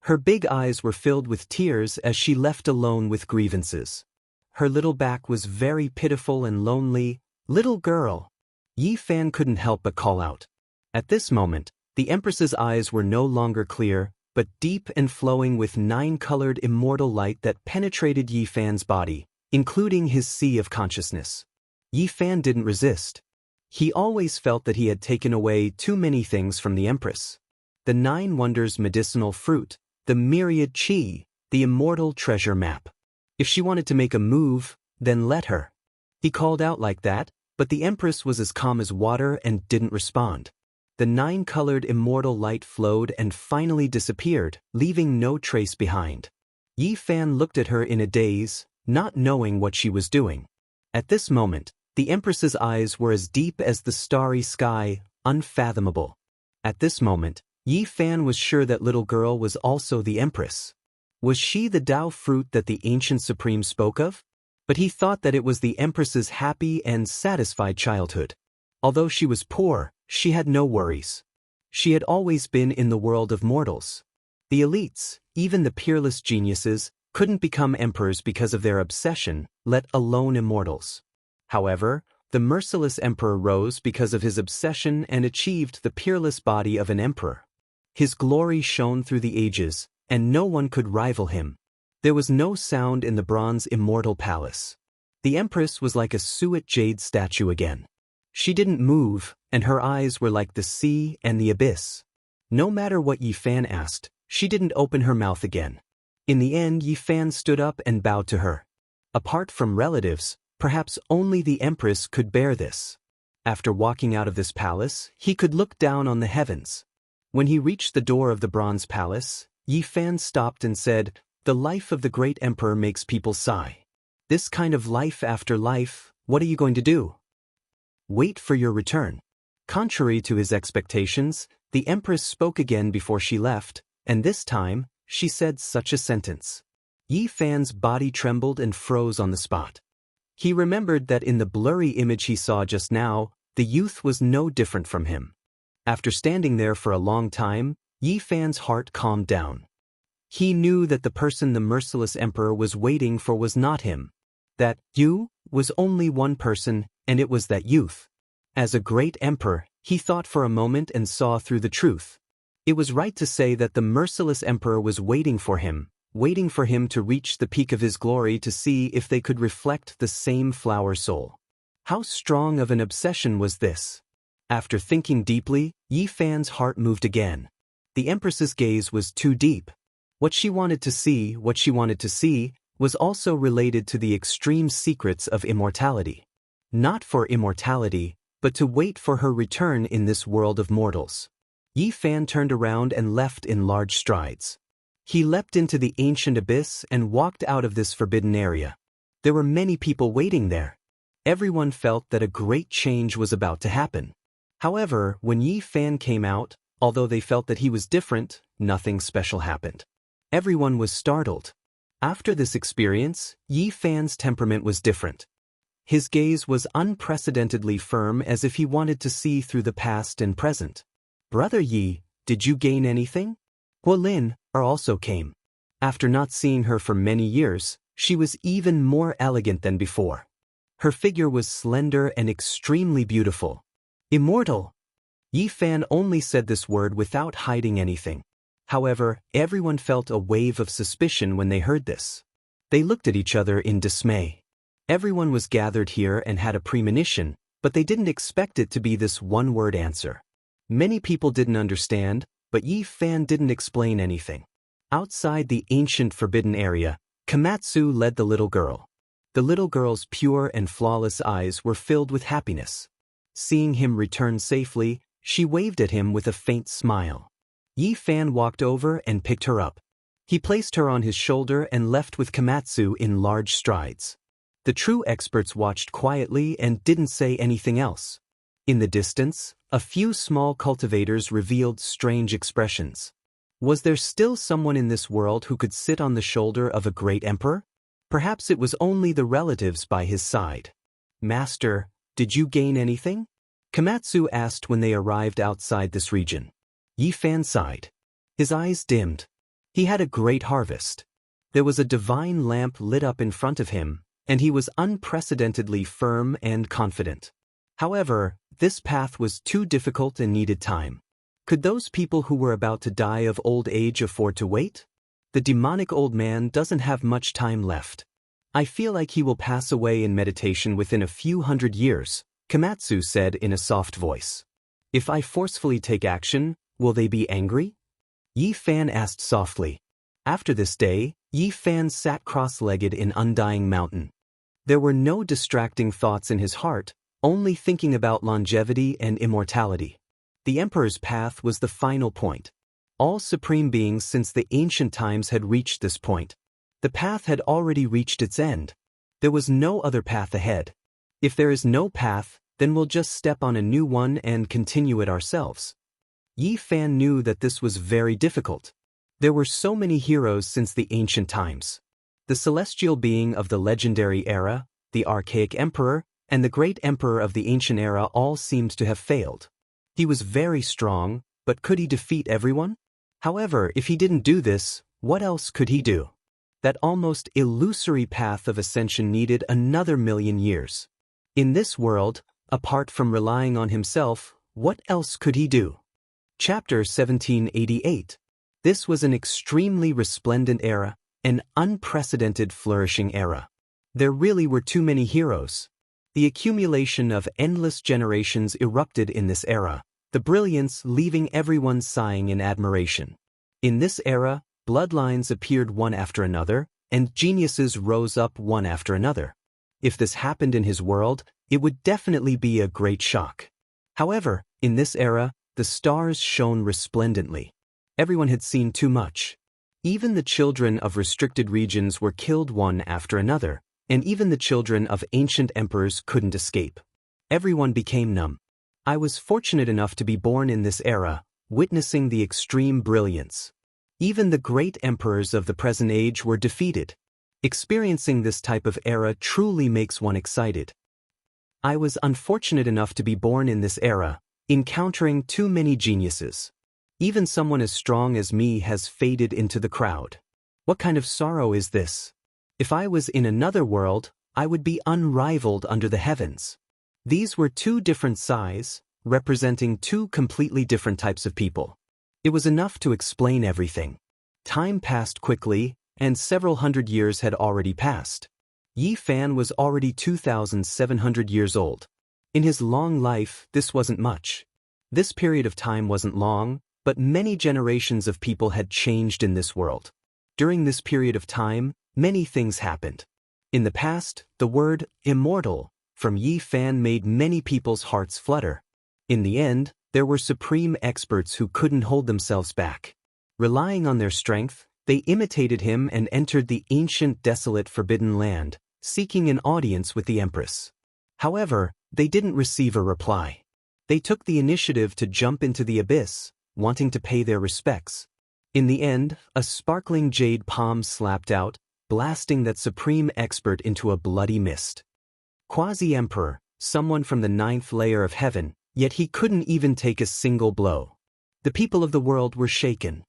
Her big eyes were filled with tears as she left alone with grievances. Her little back was very pitiful and lonely. Little girl! Yi Fan couldn't help but call out. At this moment, the empress's eyes were no longer clear, but deep and flowing with nine-colored immortal light that penetrated Yi Fan's body, including his sea of consciousness. Yi Fan didn't resist. He always felt that he had taken away too many things from the empress. The 9 wonders medicinal fruit, the myriad qi, the immortal treasure map. If she wanted to make a move, then let her. He called out like that, but the empress was as calm as water and didn't respond. The 9-colored immortal light flowed and finally disappeared, leaving no trace behind. Yi Fan looked at her in a daze, not knowing what she was doing. At this moment, the empress's eyes were as deep as the starry sky, unfathomable. At this moment, Yi Fan was sure that little girl was also the empress. Was she the Tao fruit that the ancient supreme spoke of? But he thought that it was the empress's happy and satisfied childhood. Although she was poor, she had no worries. She had always been in the world of mortals. The elites, even the peerless geniuses, couldn't become emperors because of their obsession, let alone immortals. However, the merciless emperor rose because of his obsession and achieved the peerless body of an emperor. His glory shone through the ages, and no one could rival him. There was no sound in the bronze immortal palace. The empress was like a suet jade statue again. She didn't move, and her eyes were like the sea and the abyss. No matter what Yi Fan asked, she didn't open her mouth again. In the end, Yi Fan stood up and bowed to her. Apart from relatives, perhaps only the empress could bear this. After walking out of this palace, he could look down on the heavens. When he reached the door of the bronze palace, Yi Fan stopped and said, "The life of the great emperor makes people sigh. This kind of life after life, what are you going to do? Wait for your return." Contrary to his expectations, the empress spoke again before she left, and this time, she said such a sentence. Yi Fan's body trembled and froze on the spot. He remembered that in the blurry image he saw just now, the youth was no different from him. After standing there for a long time, Yi Fan's heart calmed down. He knew that the person the merciless emperor was waiting for was not him. That you was only one person, and it was that youth. As a great emperor, he thought for a moment and saw through the truth. It was right to say that the merciless emperor was waiting for him to reach the peak of his glory to see if they could reflect the same flower soul. How strong of an obsession was this? After thinking deeply, Yi Fan's heart moved again. The empress's gaze was too deep. What she wanted to see was also related to the extreme secrets of immortality. Not for immortality, but to wait for her return in this world of mortals. Yi Fan turned around and left in large strides. He leapt into the ancient abyss and walked out of this forbidden area. There were many people waiting there. Everyone felt that a great change was about to happen. However, when Yi Fan came out, although they felt that he was different, nothing special happened. Everyone was startled. After this experience, Yi Fan's temperament was different. His gaze was unprecedentedly firm, as if he wanted to see through the past and present. "Brother Yi, did you gain anything?" Huolin also came. After not seeing her for many years, she was even more elegant than before. Her figure was slender and extremely beautiful. Immortal! Yi Fan only said this word without hiding anything. However, everyone felt a wave of suspicion when they heard this. They looked at each other in dismay. Everyone was gathered here and had a premonition, but they didn't expect it to be this one-word answer. Many people didn't understand, but Yi Fan didn't explain anything. Outside the ancient forbidden area, Komatsu led the little girl. The little girl's pure and flawless eyes were filled with happiness. Seeing him return safely, she waved at him with a faint smile. Yi Fan walked over and picked her up. He placed her on his shoulder and left with Komatsu in large strides. The true experts watched quietly and didn't say anything else. In the distance, a few small cultivators revealed strange expressions. Was there still someone in this world who could sit on the shoulder of a great emperor? Perhaps it was only the relatives by his side. Master, did you gain anything? Komatsu asked when they arrived outside this region. Yi Fan sighed. His eyes dimmed. He had a great harvest. There was a divine lamp lit up in front of him, and he was unprecedentedly firm and confident. However, this path was too difficult and needed time. Could those people who were about to die of old age afford to wait? The demonic old man doesn't have much time left. I feel like he will pass away in meditation within a few hundred years, Komatsu said in a soft voice. If I forcefully take action, will they be angry? Yi Fan asked softly. After this day, Yi Fan sat cross-legged in Undying Mountain. There were no distracting thoughts in his heart, only thinking about longevity and immortality. The Emperor's path was the final point. All supreme beings since the ancient times had reached this point. The path had already reached its end. There was no other path ahead. If there is no path, then we'll just step on a new one and continue it ourselves. Yi Fan knew that this was very difficult. There were so many heroes since the ancient times. The celestial being of the legendary era, the archaic emperor, and the great emperor of the ancient era all seemed to have failed. He was very strong, but could he defeat everyone? However, if he didn't do this, what else could he do? That almost illusory path of ascension needed another 1,000,000 years. In this world, apart from relying on himself, what else could he do? Chapter 1788. This was an extremely resplendent era, an unprecedented flourishing era. There really were too many heroes. The accumulation of endless generations erupted in this era, the brilliance leaving everyone sighing in admiration. In this era, bloodlines appeared one after another, and geniuses rose up one after another. If this happened in his world, it would definitely be a great shock. However, in this era, the stars shone resplendently. Everyone had seen too much. Even the children of restricted regions were killed one after another, and even the children of ancient emperors couldn't escape. Everyone became numb. I was fortunate enough to be born in this era, witnessing the extreme brilliance. Even the great emperors of the present age were defeated. Experiencing this type of era truly makes one excited. I was unfortunate enough to be born in this era, encountering too many geniuses. Even someone as strong as me has faded into the crowd. What kind of sorrow is this? If I was in another world, I would be unrivaled under the heavens. These were two different sides, representing two completely different types of people. It was enough to explain everything. Time passed quickly, and several hundred years had already passed. Yi Fan was already 2,700 years old. In his long life, this wasn't much. This period of time wasn't long, but many generations of people had changed in this world. During this period of time, many things happened. In the past, the word immortal from Yi Fan made many people's hearts flutter. In the end, there were supreme experts who couldn't hold themselves back. Relying on their strength, they imitated him and entered the ancient desolate forbidden land, seeking an audience with the Empress. However, they didn't receive a reply. They took the initiative to jump into the abyss, wanting to pay their respects. In the end, a sparkling jade palm slapped out, blasting that supreme expert into a bloody mist. Quasi-Emperor, someone from the 9th layer of heaven, yet he couldn't even take a single blow. The people of the world were shaken.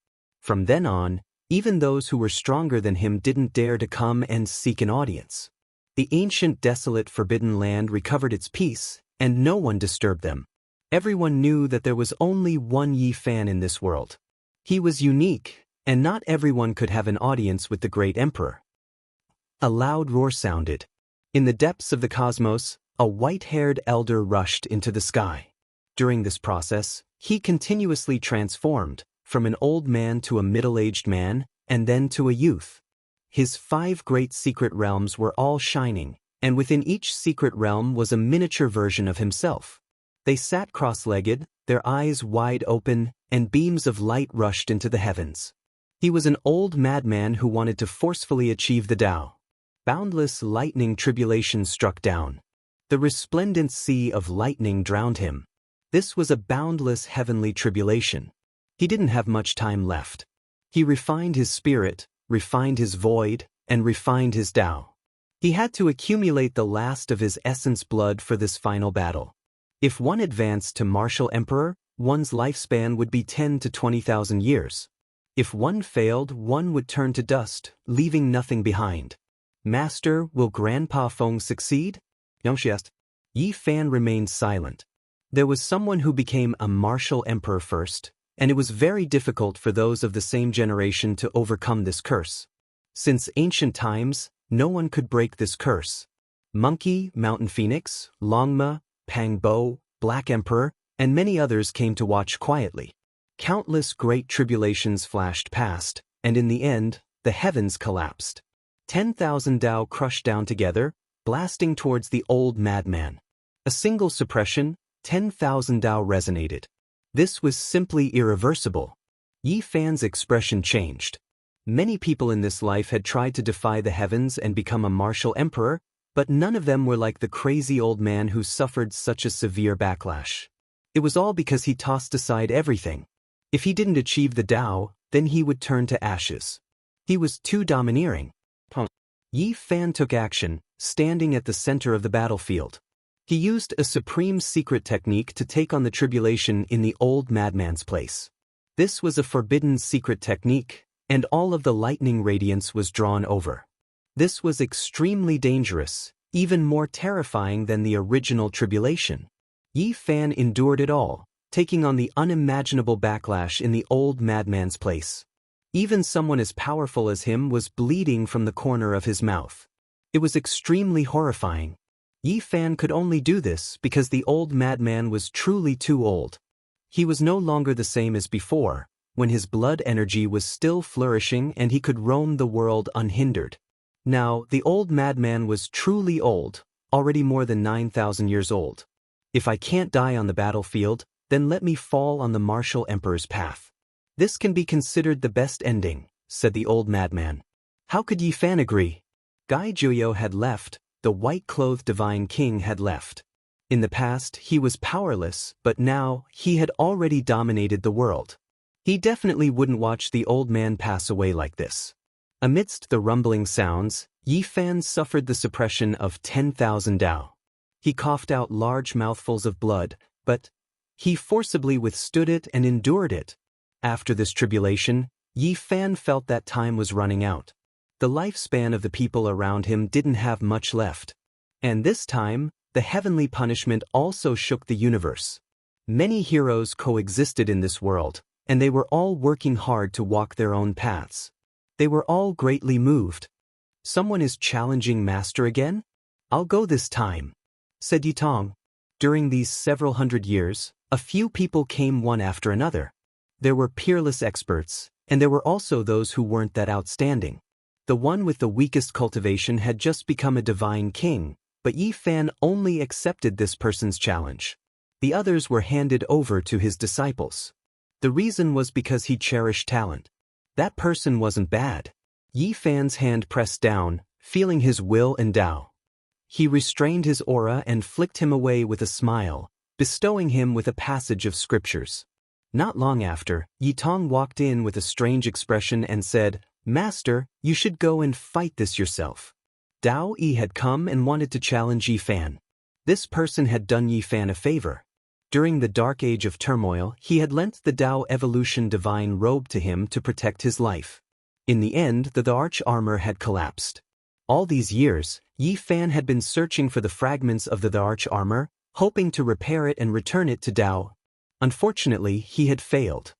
From then on, even those who were stronger than him didn't dare to come and seek an audience. The ancient desolate forbidden land recovered its peace, and no one disturbed them. Everyone knew that there was only one Yi Fan in this world. He was unique, and not everyone could have an audience with the great emperor. A loud roar sounded. In the depths of the cosmos, a white-haired elder rushed into the sky. During this process, he continuously transformed, from an old man to a middle-aged man, and then to a youth. His 5 great secret realms were all shining, and within each secret realm was a miniature version of himself. They sat cross-legged, their eyes wide open, and beams of light rushed into the heavens. He was an old madman who wanted to forcefully achieve the Tao. Boundless lightning tribulation struck down. The resplendent sea of lightning drowned him. This was a boundless heavenly tribulation. He didn't have much time left. He refined his spirit, refined his void, and refined his Tao. He had to accumulate the last of his essence blood for this final battle. If one advanced to martial emperor, one's lifespan would be 10 to 20,000 years. If one failed, one would turn to dust, leaving nothing behind. Master, will Grandpa Feng succeed? Jianghu asked. Yi Fan remained silent. There was someone who became a martial emperor first, and it was very difficult for those of the same generation to overcome this curse. Since ancient times, no one could break this curse. Monkey, Mountain Phoenix, Longma, Pang Bo, Black Emperor, and many others came to watch quietly. Countless great tribulations flashed past, and in the end, the heavens collapsed. 10,000 Tao crushed down together, blasting towards the old madman. A single suppression, 10,000 Tao resonated. This was simply irreversible. Yi Fan's expression changed. Many people in this life had tried to defy the heavens and become a martial emperor, but none of them were like the crazy old man who suffered such a severe backlash. It was all because he tossed aside everything. If he didn't achieve the Tao, then he would turn to ashes. He was too domineering. Yi Fan took action, standing at the center of the battlefield. He used a supreme secret technique to take on the tribulation in the old madman's place. This was a forbidden secret technique, and all of the lightning radiance was drawn over. This was extremely dangerous, even more terrifying than the original tribulation. Yi Fan endured it all, taking on the unimaginable backlash in the old madman's place. Even someone as powerful as him was bleeding from the corner of his mouth. It was extremely horrifying. Yi Fan could only do this because the old madman was truly too old. He was no longer the same as before, when his blood energy was still flourishing and he could roam the world unhindered. Now, the old madman was truly old, already more than 9,000 years old. If I can't die on the battlefield, then let me fall on the martial emperor's path. This can be considered the best ending, said the old madman. How could Yi Fan agree? Gai Juyo had left, the white-clothed divine king had left. In the past, he was powerless, but now, he had already dominated the world. He definitely wouldn't watch the old man pass away like this. Amidst the rumbling sounds, Yi Fan suffered the suppression of 10,000 Tao. He coughed out large mouthfuls of blood, but he forcibly withstood it and endured it. After this tribulation, Yi Fan felt that time was running out. The lifespan of the people around him didn't have much left. And this time, the heavenly punishment also shook the universe. Many heroes coexisted in this world, and they were all working hard to walk their own paths. They were all greatly moved. Someone is challenging Master again? I'll go this time, said Yitong. During these several hundred years, a few people came one after another. There were peerless experts, and there were also those who weren't that outstanding. The one with the weakest cultivation had just become a divine king, but Yi Fan only accepted this person's challenge. The others were handed over to his disciples. The reason was because he cherished talent. That person wasn't bad. Yi Fan's hand pressed down, feeling his will and Tao. He restrained his aura and flicked him away with a smile, bestowing him with a passage of scriptures. Not long after, Yitong walked in with a strange expression and said, Master, you should go and fight this yourself. Dao Yi had come and wanted to challenge Yi Fan. This person had done Yi Fan a favor. During the dark age of turmoil, he had lent the Tao evolution divine robe to him to protect his life. In the end, the arch armor had collapsed. All these years, Yi Fan had been searching for the fragments of the arch armor, hoping to repair it and return it to Tao. Unfortunately, he had failed.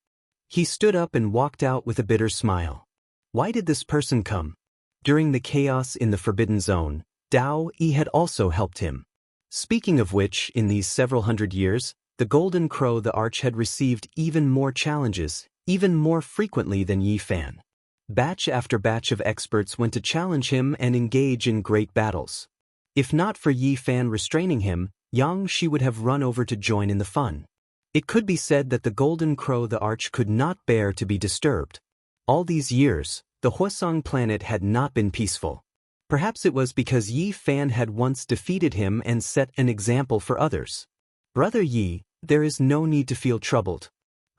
He stood up and walked out with a bitter smile. Why did this person come? During the chaos in the Forbidden Zone, Tao Yi had also helped him. Speaking of which, in these several hundred years, the Golden Crow the Arch had received even more challenges, even more frequently than Yi Fan. Batch after batch of experts went to challenge him and engage in great battles. If not for Yi Fan restraining him, Jianghu would have run over to join in the fun. It could be said that the Golden Crow the Arch could not bear to be disturbed. All these years, the Huasong planet had not been peaceful. Perhaps it was because Yi Fan had once defeated him and set an example for others. Brother Yi, there is no need to feel troubled.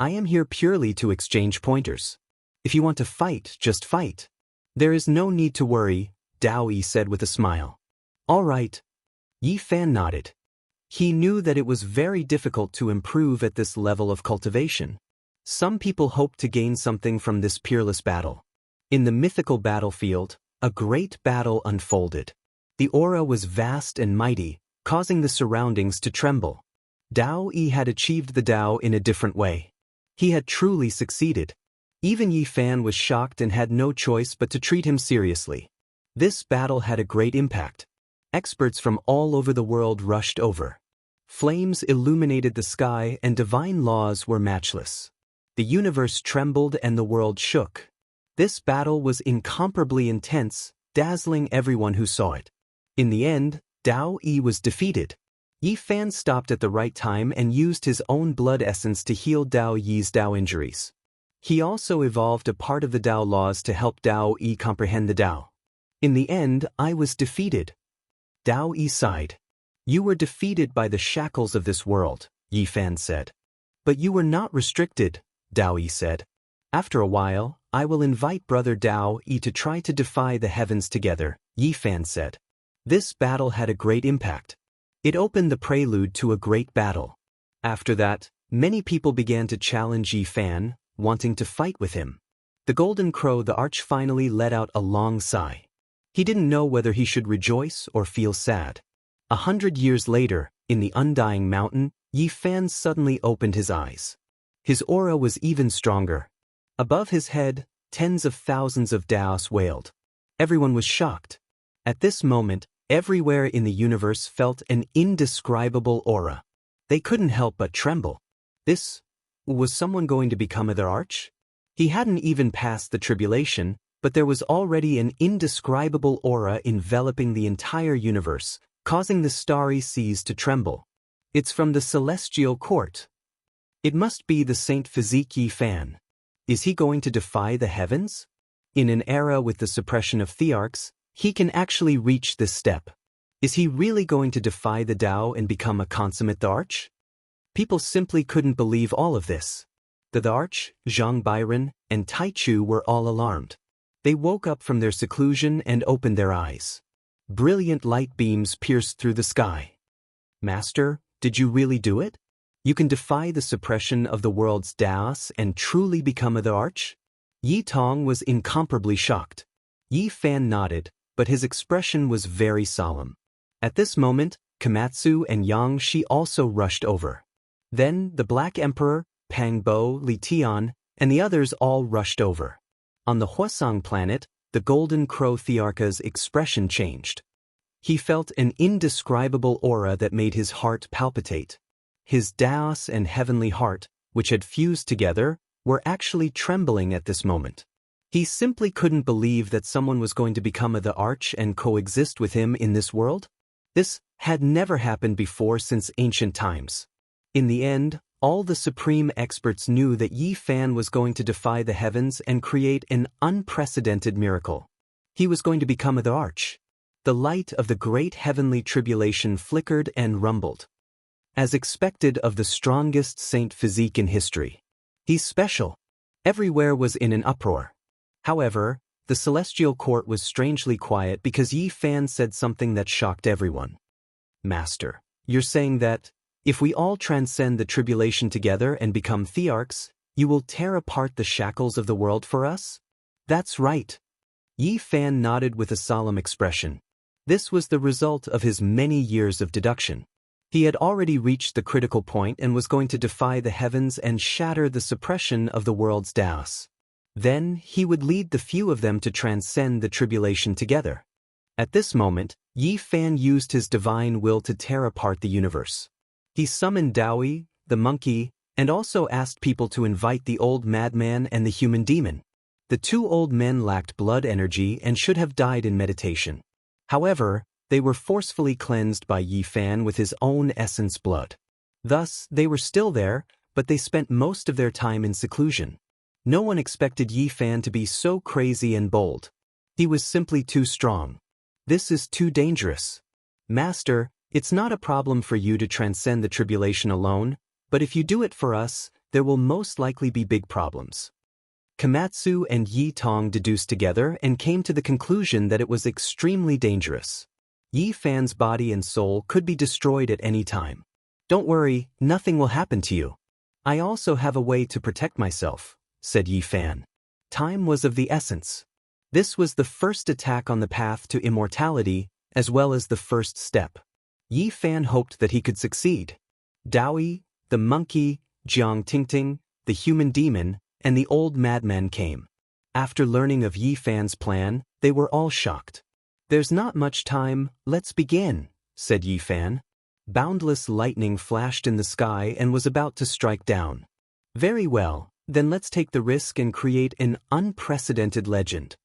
I am here purely to exchange pointers. If you want to fight, just fight. There is no need to worry, Dao Yi said with a smile. All right. Yi Fan nodded. He knew that it was very difficult to improve at this level of cultivation. Some people hoped to gain something from this peerless battle. In the mythical battlefield, a great battle unfolded. The aura was vast and mighty, causing the surroundings to tremble. Dao Yi had achieved the Tao in a different way. He had truly succeeded. Even Yi Fan was shocked and had no choice but to treat him seriously. This battle had a great impact. Experts from all over the world rushed over. Flames illuminated the sky and divine laws were matchless. The universe trembled and the world shook. This battle was incomparably intense, dazzling everyone who saw it. In the end, Dao Yi was defeated. Yi Fan stopped at the right time and used his own blood essence to heal Dao Yi's Dao injuries. He also evolved a part of the Dao laws to help Dao Yi comprehend the Dao. In the end, I was defeated. Dao Yi sighed. You were defeated by the shackles of this world, Yi Fan said. But you were not restricted, Dao Yi said. After a while, I will invite Brother Dao Yi to try to defy the heavens together, Yi Fan said. This battle had a great impact. It opened the prelude to a great battle. After that, many people began to challenge Yi Fan, wanting to fight with him. The Golden Crow the Arch finally let out a long sigh. He didn't know whether he should rejoice or feel sad. 100 years later, in the Undying Mountain, Yi Fan suddenly opened his eyes. His aura was even stronger. Above his head, tens of thousands of Daos wailed. Everyone was shocked. At this moment, everywhere in the universe felt an indescribable aura. They couldn't help but tremble. Was someone going to become their arch? He hadn't even passed the tribulation, but there was already an indescribable aura enveloping the entire universe, causing the starry seas to tremble. It's from the celestial court. It must be the Saint Physique Yi Fan. Is he going to defy the heavens? In an era with the suppression of thearchs, he can actually reach this step. Is he really going to defy the Tao and become a consummate arch? People simply couldn't believe all of this. The Arch, Zhang Byron, and Tai Chu were all alarmed. They woke up from their seclusion and opened their eyes. Brilliant light beams pierced through the sky. Master, did you really do it? You can defy the suppression of the world's Daos and truly become the Arch? Yi Tong was incomparably shocked. Yi Fan nodded, but his expression was very solemn. At this moment, Komatsu and Jianghu also rushed over. Then, the Black Emperor, Pang Bo, Li Tian, and the others all rushed over. On the Huasong planet, the Golden Crow Thearcha's expression changed. He felt an indescribable aura that made his heart palpitate. His Daos and heavenly heart, which had fused together, were actually trembling at this moment. He simply couldn't believe that someone was going to become the Arch and coexist with him in this world. This had never happened before since ancient times. In the end, all the supreme experts knew that Yi Fan was going to defy the heavens and create an unprecedented miracle. He was going to become the Arch. The light of the great heavenly tribulation flickered and rumbled. As expected of the strongest Saint Physique in history. He's special. Everywhere was in an uproar. However, the celestial court was strangely quiet because Yi Fan said something that shocked everyone. Master, you're saying that, If we all transcend the tribulation together and become thearchs, you will tear apart the shackles of the world for us? That's right. Yi Fan nodded with a solemn expression. This was the result of his many years of deduction. He had already reached the critical point and was going to defy the heavens and shatter the suppression of the world's Daos. Then he would lead the few of them to transcend the tribulation together. At this moment, Yi Fan used his divine will to tear apart the universe. He summoned Daoi, the monkey, and also asked people to invite the old madman and the human demon. The two old men lacked blood energy and should have died in meditation. However, they were forcefully cleansed by Yi Fan with his own essence blood. Thus, they were still there, but they spent most of their time in seclusion. No one expected Yi Fan to be so crazy and bold. He was simply too strong. This is too dangerous. Master, it's not a problem for you to transcend the tribulation alone, but if you do it for us, there will most likely be big problems. Komatsu and Yi Tong deduced together and came to the conclusion that it was extremely dangerous. Yi Fan's body and soul could be destroyed at any time. Don't worry, nothing will happen to you. I also have a way to protect myself, said Yi Fan. Time was of the essence. This was the first attack on the path to immortality, as well as the first step. Yi Fan hoped that he could succeed. Daoi, the monkey, Jiang Tingting, the human demon, and the old madman came. After learning of Yi Fan's plan, they were all shocked. There's not much time, let's begin, said Yi Fan. Boundless lightning flashed in the sky and was about to strike down. Very well, then let's take the risk and create an unprecedented legend.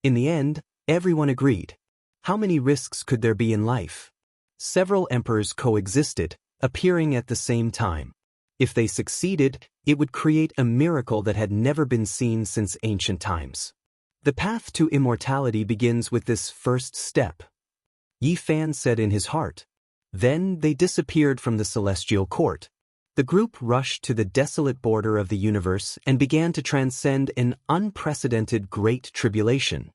In the end, everyone agreed. How many risks could there be in life? Several emperors coexisted, appearing at the same time. If they succeeded, it would create a miracle that had never been seen since ancient times. The path to immortality begins with this first step, Yi Fan said in his heart. Then they disappeared from the celestial court. The group rushed to the desolate border of the universe and began to transcend an unprecedented great tribulation.